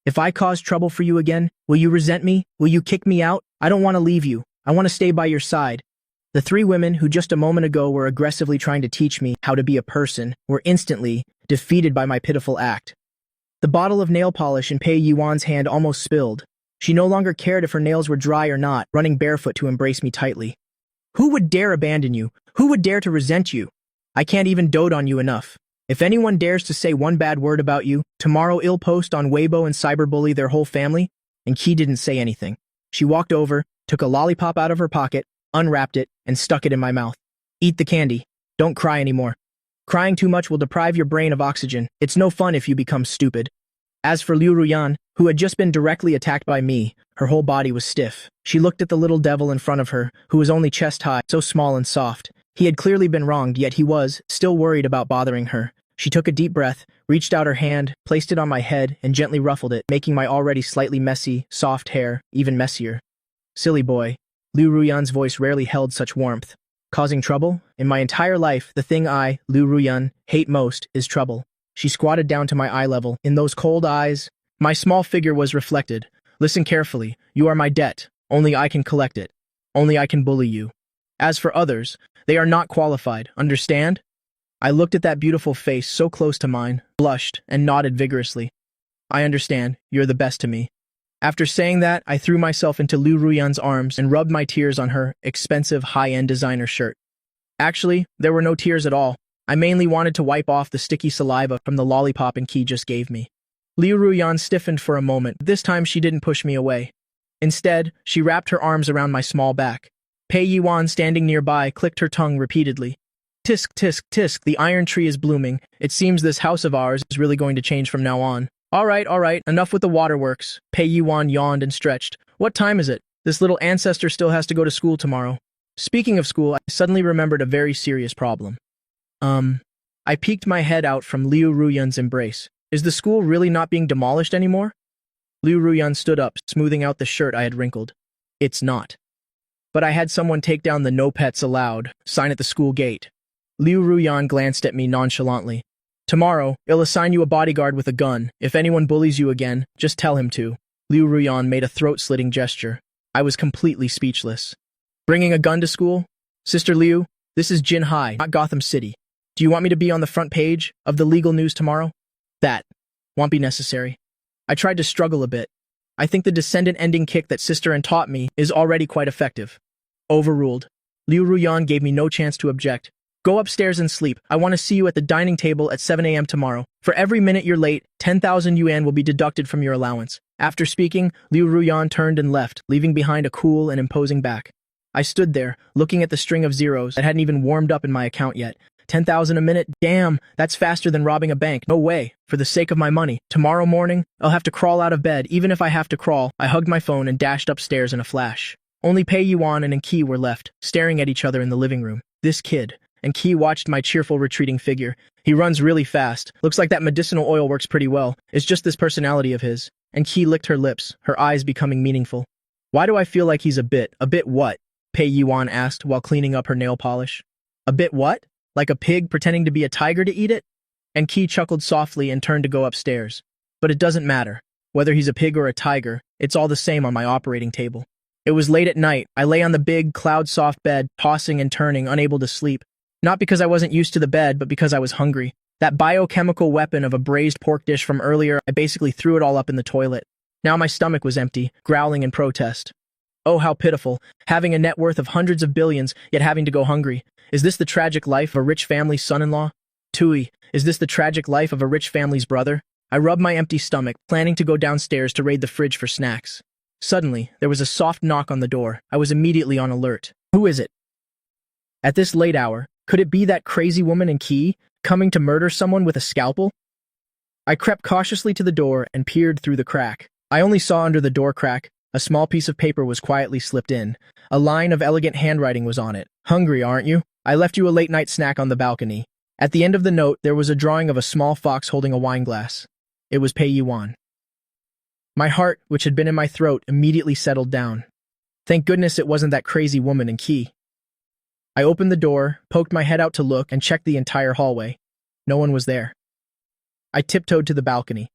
If I cause trouble for you again, will you resent me? Will you kick me out? I don't want to leave you. I want to stay by your side. The 3 women who just a moment ago were aggressively trying to teach me how to be a person were instantly defeated by my pitiful act. The bottle of nail polish in Pei Yiwan's hand almost spilled. She no longer cared if her nails were dry or not, running barefoot to embrace me tightly. Who would dare abandon you? Who would dare to resent you? I can't even dote on you enough. If anyone dares to say one bad word about you, tomorrow I'll post on Weibo and cyberbully their whole family. And Key didn't say anything. She walked over, took a lollipop out of her pocket, unwrapped it, and stuck it in my mouth. Eat the candy. Don't cry anymore. Crying too much will deprive your brain of oxygen. It's no fun if you become stupid. As for Liu Ruyan, who had just been directly attacked by me, her whole body was stiff. She looked at the little devil in front of her, who was only chest-high, so small and soft. He had clearly been wronged, yet he was still worried about bothering her. She took a deep breath, reached out her hand, placed it on my head, and gently ruffled it, making my already slightly messy, soft hair even messier. Silly boy. Liu Ruyan's voice rarely held such warmth. Causing trouble? In my entire life, the thing I, Liu Ruyan, hate most is trouble. She squatted down to my eye level. In those cold eyes, my small figure was reflected. Listen carefully. You are my debt. Only I can collect it. Only I can bully you. As for others, they are not qualified. Understand? I looked at that beautiful face so close to mine, blushed, and nodded vigorously. I understand. You're the best to me. After saying that, I threw myself into Liu Ruyan's arms and rubbed my tears on her expensive high-end designer shirt. Actually, there were no tears at all. I mainly wanted to wipe off the sticky saliva from the lollipop and Qi just gave me. Liu Ruyan stiffened for a moment, but this time she didn't push me away. Instead, she wrapped her arms around my small back. Pei Yuan, standing nearby, clicked her tongue repeatedly. Tisk, tisk, tisk, the iron tree is blooming. It seems this house of ours is really going to change from now on. All right, enough with the waterworks. Pei Yuan yawned and stretched. What time is it? This little ancestor still has to go to school tomorrow. Speaking of school, I suddenly remembered a very serious problem. I peeked my head out from Liu Ruyan's embrace. Is the school really not being demolished anymore? Liu Ruyan stood up, smoothing out the shirt I had wrinkled. It's not. But I had someone take down the "No Pets Allowed" sign at the school gate. Liu Ruyan glanced at me nonchalantly. Tomorrow, I'll assign you a bodyguard with a gun. If anyone bullies you again, just tell him to. Liu Ruyan made a throat-slitting gesture. I was completely speechless. Bringing a gun to school? Sister Liu, this is Jin Hai, not Gotham City. Do you want me to be on the front page of the legal news tomorrow? That won't be necessary. I tried to struggle a bit. I think the descendant ending kick that Sister Anne taught me is already quite effective. Overruled. Liu Ruyan gave me no chance to object. Go upstairs and sleep. I want to see you at the dining table at 7 a.m. tomorrow. For every minute you're late, 10,000 yuan will be deducted from your allowance. After speaking, Liu Ruyan turned and left, leaving behind a cool and imposing back. I stood there, looking at the string of zeros that hadn't even warmed up in my account yet. 10,000 a minute? Damn, that's faster than robbing a bank. No way. For the sake of my money. Tomorrow morning, I'll have to crawl out of bed. Even if I have to crawl, I hugged my phone and dashed upstairs in a flash. Only Pei Yuan and Qi were left, staring at each other in the living room. This kid. And Qi watched my cheerful retreating figure. He runs really fast. Looks like that medicinal oil works pretty well. It's just this personality of his. And Qi licked her lips, her eyes becoming meaningful. Why do I feel like he's a bit what? Pei Yuan asked while cleaning up her nail polish. A bit what? Like a pig pretending to be a tiger to eat it? And Qi chuckled softly and turned to go upstairs. But it doesn't matter. Whether he's a pig or a tiger, it's all the same on my operating table. It was late at night. I lay on the big, cloud-soft bed, tossing and turning, unable to sleep. Not because I wasn't used to the bed, but because I was hungry. That biochemical weapon of a braised pork dish from earlier, I basically threw it all up in the toilet. Now my stomach was empty, growling in protest. Oh, how pitiful. Having a net worth of hundreds of billions, yet having to go hungry. Is this the tragic life of a rich family's son-in-law? Tui, is this the tragic life of a rich family's brother? I rubbed my empty stomach, planning to go downstairs to raid the fridge for snacks. Suddenly, there was a soft knock on the door. I was immediately on alert. Who is it? At this late hour, could it be that crazy woman in Qi, coming to murder someone with a scalpel? I crept cautiously to the door and peered through the crack. I only saw under the door crack, a small piece of paper was quietly slipped in. A line of elegant handwriting was on it. Hungry, aren't you? I left you a late-night snack on the balcony. At the end of the note, there was a drawing of a small fox holding a wine glass. It was Pei Yuan. My heart, which had been in my throat, immediately settled down. Thank goodness it wasn't that crazy woman in Qi. I opened the door, poked my head out to look, and checked the entire hallway. No one was there. I tiptoed to the balcony.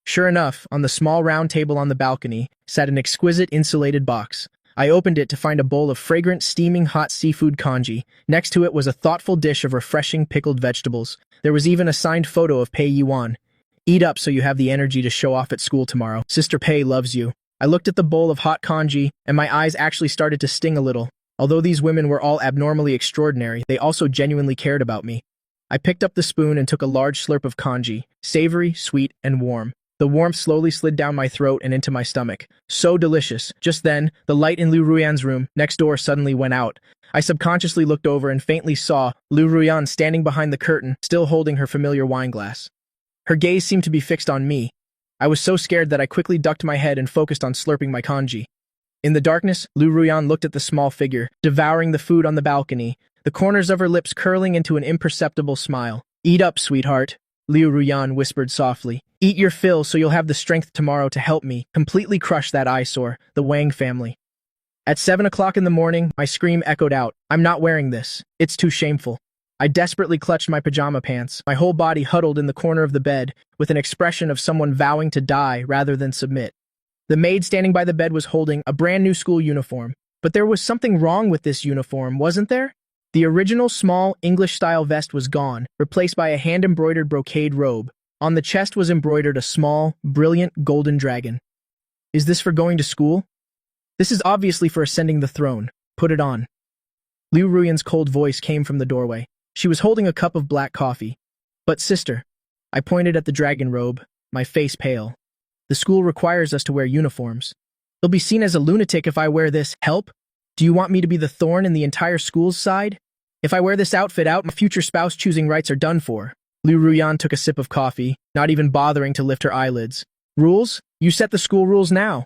Sure enough, on the small round table on the balcony sat an exquisite insulated box. I opened it to find a bowl of fragrant, steaming hot seafood congee. Next to it was a thoughtful dish of refreshing pickled vegetables. There was even a signed photo of Pei Yuan. Eat up so you have the energy to show off at school tomorrow. Sister Pei loves you. I looked at the bowl of hot congee, and my eyes actually started to sting a little. Although these women were all abnormally extraordinary, they also genuinely cared about me. I picked up the spoon and took a large slurp of congee, savory, sweet, and warm. The warmth slowly slid down my throat and into my stomach. So delicious. Just then, the light in Liu Ruyan's room next door suddenly went out. I subconsciously looked over and faintly saw Liu Ruyan standing behind the curtain, still holding her familiar wine glass. Her gaze seemed to be fixed on me. I was so scared that I quickly ducked my head and focused on slurping my congee. In the darkness, Liu Ruyan looked at the small figure, devouring the food on the balcony, the corners of her lips curling into an imperceptible smile. Eat up, sweetheart. Liu Ruyan whispered softly. Eat your fill so you'll have the strength tomorrow to help me completely crush that eyesore, the Wang family. At 7 o'clock in the morning, my scream echoed out. I'm not wearing this. It's too shameful. I desperately clutched my pajama pants, my whole body huddled in the corner of the bed, with an expression of someone vowing to die rather than submit. The maid standing by the bed was holding a brand new school uniform. But there was something wrong with this uniform, wasn't there? The original small English-style vest was gone, replaced by a hand-embroidered brocade robe. On the chest was embroidered a small, brilliant golden dragon. Is this for going to school? This is obviously for ascending the throne. Put it on. Liu Ruyan's cold voice came from the doorway. She was holding a cup of black coffee. But sister, I pointed at the dragon robe, my face pale. The school requires us to wear uniforms. They'll be seen as a lunatic if I wear this. Help? Do you want me to be the thorn in the entire school's side? If I wear this outfit out, my future spouse choosing rights are done for. Liu Ruyan took a sip of coffee, not even bothering to lift her eyelids. Rules? You set the school rules now.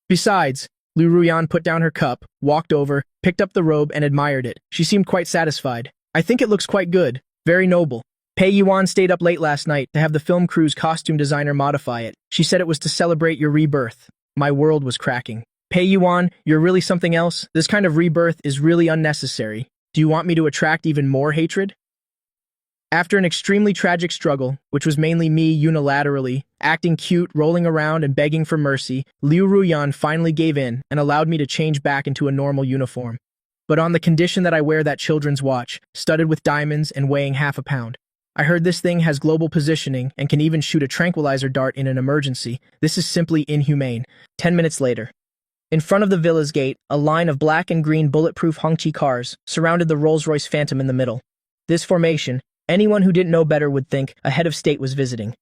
Besides, Liu Ruyan put down her cup, walked over, picked up the robe, and admired it. She seemed quite satisfied. I think it looks quite good. Very noble. Pei Yuan stayed up late last night to have the film crew's costume designer modify it. She said it was to celebrate your rebirth. My world was cracking. Pei Yuan, you're really something else? This kind of rebirth is really unnecessary. Do you want me to attract even more hatred? After an extremely tragic struggle, which was mainly me unilaterally, acting cute, rolling around, and begging for mercy, Liu Ruyan finally gave in and allowed me to change back into a normal uniform. But on the condition that I wear that children's watch, studded with diamonds and weighing half a pound. I heard this thing has global positioning and can even shoot a tranquilizer dart in an emergency. This is simply inhumane. 10 minutes later. In front of the villa's gate, a line of black and green bulletproof Hongqi cars surrounded the Rolls-Royce Phantom in the middle. This formation, anyone who didn't know better would think a head of state was visiting.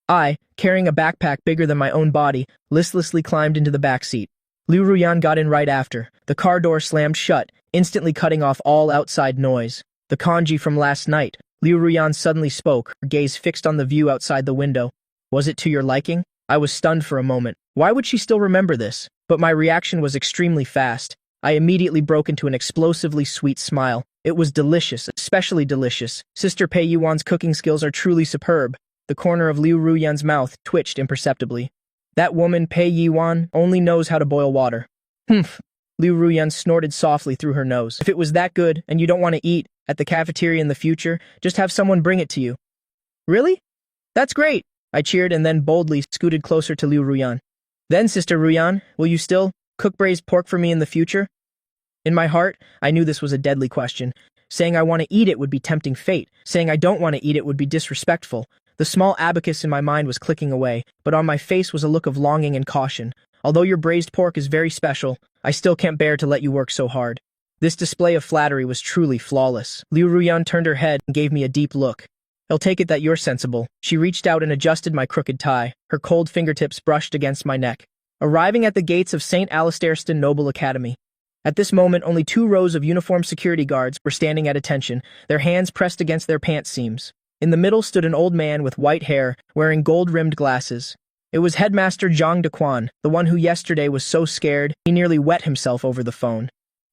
I, carrying a backpack bigger than my own body, listlessly climbed into the back seat. Liu Ruyan got in right after. The car door slammed shut, instantly cutting off all outside noise. The kanji from last night. Liu Ruyan suddenly spoke, her gaze fixed on the view outside the window. Was it to your liking? I was stunned for a moment. Why would she still remember this? But my reaction was extremely fast. I immediately broke into an explosively sweet smile. It was delicious, especially delicious. Sister Pei Yuan's cooking skills are truly superb. The corner of Liu Ruyan's mouth twitched imperceptibly. That woman, Pei Yuan, only knows how to boil water. Humph. Liu Ruyan snorted softly through her nose. If it was that good, and you don't want to eat at the cafeteria in the future, just have someone bring it to you. Really? That's great! I cheered and then boldly scooted closer to Liu Ruyan. Then, Sister Ruyan, will you still cook braised pork for me in the future? In my heart, I knew this was a deadly question. Saying I want to eat it would be tempting fate. Saying I don't want to eat it would be disrespectful. The small abacus in my mind was clicking away, but on my face was a look of longing and caution. Although your braised pork is very special, I still can't bear to let you work so hard. This display of flattery was truly flawless. Liu Ruyan turned her head and gave me a deep look. I'll take it that you're sensible. She reached out and adjusted my crooked tie. Her cold fingertips brushed against my neck. Arriving at the gates of St. Alistair's Noble Academy. At this moment, only 2 rows of uniformed security guards were standing at attention, their hands pressed against their pants seams. In the middle stood an old man with white hair, wearing gold-rimmed glasses. It was Headmaster Zhang Dequan, the one who yesterday was so scared he nearly wet himself over the phone.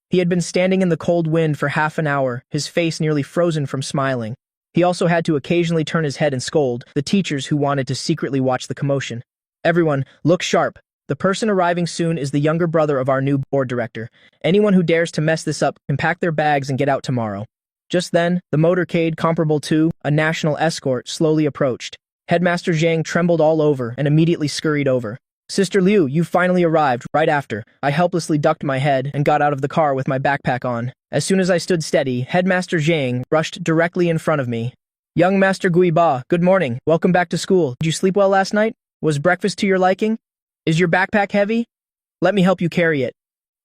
He had been standing in the cold wind for half an hour, his face nearly frozen from smiling. He also had to occasionally turn his head and scold the teachers who wanted to secretly watch the commotion. Everyone, look sharp. The person arriving soon is the younger brother of our new board director. Anyone who dares to mess this up can pack their bags and get out tomorrow. Just then, the motorcade comparable to a national escort slowly approached. Headmaster Zhang trembled all over and immediately scurried over. Sister Liu, you finally arrived, right after. I helplessly ducked my head and got out of the car with my backpack on. As soon as I stood steady, Headmaster Zhang rushed directly in front of me. Young Master Guiba, good morning. Welcome back to school. Did you sleep well last night? Was breakfast to your liking? Is your backpack heavy? Let me help you carry it.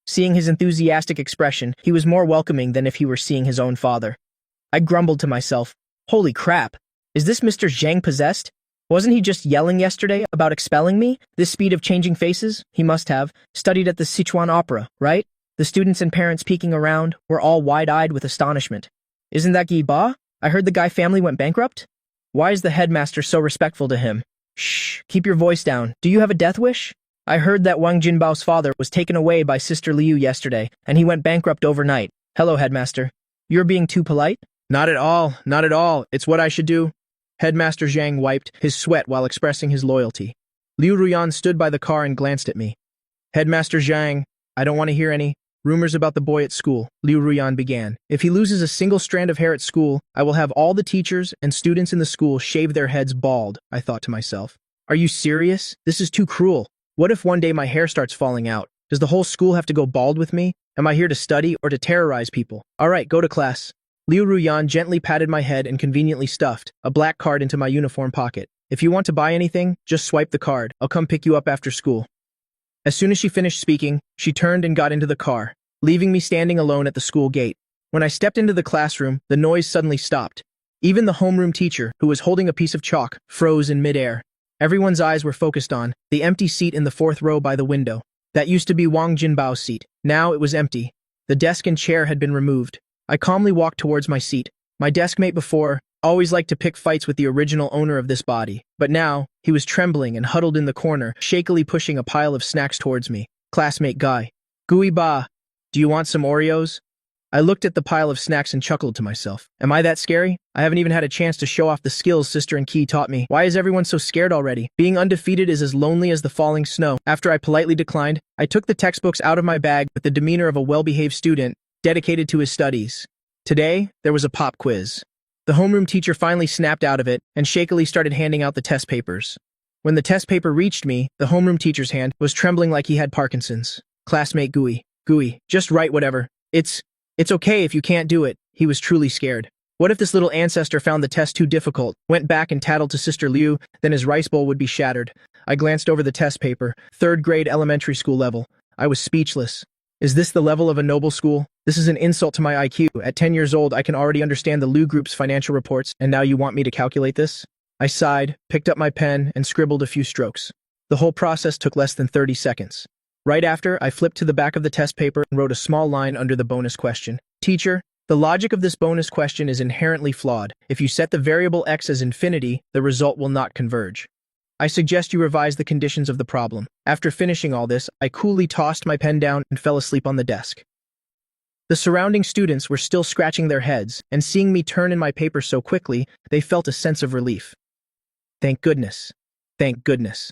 Seeing his enthusiastic expression, he was more welcoming than if he were seeing his own father. I grumbled to myself, holy crap, is this Mr. Zhang possessed? Wasn't he just yelling yesterday about expelling me? This speed of changing faces, he must have, studied at the Sichuan Opera, right? The students and parents peeking around were all wide-eyed with astonishment. Isn't that Guy Ba? I heard the Guy family went bankrupt? Why is the headmaster so respectful to him? Shh, keep your voice down. Do you have a death wish? I heard that Wang Jinbao's father was taken away by Sister Liu yesterday, and he went bankrupt overnight. Hello, headmaster. You're being too polite? Not at all, not at all. It's what I should do. Headmaster Zhang wiped his sweat while expressing his loyalty. Liu Ruyan stood by the car and glanced at me. Headmaster Zhang, I don't want to hear any rumors about the boy at school, Liu Ruyan began. If he loses a single strand of hair at school, I will have all the teachers and students in the school shave their heads bald, I thought to myself. Are you serious? This is too cruel. What if one day my hair starts falling out? Does the whole school have to go bald with me? Am I here to study or to terrorize people? All right, go to class. Liu Ruyan gently patted my head and conveniently stuffed a black card into my uniform pocket. If you want to buy anything, just swipe the card. I'll come pick you up after school. As soon as she finished speaking, she turned and got into the car, leaving me standing alone at the school gate. When I stepped into the classroom, the noise suddenly stopped. Even the homeroom teacher, who was holding a piece of chalk, froze in midair. Everyone's eyes were focused on the empty seat in the fourth row by the window. That used to be Wang Jinbao's seat. Now it was empty. The desk and chair had been removed. I calmly walked towards my seat. My deskmate before always liked to pick fights with the original owner of this body, but now he was trembling and huddled in the corner, shakily pushing a pile of snacks towards me. Classmate Guy. Gui Ba, do you want some Oreos? I looked at the pile of snacks and chuckled to myself. Am I that scary? I haven't even had a chance to show off the skills Sister and Key taught me. Why is everyone so scared already? Being undefeated is as lonely as the falling snow. After I politely declined, I took the textbooks out of my bag with the demeanor of a well-behaved student, dedicated to his studies. Today, there was a pop quiz. The homeroom teacher finally snapped out of it and shakily started handing out the test papers. When the test paper reached me, the homeroom teacher's hand was trembling like he had Parkinson's. Classmate Gui, just write whatever. It's okay if you can't do it. He was truly scared. What if this little ancestor found the test too difficult, went back and tattled to Sister Liu, then his rice bowl would be shattered. I glanced over the test paper, 3rd grade elementary school level. I was speechless. Is this the level of a noble school? This is an insult to my IQ. At 10 years old, I can already understand the Liu Group's financial reports, and now you want me to calculate this? I sighed, picked up my pen, and scribbled a few strokes. The whole process took less than 30 seconds. Right after, I flipped to the back of the test paper and wrote a small line under the bonus question. Teacher, the logic of this bonus question is inherently flawed. If you set the variable x as infinity, the result will not converge. I suggest you revise the conditions of the problem. After finishing all this, I coolly tossed my pen down and fell asleep on the desk. The surrounding students were still scratching their heads, and seeing me turn in my paper so quickly, they felt a sense of relief. Thank goodness. Thank goodness.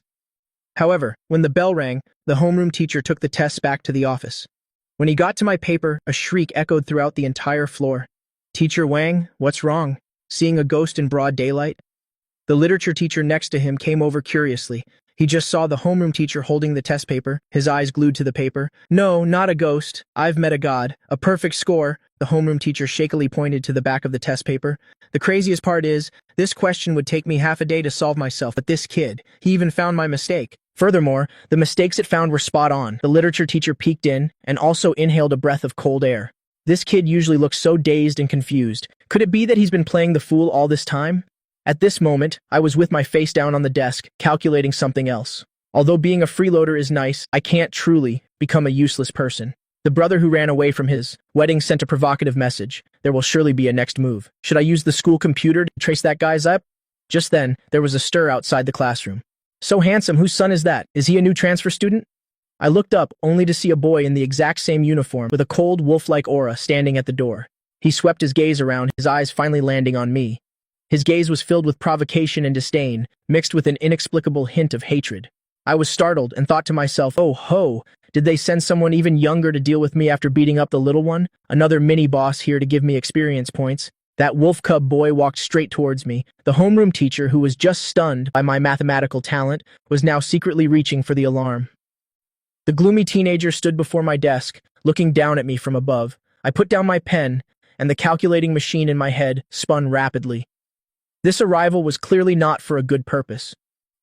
However, when the bell rang, the homeroom teacher took the tests back to the office. When he got to my paper, a shriek echoed throughout the entire floor. Teacher Wang, what's wrong? Seeing a ghost in broad daylight? The literature teacher next to him came over curiously. He just saw the homeroom teacher holding the test paper, his eyes glued to the paper. No, not a ghost. I've met a god. A perfect score. The homeroom teacher shakily pointed to the back of the test paper. The craziest part is, this question would take me half a day to solve myself, but this kid, he even found my mistake. Furthermore, the mistakes it found were spot on. The literature teacher peeked in and also inhaled a breath of cold air. This kid usually looks so dazed and confused. Could it be that he's been playing the fool all this time? At this moment, I was with my face down on the desk, calculating something else. Although being a freeloader is nice, I can't truly become a useless person. The brother who ran away from his wedding sent a provocative message. There will surely be a next move. Should I use the school computer to trace that guy's up? Just then, there was a stir outside the classroom. So handsome, whose son is that? Is he a new transfer student? I looked up, only to see a boy in the exact same uniform, with a cold, wolf-like aura, standing at the door. He swept his gaze around, his eyes finally landing on me. His gaze was filled with provocation and disdain, mixed with an inexplicable hint of hatred. I was startled and thought to myself, oh ho, did they send someone even younger to deal with me after beating up the little one? Another mini-boss here to give me experience points. That wolf cub boy walked straight towards me. The homeroom teacher, who was just stunned by my mathematical talent, was now secretly reaching for the alarm. The gloomy teenager stood before my desk, looking down at me from above. I put down my pen, and the calculating machine in my head spun rapidly. This arrival was clearly not for a good purpose.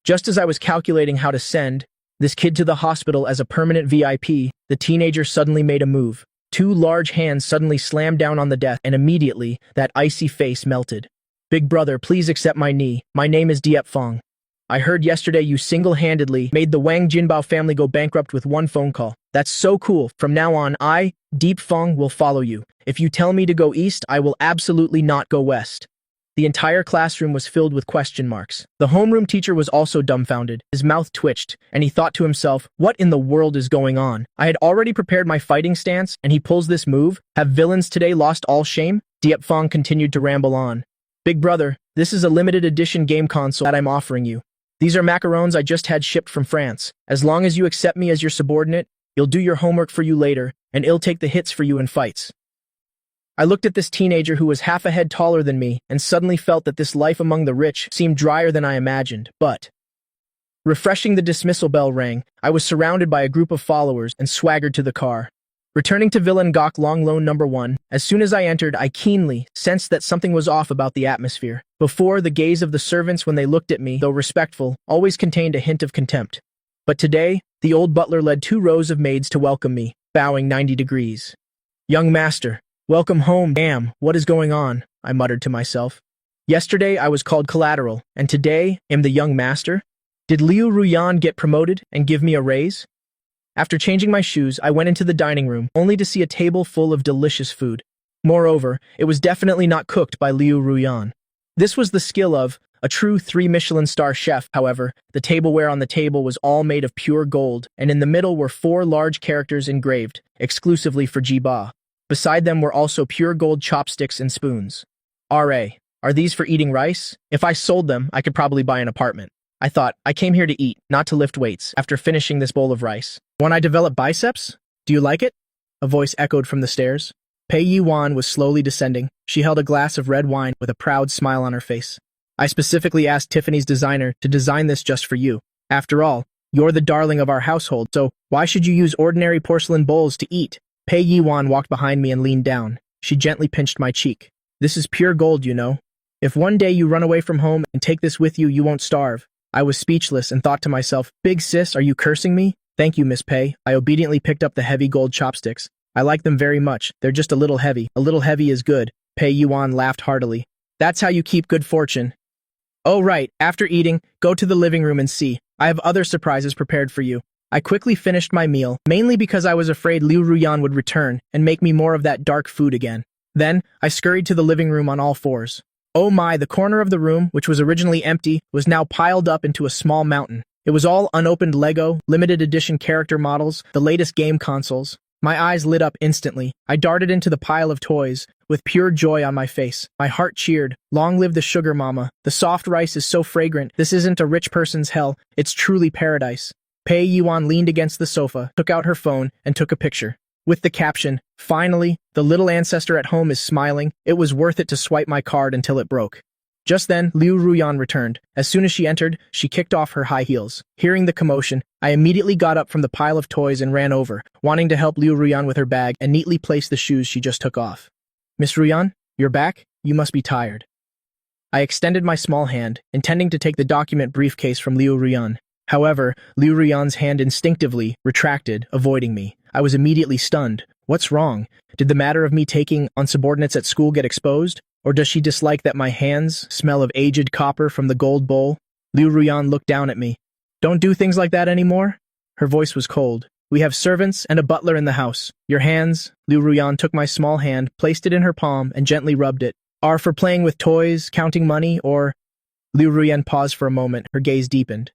Just as I was calculating how to send this kid to the hospital as a permanent VIP, the teenager suddenly made a move. 2 large hands suddenly slammed down on the desk, and immediately, that icy face melted. Big brother, please accept my knee. My name is Diep Fong. I heard yesterday you single-handedly made the Wang Jinbao family go bankrupt with one phone call. That's so cool. From now on, I, Diep Fong, will follow you. If you tell me to go east, I will absolutely not go west. The entire classroom was filled with question marks. The homeroom teacher was also dumbfounded. His mouth twitched, and he thought to himself, what in the world is going on? I had already prepared my fighting stance, and he pulls this move? Have villains today lost all shame? Diep Fong continued to ramble on. Big brother, this is a limited edition game console that I'm offering you. These are macarons I just had shipped from France. As long as you accept me as your subordinate, you'll do your homework for you later, and I'll take the hits for you in fights. I looked at this teenager who was half a head taller than me and suddenly felt that this life among the rich seemed drier than I imagined, but… Refreshing, the dismissal bell rang. I was surrounded by a group of followers and swaggered to the car. Returning to Villa Ngok Long Loan number 1, as soon as I entered, I keenly sensed that something was off about the atmosphere. Before, the gaze of the servants when they looked at me, though respectful, always contained a hint of contempt. But today, the old butler led 2 rows of maids to welcome me, bowing 90 degrees. Young master, welcome home. Damn, what is going on? I muttered to myself. Yesterday I was called collateral, and today am the young master? Did Liu Ruyan get promoted and give me a raise? After changing my shoes, I went into the dining room, only to see a table full of delicious food. Moreover, it was definitely not cooked by Liu Ruyan. This was the skill of a true 3 Michelin star chef. However, the tableware on the table was all made of pure gold, and in the middle were 4 large characters engraved, exclusively for Jiba. Beside them were also pure gold chopsticks and spoons. R.A. Are these for eating rice? If I sold them, I could probably buy an apartment. I thought, I came here to eat, not to lift weights, after finishing this bowl of rice. When I develop biceps? Do you like it? A voice echoed from the stairs. Pei Yiwan was slowly descending. She held a glass of red wine with a proud smile on her face. I specifically asked Tiffany's designer to design this just for you. After all, you're the darling of our household, so why should you use ordinary porcelain bowls to eat? Pei Yiwan walked behind me and leaned down. She gently pinched my cheek. This is pure gold, you know. If one day you run away from home and take this with you, you won't starve. I was speechless and thought to myself, big sis, are you cursing me? Thank you, Miss Pei. I obediently picked up the heavy gold chopsticks. I like them very much. They're just a little heavy. A little heavy is good. Pei Yuan laughed heartily. That's how you keep good fortune. Oh right, after eating, go to the living room and see. I have other surprises prepared for you. I quickly finished my meal, mainly because I was afraid Liu Ruyan would return and make me more of that dark food again. Then, I scurried to the living room on all 4s. Oh my, the corner of the room, which was originally empty, was now piled up into a small mountain. It was all unopened Lego, limited edition character models, the latest game consoles. My eyes lit up instantly. I darted into the pile of toys, with pure joy on my face. My heart cheered. Long live the sugar mama. The soft rice is so fragrant. This isn't a rich person's hell. It's truly paradise. Pei Yuan leaned against the sofa, took out her phone, and took a picture. With the caption, "Finally, the little ancestor at home is smiling. It was worth it to swipe my card until it broke." Just then, Liu Ruyan returned. As soon as she entered, she kicked off her high heels. Hearing the commotion, I immediately got up from the pile of toys and ran over, wanting to help Liu Ruyan with her bag and neatly place the shoes she just took off. Miss Ruyan, you're back? You must be tired. I extended my small hand, intending to take the document briefcase from Liu Ruyan. However, Liu Ruyan's hand instinctively retracted, avoiding me. I was immediately stunned. What's wrong? Did the matter of me taking on subordinates at school get exposed? Or does she dislike that my hands smell of aged copper from the gold bowl? Liu Ruyan looked down at me. Don't do things like that anymore? Her voice was cold. We have servants and a butler in the house. Your hands, Liu Ruyan took my small hand, placed it in her palm, and gently rubbed it, are for playing with toys, counting money, or… Liu Ruyan paused for a moment, her gaze deepened.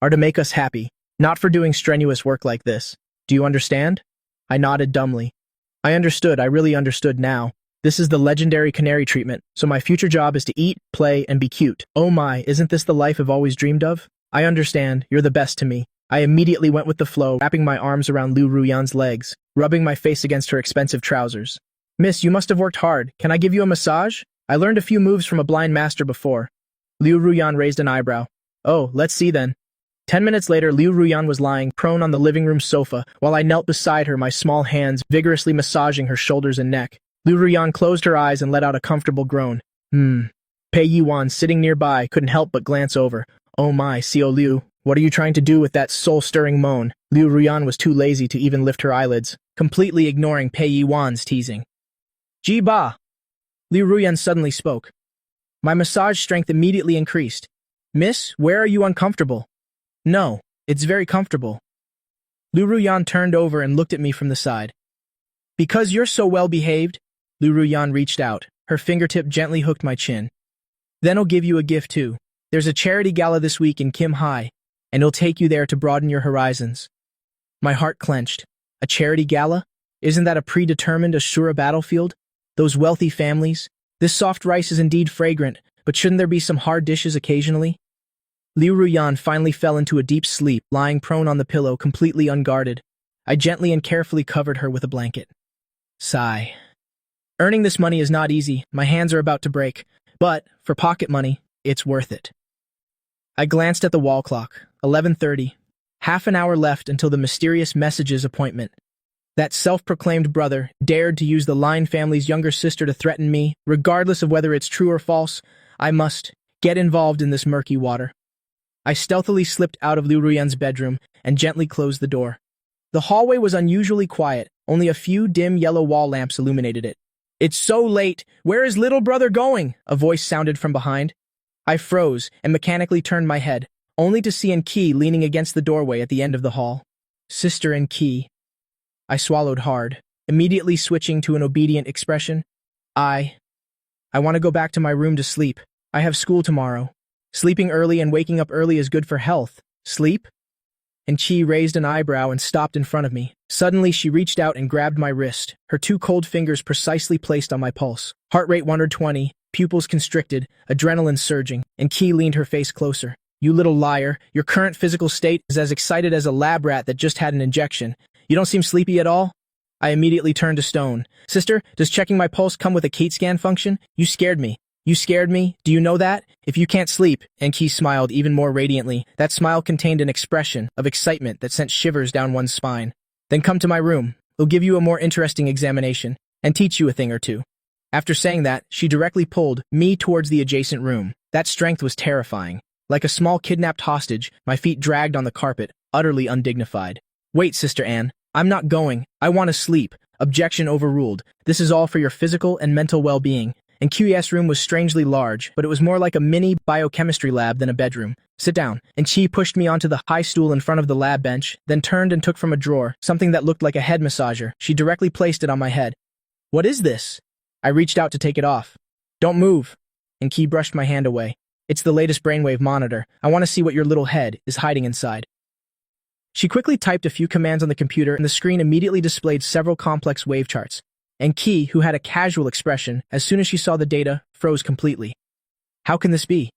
Are to make us happy, not for doing strenuous work like this. Do you understand? I nodded dumbly. I understood, I really understood now. This is the legendary canary treatment, so my future job is to eat, play, and be cute. Oh my, isn't this the life I've always dreamed of? I understand, you're the best to me. I immediately went with the flow, wrapping my arms around Liu Ruyan's legs, rubbing my face against her expensive trousers. Miss, you must have worked hard. Can I give you a massage? I learned a few moves from a blind master before. Liu Ruyan raised an eyebrow. Oh, let's see then. 10 minutes later, Liu Ruyan was lying prone on the living room sofa, while I knelt beside her, my small hands vigorously massaging her shoulders and neck. Liu Ruyan closed her eyes and let out a comfortable groan. Pei Yuan, sitting nearby, couldn't help but glance over. Oh my, Xiao Liu, what are you trying to do with that soul-stirring moan? Liu Ruyan was too lazy to even lift her eyelids, completely ignoring Pei Yuan's teasing. Ji Ba! Liu Ruyan suddenly spoke. My massage strength immediately increased. Miss, where are you uncomfortable? No, it's very comfortable. Liu Ruyan turned over and looked at me from the side. Because you're so well-behaved, Liu Ruyan reached out. Her fingertip gently hooked my chin. Then I'll give you a gift too. There's a charity gala this week in Kim Hai, and it'll take you there to broaden your horizons. My heart clenched. A charity gala? Isn't that a predetermined Ashura battlefield? Those wealthy families? This soft rice is indeed fragrant, but shouldn't there be some hard dishes occasionally? Liu Ruyan finally fell into a deep sleep, lying prone on the pillow, completely unguarded. I gently and carefully covered her with a blanket. Sigh. Earning this money is not easy, my hands are about to break, but, for pocket money, it's worth it. I glanced at the wall clock, 11:30. Half an hour left until the mysterious messages appointment. That self-proclaimed brother dared to use the Line family's younger sister to threaten me, regardless of whether it's true or false. I must get involved in this murky water. I stealthily slipped out of Liu Ruyan's bedroom and gently closed the door. The hallway was unusually quiet, only a few dim yellow wall lamps illuminated it. "It's so late! Where is little brother going?" a voice sounded from behind. I froze and mechanically turned my head, only to see Enki leaning against the doorway at the end of the hall. Sister Enki. I swallowed hard, immediately switching to an obedient expression. I want to go back to my room to sleep. I have school tomorrow. Sleeping early and waking up early is good for health. Sleep? Enki raised an eyebrow and stopped in front of me. Suddenly, she reached out and grabbed my wrist, her two cold fingers precisely placed on my pulse. Heart rate 120, pupils constricted, adrenaline surging. Enki leaned her face closer. "You little liar, your current physical state is as excited as a lab rat that just had an injection. You don't seem sleepy at all?" I immediately turned to stone. "Sister, does checking my pulse come with a CAT scan function? You scared me. You scared me? Do you know that? If you can't sleep," Enki smiled even more radiantly. That smile contained an expression of excitement that sent shivers down one's spine. "Then come to my room. We'll give you a more interesting examination and teach you a thing or two." After saying that, she directly pulled me towards the adjacent room. That strength was terrifying. Like a small kidnapped hostage, my feet dragged on the carpet, utterly undignified. "Wait, Sister Anne. I'm not going. I want to sleep." Objection overruled. "This is all for your physical and mental well-being." And QES room was strangely large, but it was more like a mini biochemistry lab than a bedroom. "Sit down." And she pushed me onto the high stool in front of the lab bench, then turned and took from a drawer something that looked like a head massager. She directly placed it on my head. "What is this?" I reached out to take it off. "Don't move." And Key brushed my hand away. "It's the latest brainwave monitor. I want to see what your little head is hiding inside." She quickly typed a few commands on the computer, and the screen immediately displayed several complex wave charts. And Key, who had a casual expression, as soon as she saw the data, froze completely. "How can this be?"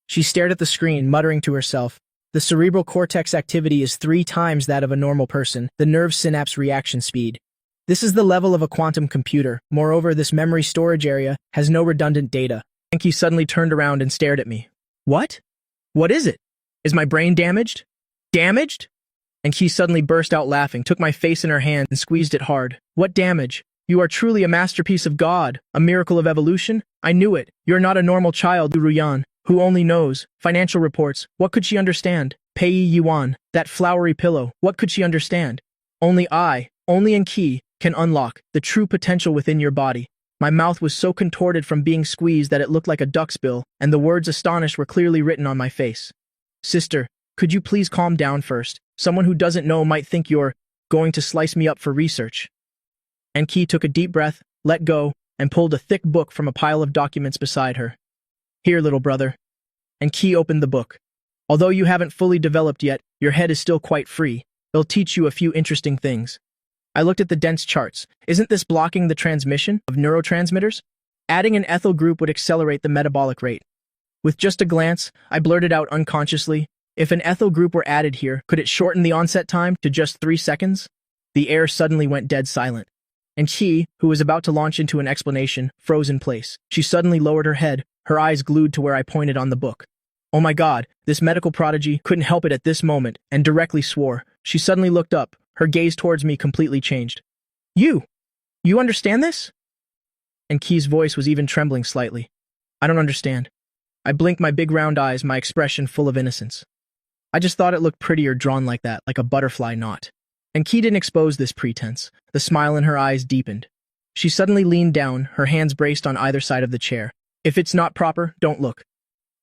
She stared at the screen, muttering to herself. "The cerebral cortex activity is 3 times that of a normal person, the nerve synapse reaction speed. This is the level of a quantum computer. Moreover, this memory storage area has no redundant data." And Key suddenly turned around and stared at me. "What? What is it? Is my brain damaged? Damaged?" And Key suddenly burst out laughing, took my face in her hand and squeezed it hard. "What damage? You are truly a masterpiece of God, a miracle of evolution. I knew it. You're not a normal child, Ruyan, who only knows financial reports. What could she understand? Pei Yuan, that flowery pillow. What could she understand? Only Enki, can unlock the true potential within your body." My mouth was so contorted from being squeezed that it looked like a duck's bill, and the words astonished were clearly written on my face. "Sister, could you please calm down first? Someone who doesn't know might think you're going to slice me up for research." And Key took a deep breath, let go, and pulled a thick book from a pile of documents beside her. "Here, little brother." And Key opened the book. "Although you haven't fully developed yet, your head is still quite free. It'll teach you a few interesting things." I looked at the dense charts. Isn't this blocking the transmission of neurotransmitters? Adding an ethyl group would accelerate the metabolic rate. With just a glance, I blurted out unconsciously, "If an ethyl group were added here, could it shorten the onset time to just 3 seconds? The air suddenly went dead silent. And she, who was about to launch into an explanation, froze in place. She suddenly lowered her head, her eyes glued to where I pointed on the book. Oh my God, this medical prodigy couldn't help it at this moment, and directly swore. She suddenly looked up, her gaze towards me completely changed. You understand this?" And Key's voice was even trembling slightly. "I don't understand." I blinked my big round eyes, my expression full of innocence. "I just thought it looked prettier drawn like that, like a butterfly knot." And Key didn't expose this pretense. The smile in her eyes deepened. She suddenly leaned down, her hands braced on either side of the chair. "If it's not proper, don't look."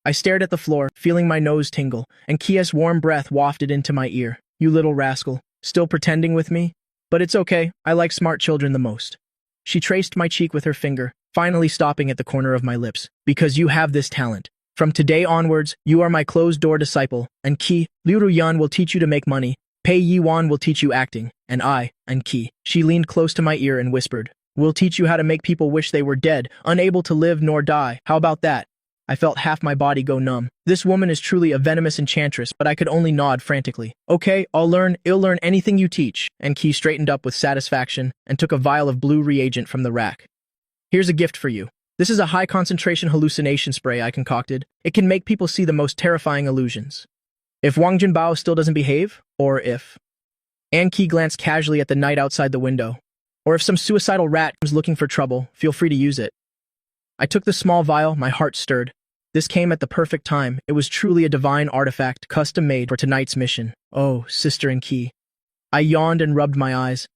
I stared at the floor, feeling my nose tingle, and Kia's warm breath wafted into my ear. "You little rascal, still pretending with me? But it's okay, I like smart children the most." She traced my cheek with her finger, finally stopping at the corner of my lips. "Because you have this talent. From today onwards, you are my closed-door disciple, and Liu Ruyan will teach you to make money. Pei Yuan will teach you acting, and Key." She leaned close to my ear and whispered, We'll teach you how to make people wish they were dead, unable to live nor die. How about that? I felt half my body go numb. This woman is truly a venomous enchantress, but I could only nod frantically. Okay, I'll learn anything you teach. And Key straightened up with satisfaction and took a vial of blue reagent from the rack. Here's a gift for you. This is a high-concentration hallucination spray I concocted. It can make people see the most terrifying illusions. If Wang Jinbao still doesn't behave, or if... Anne Key glanced casually at the night outside the window. Or if some suicidal rat comes looking for trouble, feel free to use it. I took the small vial, my heart stirred. This came at the perfect time. It was truly a divine artifact, custom made for tonight's mission. Oh, sister and Key. I yawned and rubbed my eyes.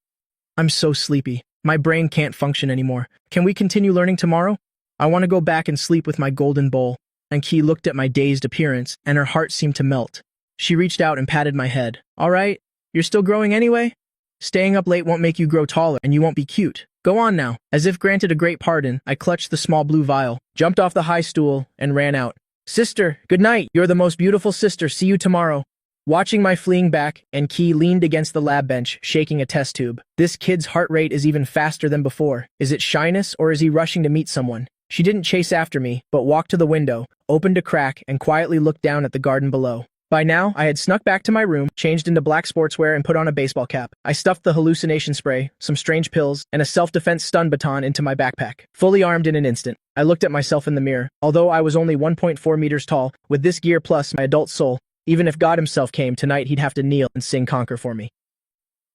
I'm so sleepy. My brain can't function anymore. Can we continue learning tomorrow? I want to go back and sleep with my golden bowl. And Key looked at my dazed appearance, and her heart seemed to melt. She reached out and patted my head. All right, you're still growing anyway? Staying up late won't make you grow taller, and you won't be cute. Go on now. As if granted a great pardon, I clutched the small blue vial, jumped off the high stool, and ran out. Sister, good night. You're the most beautiful sister. See you tomorrow. Watching my fleeing back, and Key leaned against the lab bench, shaking a test tube. This kid's heart rate is even faster than before. Is it shyness, or is he rushing to meet someone? She didn't chase after me, but walked to the window, opened a crack, and quietly looked down at the garden below. By now, I had snuck back to my room, changed into black sportswear, and put on a baseball cap. I stuffed the hallucination spray, some strange pills, and a self-defense stun baton into my backpack. Fully armed in an instant, I looked at myself in the mirror. Although I was only 1.4 meters tall, with this gear plus my adult soul, even if God himself came tonight, he'd have to kneel and sing Conquer for me.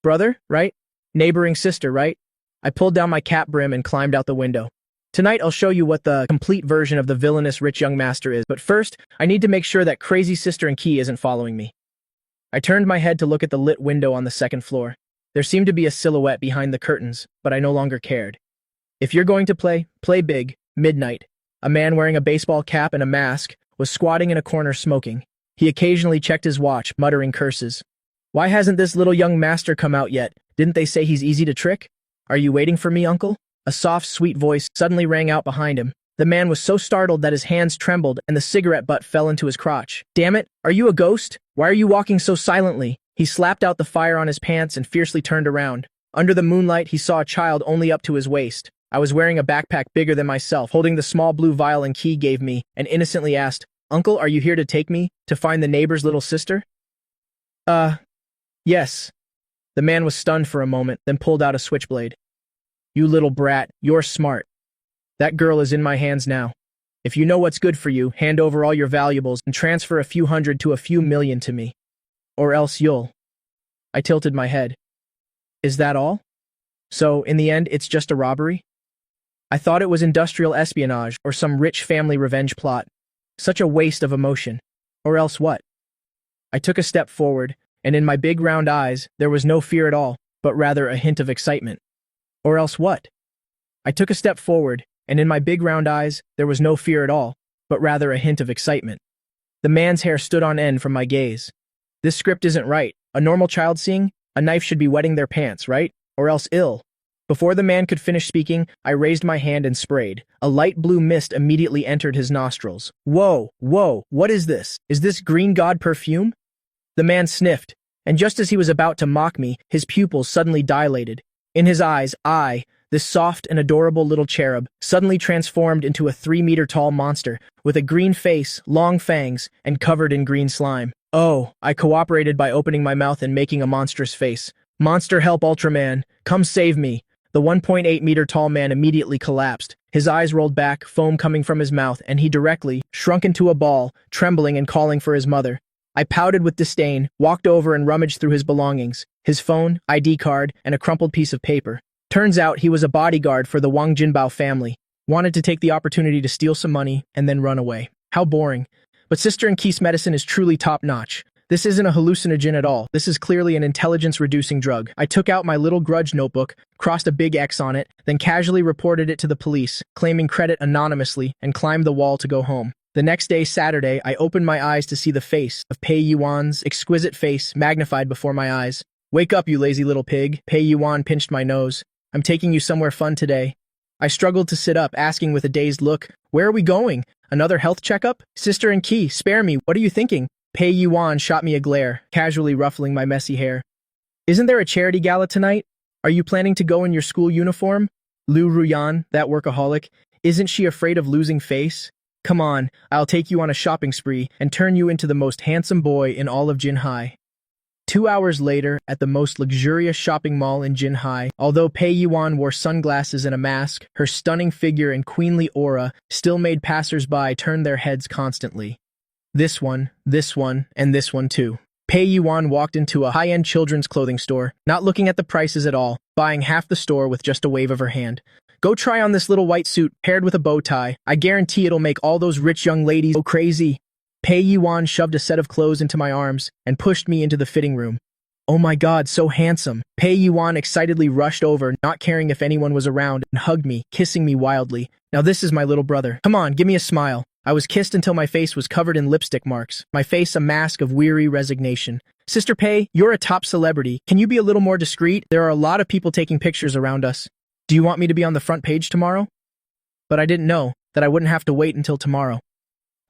Brother, right? Neighboring sister, right? I pulled down my cap brim and climbed out the window. Tonight I'll show you what the complete version of the villainous rich young master is, but first, I need to make sure that crazy sister and Key isn't following me. I turned my head to look at the lit window on the second floor. There seemed to be a silhouette behind the curtains, but I no longer cared. If you're going to play big. Midnight. A man wearing a baseball cap and a mask was squatting in a corner smoking. He occasionally checked his watch, muttering curses. Why hasn't this little young master come out yet? Didn't they say he's easy to trick? Are you waiting for me, uncle? A soft, sweet voice suddenly rang out behind him. The man was so startled that his hands trembled and the cigarette butt fell into his crotch. Damn it, are you a ghost? Why are you walking so silently? He slapped out the fire on his pants and fiercely turned around. Under the moonlight, he saw a child only up to his waist. I was wearing a backpack bigger than myself, holding the small blue vial and Key gave me, and innocently asked, Uncle, are you here to take me to find the neighbor's little sister? Yes. The man was stunned for a moment, then pulled out a switchblade. You little brat, you're smart. That girl is in my hands now. If you know what's good for you, hand over all your valuables and transfer a few hundred to a few million to me. Or else you'll... I tilted my head. Is that all? So, in the end, it's just a robbery? I thought it was industrial espionage or some rich family revenge plot. Such a waste of emotion. Or else what? I took a step forward, and in my big round eyes, there was no fear at all, but rather a hint of excitement. Or else what? I took a step forward, and in my big round eyes, there was no fear at all, but rather a hint of excitement. The man's hair stood on end from my gaze. This script isn't right. A normal child seeing, a knife should be wetting their pants, right? Or else ill. Before the man could finish speaking, I raised my hand and sprayed. A light blue mist immediately entered his nostrils. Whoa, what is this? Is this green god perfume? The man sniffed, and just as he was about to mock me, his pupils suddenly dilated. In his eyes, I, this soft and adorable little cherub, suddenly transformed into a 3-meter-tall monster, with a green face, long fangs, and covered in green slime. Oh, I cooperated by opening my mouth and making a monstrous face. Monster help Ultraman, come save me. The 1.8-meter-tall man immediately collapsed. His eyes rolled back, foam coming from his mouth, and he directly shrunk into a ball, trembling and calling for his mother. I pouted with disdain, walked over and rummaged through his belongings, his phone, ID card, and a crumpled piece of paper. Turns out he was a bodyguard for the Wang Jinbao family. Wanted to take the opportunity to steal some money and then run away. How boring. But Sister and Keith's medicine is truly top-notch. This isn't a hallucinogen at all. This is clearly an intelligence-reducing drug. I took out my little grudge notebook, crossed a big X on it, then casually reported it to the police, claiming credit anonymously, and climbed the wall to go home. The next day, Saturday, I opened my eyes to see the face of Pei Yuan's exquisite face magnified before my eyes. Wake up, you lazy little pig. Pei Yuan pinched my nose. I'm taking you somewhere fun today. I struggled to sit up, asking with a dazed look, where are we going? Another health checkup? Sister and Key, spare me, what are you thinking? Pei Yuan shot me a glare, casually ruffling my messy hair. Isn't there a charity gala tonight? Are you planning to go in your school uniform? Liu Ruyan, that workaholic, isn't she afraid of losing face? Come on, I'll take you on a shopping spree and turn you into the most handsome boy in all of Jinhai. 2 hours later, at the most luxurious shopping mall in Jinhai, although Pei Yuan wore sunglasses and a mask, her stunning figure and queenly aura still made passers-by turn their heads constantly. This one, and this one too. Pei Yuan walked into a high-end children's clothing store, not looking at the prices at all, buying half the store with just a wave of her hand. Go try on this little white suit, paired with a bow tie. I guarantee it'll make all those rich young ladies go crazy. Pei Yuan shoved a set of clothes into my arms and pushed me into the fitting room. Oh my god, so handsome. Pei Yuan excitedly rushed over, not caring if anyone was around, and hugged me, kissing me wildly. Now this is my little brother. Come on, give me a smile. I was kissed until my face was covered in lipstick marks, my face a mask of weary resignation. Sister Pei, you're a top celebrity. Can you be a little more discreet? There are a lot of people taking pictures around us. Do you want me to be on the front page tomorrow? But I didn't know that I wouldn't have to wait until tomorrow.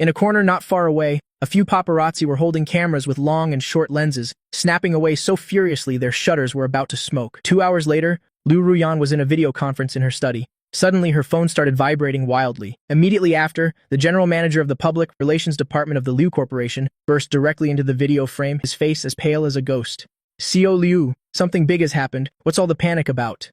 In a corner not far away, a few paparazzi were holding cameras with long and short lenses, snapping away so furiously their shutters were about to smoke. 2 hours later, Liu Ruyan was in a video conference in her study. Suddenly, her phone started vibrating wildly. Immediately after, the general manager of the Public Relations Department of the Liu Corporation burst directly into the video frame, his face as pale as a ghost. "CEO Liu, something big has happened. What's all the panic about?"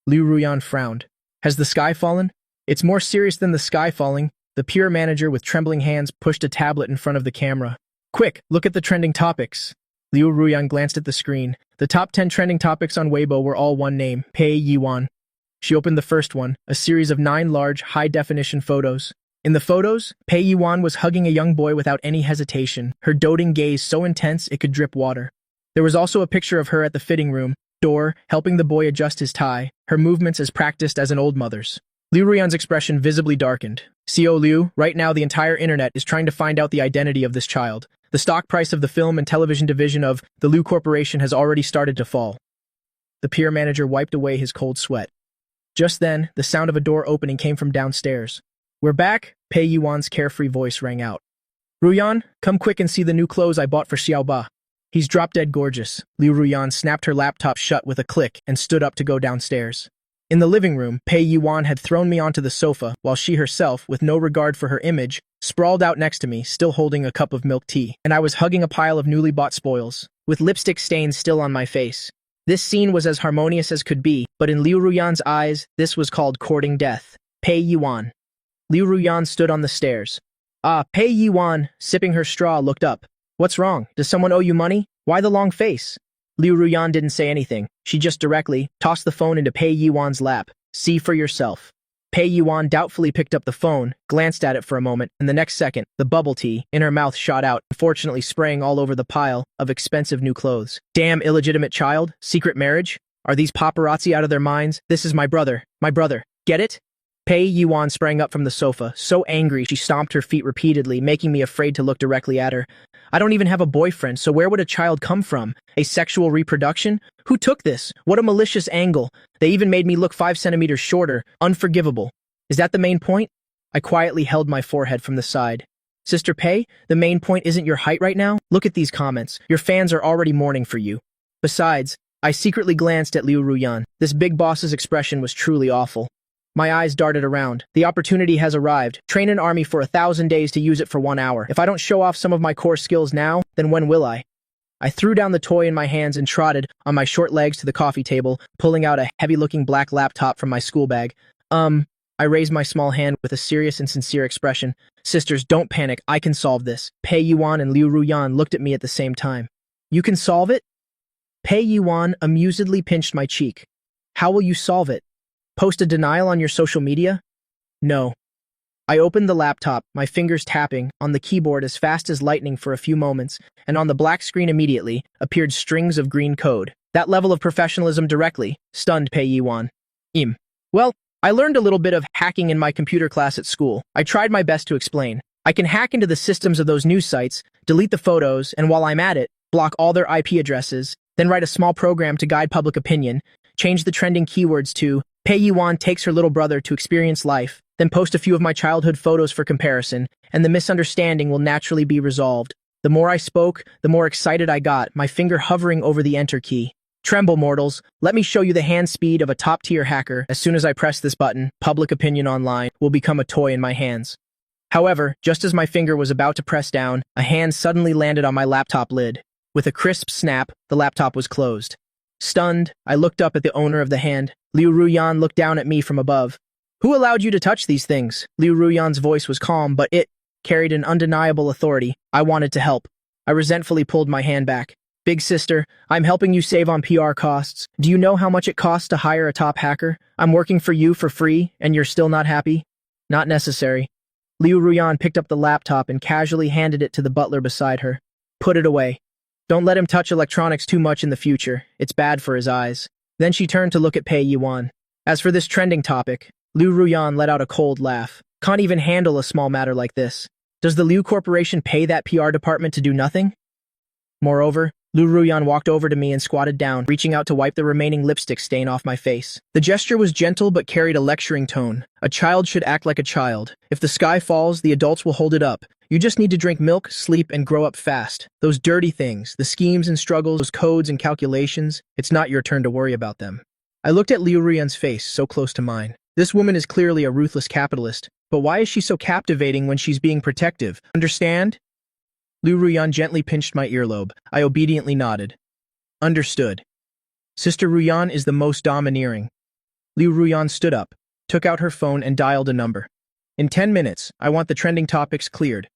Liu Ruyan frowned. "Has the sky fallen?" "It's more serious than the sky falling." The PR manager with trembling hands pushed a tablet in front of the camera. "Quick, look at the trending topics." Liu Ruyan glanced at the screen. The top 10 trending topics on Weibo were all one name, Pei Yuan. She opened the first one, a series of 9 large, high-definition photos. In the photos, Pei Yuan was hugging a young boy without any hesitation, her doting gaze so intense it could drip water. There was also a picture of her at the fitting room door, helping the boy adjust his tie, her movements as practiced as an old mother's. Liu Ruyan's expression visibly darkened. "CEO Liu, right now the entire internet is trying to find out the identity of this child. The stock price of the film and television division of the Liu Corporation has already started to fall." The PR manager wiped away his cold sweat. Just then, the sound of a door opening came from downstairs. "We're back," Pei Yuan's carefree voice rang out. "Ruyan, come quick and see the new clothes I bought for Xiaoba. He's drop-dead gorgeous." Liu Ruyan snapped her laptop shut with a click and stood up to go downstairs. In the living room, Pei Yuan had thrown me onto the sofa, while she herself, with no regard for her image, sprawled out next to me, still holding a cup of milk tea, and I was hugging a pile of newly bought spoils, with lipstick stains still on my face. This scene was as harmonious as could be, but in Liu Ruyan's eyes, this was called courting death. Pei Yuan. Liu Ruyan stood on the stairs. "Ah, Pei Yuan," sipping her straw, looked up. "What's wrong? Does someone owe you money? Why the long face?" Liu Ruyan didn't say anything. She just directly tossed the phone into Pei Yuan's lap. "See for yourself." Pei Yuan doubtfully picked up the phone, glanced at it for a moment, and the next second, the bubble tea in her mouth shot out, unfortunately spraying all over the pile of expensive new clothes. "Damn illegitimate child? Secret marriage? Are these paparazzi out of their minds? This is my brother. My brother. Get it?" Pei Yuan sprang up from the sofa, so angry she stomped her feet repeatedly, making me afraid to look directly at her. "I don't even have a boyfriend, so where would a child come from? A sexual reproduction? Who took this? What a malicious angle. They even made me look 5 centimeters shorter. Unforgivable. Is that the main point?" I quietly held my forehead from the side. "Sister Pei, the main point isn't your height right now? Look at these comments. Your fans are already mourning for you." Besides, I secretly glanced at Liu Ruyan. This big boss's expression was truly awful. My eyes darted around. The opportunity has arrived. Train an army for 1,000 days to use it for 1 hour. If I don't show off some of my core skills now, then when will I? I threw down the toy in my hands and trotted on my short legs to the coffee table, pulling out a heavy-looking black laptop from my school bag. I raised my small hand with a serious and sincere expression. "Sisters, don't panic. I can solve this." Pei Yuan and Liu Ruyan looked at me at the same time. "You can solve it?" Pei Yuan amusedly pinched my cheek. "How will you solve it? Post a denial on your social media?" "No." I opened the laptop, my fingers tapping on the keyboard as fast as lightning for a few moments, and on the black screen immediately appeared strings of green code. That level of professionalism directly stunned Pei Yuan. Well, I learned a little bit of hacking in my computer class at school. I tried my best to explain. I can hack into the systems of those news sites, delete the photos, and while I'm at it, block all their IP addresses, then write a small program to guide public opinion, change the trending keywords to Pei Yuan takes her little brother to experience life, then post a few of my childhood photos for comparison, and the misunderstanding will naturally be resolved. The more I spoke, the more excited I got, my finger hovering over the enter key. Tremble, mortals. Let me show you the hand speed of a top-tier hacker. As soon as I press this button, public opinion online will become a toy in my hands. However, just as my finger was about to press down, a hand suddenly landed on my laptop lid. With a crisp snap, the laptop was closed. Stunned, I looked up at the owner of the hand. Liu Ruyan looked down at me from above. Who allowed you to touch these things? Liu Ruyan's voice was calm, but it carried an undeniable authority. I wanted to help. I resentfully pulled my hand back. Big sister, I'm helping you save on PR costs. Do you know how much it costs to hire a top hacker? I'm working for you for free, and you're still not happy? Not necessary. Liu Ruyan picked up the laptop and casually handed it to the butler beside her. Put it away. Don't let him touch electronics too much in the future. It's bad for his eyes. Then she turned to look at Pei Yuan. As for this trending topic, Liu Ruyan let out a cold laugh. Can't even handle a small matter like this. Does the Liu Corporation pay that PR department to do nothing? Moreover, Liu Ruyan walked over to me and squatted down, reaching out to wipe the remaining lipstick stain off my face. The gesture was gentle but carried a lecturing tone. A child should act like a child. If the sky falls, the adults will hold it up. You just need to drink milk, sleep, and grow up fast. Those dirty things, the schemes and struggles, those codes and calculations, it's not your turn to worry about them. I looked at Liu Ruyan's face, so close to mine. This woman is clearly a ruthless capitalist, but why is she so captivating when she's being protective? Understand? Liu Ruyan gently pinched my earlobe. I obediently nodded. Understood. Sister Ruyan is the most domineering. Liu Ruyan stood up, took out her phone and dialed a number. In 10 minutes, I want the trending topics cleared.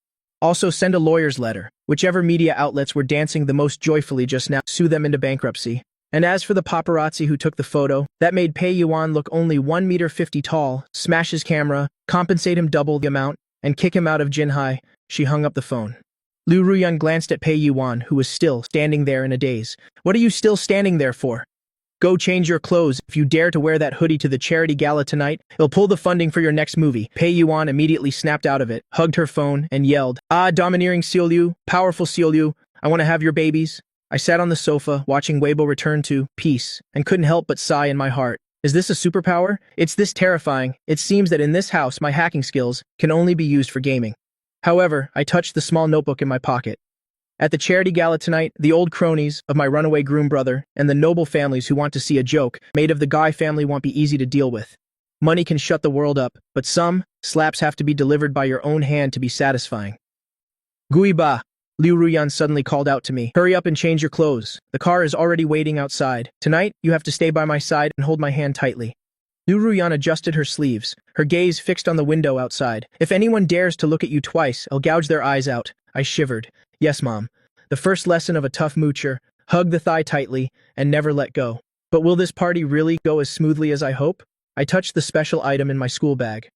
Also send a lawyer's letter. Whichever media outlets were dancing the most joyfully just now, sue them into bankruptcy. And as for the paparazzi who took the photo, that made Pei Yuan look only 1.50 meters tall, smash his camera, compensate him double the amount, and kick him out of Jinhai. She hung up the phone. Liu Ruyan glanced at Pei Yuan, who was still standing there in a daze. What are you still standing there for? Go change your clothes. If you dare to wear that hoodie to the charity gala tonight, it'll pull the funding for your next movie. Pei Yuan immediately snapped out of it, hugged her phone, and yelled, Ah, domineering Xiao Liu, powerful Xiao Liu, I want to have your babies. I sat on the sofa, watching Weibo return to peace, and couldn't help but sigh in my heart. Is this a superpower? It's this terrifying. It seems that in this house, my hacking skills can only be used for gaming. However, I touched the small notebook in my pocket. At the charity gala tonight, the old cronies of my runaway groom brother and the noble families who want to see a joke made of the Guy family won't be easy to deal with. Money can shut the world up, but some slaps have to be delivered by your own hand to be satisfying. Gui ba! Liu Ruyan suddenly called out to me. Hurry up and change your clothes. The car is already waiting outside. Tonight, you have to stay by my side and hold my hand tightly. Liu Ruyan adjusted her sleeves, her gaze fixed on the window outside. If anyone dares to look at you twice, I'll gouge their eyes out. I shivered. Yes, Mom. The first lesson of a tough moocher, hug the thigh tightly and never let go. But will this party really go as smoothly as I hope? I touched the special item in my school bag.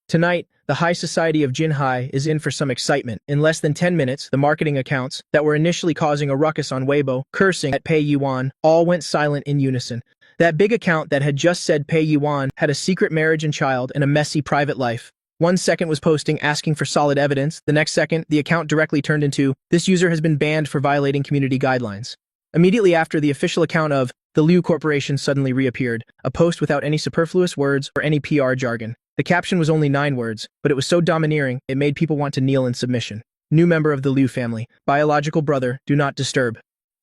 Tonight, the high society of Jinhai is in for some excitement. In less than 10 minutes, the marketing accounts that were initially causing a ruckus on Weibo, cursing at Pei Yuan, all went silent in unison. That big account that had just said Pei Yuan had a secret marriage and child and a messy private life. 1 second was posting asking for solid evidence. The next second, the account directly turned into, this user has been banned for violating community guidelines. Immediately after, the official account of the Liu Corporation suddenly reappeared, a post without any superfluous words or any PR jargon. The caption was only 9 words, but it was so domineering, it made people want to kneel in submission. New member of the Liu family, biological brother, do not disturb.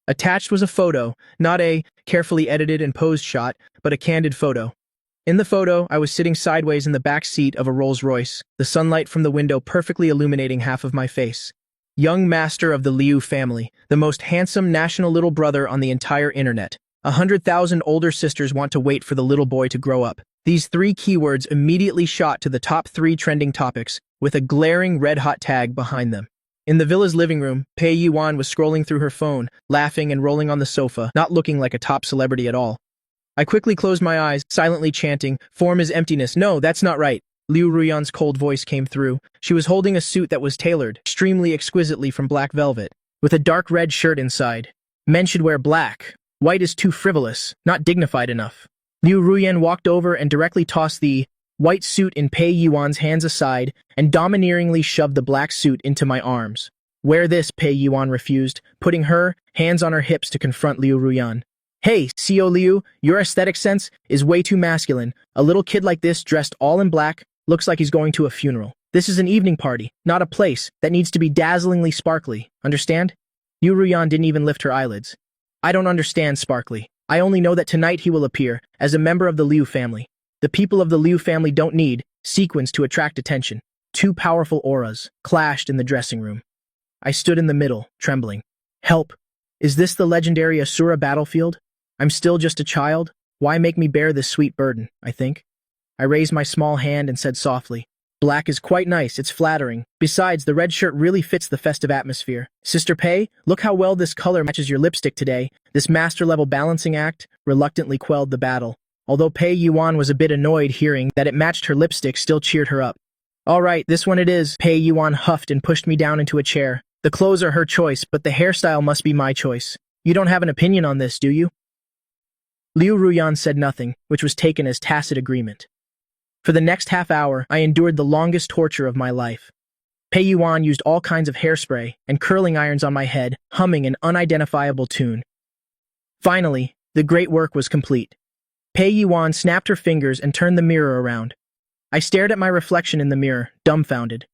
Attached was a photo, not a carefully edited and posed shot, but a candid photo. In the photo, I was sitting sideways in the back seat of a Rolls-Royce, the sunlight from the window perfectly illuminating half of my face. Young master of the Liu family, the most handsome national little brother on the entire internet. 100,000 older sisters want to wait for the little boy to grow up. These 3 keywords immediately shot to the top 3 trending topics, with a glaring red-hot tag behind them. In the villa's living room, Pei Yuan was scrolling through her phone, laughing and rolling on the sofa, not looking like a top celebrity at all. I quickly closed my eyes, silently chanting, form is emptiness. No, that's not right. Liu Ruyan's cold voice came through. She was holding a suit that was tailored, extremely exquisitely from black velvet, with a dark red shirt inside. Men should wear black. White is too frivolous, not dignified enough. Liu Ruyan walked over and directly tossed the white suit in Pei Yuan's hands aside and domineeringly shoved the black suit into my arms. Wear this, Pei Yuan refused, putting her hands on her hips to confront Liu Ruyan. Hey, Xiao Liu, your aesthetic sense is way too masculine. A little kid like this dressed all in black looks like he's going to a funeral. This is an evening party, not a place that needs to be dazzlingly sparkly. Understand? Liu Ruyan didn't even lift her eyelids. I don't understand, Sparkly. I only know that tonight he will appear as a member of the Liu family. The people of the Liu family don't need sequins to attract attention. Two powerful auras clashed in the dressing room. I stood in the middle, trembling. Help! Is this the legendary Asura battlefield? I'm still just a child? Why make me bear this sweet burden, I think? I raised my small hand and said softly, Black is quite nice, it's flattering. Besides, the red shirt really fits the festive atmosphere. Sister Pei, look how well this color matches your lipstick today. This master-level balancing act reluctantly quelled the battle. Although Pei Yuan was a bit annoyed hearing that it matched her lipstick, still cheered her up. All right, this one it is. Pei Yuan huffed and pushed me down into a chair. The clothes are her choice, but the hairstyle must be my choice. You don't have an opinion on this, do you? Liu Ruyan said nothing, which was taken as tacit agreement. For the next half hour, I endured the longest torture of my life. Pei Yuan used all kinds of hairspray and curling irons on my head, humming an unidentifiable tune. Finally, the great work was complete. Pei Yuan snapped her fingers and turned the mirror around. I stared at my reflection in the mirror, dumbfounded.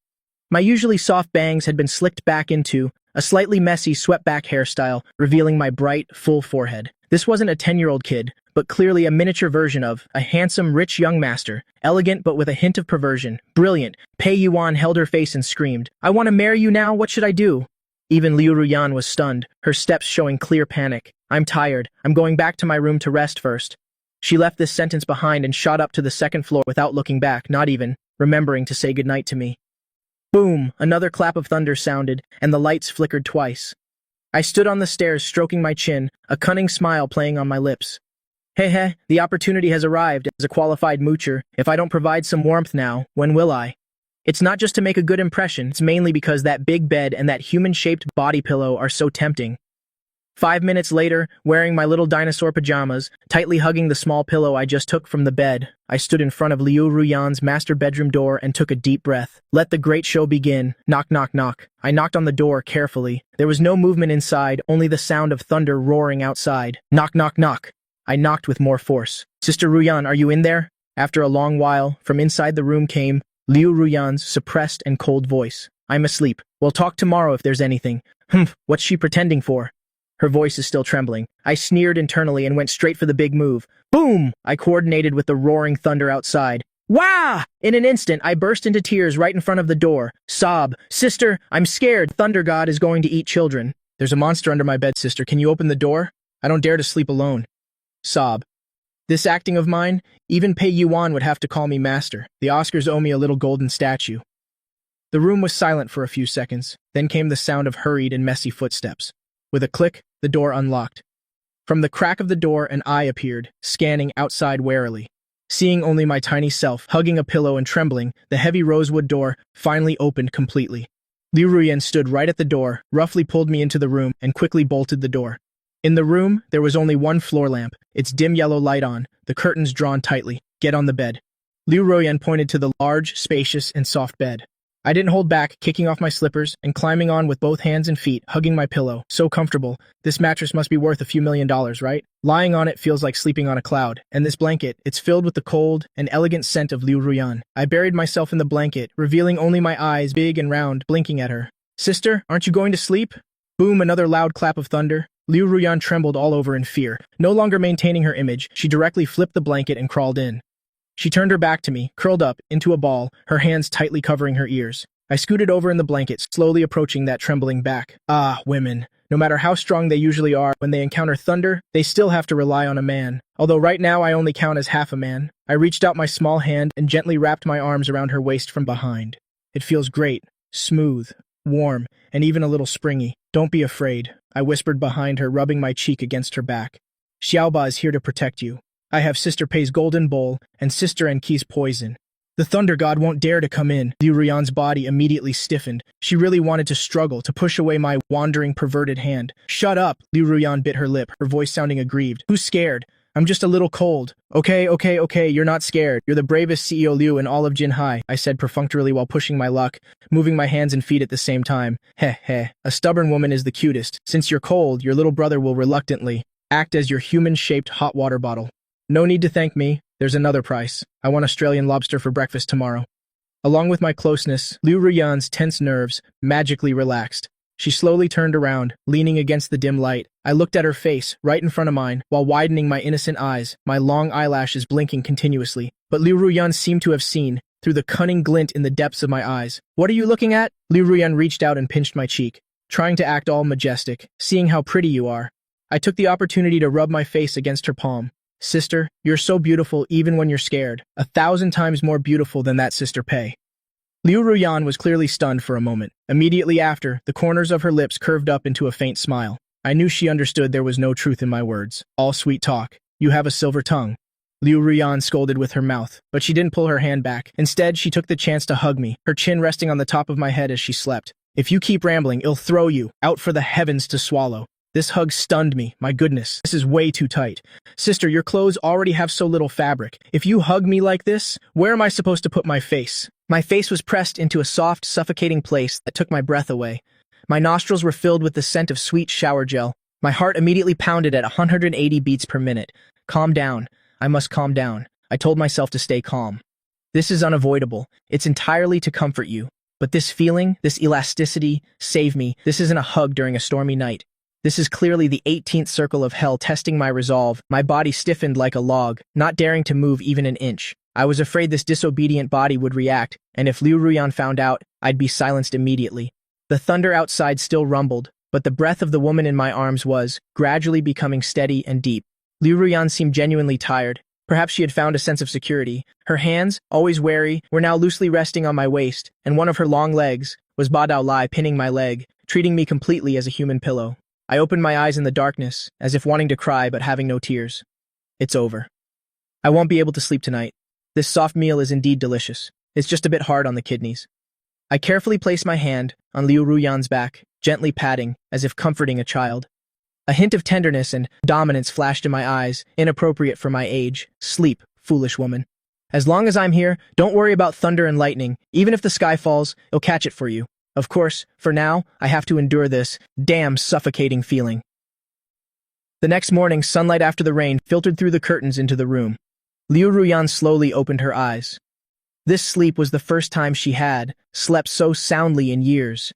My usually soft bangs had been slicked back into a slightly messy swept-back hairstyle, revealing my bright, full forehead. This wasn't a 10-year-old kid, but clearly a miniature version of a handsome, rich young master, elegant but with a hint of perversion. Brilliant. Pei Yuan held her face and screamed, I want to marry you now, what should I do? Even Liu Ruyan was stunned, her steps showing clear panic. I'm tired. I'm going back to my room to rest first. She left this sentence behind and shot up to the second floor without looking back, not even remembering to say goodnight to me. Boom! Another clap of thunder sounded, and the lights flickered twice. I stood on the stairs stroking my chin, a cunning smile playing on my lips. Heh, the opportunity has arrived as a qualified moocher. If I don't provide some warmth now, when will I? It's not just to make a good impression, it's mainly because that big bed and that human-shaped body pillow are so tempting. 5 minutes later, wearing my little dinosaur pajamas, tightly hugging the small pillow I just took from the bed, I stood in front of Liu Ruyan's master bedroom door and took a deep breath. Let the great show begin. Knock, knock, knock. I knocked on the door carefully. There was no movement inside, only the sound of thunder roaring outside. Knock, knock, knock. I knocked with more force. Sister Ruyan, are you in there? After a long while, from inside the room came Liu Ruyan's suppressed and cold voice. I'm asleep. We'll talk tomorrow if there's anything. Humph, what's she pretending for? Her voice is still trembling. I sneered internally and went straight for the big move. Boom! I coordinated with the roaring thunder outside. Wah! In an instant, I burst into tears right in front of the door. Sob. Sister, I'm scared. Thunder God is going to eat children. There's a monster under my bed, sister. Can you open the door? I don't dare to sleep alone. Sob. This acting of mine, even Pei Yuan would have to call me master. The Oscars owe me a little golden statue. The room was silent for a few seconds. Then came the sound of hurried and messy footsteps. With a click, the door unlocked. From the crack of the door, an eye appeared, scanning outside warily. Seeing only my tiny self, hugging a pillow and trembling, the heavy rosewood door finally opened completely. Liu Ruyan stood right at the door, roughly pulled me into the room, and quickly bolted the door. In the room, there was only one floor lamp, its dim yellow light on, the curtains drawn tightly. Get on the bed. Liu Ruyan pointed to the large, spacious, and soft bed. I didn't hold back, kicking off my slippers and climbing on with both hands and feet, hugging my pillow. So comfortable. This mattress must be worth a few $1,000,000, right? Lying on it feels like sleeping on a cloud. And this blanket, it's filled with the cold and elegant scent of Liu Ruyan. I buried myself in the blanket, revealing only my eyes, big and round, blinking at her. Sister, aren't you going to sleep? Boom, another loud clap of thunder. Liu Ruyan trembled all over in fear. No longer maintaining her image, she directly flipped the blanket and crawled in. She turned her back to me, curled up into a ball, her hands tightly covering her ears. I scooted over in the blanket, slowly approaching that trembling back. Ah, women. No matter how strong they usually are, when they encounter thunder, they still have to rely on a man. Although right now I only count as half a man. I reached out my small hand and gently wrapped my arms around her waist from behind. It feels great, smooth, warm, and even a little springy. Don't be afraid, I whispered behind her, rubbing my cheek against her back. Xiaoba is here to protect you. I have Sister Pei's golden bowl and Sister Enki's poison. The Thunder God won't dare to come in. Liu Ruyan's body immediately stiffened. She really wanted to struggle, to push away my wandering, perverted hand. Shut up! Liu Ruyan bit her lip, her voice sounding aggrieved. Who's scared? I'm just a little cold. Okay, you're not scared. You're the bravest CEO Liu in all of Jinhai, I said perfunctorily while pushing my luck, moving my hands and feet at the same time. Heh. A stubborn woman is the cutest. Since you're cold, your little brother will reluctantly act as your human-shaped hot water bottle. No need to thank me. There's another price. I want Australian lobster for breakfast tomorrow. Along with my closeness, Liu Ruyan's tense nerves magically relaxed. She slowly turned around, leaning against the dim light. I looked at her face, right in front of mine, while widening my innocent eyes, my long eyelashes blinking continuously. But Liu Ruyan seemed to have seen, through the cunning glint in the depths of my eyes. "What are you looking at?" Liu Ruyan reached out and pinched my cheek, trying to act all majestic, "Seeing how pretty you are." I took the opportunity to rub my face against her palm. "Sister, you're so beautiful even when you're scared. 1,000 times more beautiful than that, Sister Pei." Liu Ruyan was clearly stunned for a moment. Immediately after, the corners of her lips curved up into a faint smile. I knew she understood there was no truth in my words. All sweet talk. "You have a silver tongue." Liu Ruyan scolded with her mouth, but she didn't pull her hand back. Instead, she took the chance to hug me, her chin resting on the top of my head as she slept. "If you keep rambling, it'll throw you out for the heavens to swallow." This hug stunned me. My goodness, this is way too tight. "Sister, your clothes already have so little fabric. If you hug me like this, where am I supposed to put my face?" My face was pressed into a soft, suffocating place that took my breath away. My nostrils were filled with the scent of sweet shower gel. My heart immediately pounded at 180 beats per minute. Calm down. I must calm down. I told myself to stay calm. This is unavoidable. It's entirely to comfort you. But this feeling, this elasticity, save me. This isn't a hug during a stormy night. This is clearly the 18th circle of hell testing my resolve. My body stiffened like a log, not daring to move even an inch. I was afraid this disobedient body would react, and if Liu Ruyan found out, I'd be silenced immediately. The thunder outside still rumbled, but the breath of the woman in my arms was, gradually becoming steady and deep. Liu Ruyan seemed genuinely tired. Perhaps she had found a sense of security. Her hands, always wary, were now loosely resting on my waist, and one of her long legs was Ba Dao Lai pinning my leg, treating me completely as a human pillow. I opened my eyes in the darkness, as if wanting to cry but having no tears. It's over. I won't be able to sleep tonight. This soft meal is indeed delicious. It's just a bit hard on the kidneys. I carefully placed my hand on Liu Ruyan's back, gently patting, as if comforting a child. A hint of tenderness and dominance flashed in my eyes, inappropriate for my age. "Sleep, foolish woman. As long as I'm here, don't worry about thunder and lightning. Even if the sky falls, it'll catch it for you. Of course, for now, I have to endure this damn suffocating feeling." The next morning, sunlight after the rain filtered through the curtains into the room. Liu Ruyan slowly opened her eyes. This sleep was the first time she had slept so soundly in years.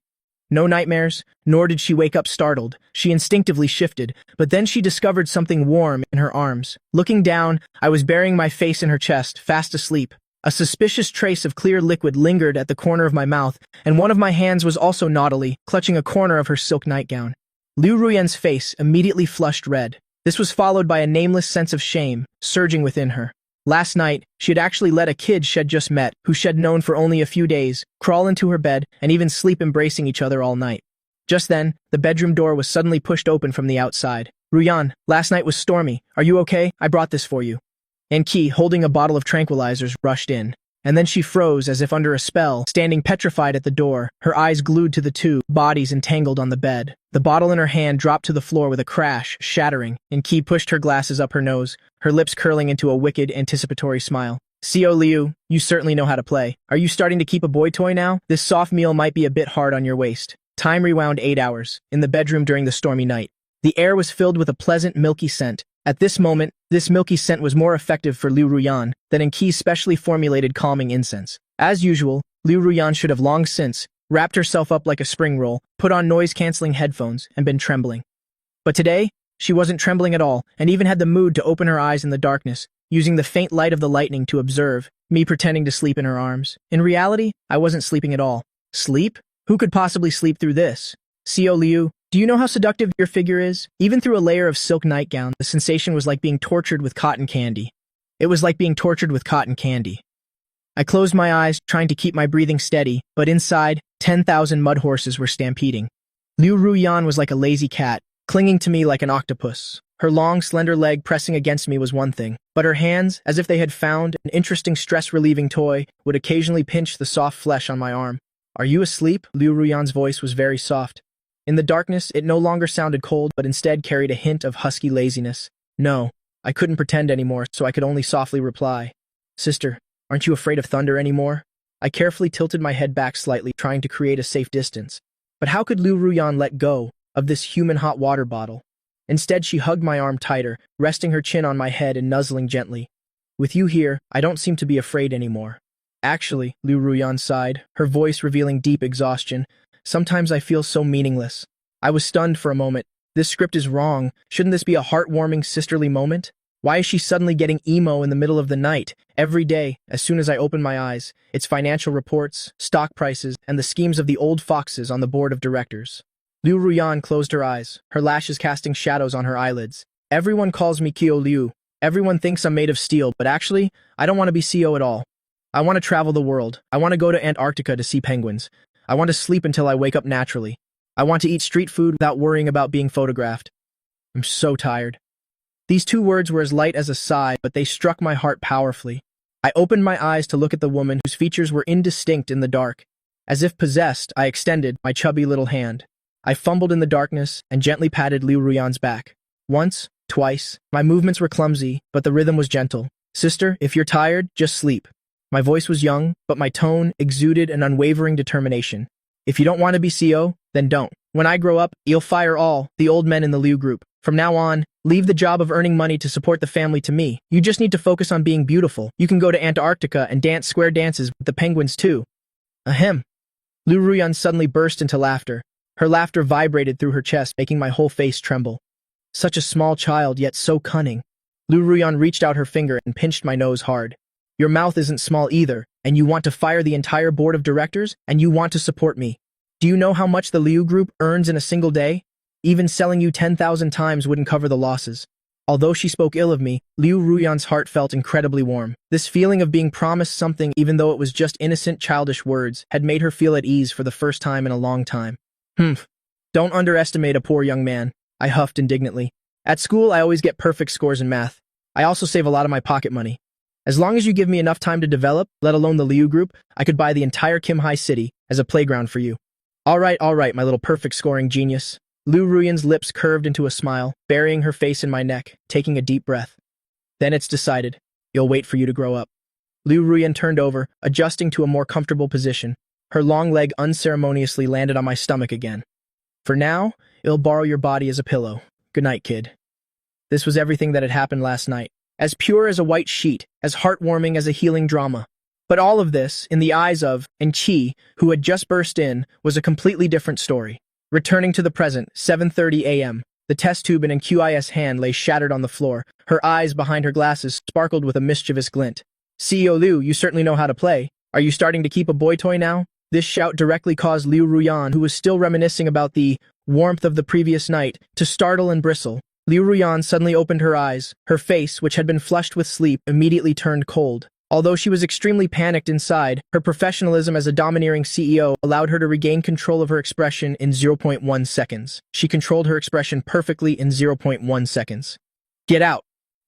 No nightmares, nor did she wake up startled. She instinctively shifted, but then she discovered something warm in her arms. Looking down, I was burying my face in her chest, fast asleep. A suspicious trace of clear liquid lingered at the corner of my mouth, and one of my hands was also naughtily clutching a corner of her silk nightgown. Liu Ruyan's face immediately flushed red. This was followed by a nameless sense of shame surging within her. Last night, she had actually let a kid she'd just met, who she'd known for only a few days, crawl into her bed and even sleep embracing each other all night. Just then, the bedroom door was suddenly pushed open from the outside. "Ruyan, last night was stormy. Are you okay? I brought this for you." Anki, holding a bottle of tranquilizers, rushed in. And then she froze as if under a spell, standing petrified at the door, her eyes glued to the two bodies entangled on the bed. The bottle in her hand dropped to the floor with a crash, shattering. Anki pushed her glasses up her nose, her lips curling into a wicked, anticipatory smile. "Xiao Liu, you certainly know how to play. Are you starting to keep a boy toy now? This soft meal might be a bit hard on your waist." Time rewound 8 hours, in the bedroom during the stormy night. The air was filled with a pleasant, milky scent. At this moment, this milky scent was more effective for Liu Ruyan than Anki's specially formulated calming incense. As usual, Liu Ruyan should have long since wrapped herself up like a spring roll, put on noise-canceling headphones, and been trembling. But today, she wasn't trembling at all, and even had the mood to open her eyes in the darkness, using the faint light of the lightning to observe me pretending to sleep in her arms. In reality, I wasn't sleeping at all. Sleep? Who could possibly sleep through this? Xiao Liu, do you know how seductive your figure is? Even through a layer of silk nightgown, the sensation was like being tortured with cotton candy. It was like being tortured with cotton candy. I closed my eyes, trying to keep my breathing steady, but inside, 10,000 mud horses were stampeding. Liu Ruyan was like a lazy cat, clinging to me like an octopus. Her long, slender leg pressing against me was one thing, but her hands, as if they had found an interesting stress-relieving toy, would occasionally pinch the soft flesh on my arm. "Are you asleep?" Liu Ruyan's voice was very soft. In the darkness, it no longer sounded cold, but instead carried a hint of husky laziness. No, I couldn't pretend anymore, so I could only softly reply. "Sister, aren't you afraid of thunder anymore?" I carefully tilted my head back slightly, trying to create a safe distance. But how could Liu Ruyan let go of this human hot water bottle? Instead, she hugged my arm tighter, resting her chin on my head and nuzzling gently. "With you here, I don't seem to be afraid anymore." "Actually," Liu Ruyan sighed, her voice revealing deep exhaustion, Sometimes I feel so meaningless. I was stunned for a moment. This script is wrong. Shouldn't this be a heartwarming sisterly moment? Why is she suddenly getting emo in the middle of the night? Every day, as soon as I open my eyes, it's financial reports, stock prices, and the schemes of the old foxes on the board of directors. Liu Ruyan closed her eyes, her lashes casting shadows on her eyelids. Everyone calls me Kyo Liu. Everyone thinks I'm made of steel, but actually, I don't want to be CEO at all. I want to travel the world. I want to go to Antarctica to see penguins. I want to sleep until I wake up naturally. I want to eat street food without worrying about being photographed. I'm so tired. These two words were as light as a sigh, but they struck my heart powerfully. I opened my eyes to look at the woman whose features were indistinct in the dark. As if possessed, I extended my chubby little hand. I fumbled in the darkness and gently patted Liu Ruyan's back. Once, twice, my movements were clumsy, but the rhythm was gentle. Sister, if you're tired, just sleep. My voice was young, but my tone exuded an unwavering determination. If you don't want to be CEO, then don't. When I grow up, you'll fire all the old men in the Liu group. From now on, leave the job of earning money to support the family to me. You just need to focus on being beautiful. You can go to Antarctica and dance square dances with the penguins too. Ahem. Liu Ruyan suddenly burst into laughter. Her laughter vibrated through her chest, making my whole face tremble. Such a small child, yet so cunning. Liu Ruyan reached out her finger and pinched my nose hard. Your mouth isn't small either, and you want to fire the entire board of directors, and you want to support me. Do you know how much the Liu Group earns in a single day? Even selling you 10,000 times wouldn't cover the losses. Although she spoke ill of me, Liu Ruyan's heart felt incredibly warm. This feeling of being promised something, even though it was just innocent, childish words, had made her feel at ease for the first time in a long time. Humph. Don't underestimate a poor young man, I huffed indignantly. At school, I always get perfect scores in math. I also save a lot of my pocket money. As long as you give me enough time to develop, let alone the Liu Group, I could buy the entire Kimhai City as a playground for you. All right, my little perfect scoring genius. Liu Ruyan's lips curved into a smile, burying her face in my neck, taking a deep breath. Then it's decided. You'll wait for you to grow up. Liu Ruyan turned over, adjusting to a more comfortable position. Her long leg unceremoniously landed on my stomach again. For now, it'll borrow your body as a pillow. Good night, kid. This was everything that had happened last night. As pure as a white sheet, as heartwarming as a healing drama. But all of this, in the eyes of Qi, who had just burst in, was a completely different story. Returning to the present, 7:30 a.m., the test tube in QI's hand lay shattered on the floor. Her eyes behind her glasses sparkled with a mischievous glint. CEO Liu, you certainly know how to play. Are you starting to keep a boy toy now? This shout directly caused Liu Ruyan, who was still reminiscing about the warmth of the previous night, to startle and bristle. Liu Ruyan suddenly opened her eyes. Her face, which had been flushed with sleep, immediately turned cold. Although she was extremely panicked inside, her professionalism as a domineering CEO allowed her to regain control of her expression in 0.1 seconds. She controlled her expression perfectly in 0.1 seconds. Get out!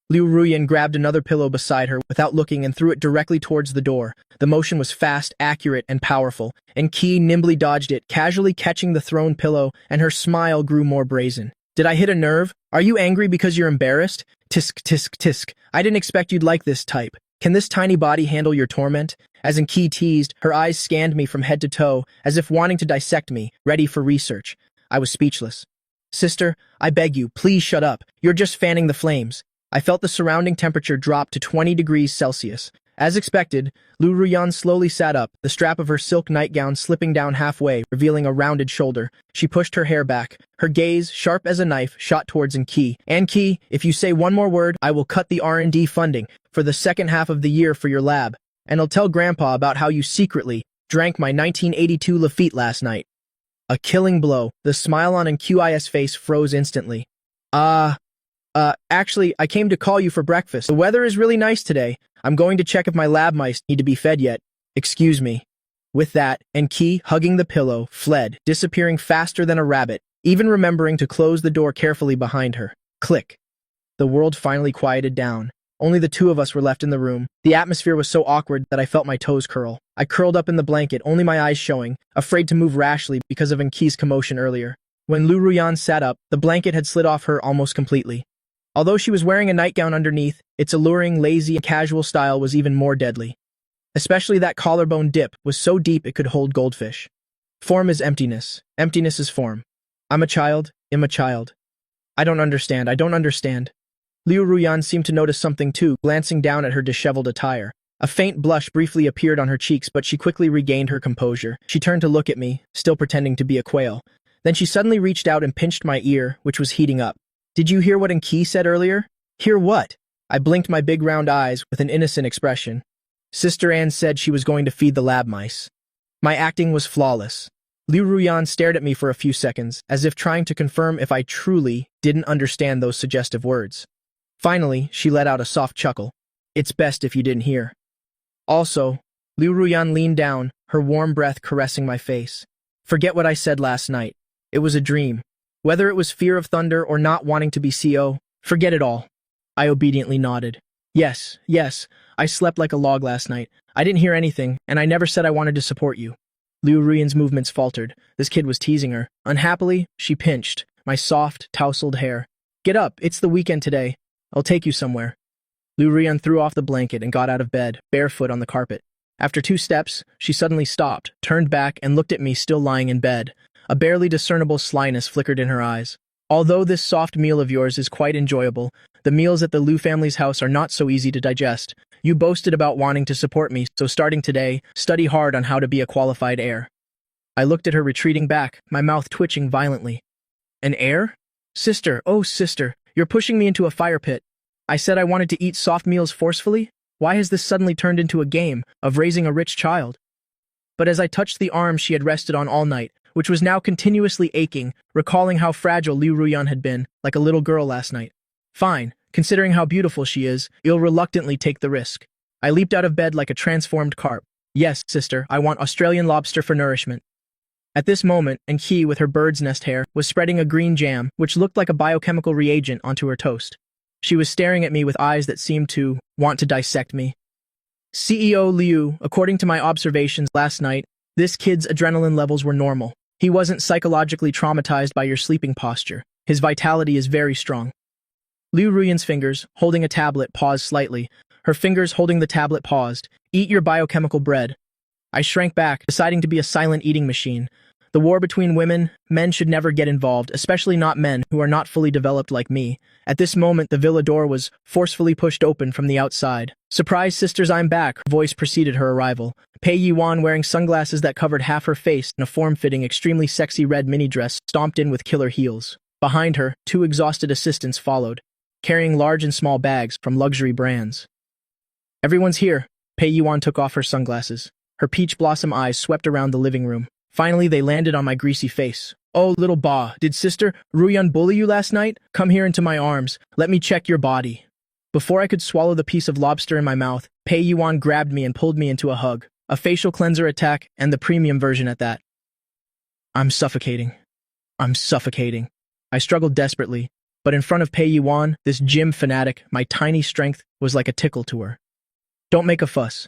Liu Ruyan grabbed another pillow beside her without looking and threw it directly towards the door. The motion was fast, accurate, and powerful, and Qi nimbly dodged it, casually catching the thrown pillow, and her smile grew more brazen. Did I hit a nerve? Are you angry because you're embarrassed? Tisk, tisk, tisk. I didn't expect you'd like this type. Can this tiny body handle your torment? As Qi teased, her eyes scanned me from head to toe, as if wanting to dissect me, ready for research. I was speechless. Sister, I beg you, please shut up. You're just fanning the flames. I felt the surrounding temperature drop to 20 degrees Celsius. As expected, Liu Ruyan slowly sat up, the strap of her silk nightgown slipping down halfway, revealing a rounded shoulder. She pushed her hair back. Her gaze, sharp as a knife, shot towards Qi. Qi, if you say one more word, I will cut the R&D funding for the second half of the year for your lab. And I'll tell Grandpa about how you secretly drank my 1982 Lafitte last night. A killing blow. The smile on Qi's face froze instantly. Actually, I came to call you for breakfast. The weather is really nice today. I'm going to check if my lab mice need to be fed yet. Excuse me. With that, Qi, hugging the pillow, fled, disappearing faster than a rabbit, even remembering to close the door carefully behind her. Click. The world finally quieted down. Only the two of us were left in the room. The atmosphere was so awkward that I felt my toes curl. I curled up in the blanket, only my eyes showing, afraid to move rashly because of Qi's commotion earlier. When Liu Ruyan sat up, the blanket had slid off her almost completely. Although she was wearing a nightgown underneath, its alluring, lazy, and casual style was even more deadly. Especially that collarbone dip was so deep it could hold goldfish. Form is emptiness. Emptiness is form. I'm a child. I don't understand. Liu Ruyan seemed to notice something too, glancing down at her disheveled attire. A faint blush briefly appeared on her cheeks, but she quickly regained her composure. She turned to look at me, still pretending to be a quail. Then she suddenly reached out and pinched my ear, which was heating up. "Did you hear what Enki said earlier?" "Hear what?" I blinked my big round eyes with an innocent expression. Sister Anne said she was going to feed the lab mice. My acting was flawless. Liu Ruyan stared at me for a few seconds, as if trying to confirm if I truly didn't understand those suggestive words. Finally, she let out a soft chuckle. "It's best if you didn't hear." Also, Liu Ruyan leaned down, her warm breath caressing my face. "Forget what I said last night. It was a dream. Whether it was fear of thunder or not wanting to be CO, forget it all." I obediently nodded. Yes, I slept like a log last night. I didn't hear anything, and I never said I wanted to support you." Liu Ruyan's movements faltered. This kid was teasing her. Unhappily, she pinched my soft, tousled hair. "Get up, it's the weekend today. I'll take you somewhere." Liu Ruyan threw off the blanket and got out of bed, barefoot on the carpet. After 2 steps, she suddenly stopped, turned back, and looked at me still lying in bed. A barely discernible slyness flickered in her eyes. "Although this soft meal of yours is quite enjoyable, the meals at the Liu family's house are not so easy to digest. You boasted about wanting to support me, so starting today, study hard on how to be a qualified heir." I looked at her retreating back, my mouth twitching violently. "An heir? Sister, oh sister, you're pushing me into a fire pit. I said I wanted to eat soft meals forcefully? Why has this suddenly turned into a game of raising a rich child?" But as I touched the arm she had rested on all night, which was now continuously aching, recalling how fragile Liu Ruyan had been, like a little girl last night. Fine, considering how beautiful she is, you'll reluctantly take the risk. I leaped out of bed like a transformed carp. "Yes, sister, I want Australian lobster for nourishment." At this moment, Enki, with her bird's nest hair, was spreading a green jam, which looked like a biochemical reagent, onto her toast. She was staring at me with eyes that seemed to want to dissect me. "CEO Liu, according to my observations last night, this kid's adrenaline levels were normal. He wasn't psychologically traumatized by your sleeping posture. His vitality is very strong." Liu Ruyan's fingers, holding a tablet, paused slightly. Her fingers holding the tablet paused. "Eat your biochemical bread." I shrank back, deciding to be a silent eating machine. The war between men should never get involved, especially not men who are not fully developed like me. At this moment, the villa door was forcefully pushed open from the outside. "Surprise, sisters, I'm back," her voice preceded her arrival. Pei Yiwan, wearing sunglasses that covered half her face and a form-fitting, extremely sexy red mini dress, stomped in with killer heels. Behind her, 2 exhausted assistants followed, carrying large and small bags from luxury brands. "Everyone's here." Pei Yiwan took off her sunglasses. Her peach blossom eyes swept around the living room. Finally, they landed on my greasy face. "Oh, little Ba, did Sister Ruyan bully you last night? Come here into my arms. Let me check your body." Before I could swallow the piece of lobster in my mouth, Pei Yuan grabbed me and pulled me into a hug. A facial cleanser attack, and the premium version at that. I'm suffocating. I struggled desperately, but in front of Pei Yuan, this gym fanatic, my tiny strength was like a tickle to her. "Don't make a fuss."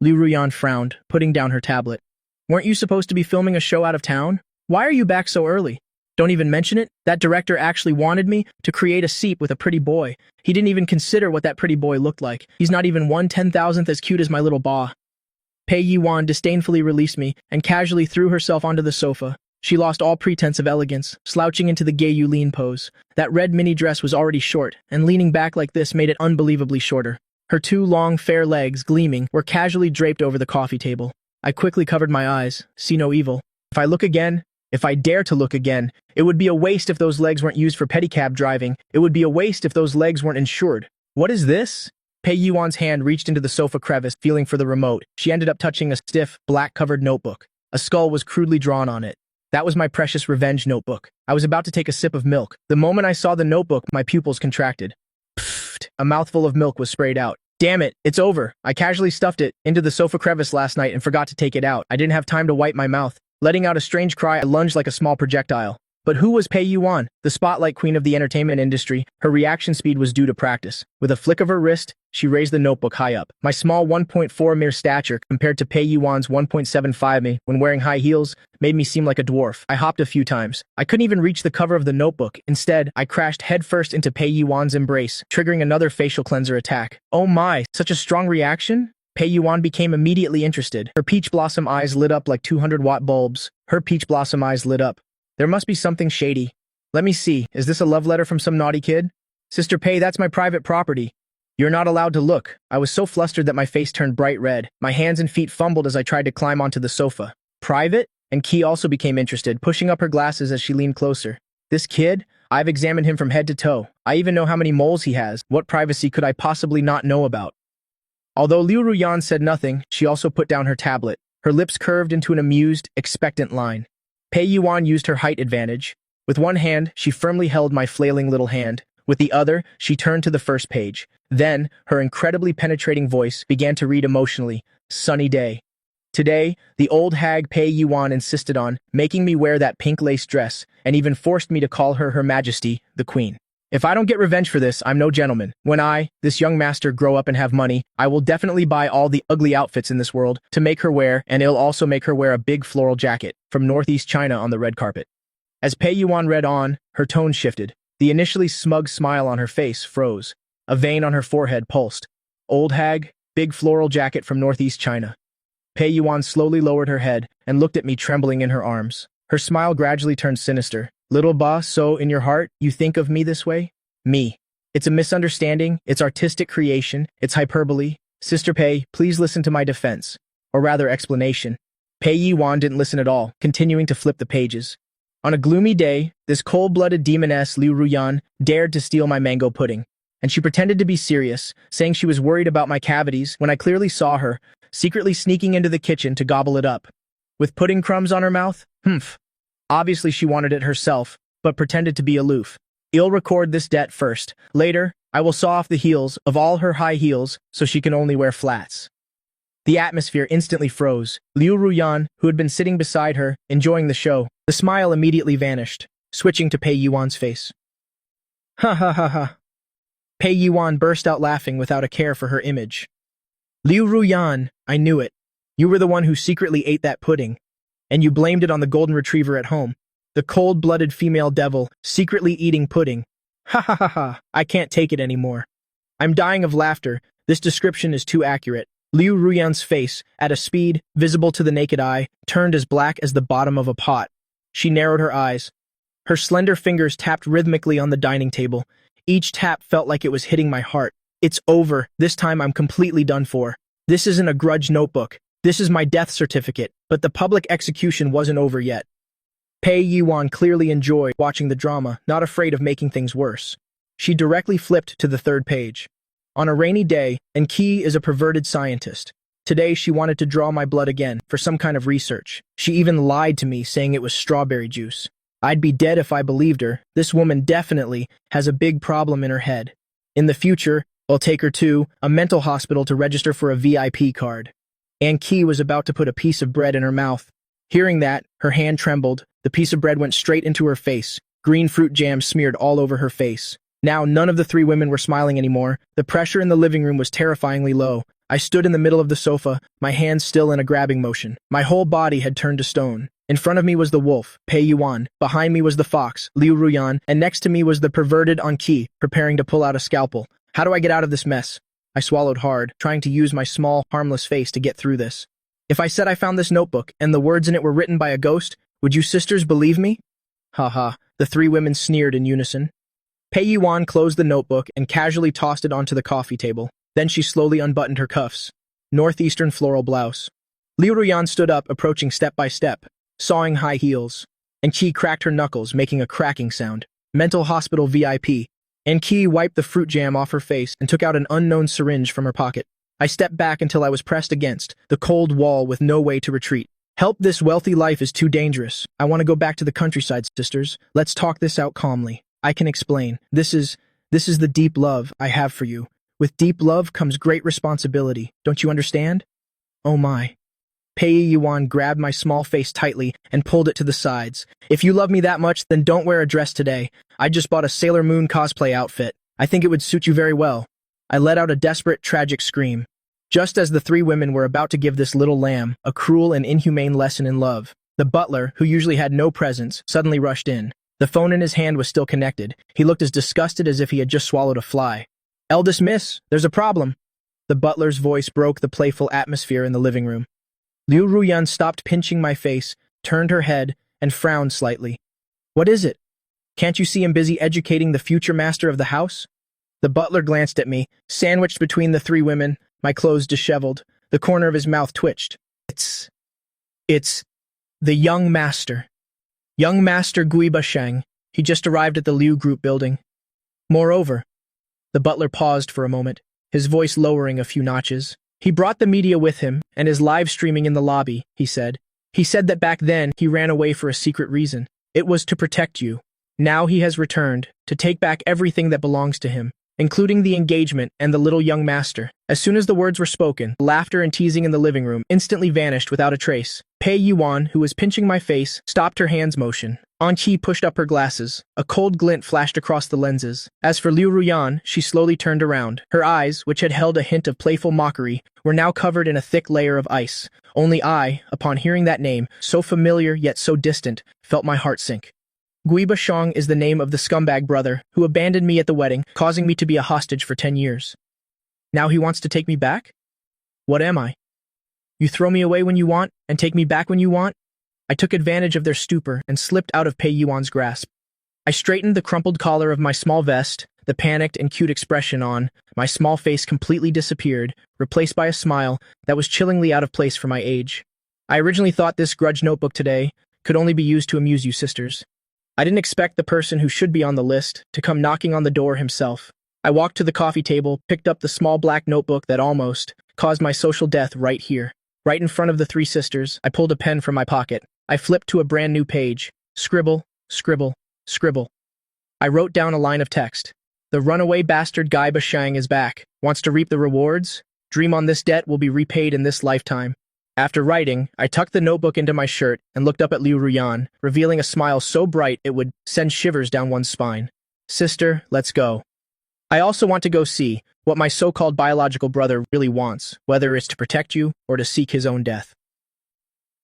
Liu Ruyan frowned, putting down her tablet. "Weren't you supposed to be filming a show out of town? Why are you back so early? Don't even mention it. That director actually wanted me to create a seep with a pretty boy. He didn't even consider what that pretty boy looked like. He's not even 1/10,000th as cute as my little Ba." Pei Yiwan disdainfully released me and casually threw herself onto the sofa. She lost all pretense of elegance, slouching into the gay Yulin pose. That red mini dress was already short, and leaning back like this made it unbelievably shorter. Her 2 long, fair legs, gleaming, were casually draped over the coffee table. I quickly covered my eyes, see no evil. If I dare to look again, it would be a waste if those legs weren't used for pedicab driving. It would be a waste if those legs weren't insured. What is this? Pei Yuan's hand reached into the sofa crevice, feeling for the remote. She ended up touching a stiff, black-covered notebook. A skull was crudely drawn on it. That was my precious revenge notebook. I was about to take a sip of milk. The moment I saw the notebook, my pupils contracted. Pfft, a mouthful of milk was sprayed out. Damn it, it's over. I casually stuffed it into the sofa crevice last night and forgot to take it out. I didn't have time to wipe my mouth. Letting out a strange cry, I lunged like a small projectile. But who was Pei Yuan, the spotlight queen of the entertainment industry? Her reaction speed was due to practice. With a flick of her wrist, she raised the notebook high up. My small 1.4 mere stature, compared to Pei Yuan's 1.75 me when wearing high heels, made me seem like a dwarf. I hopped a few times. I couldn't even reach the cover of the notebook. Instead, I crashed headfirst into Pei Yuan's embrace, triggering another facial cleanser attack. Oh my, such a strong reaction? Pei Yuan became immediately interested. Her peach blossom eyes lit up like 200-watt bulbs. There must be something shady. Let me see, is this a love letter from some naughty kid? Sister Pei, that's my private property. You're not allowed to look. I was so flustered that my face turned bright red. My hands and feet fumbled as I tried to climb onto the sofa. Private? And Key also became interested, pushing up her glasses as she leaned closer. This kid? I've examined him from head to toe. I even know how many moles he has. What privacy could I possibly not know about? Although Liu Ruyan said nothing, she also put down her tablet. Her lips curved into an amused, expectant line. Pei Yuan used her height advantage. With one hand, she firmly held my flailing little hand. With the other, she turned to the first page. Then, her incredibly penetrating voice began to read emotionally, "Sunny day. Today, the old hag Pei Yuan insisted on making me wear that pink lace dress and even forced me to call her Her Majesty, the Queen. If I don't get revenge for this, I'm no gentleman. When I, this young master, grow up and have money, I will definitely buy all the ugly outfits in this world to make her wear, and it'll also make her wear a big floral jacket from Northeast China on the red carpet." As Pei Yuan read on, her tone shifted. The initially smug smile on her face froze. A vein on her forehead pulsed. Old hag, big floral jacket from Northeast China. Pei Yuan slowly lowered her head and looked at me, trembling in her arms. Her smile gradually turned sinister. "Little Ba, so in your heart, you think of me this way?" "Me. It's a misunderstanding, it's artistic creation, it's hyperbole. Sister Pei, please listen to my defense. Or rather, explanation." Pei Yuan didn't listen at all, continuing to flip the pages. On a gloomy day, this cold-blooded demoness Liu Ruyan dared to steal my mango pudding. And she pretended to be serious, saying she was worried about my cavities when I clearly saw her, secretly sneaking into the kitchen to gobble it up. With pudding crumbs on her mouth? Humph. Obviously she wanted it herself, but pretended to be aloof. I'll record this debt first. Later, I will saw off the heels of all her high heels so she can only wear flats. The atmosphere instantly froze. Liu Ruyan, who had been sitting beside her, enjoying the show, the smile immediately vanished, switching to Pei Yuan's face. Ha ha ha ha. Pei Yuan burst out laughing without a care for her image. "Liu Ruyan, I knew it. You were the one who secretly ate that pudding. And you blamed it on the golden retriever at home. The cold-blooded female devil, secretly eating pudding. Ha ha ha ha, I can't take it anymore. I'm dying of laughter. This description is too accurate." Liu Ruyan's face, at a speed visible to the naked eye, turned as black as the bottom of a pot. She narrowed her eyes. Her slender fingers tapped rhythmically on the dining table. Each tap felt like it was hitting my heart. "It's over. This time I'm completely done for. This isn't a grudge notebook. This is my death certificate." But the public execution wasn't over yet. Pei Yuan clearly enjoyed watching the drama, not afraid of making things worse. She directly flipped to the third page. "On a rainy day, and Qi is a perverted scientist. Today she wanted to draw my blood again, for some kind of research. She even lied to me, saying it was strawberry juice. I'd be dead if I believed her. This woman definitely has a big problem in her head. In the future, I'll take her to a mental hospital to register for a VIP card." And Qi was about to put a piece of bread in her mouth. Hearing that, her hand trembled. The piece of bread went straight into her face. Green fruit jam smeared all over her face. Now none of the three women were smiling anymore. The pressure in the living room was terrifyingly low. I stood in the middle of the sofa, my hands still in a grabbing motion. My whole body had turned to stone. In front of me was the wolf, Pei Yuan. Behind me was the fox, Liu Ruyan. And next to me was the perverted Anqi, preparing to pull out a scalpel. How do I get out of this mess? I swallowed hard, trying to use my small, harmless face to get through this. If I said I found this notebook, and the words in it were written by a ghost, would you sisters believe me? Ha ha, the three women sneered in unison. Pei Yuan closed the notebook and casually tossed it onto the coffee table. Then she slowly unbuttoned her cuffs. Northeastern floral blouse. Liu Ruyan stood up, approaching step by step, sawing high heels. And Qi cracked her knuckles, making a cracking sound. Mental hospital VIP. And Qi wiped the fruit jam off her face and took out an unknown syringe from her pocket. I stepped back until I was pressed against the cold wall with no way to retreat. "Help, this wealthy life is too dangerous. I want to go back to the countryside, sisters. Let's talk this out calmly. I can explain. This is the deep love I have for you. With deep love comes great responsibility. Don't you understand?" Oh my. Pei Yuan grabbed my small face tightly and pulled it to the sides. "If you love me that much, then don't wear a dress today. I just bought a Sailor Moon cosplay outfit. I think it would suit you very well." I let out a desperate, tragic scream. Just as the three women were about to give this little lamb a cruel and inhumane lesson in love, the butler, who usually had no presence, suddenly rushed in. The phone in his hand was still connected. He looked as disgusted as if he had just swallowed a fly. "Eldest miss, there's a problem." The butler's voice broke the playful atmosphere in the living room. Liu Ruyan stopped pinching my face, turned her head, and frowned slightly. "What is it? Can't you see I'm busy educating the future master of the house?" The butler glanced at me, sandwiched between the three women, my clothes disheveled. The corner of his mouth twitched. It's the young master. Young Master Gui Bashang. He just arrived at the Liu Group building. Moreover, the butler paused for a moment, his voice lowering a few notches. He brought the media with him and is live streaming in the lobby, he said. He said that back then he ran away for a secret reason. It was to protect you. Now he has returned, to take back everything that belongs to him, including the engagement and the little young master. As soon as the words were spoken, laughter and teasing in the living room instantly vanished without a trace. Pei Yuan, who was pinching my face, stopped her hand's motion. An Qi pushed up her glasses. A cold glint flashed across the lenses. As for Liu Ruyan, she slowly turned around. Her eyes, which had held a hint of playful mockery, were now covered in a thick layer of ice. Only I, upon hearing that name, so familiar yet so distant, felt my heart sink. Gui Bashang is the name of the scumbag brother who abandoned me at the wedding, causing me to be a hostage for 10 years. Now he wants to take me back? What am I? You throw me away when you want, and take me back when you want? I took advantage of their stupor and slipped out of Pei Yuan's grasp. I straightened the crumpled collar of my small vest, the panicked and cute expression on my small face completely disappeared, replaced by a smile that was chillingly out of place for my age. I originally thought this grudge notebook today could only be used to amuse you sisters. I didn't expect the person who should be on the list to come knocking on the door himself. I walked to the coffee table, picked up the small black notebook that almost caused my social death right here. Right in front of the three sisters, I pulled a pen from my pocket. I flipped to a brand new page. Scribble, scribble, scribble. I wrote down a line of text. The runaway bastard Guy Bashang is back. Wants to reap the rewards? Dream on this debt will be repaid in this lifetime. After writing, I tucked the notebook into my shirt and looked up at Liu Ruyan, revealing a smile so bright it would send shivers down one's spine. Sister, let's go. I also want to go see what my so-called biological brother really wants, whether it's to protect you or to seek his own death.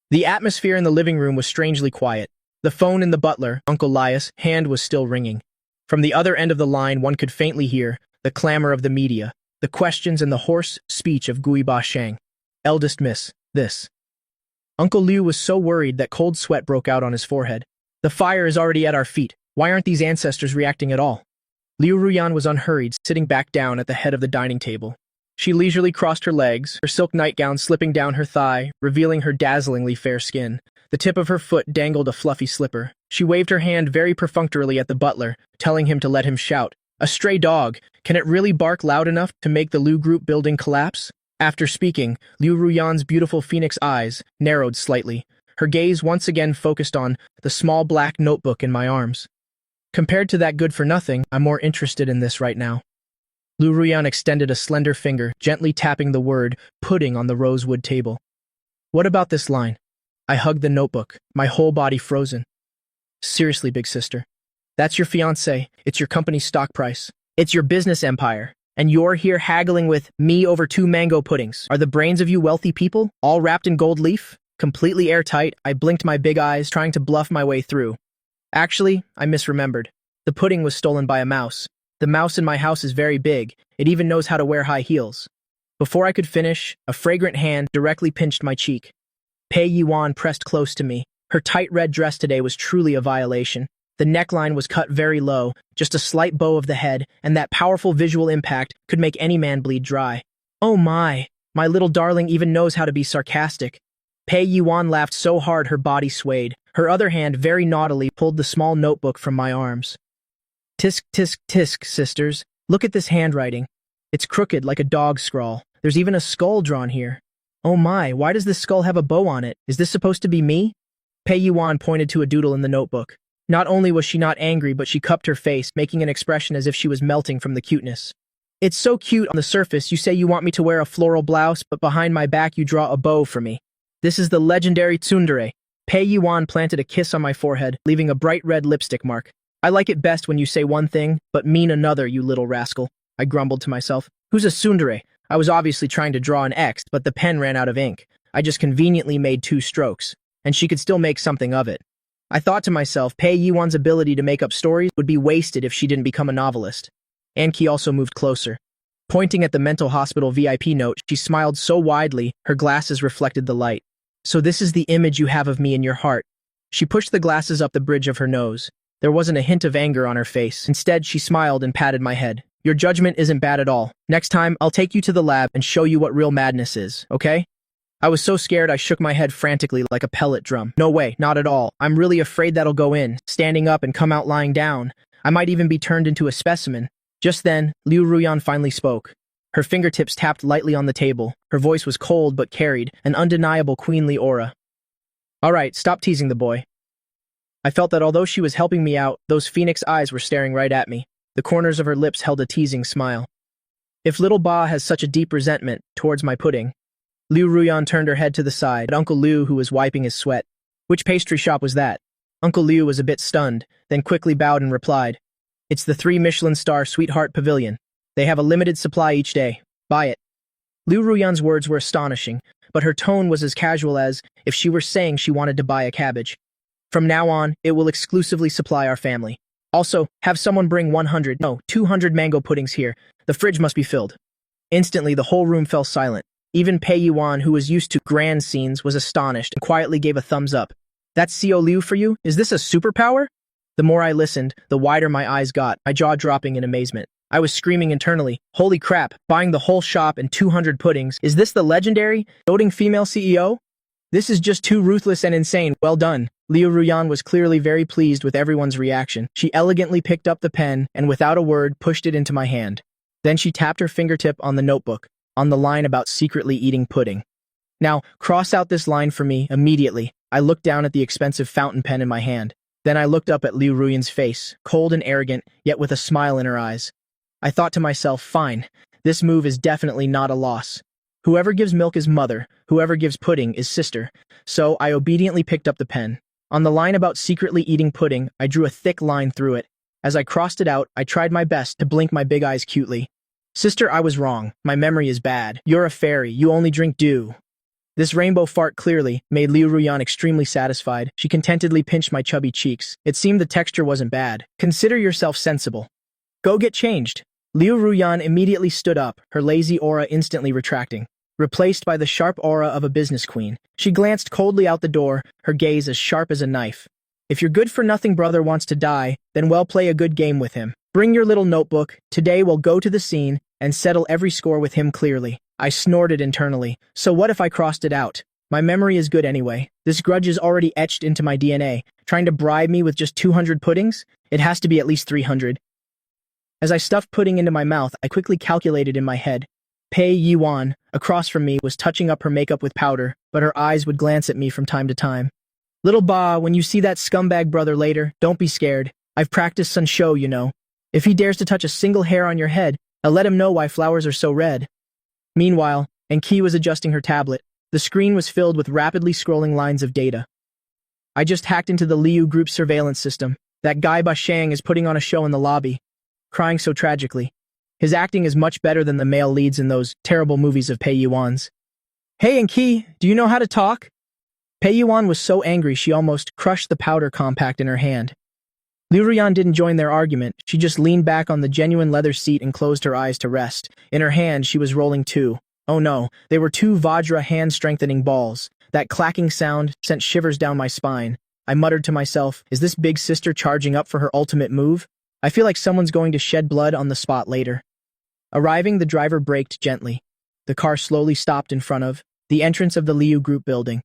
The atmosphere in the living room was strangely quiet. The phone in the butler, Uncle Lias' hand was still ringing. From the other end of the line, one could faintly hear the clamor of the media, the questions and the hoarse speech of Gui Bashang. Eldest miss, this. Uncle Liu was so worried that cold sweat broke out on his forehead. The fire is already at our feet. Why aren't these ancestors reacting at all? Liu Ruyan was unhurried, sitting back down at the head of the dining table. She leisurely crossed her legs, her silk nightgown slipping down her thigh, revealing her dazzlingly fair skin. The tip of her foot dangled a fluffy slipper. She waved her hand very perfunctorily at the butler, telling him to let him shout. A stray dog. Can it really bark loud enough to make the Liu Group building collapse? After speaking, Liu Ruyan's beautiful phoenix eyes narrowed slightly. Her gaze once again focused on the small black notebook in my arms. Compared to that good-for-nothing, I'm more interested in this right now. Liu Ruyan extended a slender finger, gently tapping the word pudding on the rosewood table. What about this line? I hugged the notebook, my whole body frozen. Seriously, big sister. That's your fiancé. It's your company's stock price. It's your business empire. And you're here haggling with me over 2 mango puddings. Are the brains of you wealthy people, all wrapped in gold leaf? Completely airtight, I blinked my big eyes, trying to bluff my way through. Actually, I misremembered. The pudding was stolen by a mouse. The mouse in my house is very big. It even knows how to wear high heels. Before I could finish, a fragrant hand directly pinched my cheek. Pei Yuan pressed close to me. Her tight red dress today was truly a violation. The neckline was cut very low, just a slight bow of the head, and that powerful visual impact could make any man bleed dry. Oh my little darling even knows how to be sarcastic. Pei Yuan laughed so hard her body swayed. Her other hand very naughtily pulled the small notebook from my arms. Tisk, tisk, tisk, sisters. Look at this handwriting. It's crooked like a dog's scrawl. There's even a skull drawn here. Oh my, why does this skull have a bow on it? Is this supposed to be me? Pei Yuan pointed to a doodle in the notebook. Not only was she not angry, but she cupped her face, making an expression as if she was melting from the cuteness. It's so cute on the surface. You say you want me to wear a floral blouse, but behind my back you draw a bow for me. This is the legendary tsundere. Pei Yuan planted a kiss on my forehead, leaving a bright red lipstick mark. I like it best when you say one thing, but mean another, you little rascal. I grumbled to myself. Who's a tsundere? I was obviously trying to draw an X, but the pen ran out of ink. I just conveniently made 2 strokes, and she could still make something of it. I thought to myself, Pei Yuan's ability to make up stories would be wasted if she didn't become a novelist. Anki also moved closer. Pointing at the mental hospital VIP note, she smiled so widely, her glasses reflected the light. So this is the image you have of me in your heart. She pushed the glasses up the bridge of her nose. There wasn't a hint of anger on her face. Instead, she smiled and patted my head. Your judgment isn't bad at all. Next time, I'll take you to the lab and show you what real madness is, okay? I was so scared I shook my head frantically like a pellet drum. No way, not at all. I'm really afraid that'll go in, standing up and come out lying down. I might even be turned into a specimen. Just then, Liu Ruyan finally spoke. Her fingertips tapped lightly on the table. Her voice was cold but carried an undeniable queenly aura. All right, stop teasing the boy. I felt that although she was helping me out, those phoenix eyes were staring right at me. The corners of her lips held a teasing smile. If little Ba has such a deep resentment towards my pudding. Liu Ruyan turned her head to the side at Uncle Liu, who was wiping his sweat. Which pastry shop was that? Uncle Liu was a bit stunned, then quickly bowed and replied, It's the 3 Michelin star Sweetheart Pavilion. They have a limited supply each day. Buy it. Liu Ruyan's words were astonishing, but her tone was as casual as if she were saying she wanted to buy a cabbage. From now on, it will exclusively supply our family. Also, have someone bring 200 mango puddings here. The fridge must be filled. Instantly, the whole room fell silent. Even Pei Yuan, who was used to grand scenes, was astonished and quietly gave a thumbs up. That's Xiao Liu for you? Is this a superpower? The more I listened, the wider my eyes got, my jaw dropping in amazement. I was screaming internally, holy crap, buying the whole shop and 200 puddings. Is this the legendary, doting female CEO? This is just too ruthless and insane. Well done. Liu Ruyan was clearly very pleased with everyone's reaction. She elegantly picked up the pen and without a word pushed it into my hand. Then she tapped her fingertip on the notebook, on the line about secretly eating pudding. Now, cross out this line for me immediately. I looked down at the expensive fountain pen in my hand. Then I looked up at Liu Ruyan's face, cold and arrogant, yet with a smile in her eyes. I thought to myself, fine, this move is definitely not a loss. Whoever gives milk is mother, whoever gives pudding is sister. So I obediently picked up the pen. On the line about secretly eating pudding, I drew a thick line through it. As I crossed it out, I tried my best to blink my big eyes cutely. Sister, I was wrong. My memory is bad. You're a fairy. You only drink dew. This rainbow fart clearly made Liu Ruyan extremely satisfied. She contentedly pinched my chubby cheeks. It seemed the texture wasn't bad. Consider yourself sensible. Go get changed. Liu Ruyan immediately stood up, her lazy aura instantly retracting, replaced by the sharp aura of a business queen. She glanced coldly out the door, her gaze as sharp as a knife. If your good-for-nothing brother wants to die, then well, play a good game with him. Bring your little notebook. Today we'll go to the scene and settle every score with him clearly. I snorted internally. So what if I crossed it out? My memory is good anyway. This grudge is already etched into my DNA. Trying to bribe me with just 200 puddings? It has to be at least 300. As I stuffed pudding into my mouth, I quickly calculated in my head. Pei Yuan, across from me, was touching up her makeup with powder, but her eyes would glance at me from time to time. Little Ba, when you see that scumbag brother later, don't be scared. I've practiced Sun Shou, you know. If he dares to touch a single hair on your head, I'll let him know why flowers are so red. Meanwhile, Enki was adjusting her tablet. The screen was filled with rapidly scrolling lines of data. I just hacked into the Liu Group's surveillance system. That guy Ba Shang is putting on a show in the lobby, crying so tragically. His acting is much better than the male leads in those terrible movies of Pei Yuan's. Hey Enki, do you know how to talk? Pei Yuan was so angry she almost crushed the powder compact in her hand. Liu Ruyan didn't join their argument. She just leaned back on the genuine leather seat and closed her eyes to rest. In her hand, she was rolling 2. Oh no, they were 2 Vajra hand-strengthening balls. That clacking sound sent shivers down my spine. I muttered to myself, is this big sister charging up for her ultimate move? I feel like someone's going to shed blood on the spot later. Arriving, the driver braked gently. The car slowly stopped in front of the entrance of the Liu Group building.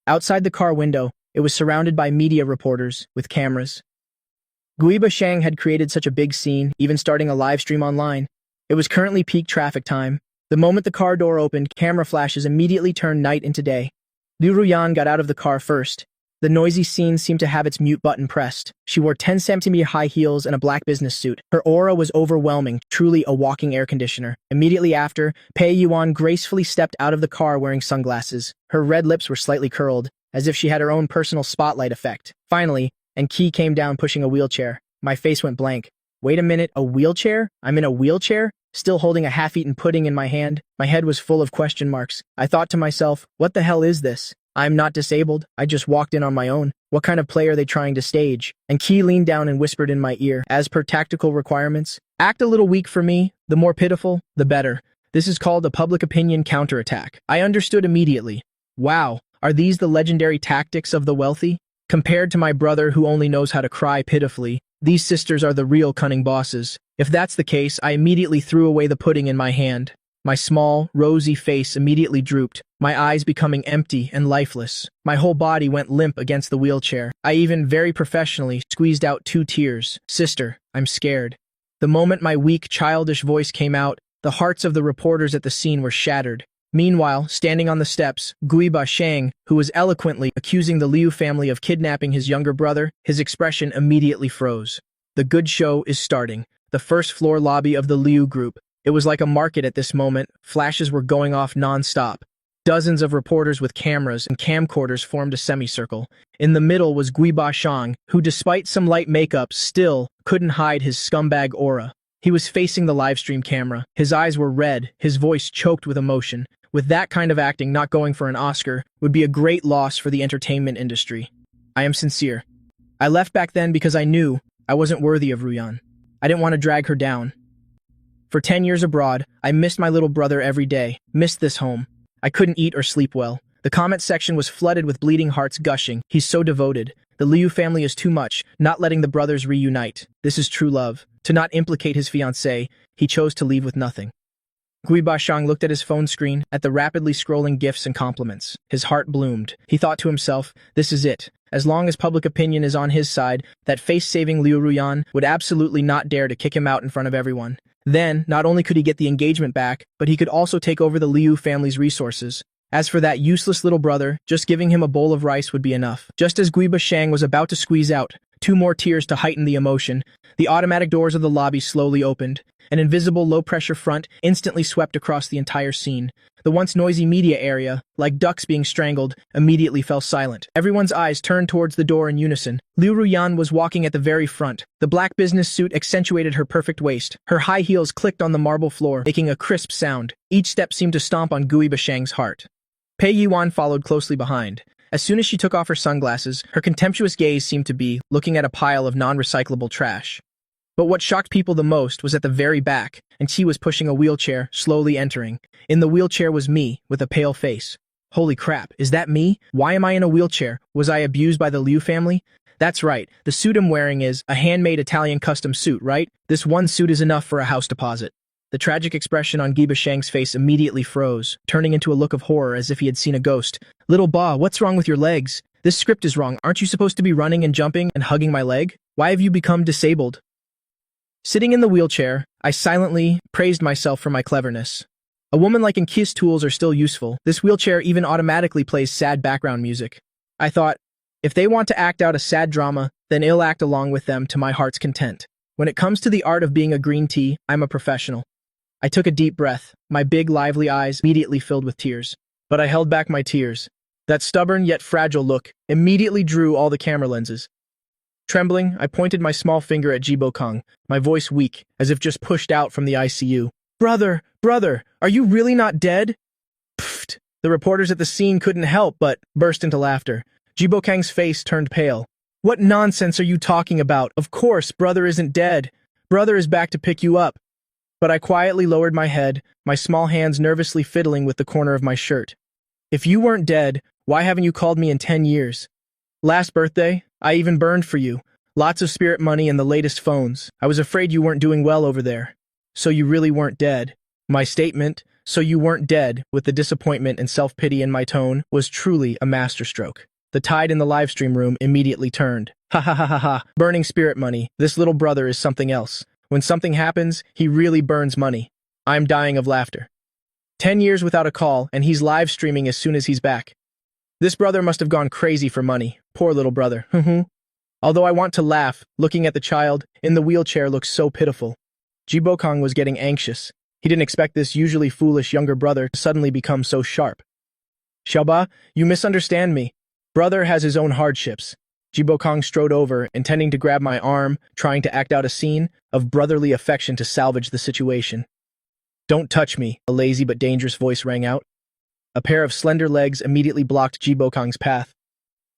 Outside the car window, it was surrounded by media reporters with cameras. Ba Shang had created such a big scene, even starting a live stream online. It was currently peak traffic time. The moment the car door opened, camera flashes immediately turned night into day. Liu Ruyan got out of the car first. The noisy scene seemed to have its mute button pressed. She wore 10-centimeter high heels and a black business suit. Her aura was overwhelming, truly a walking air conditioner. Immediately after, Pei Yuan gracefully stepped out of the car wearing sunglasses. Her red lips were slightly curled, as if she had her own personal spotlight effect. Finally, Enki came down pushing a wheelchair. My face went blank. Wait a minute, a wheelchair? I'm in a wheelchair? Still holding a half-eaten pudding in my hand? My head was full of question marks. I thought to myself, what the hell is this? I'm not disabled. I just walked in on my own. What kind of play are they trying to stage? And Key leaned down and whispered in my ear, as per tactical requirements, act a little weak for me. The more pitiful, the better. This is called a public opinion counterattack. I understood immediately. Wow, are these the legendary tactics of the wealthy? Compared to my brother who only knows how to cry pitifully, These sisters are the real cunning bosses. If that's the case, I immediately threw away the pudding in my hand. My small, rosy face immediately drooped, my eyes becoming empty and lifeless. My whole body went limp against the wheelchair. I even very professionally squeezed out 2 tears. Sister, I'm scared. The moment my weak, childish voice came out, the hearts of the reporters at the scene were shattered. Meanwhile, standing on the steps, Guiba Shang, who was eloquently accusing the Liu family of kidnapping his younger brother, his expression immediately froze. The good show is starting. The first floor lobby of the Liu group. It was like a market at this moment. Flashes were going off non-stop. Dozens of reporters with cameras and camcorders formed a semicircle. In the middle was Guiba Shang, who despite some light makeup still couldn't hide his scumbag aura. He was facing the livestream camera. His eyes were red, his voice choked with emotion. With that kind of acting, not going for an Oscar would be a great loss for the entertainment industry. I am sincere. I left back then because I knew I wasn't worthy of Ruyan. I didn't want to drag her down. For 10 years abroad, I missed my little brother every day, missed this home. I couldn't eat or sleep well. The comment section was flooded with bleeding hearts gushing. He's so devoted. The Liu family is too much, not letting the brothers reunite. This is true love. To not implicate his fiancée, he chose to leave with nothing. Guiba Shang looked at his phone screen, at the rapidly scrolling gifts and compliments. His heart bloomed. He thought to himself, this is it. As long as public opinion is on his side, that face-saving Liu Ruyan would absolutely not dare to kick him out in front of everyone. Then, not only could he get the engagement back, but he could also take over the Liu family's resources. As for that useless little brother, just giving him a bowl of rice would be enough. Just as Guiba Shang was about to squeeze out 2 more tears to heighten the emotion, the automatic doors of the lobby slowly opened. An invisible low-pressure front instantly swept across the entire scene. The once noisy media area, like ducks being strangled, immediately fell silent. Everyone's eyes turned towards the door in unison. Liu Ruyan was walking at the very front. The black business suit accentuated her perfect waist. Her high heels clicked on the marble floor, making a crisp sound. Each step seemed to stomp on Guiba Shang's heart. Pei Yiwan followed closely behind. As soon as she took off her sunglasses, her contemptuous gaze seemed to be looking at a pile of non-recyclable trash. But what shocked people the most was at the very back, and she was pushing a wheelchair, slowly entering. In the wheelchair was me, with a pale face. Holy crap, is that me? Why am I in a wheelchair? Was I abused by the Liu family? That's right, the suit I'm wearing is a handmade Italian custom suit, right? This one suit is enough for a house deposit. The tragic expression on Guiba Shang's face immediately froze, turning into a look of horror as if he had seen a ghost. Little Ba, what's wrong with your legs? This script is wrong. Aren't you supposed to be running and jumping and hugging my leg? Why have you become disabled? Sitting in the wheelchair, I silently praised myself for my cleverness. A woman like Kiss tools are still useful. This wheelchair even automatically plays sad background music. I thought, if they want to act out a sad drama, then I'll act along with them to my heart's content. When it comes to the art of being a green tea, I'm a professional. I took a deep breath, my big, lively eyes immediately filled with tears. But I held back my tears. That stubborn yet fragile look immediately drew all the camera lenses. Trembling, I pointed my small finger at Jibo Kong, my voice weak, as if just pushed out from the ICU. Brother, are you really not dead? Pfft. The reporters at the scene couldn't help but burst into laughter. Jibo Kang's face turned pale. What nonsense are you talking about? Of course, brother isn't dead. Brother is back to pick you up. But I quietly lowered my head, my small hands nervously fiddling with the corner of my shirt. If you weren't dead, why haven't you called me in 10 years? Last birthday, I even burned for you. Lots of spirit money and the latest phones. I was afraid you weren't doing well over there. So you really weren't dead. My statement, so you weren't dead, with the disappointment and self-pity in my tone, was truly a masterstroke. The tide in the livestream room immediately turned. Ha ha ha ha ha. Burning spirit money. This little brother is something else. When something happens, he really burns money. I'm dying of laughter. 10 years without a call, and he's live streaming as soon as he's back. This brother must have gone crazy for money. Poor little brother. Although I want to laugh, looking at the child in the wheelchair looks so pitiful. Jibo Kong was getting anxious. He didn't expect this usually foolish younger brother to suddenly become so sharp. Xiaoba, you misunderstand me. Brother has his own hardships. Jibo Kong strode over, intending to grab my arm, trying to act out a scene of brotherly affection to salvage the situation. Don't touch me, a lazy but dangerous voice rang out. A pair of slender legs immediately blocked Jibo Kong's path.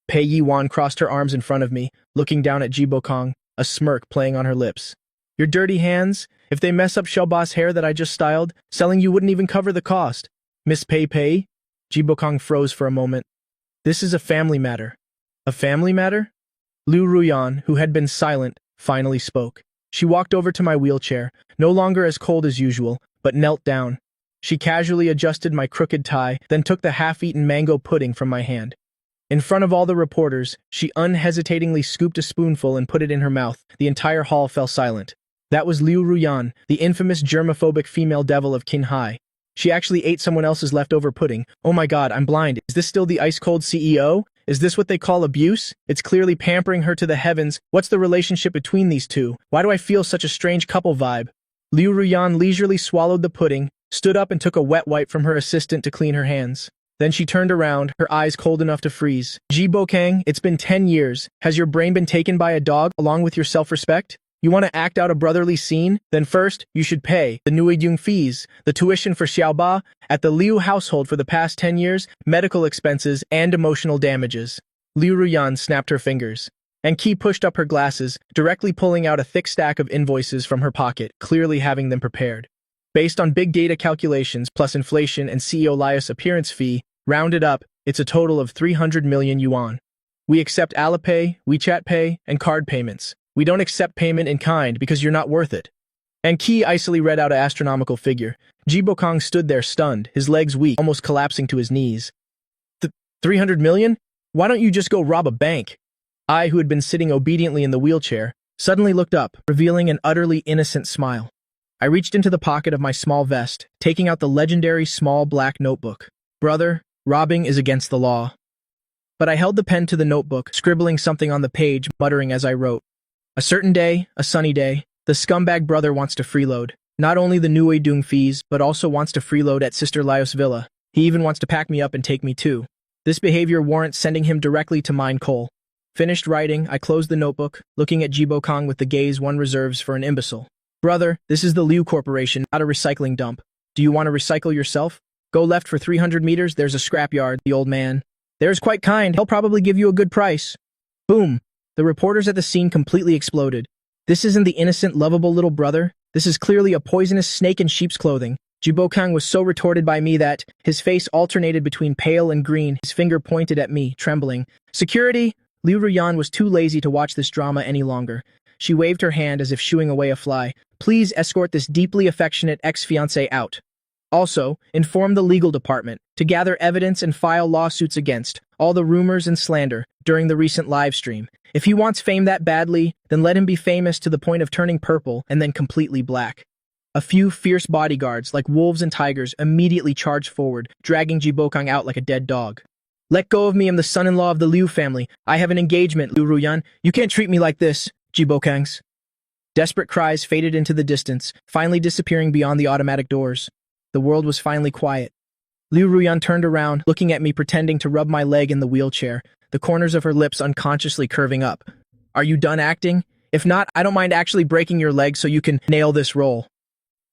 Pei Yiwan crossed her arms in front of me, looking down at Jibo Kong, a smirk playing on her lips. Your dirty hands, if they mess up Xiaoba's hair that I just styled, selling you wouldn't even cover the cost. Miss Pei Pei? Jibo Kong froze for a moment. This is a family matter. A family matter? Liu Ruyan, who had been silent, finally spoke. She walked over to my wheelchair, no longer as cold as usual, but knelt down. She casually adjusted my crooked tie, then took the half-eaten mango pudding from my hand. In front of all the reporters, she unhesitatingly scooped a spoonful and put it in her mouth. The entire hall fell silent. That was Liu Ruyan, the infamous germophobic female devil of Qinghai. She actually ate someone else's leftover pudding. Oh my god, I'm blind. Is this still the ice-cold CEO? Is this what they call abuse? It's clearly pampering her to the heavens. What's the relationship between these two? Why do I feel such a strange couple vibe? Liu Ruyan leisurely swallowed the pudding, stood up and took a wet wipe from her assistant to clean her hands. Then she turned around, her eyes cold enough to freeze. Ji Bokang, it's been 10 years. Has your brain been taken by a dog along with your self-respect? You want to act out a brotherly scene? Then first, you should pay the Nuidung fees, the tuition for Xiaoba at the Liu household for the past 10 years, medical expenses, and emotional damages. Liu Ruyan snapped her fingers. And Qi pushed up her glasses, directly pulling out a thick stack of invoices from her pocket, clearly having them prepared. Based on big data calculations plus inflation and CEO Lias' appearance fee, rounded up, it's a total of 300 million yuan. We accept Alipay, WeChat Pay, and card payments. We don't accept payment in kind because you're not worth it. And Qi icily read out an astronomical figure. Ji Bokang stood there stunned, his legs weak, almost collapsing to his knees. 300 million? Why don't you just go rob a bank? I, who had been sitting obediently in the wheelchair, suddenly looked up, revealing an utterly innocent smile. I reached into the pocket of my small vest, taking out the legendary small black notebook. Brother, robbing is against the law. But I held the pen to the notebook, scribbling something on the page, muttering as I wrote. A certain day, a sunny day, the scumbag brother wants to freeload. Not only the Nuidung fees, but also wants to freeload at Sister Lios' villa. He even wants to pack me up and take me too. This behavior warrants sending him directly to mine coal. Finished writing, I closed the notebook, looking at Ji Bokang with the gaze one reserves for an imbecile. Brother, this is the Liu Corporation, not a recycling dump. Do you want to recycle yourself? Go left for 300 meters, there's a scrapyard, the old man. There's quite kind, he'll probably give you a good price. Boom. The reporters at the scene completely exploded. This isn't the innocent, lovable little brother. This is clearly a poisonous snake in sheep's clothing. Ji Bokang was so retorted by me that his face alternated between pale and green, his finger pointed at me, trembling. Security! Liu Ruyan was too lazy to watch this drama any longer. She waved her hand as if shooing away a fly. Please escort this deeply affectionate ex-fiancé out. Also, inform the legal department to gather evidence and file lawsuits against all the rumors and slander during the recent live stream. If he wants fame that badly, then let him be famous to the point of turning purple and then completely black. A few fierce bodyguards, like wolves and tigers, immediately charged forward, dragging Ji Bokang out like a dead dog. Let go of me, I'm the son-in-law of the Liu family. I have an engagement, Liu Ruyan. You can't treat me like this, Ji Bokangs. Desperate cries faded into the distance, finally disappearing beyond the automatic doors. The world was finally quiet. Liu Ruyan turned around, looking at me pretending to rub my leg in the wheelchair, the corners of her lips unconsciously curving up. Are you done acting? If not, I don't mind actually breaking your leg so you can nail this role.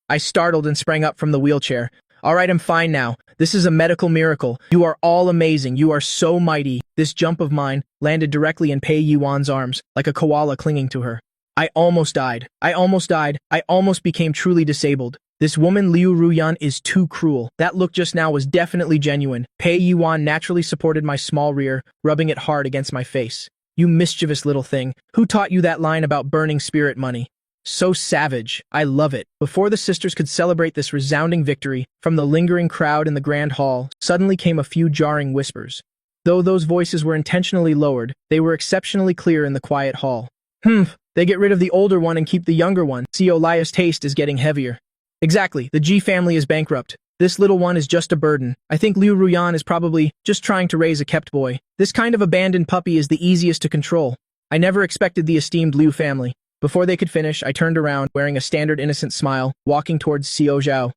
I startled and sprang up from the wheelchair. All right, I'm fine now. This is a medical miracle. You are all amazing. You are so mighty. This jump of mine landed directly in Pei Yuan's arms, like a koala clinging to her. I almost died. I almost became truly disabled. This woman Liu Ruyan is too cruel. That look just now was definitely genuine. Pei Yuan naturally supported my small rear, rubbing it hard against my face. You mischievous little thing. Who taught you that line about burning spirit money? So savage. I love it. Before the sisters could celebrate this resounding victory, from the lingering crowd in the grand hall, suddenly came a few jarring whispers. Though those voices were intentionally lowered, they were exceptionally clear in the quiet hall. They get rid of the older one and keep the younger one. CEO Lias' taste is getting heavier. Exactly, the Ji family is bankrupt. This little one is just a burden. I think Liu Ruyan is probably just trying to raise a kept boy. This kind of abandoned puppy is the easiest to control. I never expected the esteemed Liu family. Before they could finish, I turned around, wearing a standard innocent smile, walking towards Xiao Zhao.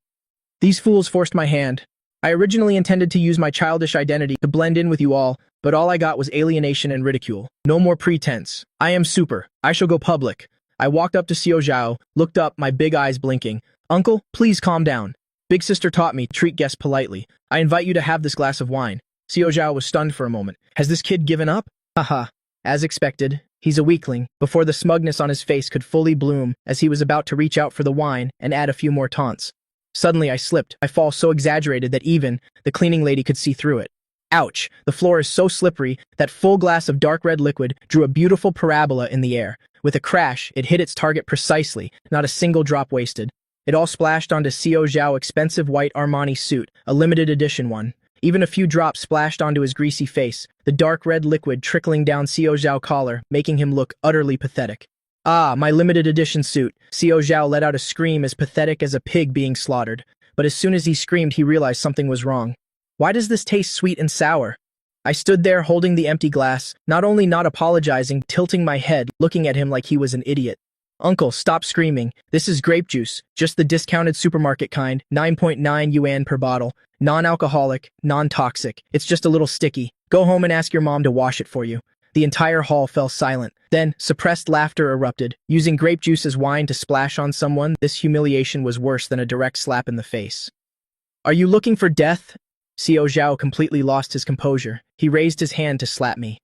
These fools forced my hand. I originally intended to use my childish identity to blend in with you all, but all I got was alienation and ridicule. No more pretense. I am super. I shall go public. I walked up to Xiao Zhao, looked up, my big eyes blinking. Uncle, please calm down. Big sister taught me to treat guests politely. I invite you to have this glass of wine. Xiao Zhao was stunned for a moment. Has this kid given up? Haha. As expected, he's a weakling. Before the smugness on his face could fully bloom, as he was about to reach out for the wine and add a few more taunts. Suddenly I slipped, my fall so exaggerated that even the cleaning lady could see through it. Ouch! The floor is so slippery that full glass of dark red liquid drew a beautiful parabola in the air. With a crash, it hit its target precisely, not a single drop wasted. It all splashed onto Xiao Zhao's expensive white Armani suit, a limited edition one. Even a few drops splashed onto his greasy face, the dark red liquid trickling down Xiao Zhao's collar, making him look utterly pathetic. Ah, my limited edition suit. Xiao Zhao let out a scream as pathetic as a pig being slaughtered. But as soon as he screamed, he realized something was wrong. Why does this taste sweet and sour? I stood there holding the empty glass, not only not apologizing, tilting my head, looking at him like he was an idiot. Uncle, stop screaming. This is grape juice, just the discounted supermarket kind, 9.9 yuan per bottle, non-alcoholic, non-toxic. It's just a little sticky. Go home and ask your mom to wash it for you. The entire hall fell silent. Then, suppressed laughter erupted. Using grape juice as wine to splash on someone, this humiliation was worse than a direct slap in the face. Are you looking for death? Xiao Zhao completely lost his composure. He raised his hand to slap me.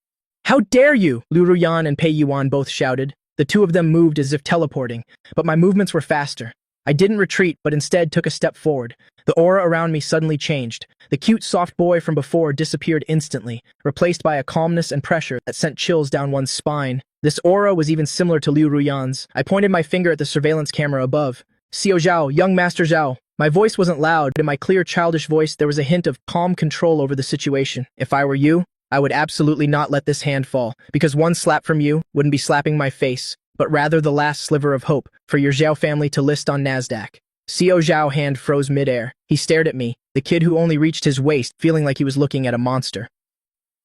How dare you! Lu Ruyan and Pei Yuan both shouted. The two of them moved as if teleporting, but my movements were faster. I didn't retreat, but instead took a step forward. The aura around me suddenly changed. The cute, soft boy from before disappeared instantly, replaced by a calmness and pressure that sent chills down one's spine. This aura was even similar to Liu Ruyan's. I pointed my finger at the surveillance camera above. Xiao Zhao, young Master Zhao. My voice wasn't loud, but in my clear, childish voice there was a hint of calm control over the situation. If I were you, I would absolutely not let this hand fall, because one slap from you wouldn't be slapping my face, but rather the last sliver of hope for your Zhao family to list on NASDAQ. Xiao Zhao's hand froze midair. He stared at me, the kid who only reached his waist, feeling like he was looking at a monster.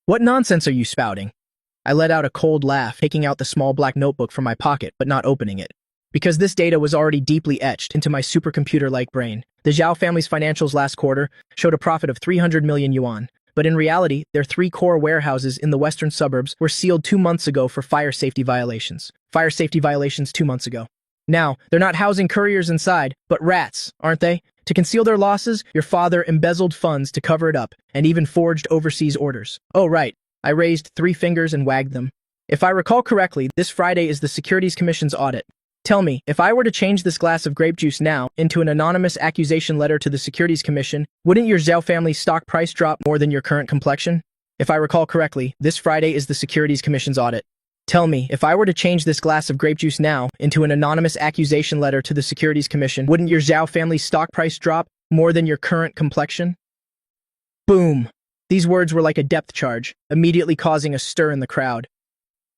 What nonsense are you spouting? I let out a cold laugh, taking out the small black notebook from my pocket, but not opening it. Because this data was already deeply etched into my supercomputer-like brain. The Zhao family's financials last quarter showed a profit of 300 million yuan. But in reality, their 3 core warehouses in the western suburbs were sealed 2 months ago for fire safety violations. Fire safety violations 2 months ago. Now, they're not housing couriers inside, but rats, aren't they? To conceal their losses, your father embezzled funds to cover it up, and even forged overseas orders. Oh, right. I raised 3 fingers and wagged them. If I recall correctly, this Friday is the Securities Commission's audit. Tell me, if I were to change this glass of grape juice now into an anonymous accusation letter to the Securities Commission, wouldn't your Zhao family's stock price drop more than your current complexion? If I recall correctly, this Friday is the Securities Commission's audit. Tell me, if I were to change this glass of grape juice now into an anonymous accusation letter to the Securities Commission, wouldn't your Zhao family's stock price drop more than your current complexion? Boom! These words were like a depth charge, immediately causing a stir in the crowd.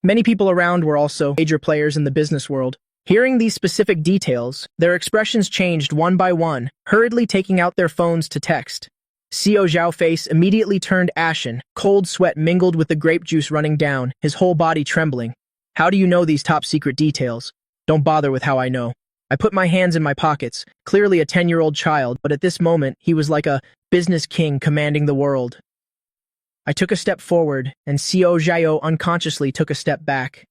Many people around were also major players in the business world. Hearing these specific details, their expressions changed one by one, hurriedly taking out their phones to text. Xiao Zhao's face immediately turned ashen, cold sweat mingled with the grape juice running down, his whole body trembling. How do you know these top-secret details? Don't bother with how I know. I put my hands in my pockets, clearly a 10-year-old child, but at this moment, he was like a business king commanding the world. I took a step forward, and Xiao Zhao unconsciously took a step back.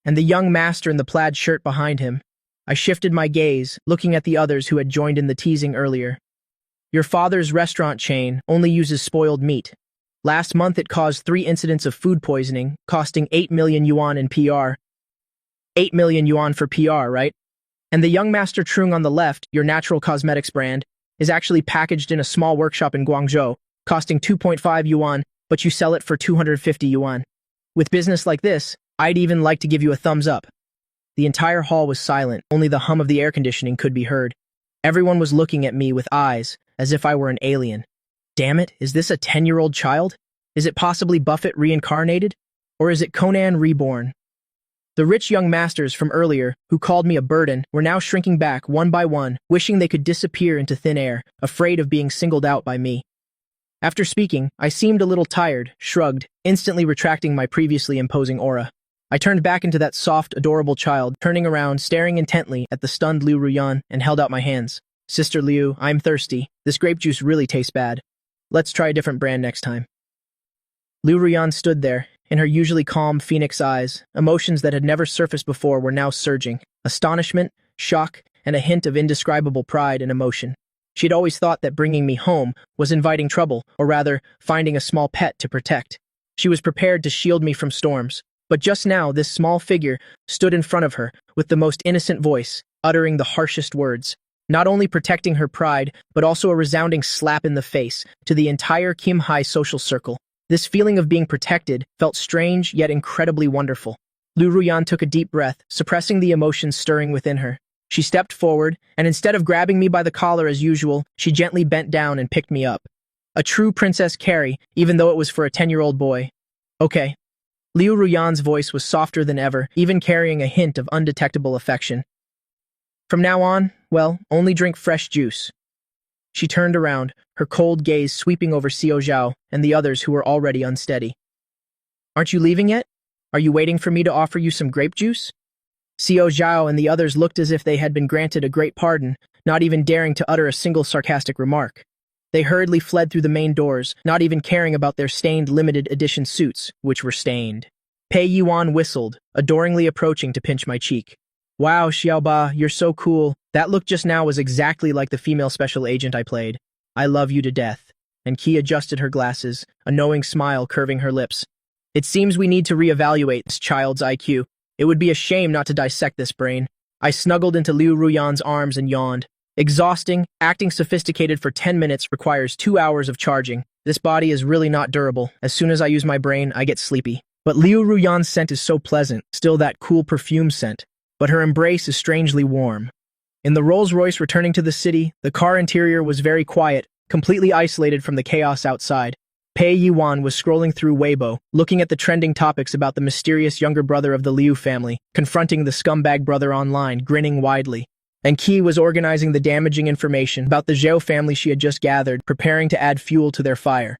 And the young master in the plaid shirt behind him. I shifted my gaze, looking at the others who had joined in the teasing earlier. Your father's restaurant chain only uses spoiled meat. Last month it caused 3 incidents of food poisoning, costing 8 million yuan in PR. 8 million yuan for PR, right? And the young master Trung on the left, your natural cosmetics brand, is actually packaged in a small workshop in Guangzhou, costing 2.5 yuan, but you sell it for 250 yuan. With business like this, I'd even like to give you a thumbs up. The entire hall was silent, only the hum of the air conditioning could be heard. Everyone was looking at me with eyes, as if I were an alien. Damn it, is this a 10-year-old child? Is it possibly Buffett reincarnated? Or is it Conan reborn? The rich young masters from earlier, who called me a burden, were now shrinking back one by one, wishing they could disappear into thin air, afraid of being singled out by me. After speaking, I seemed a little tired, shrugged, instantly retracting my previously imposing aura. I turned back into that soft, adorable child, turning around, staring intently at the stunned Liu Ruyan, and held out my hands. Sister Liu, I'm thirsty. This grape juice really tastes bad. Let's try a different brand next time. Liu Ruyan stood there, in her usually calm phoenix eyes. Emotions that had never surfaced before were now surging. Astonishment, shock, and a hint of indescribable pride and emotion. She'd always thought that bringing me home was inviting trouble, or rather, finding a small pet to protect. She was prepared to shield me from storms. But just now, this small figure stood in front of her with the most innocent voice, uttering the harshest words, not only protecting her pride, but also a resounding slap in the face to the entire Kim Hai social circle. This feeling of being protected felt strange yet incredibly wonderful. Liu Ruyan took a deep breath, suppressing the emotions stirring within her. She stepped forward, and instead of grabbing me by the collar as usual, she gently bent down and picked me up. A true Princess Carrie, even though it was for a 10-year-old boy. Okay. Liu Ruyan's voice was softer than ever, even carrying a hint of undetectable affection. From now on, well, only drink fresh juice. She turned around, her cold gaze sweeping over Xiao Zhao and the others who were already unsteady. Aren't you leaving yet? Are you waiting for me to offer you some grape juice? Xiao Zhao and the others looked as if they had been granted a great pardon, not even daring to utter a single sarcastic remark. They hurriedly fled through the main doors, not even caring about their stained limited edition suits, which were stained. Pei Yuan whistled, adoringly approaching to pinch my cheek. Wow, Xiaoba, you're so cool. That look just now was exactly like the female special agent I played. I love you to death. And Qi adjusted her glasses, a knowing smile curving her lips. It seems we need to reevaluate this child's IQ. It would be a shame not to dissect this brain. I snuggled into Liu Ruyan's arms and yawned. Exhausting, acting sophisticated for 10 minutes requires 2 hours of charging. This body is really not durable. As soon as I use my brain, I get sleepy. But Liu Ruyan's scent is so pleasant, still that cool perfume scent. But her embrace is strangely warm. In the Rolls-Royce returning to the city, the car interior was very quiet, completely isolated from the chaos outside. Pei Yuan was scrolling through Weibo, looking at the trending topics about the mysterious younger brother of the Liu family, confronting the scumbag brother online, grinning widely. And Qi was organizing the damaging information about the Zhao family she had just gathered, preparing to add fuel to their fire.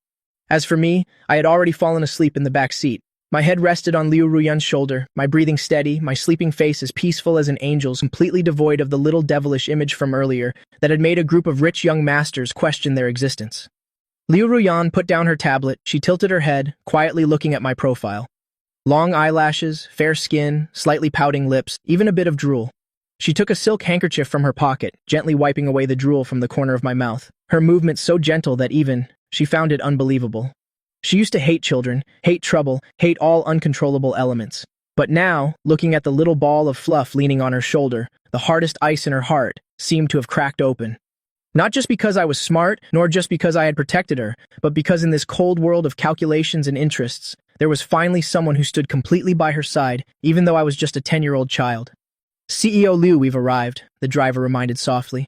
As for me, I had already fallen asleep in the back seat. My head rested on Liu Ruyan's shoulder, my breathing steady, my sleeping face as peaceful as an angel's, completely devoid of the little devilish image from earlier that had made a group of rich young masters question their existence. Liu Ruyan put down her tablet, she tilted her head, quietly looking at my profile. Long eyelashes, fair skin, slightly pouting lips, even a bit of drool. She took a silk handkerchief from her pocket, gently wiping away the drool from the corner of my mouth, her movement so gentle that even, she found it unbelievable. She used to hate children, hate trouble, hate all uncontrollable elements. But now, looking at the little ball of fluff leaning on her shoulder, the hardest ice in her heart seemed to have cracked open. Not just because I was smart, nor just because I had protected her, but because in this cold world of calculations and interests, there was finally someone who stood completely by her side, even though I was just a 10-year-old child. CEO Liu, we've arrived, the driver reminded softly.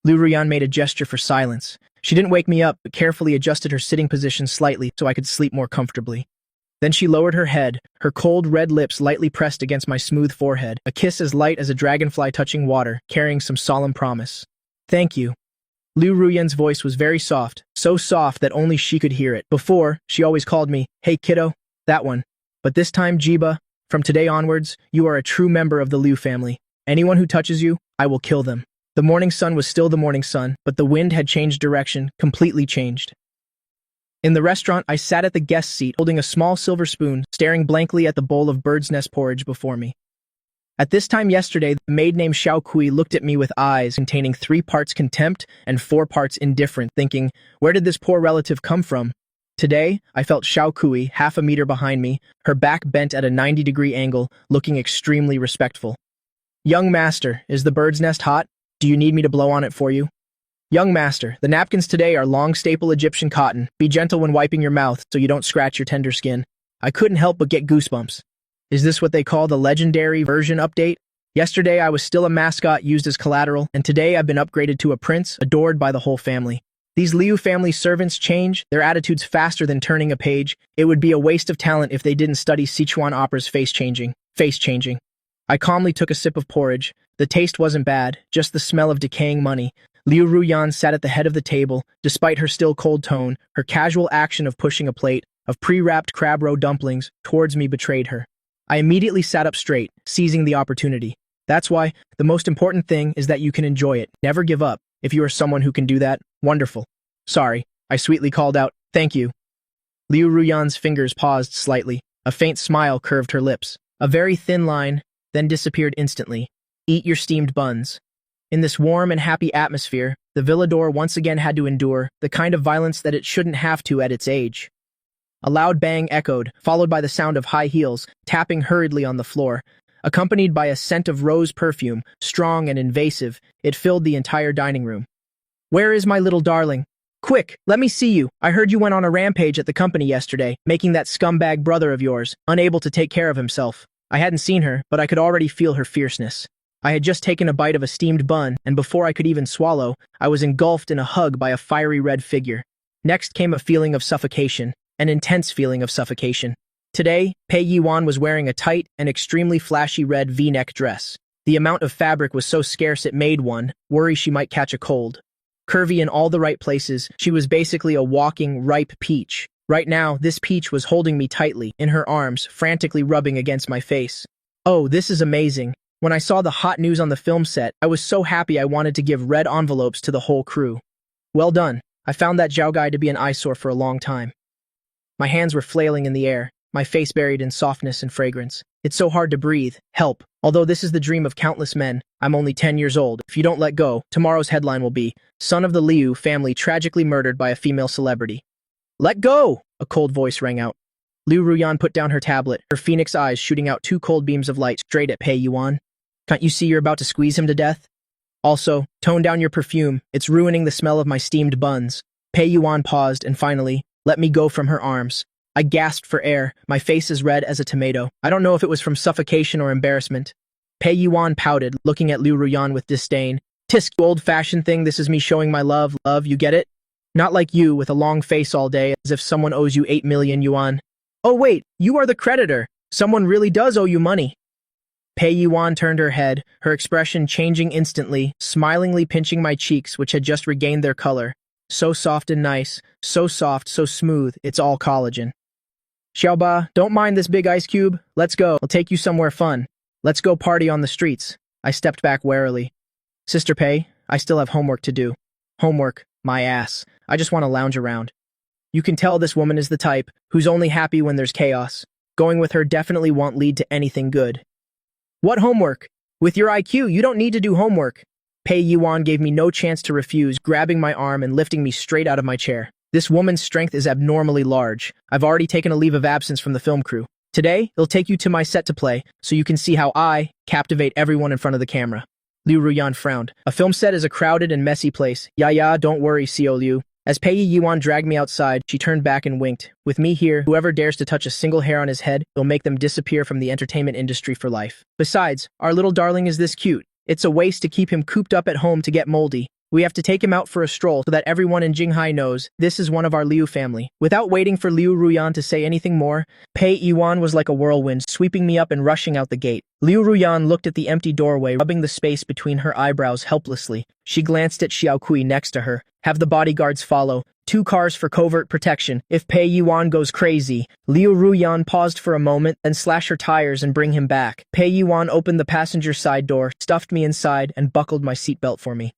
Liu Ruyan made a gesture for silence. She didn't wake me up, but carefully adjusted her sitting position slightly so I could sleep more comfortably. Then she lowered her head, her cold red lips lightly pressed against my smooth forehead, a kiss as light as a dragonfly touching water, carrying some solemn promise. Thank you. Liu Ruyan's voice was very soft, so soft that only she could hear it. Before, she always called me, hey kiddo, that one. But this time, Jiba, from today onwards, you are a true member of the Liu family. Anyone who touches you, I will kill them. The morning sun was still the morning sun, but the wind had changed direction, completely changed. In the restaurant, I sat at the guest seat, holding a small silver spoon, staring blankly at the bowl of bird's nest porridge before me. At this time yesterday, the maid named Xiao Kui looked at me with eyes containing 3 parts contempt and 4 parts indifferent, thinking, where did this poor relative come from? Today, I felt Xiao Kui half a meter behind me, her back bent at a 90-degree angle, looking extremely respectful. Young master, is the bird's nest hot? Do you need me to blow on it for you? Young master, the napkins today are long staple Egyptian cotton. Be gentle when wiping your mouth so you don't scratch your tender skin. I couldn't help but get goosebumps. Is this what they call the legendary version update? Yesterday I was still a mascot used as collateral, and today I've been upgraded to a prince, adored by the whole family. These Liu family servants change their attitudes faster than turning a page. It would be a waste of talent if they didn't study Sichuan opera's face-changing. I calmly took a sip of porridge. The taste wasn't bad, just the smell of decaying money. Liu Ruyan sat at the head of the table. Despite her still cold tone, her casual action of pushing a plate of pre-wrapped crab roe dumplings towards me betrayed her. I immediately sat up straight, seizing the opportunity. That's why, the most important thing is that you can enjoy it. Never give up. If you are someone who can do that, wonderful. Sorry, I sweetly called out, thank you. Liu Ruyan's fingers paused slightly. A faint smile curved her lips. A very thin line, then disappeared instantly. Eat your steamed buns. In this warm and happy atmosphere, the Villador once again had to endure the kind of violence that it shouldn't have to at its age. A loud bang echoed, followed by the sound of high heels tapping hurriedly on the floor. Accompanied by a scent of rose perfume, strong and invasive, it filled the entire dining room. Where is my little darling? Quick, let me see you. I heard you went on a rampage at the company yesterday, making that scumbag brother of yours unable to take care of himself. I hadn't seen her, but I could already feel her fierceness. I had just taken a bite of a steamed bun, and before I could even swallow, I was engulfed in a hug by a fiery red figure. Next came a feeling of suffocation, an intense feeling of suffocation. Today, Pei Yiwan was wearing a tight and extremely flashy red V-neck dress. The amount of fabric was so scarce it made one worry she might catch a cold. Curvy in all the right places, she was basically a walking, ripe peach. Right now, this peach was holding me tightly, in her arms, frantically rubbing against my face. Oh, this is amazing. When I saw the hot news on the film set, I was so happy I wanted to give red envelopes to the whole crew. Well done. I found that Zhao guy to be an eyesore for a long time. My hands were flailing in the air, my face buried in softness and fragrance. It's so hard to breathe. Help. Although this is the dream of countless men, I'm only 10 years old. If you don't let go, tomorrow's headline will be, "Son of the Liu family tragically murdered by a female celebrity." Let go! A cold voice rang out. Liu Ruyan put down her tablet, her phoenix eyes shooting out two cold beams of light straight at Pei Yuan. Can't you see you're about to squeeze him to death? Also, tone down your perfume. It's ruining the smell of my steamed buns. Pei Yuan paused and finally, let me go from her arms. I gasped for air, my face as red as a tomato. I don't know if it was from suffocation or embarrassment. Pei Yuan pouted, looking at Liu Ruyan with disdain. Tisk, old-fashioned thing, this is me showing my love, you get it? Not like you, with a long face all day, as if someone owes you 8 million yuan. Oh wait, you are the creditor. Someone really does owe you money. Pei Yuan turned her head, her expression changing instantly, smilingly pinching my cheeks, which had just regained their color. So soft and nice, so soft, so smooth, it's all collagen. Xiaoba, don't mind this big ice cube. Let's go. I'll take you somewhere fun. Let's go party on the streets. I stepped back warily. Sister Pei, I still have homework to do. Homework, my ass. I just want to lounge around. You can tell this woman is the type who's only happy when there's chaos. Going with her definitely won't lead to anything good. What homework? With your IQ, you don't need to do homework. Pei Yuan gave me no chance to refuse, grabbing my arm and lifting me straight out of my chair. This woman's strength is abnormally large. I've already taken a leave of absence from the film crew. Today, it'll take you to my set to play, so you can see how I captivate everyone in front of the camera. Liu Ruyan frowned. A film set is a crowded and messy place. Yeah, don't worry, Xiao Liu. As Pei Yuan dragged me outside, she turned back and winked. With me here, whoever dares to touch a single hair on his head will make them disappear from the entertainment industry for life. Besides, our little darling is this cute. It's a waste to keep him cooped up at home to get moldy. We have to take him out for a stroll so that everyone in Jinghai knows this is one of our Liu family. Without waiting for Liu Ruyan to say anything more, Pei Yuan was like a whirlwind, sweeping me up and rushing out the gate. Liu Ruyan looked at the empty doorway, rubbing the space between her eyebrows helplessly. She glanced at Xiao Kui next to her. Have the bodyguards follow. 2 cars for covert protection. If Pei Yuan goes crazy. Liu Ruyan paused for a moment, then slash her tires and bring him back. Pei Yuan opened the passenger side door, stuffed me inside, and buckled my seatbelt for me.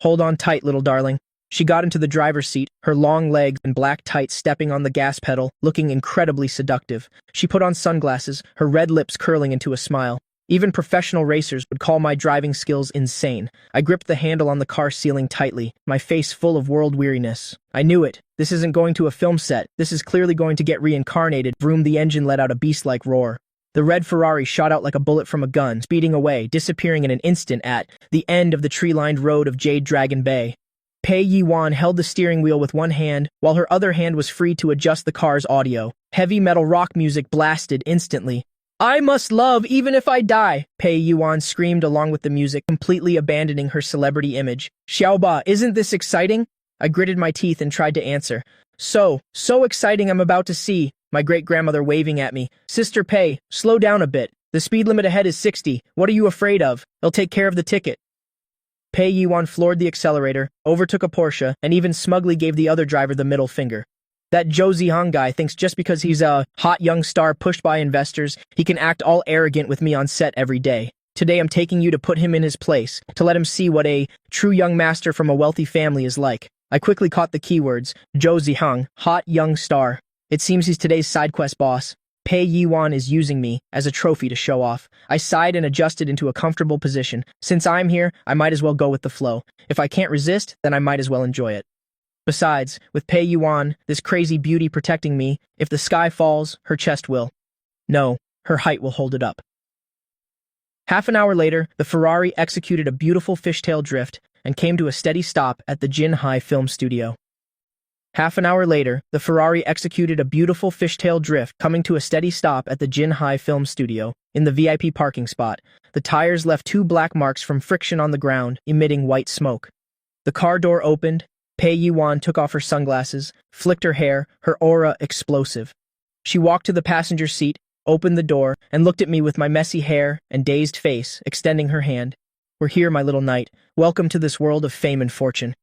Hold on tight, little darling. She got into the driver's seat, her long legs and black tights stepping on the gas pedal, looking incredibly seductive. She put on sunglasses, her red lips curling into a smile. Even professional racers would call my driving skills insane. I gripped the handle on the car ceiling tightly, my face full of world weariness. I knew it. This isn't going to a film set. This is clearly going to get reincarnated. Vroom, the engine let out a beast-like roar. The red Ferrari shot out like a bullet from a gun, speeding away, disappearing in an instant at the end of the tree-lined road of Jade Dragon Bay. Pei Yuan held the steering wheel with one hand, while her other hand was free to adjust the car's audio. Heavy metal rock music blasted instantly. I must love even if I die, Pei Yuan screamed along with the music, completely abandoning her celebrity image. Xiaoba, isn't this exciting? I gritted my teeth and tried to answer. So exciting I'm about to see. My great-grandmother waving at me. Sister Pei, slow down a bit. The speed limit ahead is 60. What are you afraid of? I'll take care of the ticket. Pei Yuan floored the accelerator, overtook a Porsche, and even smugly gave the other driver the middle finger. That Zhou Zihang guy thinks just because he's a hot young star pushed by investors, he can act all arrogant with me on set every day. Today I'm taking you to put him in his place, to let him see what a true young master from a wealthy family is like. I quickly caught the keywords, Zhou Zihang, hot young star. It seems he's today's side quest boss. Pei Yuan is using me as a trophy to show off. I sighed and adjusted into a comfortable position. Since I'm here, I might as well go with the flow. If I can't resist, then I might as well enjoy it. Besides, with Pei Yuan, this crazy beauty protecting me, if the sky falls, her chest will. No, her height will hold it up. Half an hour later, the Ferrari executed a beautiful fishtail drift and came to a steady stop at the Jinhai Film Studio. Half an hour later, the Ferrari executed a beautiful fishtail drift, coming to a steady stop at the Jinhai Film Studio, in the VIP parking spot. The tires left 2 black marks from friction on the ground, emitting white smoke. The car door opened. Pei Yuan took off her sunglasses, flicked her hair, her aura explosive. She walked to the passenger seat, opened the door, and looked at me with my messy hair and dazed face, extending her hand. "We're here, my little knight. Welcome to this world of fame and fortune."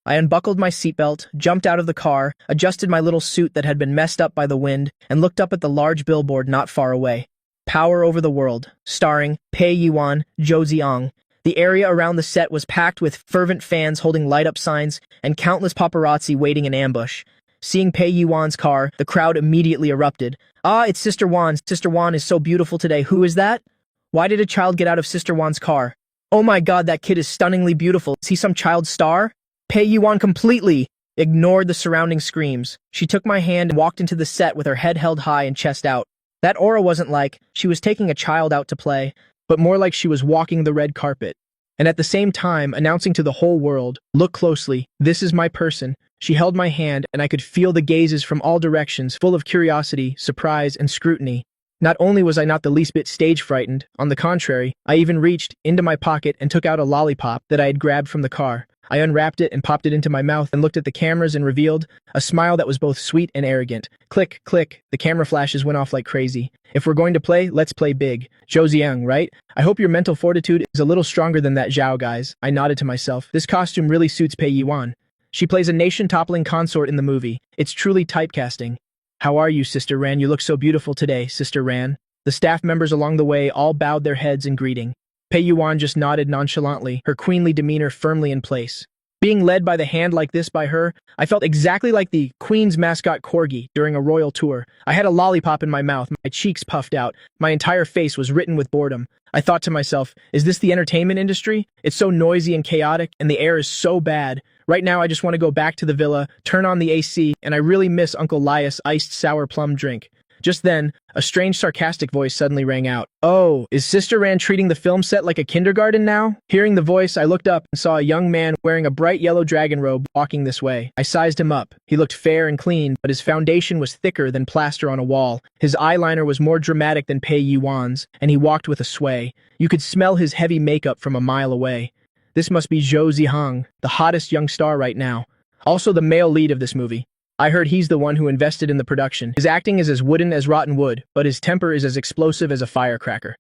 I unbuckled my seatbelt, jumped out of the car, adjusted my little suit that had been messed up by the wind, and looked up at the large billboard not far away. Power Over the World, starring Pei Yuan, Zhou Ziang. The area around the set was packed with fervent fans holding light-up signs and countless paparazzi waiting in ambush. Seeing Pei Yuan's car, the crowd immediately erupted. "Ah, it's Sister Wan. Sister Wan is so beautiful today. Who is that? Why did a child get out of Sister Wan's car? Oh my god, that kid is stunningly beautiful. Is he some child star?" Pei Yuan completely ignored the surrounding screams. She took my hand and walked into the set with her head held high and chest out. That aura wasn't like she was taking a child out to play, but more like she was walking the red carpet. And at the same time, announcing to the whole world, "Look closely, this is my person." She held my hand, and I could feel the gazes from all directions, full of curiosity, surprise, and scrutiny. Not only was I not the least bit stage frightened, on the contrary, I even reached into my pocket and took out a lollipop that I had grabbed from the car. I unwrapped it and popped it into my mouth and looked at the cameras and revealed a smile that was both sweet and arrogant. Click, click, the camera flashes went off like crazy. "If we're going to play, let's play big. Zhou Ziang, right? I hope your mental fortitude is a little stronger than that Zhao guy's." I nodded to myself. This costume really suits Pei Yuan. She plays a nation-toppling consort in the movie. It's truly typecasting. "How are you, Sister Ran? You look so beautiful today, Sister Ran." The staff members along the way all bowed their heads in greeting. Pei Yuan just nodded nonchalantly, her queenly demeanor firmly in place. Being led by the hand like this by her, I felt exactly like the Queen's mascot corgi during a royal tour. I had a lollipop in my mouth, my cheeks puffed out, my entire face was written with boredom. I thought to myself, is this the entertainment industry? It's so noisy and chaotic, and the air is so bad. Right now I just want to go back to the villa, turn on the AC, and I really miss Uncle Lias' iced sour plum drink. Just then, a strange sarcastic voice suddenly rang out. "Oh, is Sister Ran treating the film set like a kindergarten now?" Hearing the voice, I looked up and saw a young man wearing a bright yellow dragon robe walking this way. I sized him up. He looked fair and clean, but his foundation was thicker than plaster on a wall. His eyeliner was more dramatic than Pei Yuan's, and he walked with a sway. You could smell his heavy makeup from a mile away. This must be Zhou Zihang, the hottest young star right now. Also the male lead of this movie. I heard he's the one who invested in the production. His acting is as wooden as rotten wood, but his temper is as explosive as a firecracker.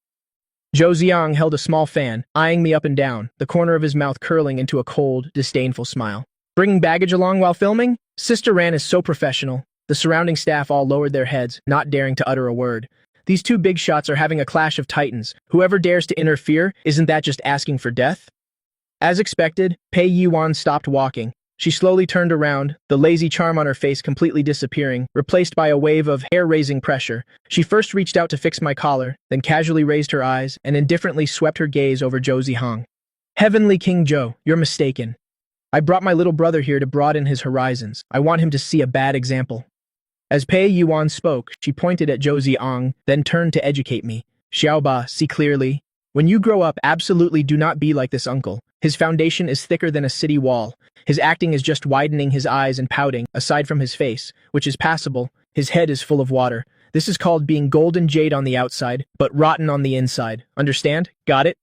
Zhou Ziang held a small fan, eyeing me up and down, the corner of his mouth curling into a cold, disdainful smile. "Bringing baggage along while filming? Sister Ran is so professional." The surrounding staff all lowered their heads, not daring to utter a word. These two big shots are having a clash of titans. Whoever dares to interfere, isn't that just asking for death? As expected, Pei Yuan stopped walking. She slowly turned around, the lazy charm on her face completely disappearing, replaced by a wave of hair-raising pressure. She first reached out to fix my collar, then casually raised her eyes and indifferently swept her gaze over Zhou Zihang. "Heavenly King Zhou, you're mistaken. I brought my little brother here to broaden his horizons. I want him to see a bad example." As Pei Yuan spoke, she pointed at Zhou Ziang, then turned to educate me. "Xiaoba, see clearly. When you grow up, absolutely do not be like this uncle. His foundation is thicker than a city wall. His acting is just widening his eyes and pouting, aside from his face, which is passable. His head is full of water. This is called being golden jade on the outside, but rotten on the inside. Understand? Got it?"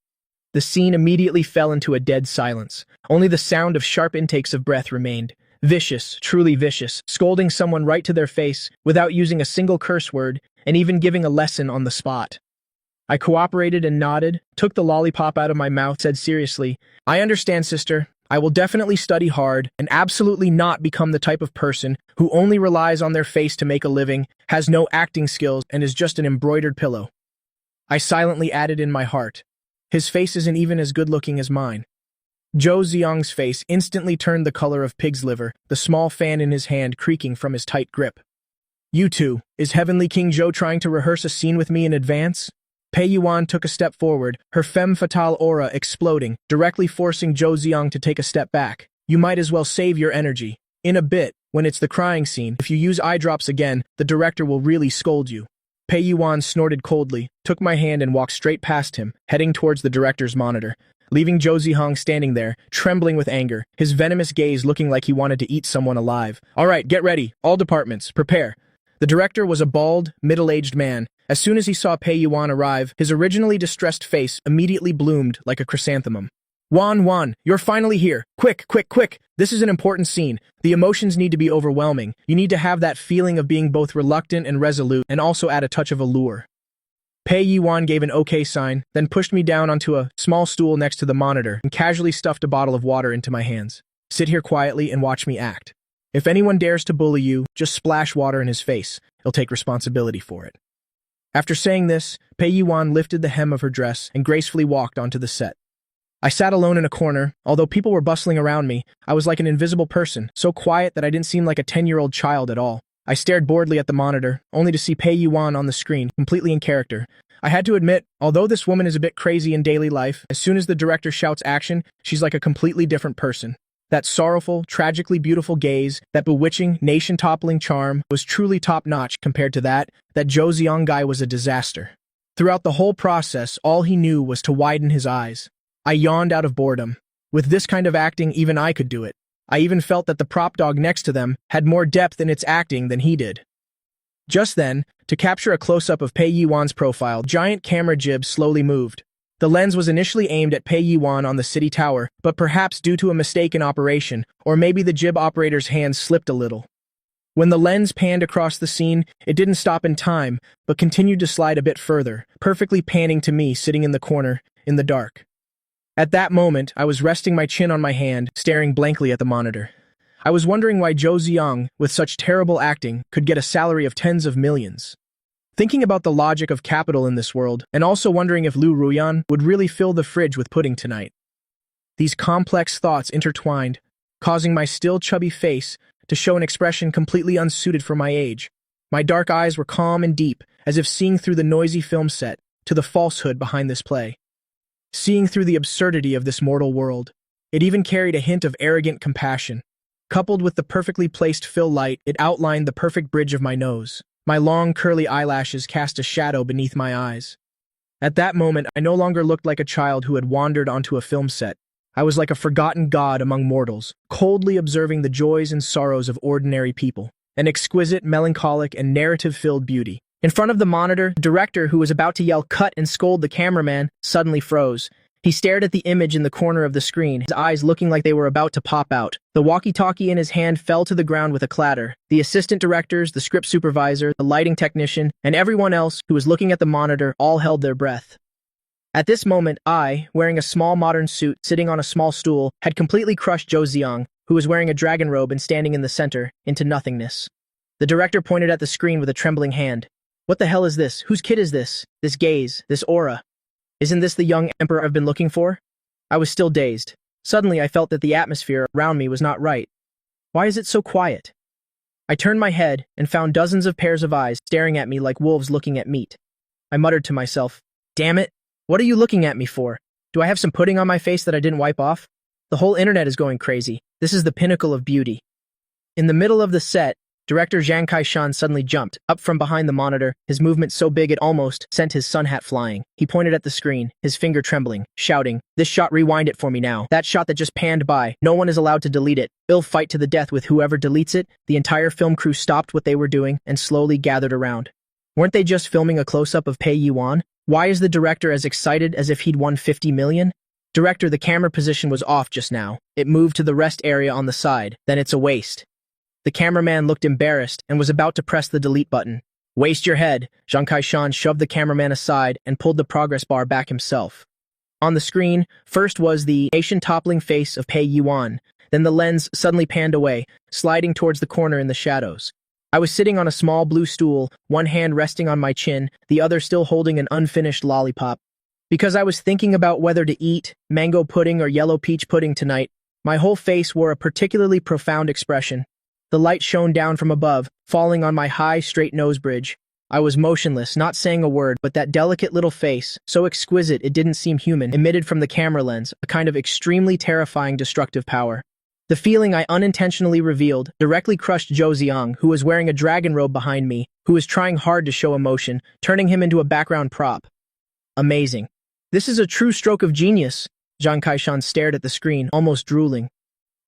The scene immediately fell into a dead silence. Only the sound of sharp intakes of breath remained. Vicious, truly vicious, scolding someone right to their face, without using a single curse word, and even giving a lesson on the spot. I cooperated and nodded, took the lollipop out of my mouth, said seriously, "I understand, sister. I will definitely study hard and absolutely not become the type of person who only relies on their face to make a living, has no acting skills, and is just an embroidered pillow." I silently added in my heart, "His face isn't even as good-looking as mine." Zhou Ziang's face instantly turned the color of pig's liver, the small fan in his hand creaking from his tight grip. "You two, is Heavenly King Zhou trying to rehearse a scene with me in advance?" Pei Yuan took a step forward, her femme fatale aura exploding, directly forcing Zhou Ziang to take a step back. "You might as well save your energy. In a bit, when it's the crying scene, if you use eye drops again, the director will really scold you." Pei Yuan snorted coldly, took my hand and walked straight past him, heading towards the director's monitor. leaving Zhou Zihong standing there, trembling with anger, his venomous gaze looking like he wanted to eat someone alive. All right, get ready. All departments, prepare. The director was a bald, middle-aged man. As soon as he saw Pei Yuan arrive, his originally distressed face immediately bloomed like a chrysanthemum. Wan, you're finally here. Quick, quick, quick. This is an important scene. The emotions need to be overwhelming. You need to have that feeling of being both reluctant and resolute, and also add a touch of allure. Pei Yuan gave an okay sign, then pushed me down onto a small stool next to the monitor and casually stuffed a bottle of water into my hands. Sit here quietly and watch me act. If anyone dares to bully you, just splash water in his face. He'll take responsibility for it. After saying this, Pei Yuan lifted the hem of her dress and gracefully walked onto the set. I sat alone in a corner. Although people were bustling around me, I was like an invisible person, so quiet that I didn't seem like a 10-year-old child at all. I stared boredly at the monitor, only to see Pei Yuan on the screen, completely in character. I had to admit, although this woman is a bit crazy in daily life, as soon as the director shouts action, she's like a completely different person. That sorrowful, tragically beautiful gaze, that bewitching, nation-toppling charm was truly top-notch compared to that Zhou Ziyang guy was a disaster. Throughout the whole process, all he knew was to widen his eyes. I yawned out of boredom. With this kind of acting, even I could do it. I even felt that the prop dog next to them had more depth in its acting than he did. Just then, to capture a close-up of Pei Yuan's profile, giant camera jib slowly moved. The lens was initially aimed at Pei Yuan on the city tower, but perhaps due to a mistake in operation, or maybe the jib operator's hands slipped a little. When the lens panned across the scene, it didn't stop in time, but continued to slide a bit further, perfectly panning to me sitting in the corner, in the dark. At that moment, I was resting my chin on my hand, staring blankly at the monitor. I was wondering why Zhou Ziyang, with such terrible acting, could get a salary of tens of millions. Thinking about the logic of capital in this world, and also wondering if Lu Ruyan would really fill the fridge with pudding tonight. These complex thoughts intertwined, causing my still chubby face to show an expression completely unsuited for my age. My dark eyes were calm and deep, as if seeing through the noisy film set to the falsehood behind this play. Seeing through the absurdity of this mortal world. It even carried a hint of arrogant compassion. Coupled with the perfectly placed fill light, it outlined the perfect bridge of my nose. My long, curly eyelashes cast a shadow beneath my eyes. At that moment, I no longer looked like a child who had wandered onto a film set. I was like a forgotten god among mortals, coldly observing the joys and sorrows of ordinary people. An exquisite, melancholic, and narrative-filled beauty. In front of the monitor, the director, who was about to yell cut and scold the cameraman, suddenly froze. He stared at the image in the corner of the screen, his eyes looking like they were about to pop out. The walkie-talkie in his hand fell to the ground with a clatter. The assistant directors, the script supervisor, the lighting technician, and everyone else who was looking at the monitor all held their breath. At this moment, I, wearing a small modern suit, sitting on a small stool, had completely crushed Zhou Ziyang, who was wearing a dragon robe and standing in the center, into nothingness. The director pointed at the screen with a trembling hand. What the hell is this? Whose kid is this? This gaze, this aura. Isn't this the young emperor I've been looking for? I was still dazed. Suddenly I felt that the atmosphere around me was not right. Why is it so quiet? I turned my head and found dozens of pairs of eyes staring at me like wolves looking at meat. I muttered to myself, "Damn it, what are you looking at me for? Do I have some pudding on my face that I didn't wipe off? The whole internet is going crazy. This is the pinnacle of beauty." In the middle of the set, Director Zhang Kaishan suddenly jumped up from behind the monitor, his movement so big it almost sent his sun hat flying. He pointed at the screen, his finger trembling, shouting, "This shot, rewind it for me now. That shot that just panned by. No one is allowed to delete it. They'll fight to the death with whoever deletes it." The entire film crew stopped what they were doing and slowly gathered around. Weren't they just filming a close-up of Pei Yuan? Why is the director as excited as if he'd won 50 million? Director, the camera position was off just now. It moved to the rest area on the side. Then it's a waste. The cameraman looked embarrassed and was about to press the delete button. Waste your head. Zhang Kaishan shoved the cameraman aside and pulled the progress bar back himself. On the screen, first was the nation-toppling face of Pei Yuan. Then the lens suddenly panned away, sliding towards the corner in the shadows. I was sitting on a small blue stool, one hand resting on my chin, the other still holding an unfinished lollipop. Because I was thinking about whether to eat mango pudding or yellow peach pudding tonight, my whole face wore a particularly profound expression. The light shone down from above, falling on my high, straight nose bridge. I was motionless, not saying a word, but that delicate little face, so exquisite it didn't seem human, emitted from the camera lens, a kind of extremely terrifying destructive power. The feeling I unintentionally revealed directly crushed Zhou Ziyang, who was wearing a dragon robe behind me, who was trying hard to show emotion, turning him into a background prop. Amazing. This is a true stroke of genius. Zhang Kaishan stared at the screen, almost drooling.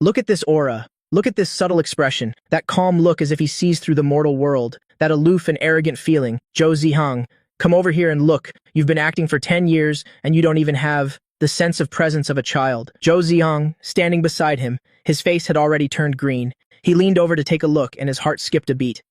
Look at this aura. Look at this subtle expression, that calm look as if he sees through the mortal world, that aloof and arrogant feeling. Zhou Zihang, come over here and look. You've been acting for 10 years, and you don't even have the sense of presence of a child. Zhou Zihang, standing beside him, his face had already turned green. He leaned over to take a look, and his heart skipped a beat.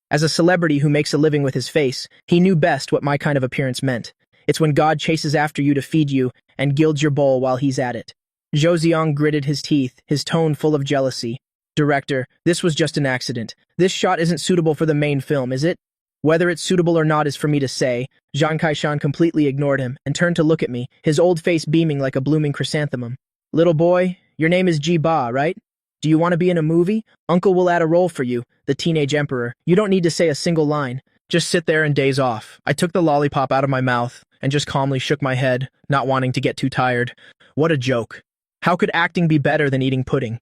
As a celebrity who makes a living with his face, he knew best what my kind of appearance meant. It's when God chases after you to feed you and gilds your bowl while he's at it. Zhou Ziyang gritted his teeth, his tone full of jealousy. Director, this was just an accident. This shot isn't suitable for the main film, is it? Whether it's suitable or not is for me to say. Zhang Kaishan completely ignored him and turned to look at me, his old face beaming like a blooming chrysanthemum. Little boy, your name is Ji Ba, right? Do you want to be in a movie? Uncle will add a role for you, the teenage emperor. You don't need to say a single line. Just sit there and daze off. I took the lollipop out of my mouth and just calmly shook my head, not wanting to get too tired. What a joke. How could acting be better than eating pudding?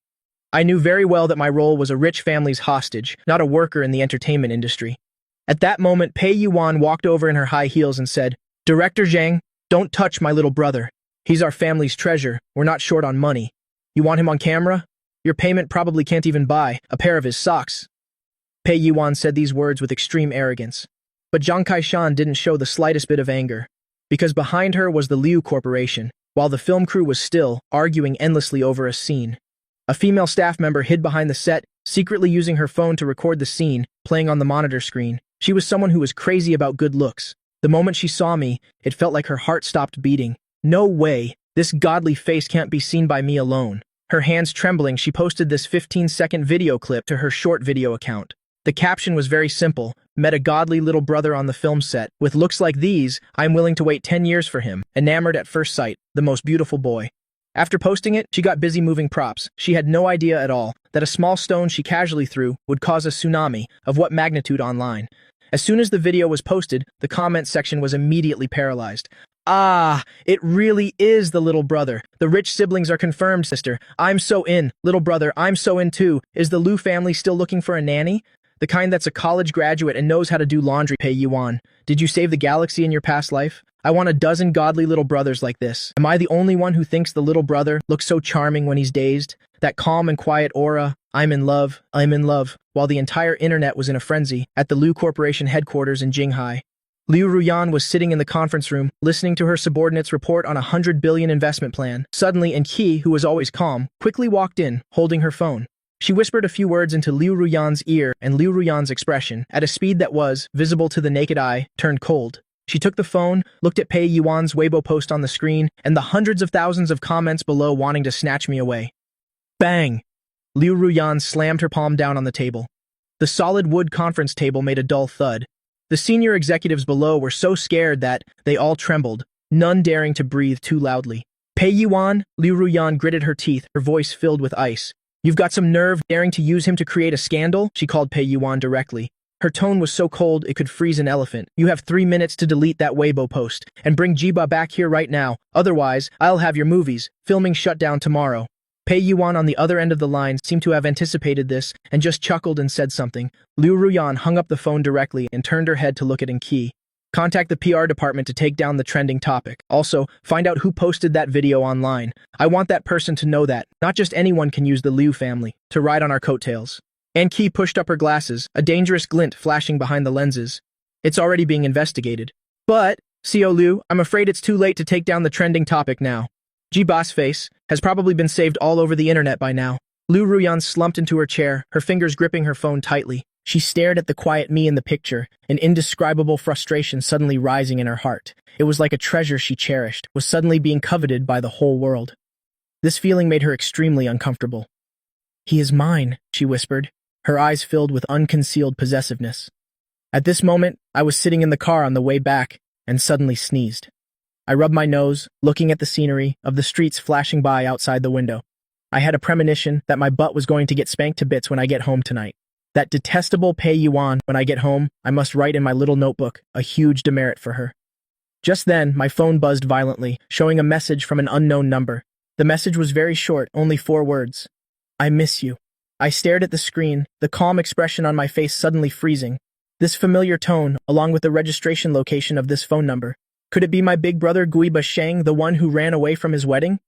I knew very well that my role was a rich family's hostage, not a worker in the entertainment industry. At that moment, Pei Yuan walked over in her high heels and said, Director Zhang, don't touch my little brother. He's our family's treasure. We're not short on money. You want him on camera? Your payment probably can't even buy a pair of his socks. Pei Yuan said these words with extreme arrogance. But Zhang Kaishan didn't show the slightest bit of anger, because behind her was the Liu Corporation, while the film crew was still arguing endlessly over a scene. A female staff member hid behind the set, secretly using her phone to record the scene, playing on the monitor screen. She was someone who was crazy about good looks. The moment she saw me, it felt like her heart stopped beating. No way, this godly face can't be seen by me alone. Her hands trembling, she posted this 15-second video clip to her short video account. The caption was very simple: met a godly little brother on the film set. With looks like these, I'm willing to wait 10 years for him. Enamored at first sight, the most beautiful boy. After posting it, she got busy moving props. She had no idea at all that a small stone she casually threw would cause a tsunami of what magnitude online. As soon as the video was posted, the comment section was immediately paralyzed. Ah, it really is the little brother. The rich siblings are confirmed, sister. I'm so in. Little brother, I'm so in too. Is the Liu family still looking for a nanny? The kind that's a college graduate and knows how to do laundry. Pei Yuan. Did you save the galaxy in your past life? I want a dozen godly little brothers like this. Am I the only one who thinks the little brother looks so charming when he's dazed? That calm and quiet aura, I'm in love, while the entire internet was in a frenzy at the Liu Corporation headquarters in Jinghai. Liu Ruyan was sitting in the conference room, listening to her subordinates report on a 100 billion investment plan. Suddenly, Enki, who was always calm, quickly walked in, holding her phone. She whispered a few words into Liu Ruyan's ear, and Liu Ruyan's expression, at a speed that was, visible to the naked eye, turned cold. She took the phone, looked at Pei Yuan's Weibo post on the screen, and the hundreds of thousands of comments below wanting to snatch me away. Bang! Liu Ruyan slammed her palm down on the table. The solid wood conference table made a dull thud. The senior executives below were so scared that they all trembled, none daring to breathe too loudly. Pei Yuan, Liu Ruyan gritted her teeth, her voice filled with ice. You've got some nerve daring to use him to create a scandal? She called Pei Yuan directly. Her tone was so cold it could freeze an elephant. You have 3 minutes to delete that Weibo post and bring Jiba back here right now. Otherwise, I'll have your movies, filming shut down tomorrow. Pei Yuan on the other end of the line seemed to have anticipated this and just chuckled and said something. Liu Ruyan hung up the phone directly and turned her head to look at Enki. Contact the PR department to take down the trending topic. Also, find out who posted that video online. I want that person to know that not just anyone can use the Liu family to ride on our coattails. Enki pushed up her glasses, a dangerous glint flashing behind the lenses. It's already being investigated. But, Xiao Liu, I'm afraid it's too late to take down the trending topic now. Jiba's face has probably been saved all over the internet by now. Liu Ruyan slumped into her chair, her fingers gripping her phone tightly. She stared at the quiet me in the picture, an indescribable frustration suddenly rising in her heart. It was like a treasure she cherished was suddenly being coveted by the whole world. This feeling made her extremely uncomfortable. He is mine, she whispered, her eyes filled with unconcealed possessiveness. At this moment, I was sitting in the car on the way back and suddenly sneezed. I rubbed my nose, looking at the scenery of the streets flashing by outside the window. I had a premonition that my butt was going to get spanked to bits when I get home tonight. That detestable Pei Yuan, when I get home, I must write in my little notebook a huge demerit for her. Just then, my phone buzzed violently, showing a message from an unknown number. The message was very short, only 4 words. I miss you. I stared at the screen, the calm expression on my face suddenly freezing. This familiar tone, along with the registration location of this phone number. Could it be my big brother Guiba Sheng, the one who ran away from his wedding?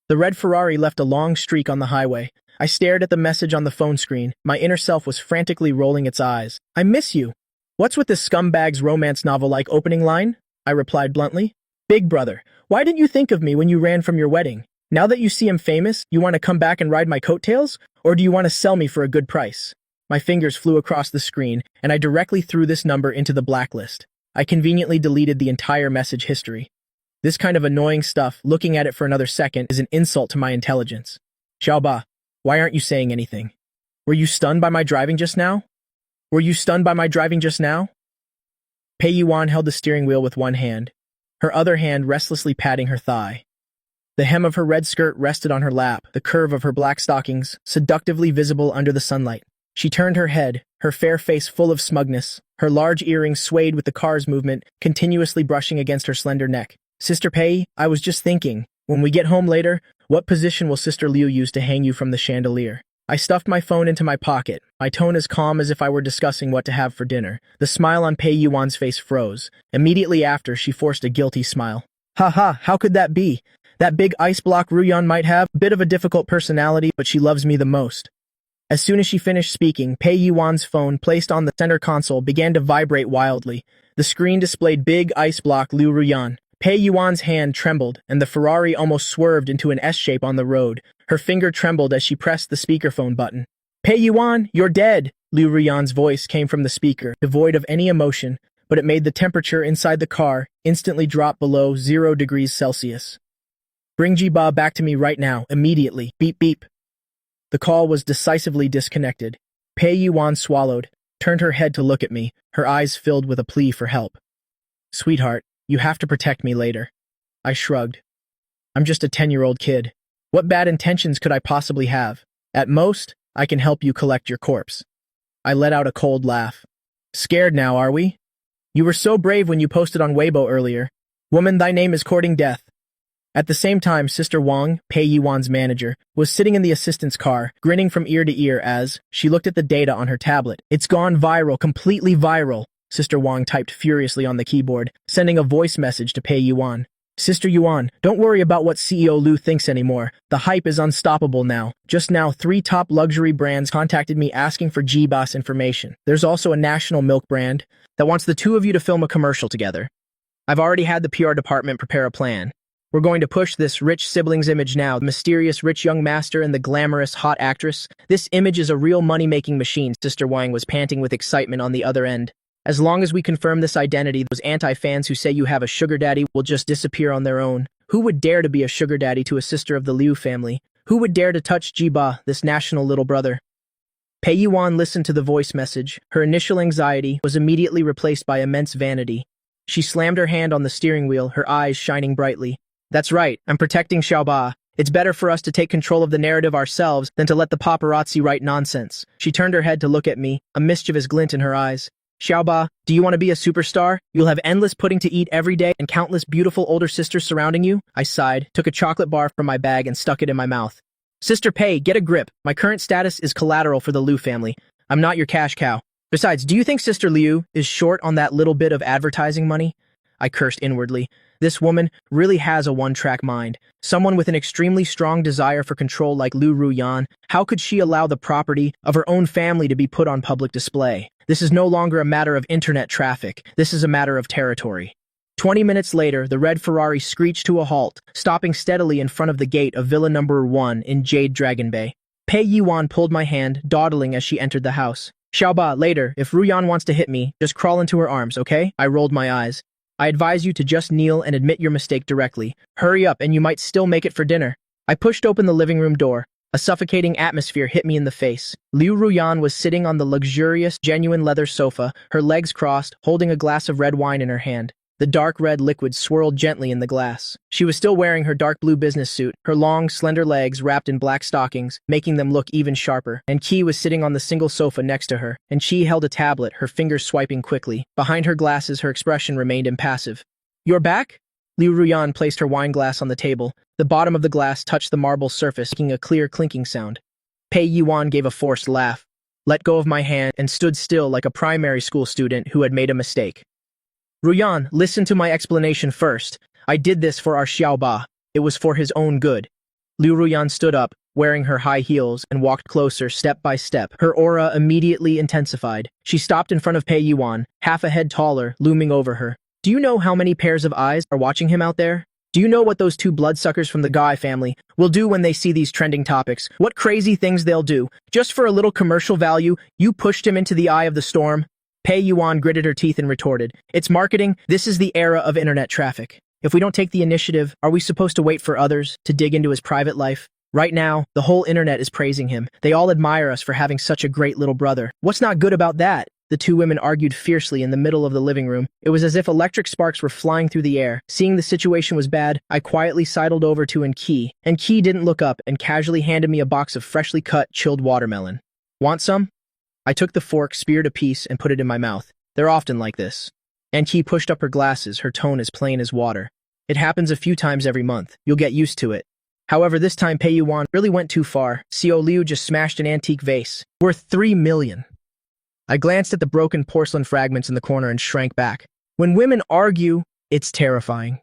The red Ferrari left a long streak on the highway. I stared at the message on the phone screen. My inner self was frantically rolling its eyes. I miss you. What's with this scumbag's romance novel-like opening line? I replied bluntly. Big brother, why didn't you think of me when you ran from your wedding? Now that you see I'm famous, you want to come back and ride my coattails? Or do you want to sell me for a good price? My fingers flew across the screen, and I directly threw this number into the blacklist. I conveniently deleted the entire message history. This kind of annoying stuff, looking at it for another second, is an insult to my intelligence. Xiaoba, why aren't you saying anything? Were you stunned by my driving just now? Pei Yuan held the steering wheel with one hand, her other hand restlessly patting her thigh. The hem of her red skirt rested on her lap, the curve of her black stockings seductively visible under the sunlight. She turned her head, her fair face full of smugness. Her large earrings swayed with the car's movement, continuously brushing against her slender neck. Sister Pei, I was just thinking, when we get home later, what position will Sister Liu use to hang you from the chandelier? I stuffed my phone into my pocket, my tone as calm as if I were discussing what to have for dinner. The smile on Pei Yuan's face froze. Immediately after, she forced a guilty smile. Ha ha, how could that be? That big ice block Ruyan might have, a bit of a difficult personality, but she loves me the most. As soon as she finished speaking, Pei Yuan's phone, placed on the center console, began to vibrate wildly. The screen displayed big ice block Liu Ruyan. Pei Yuan's hand trembled, and the Ferrari almost swerved into an S-shape on the road. Her finger trembled as she pressed the speakerphone button. Pei Yuan, you're dead! Liu Ruyan's voice came from the speaker, devoid of any emotion, but it made the temperature inside the car instantly drop below 0 degrees Celsius. Bring Jiba back to me right now, immediately. Beep beep. The call was decisively disconnected. Pei Yuan swallowed, turned her head to look at me, her eyes filled with a plea for help. Sweetheart, you have to protect me later. I shrugged. I'm just a 10-year-old kid. What bad intentions could I possibly have? At most, I can help you collect your corpse. I let out a cold laugh. Scared now, are we? You were so brave when you posted on Weibo earlier. Woman, thy name is courting death. At the same time, Sister Wang, Pei Yuan's manager, was sitting in the assistant's car, grinning from ear to ear as she looked at the data on her tablet. It's gone viral, completely viral. Sister Wang typed furiously on the keyboard, sending a voice message to Pei Yuan. Sister Yuan, don't worry about what CEO Liu thinks anymore. The hype is unstoppable now. Just now, 3 top luxury brands contacted me asking for G-Boss information. There's also a national milk brand that wants the two of you to film a commercial together. I've already had the PR department prepare a plan. We're going to push this rich siblings image now, the mysterious rich young master and the glamorous hot actress. This image is a real money-making machine. Sister Wang was panting with excitement on the other end. As long as we confirm this identity, those anti-fans who say you have a sugar daddy will just disappear on their own. Who would dare to be a sugar daddy to a sister of the Liu family? Who would dare to touch Jiba, this national little brother? Pei Yuan listened to the voice message. Her initial anxiety was immediately replaced by immense vanity. She slammed her hand on the steering wheel, her eyes shining brightly. That's right, I'm protecting Xiaoba. It's better for us to take control of the narrative ourselves than to let the paparazzi write nonsense. She turned her head to look at me, a mischievous glint in her eyes. Xiaoba, do you want to be a superstar? You'll have endless pudding to eat every day and countless beautiful older sisters surrounding you? I sighed, took a chocolate bar from my bag and stuck it in my mouth. Sister Pei, get a grip. My current status is collateral for the Liu family. I'm not your cash cow. Besides, do you think Sister Liu is short on that little bit of advertising money? I cursed inwardly. This woman really has a one-track mind. Someone with an extremely strong desire for control like Liu Ruyan. How could she allow the property of her own family to be put on public display? This is no longer a matter of internet traffic. This is a matter of territory. 20 minutes later, the red Ferrari screeched to a halt, stopping steadily in front of the gate of Villa Number 1 in Jade Dragon Bay. Pei Yuan pulled my hand, dawdling as she entered the house. Xiaoba, later, if Ruyan wants to hit me, just crawl into her arms, okay? I rolled my eyes. I advise you to just kneel and admit your mistake directly. Hurry up and you might still make it for dinner. I pushed open the living room door. A suffocating atmosphere hit me in the face. Liu Ruyan was sitting on the luxurious, genuine leather sofa, her legs crossed, holding a glass of red wine in her hand. The dark red liquid swirled gently in the glass. She was still wearing her dark blue business suit, her long, slender legs wrapped in black stockings, making them look even sharper. And Qi was sitting on the single sofa next to her, and Qi held a tablet, her fingers swiping quickly. Behind her glasses, her expression remained impassive. You're back? Liu Ruyan placed her wine glass on the table. The bottom of the glass touched the marble surface, making a clear clinking sound. Pei Yuan gave a forced laugh, let go of my hand, and stood still like a primary school student who had made a mistake. Ruyan, listen to my explanation first. I did this for our Xiaoba. It was for his own good. Liu Ruyan stood up, wearing her high heels, and walked closer step by step. Her aura immediately intensified. She stopped in front of Pei Yuan, half a head taller, looming over her. Do you know how many pairs of eyes are watching him out there? Do you know what those two bloodsuckers from the Guy family will do when they see these trending topics? What crazy things they'll do? Just for a little commercial value, you pushed him into the eye of the storm? Pei Yuan gritted her teeth and retorted, "It's marketing. This is the era of internet traffic. If we don't take the initiative, are we supposed to wait for others to dig into his private life? Right now, the whole internet is praising him. They all admire us for having such a great little brother. What's not good about that?" The two women argued fiercely in the middle of the living room. It was as if electric sparks were flying through the air. Seeing the situation was bad, I quietly sidled over to Enki, and Ki didn't look up and casually handed me a box of freshly cut, chilled watermelon. "Want some?" I took the fork, speared a piece, and put it in my mouth. They're often like this. Enki pushed up her glasses, her tone as plain as water. "It happens a few times every month. You'll get used to it." However, this time Pei Yuan really went too far. Xiao Liu just smashed an antique vase, worth 3 million. I glanced at the broken porcelain fragments in the corner and shrank back. When women argue, it's terrifying.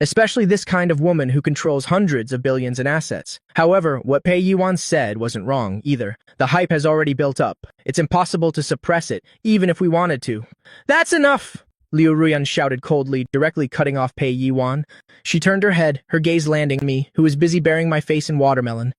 Especially this kind of woman who controls hundreds of billions in assets. However, what Pei Yuan said wasn't wrong, either. The hype has already built up. It's impossible to suppress it, even if we wanted to. "That's enough!" Liu Ruyan shouted coldly, directly cutting off Pei Yuan. She turned her head, her gaze landing on me, who was busy burying my face in watermelon.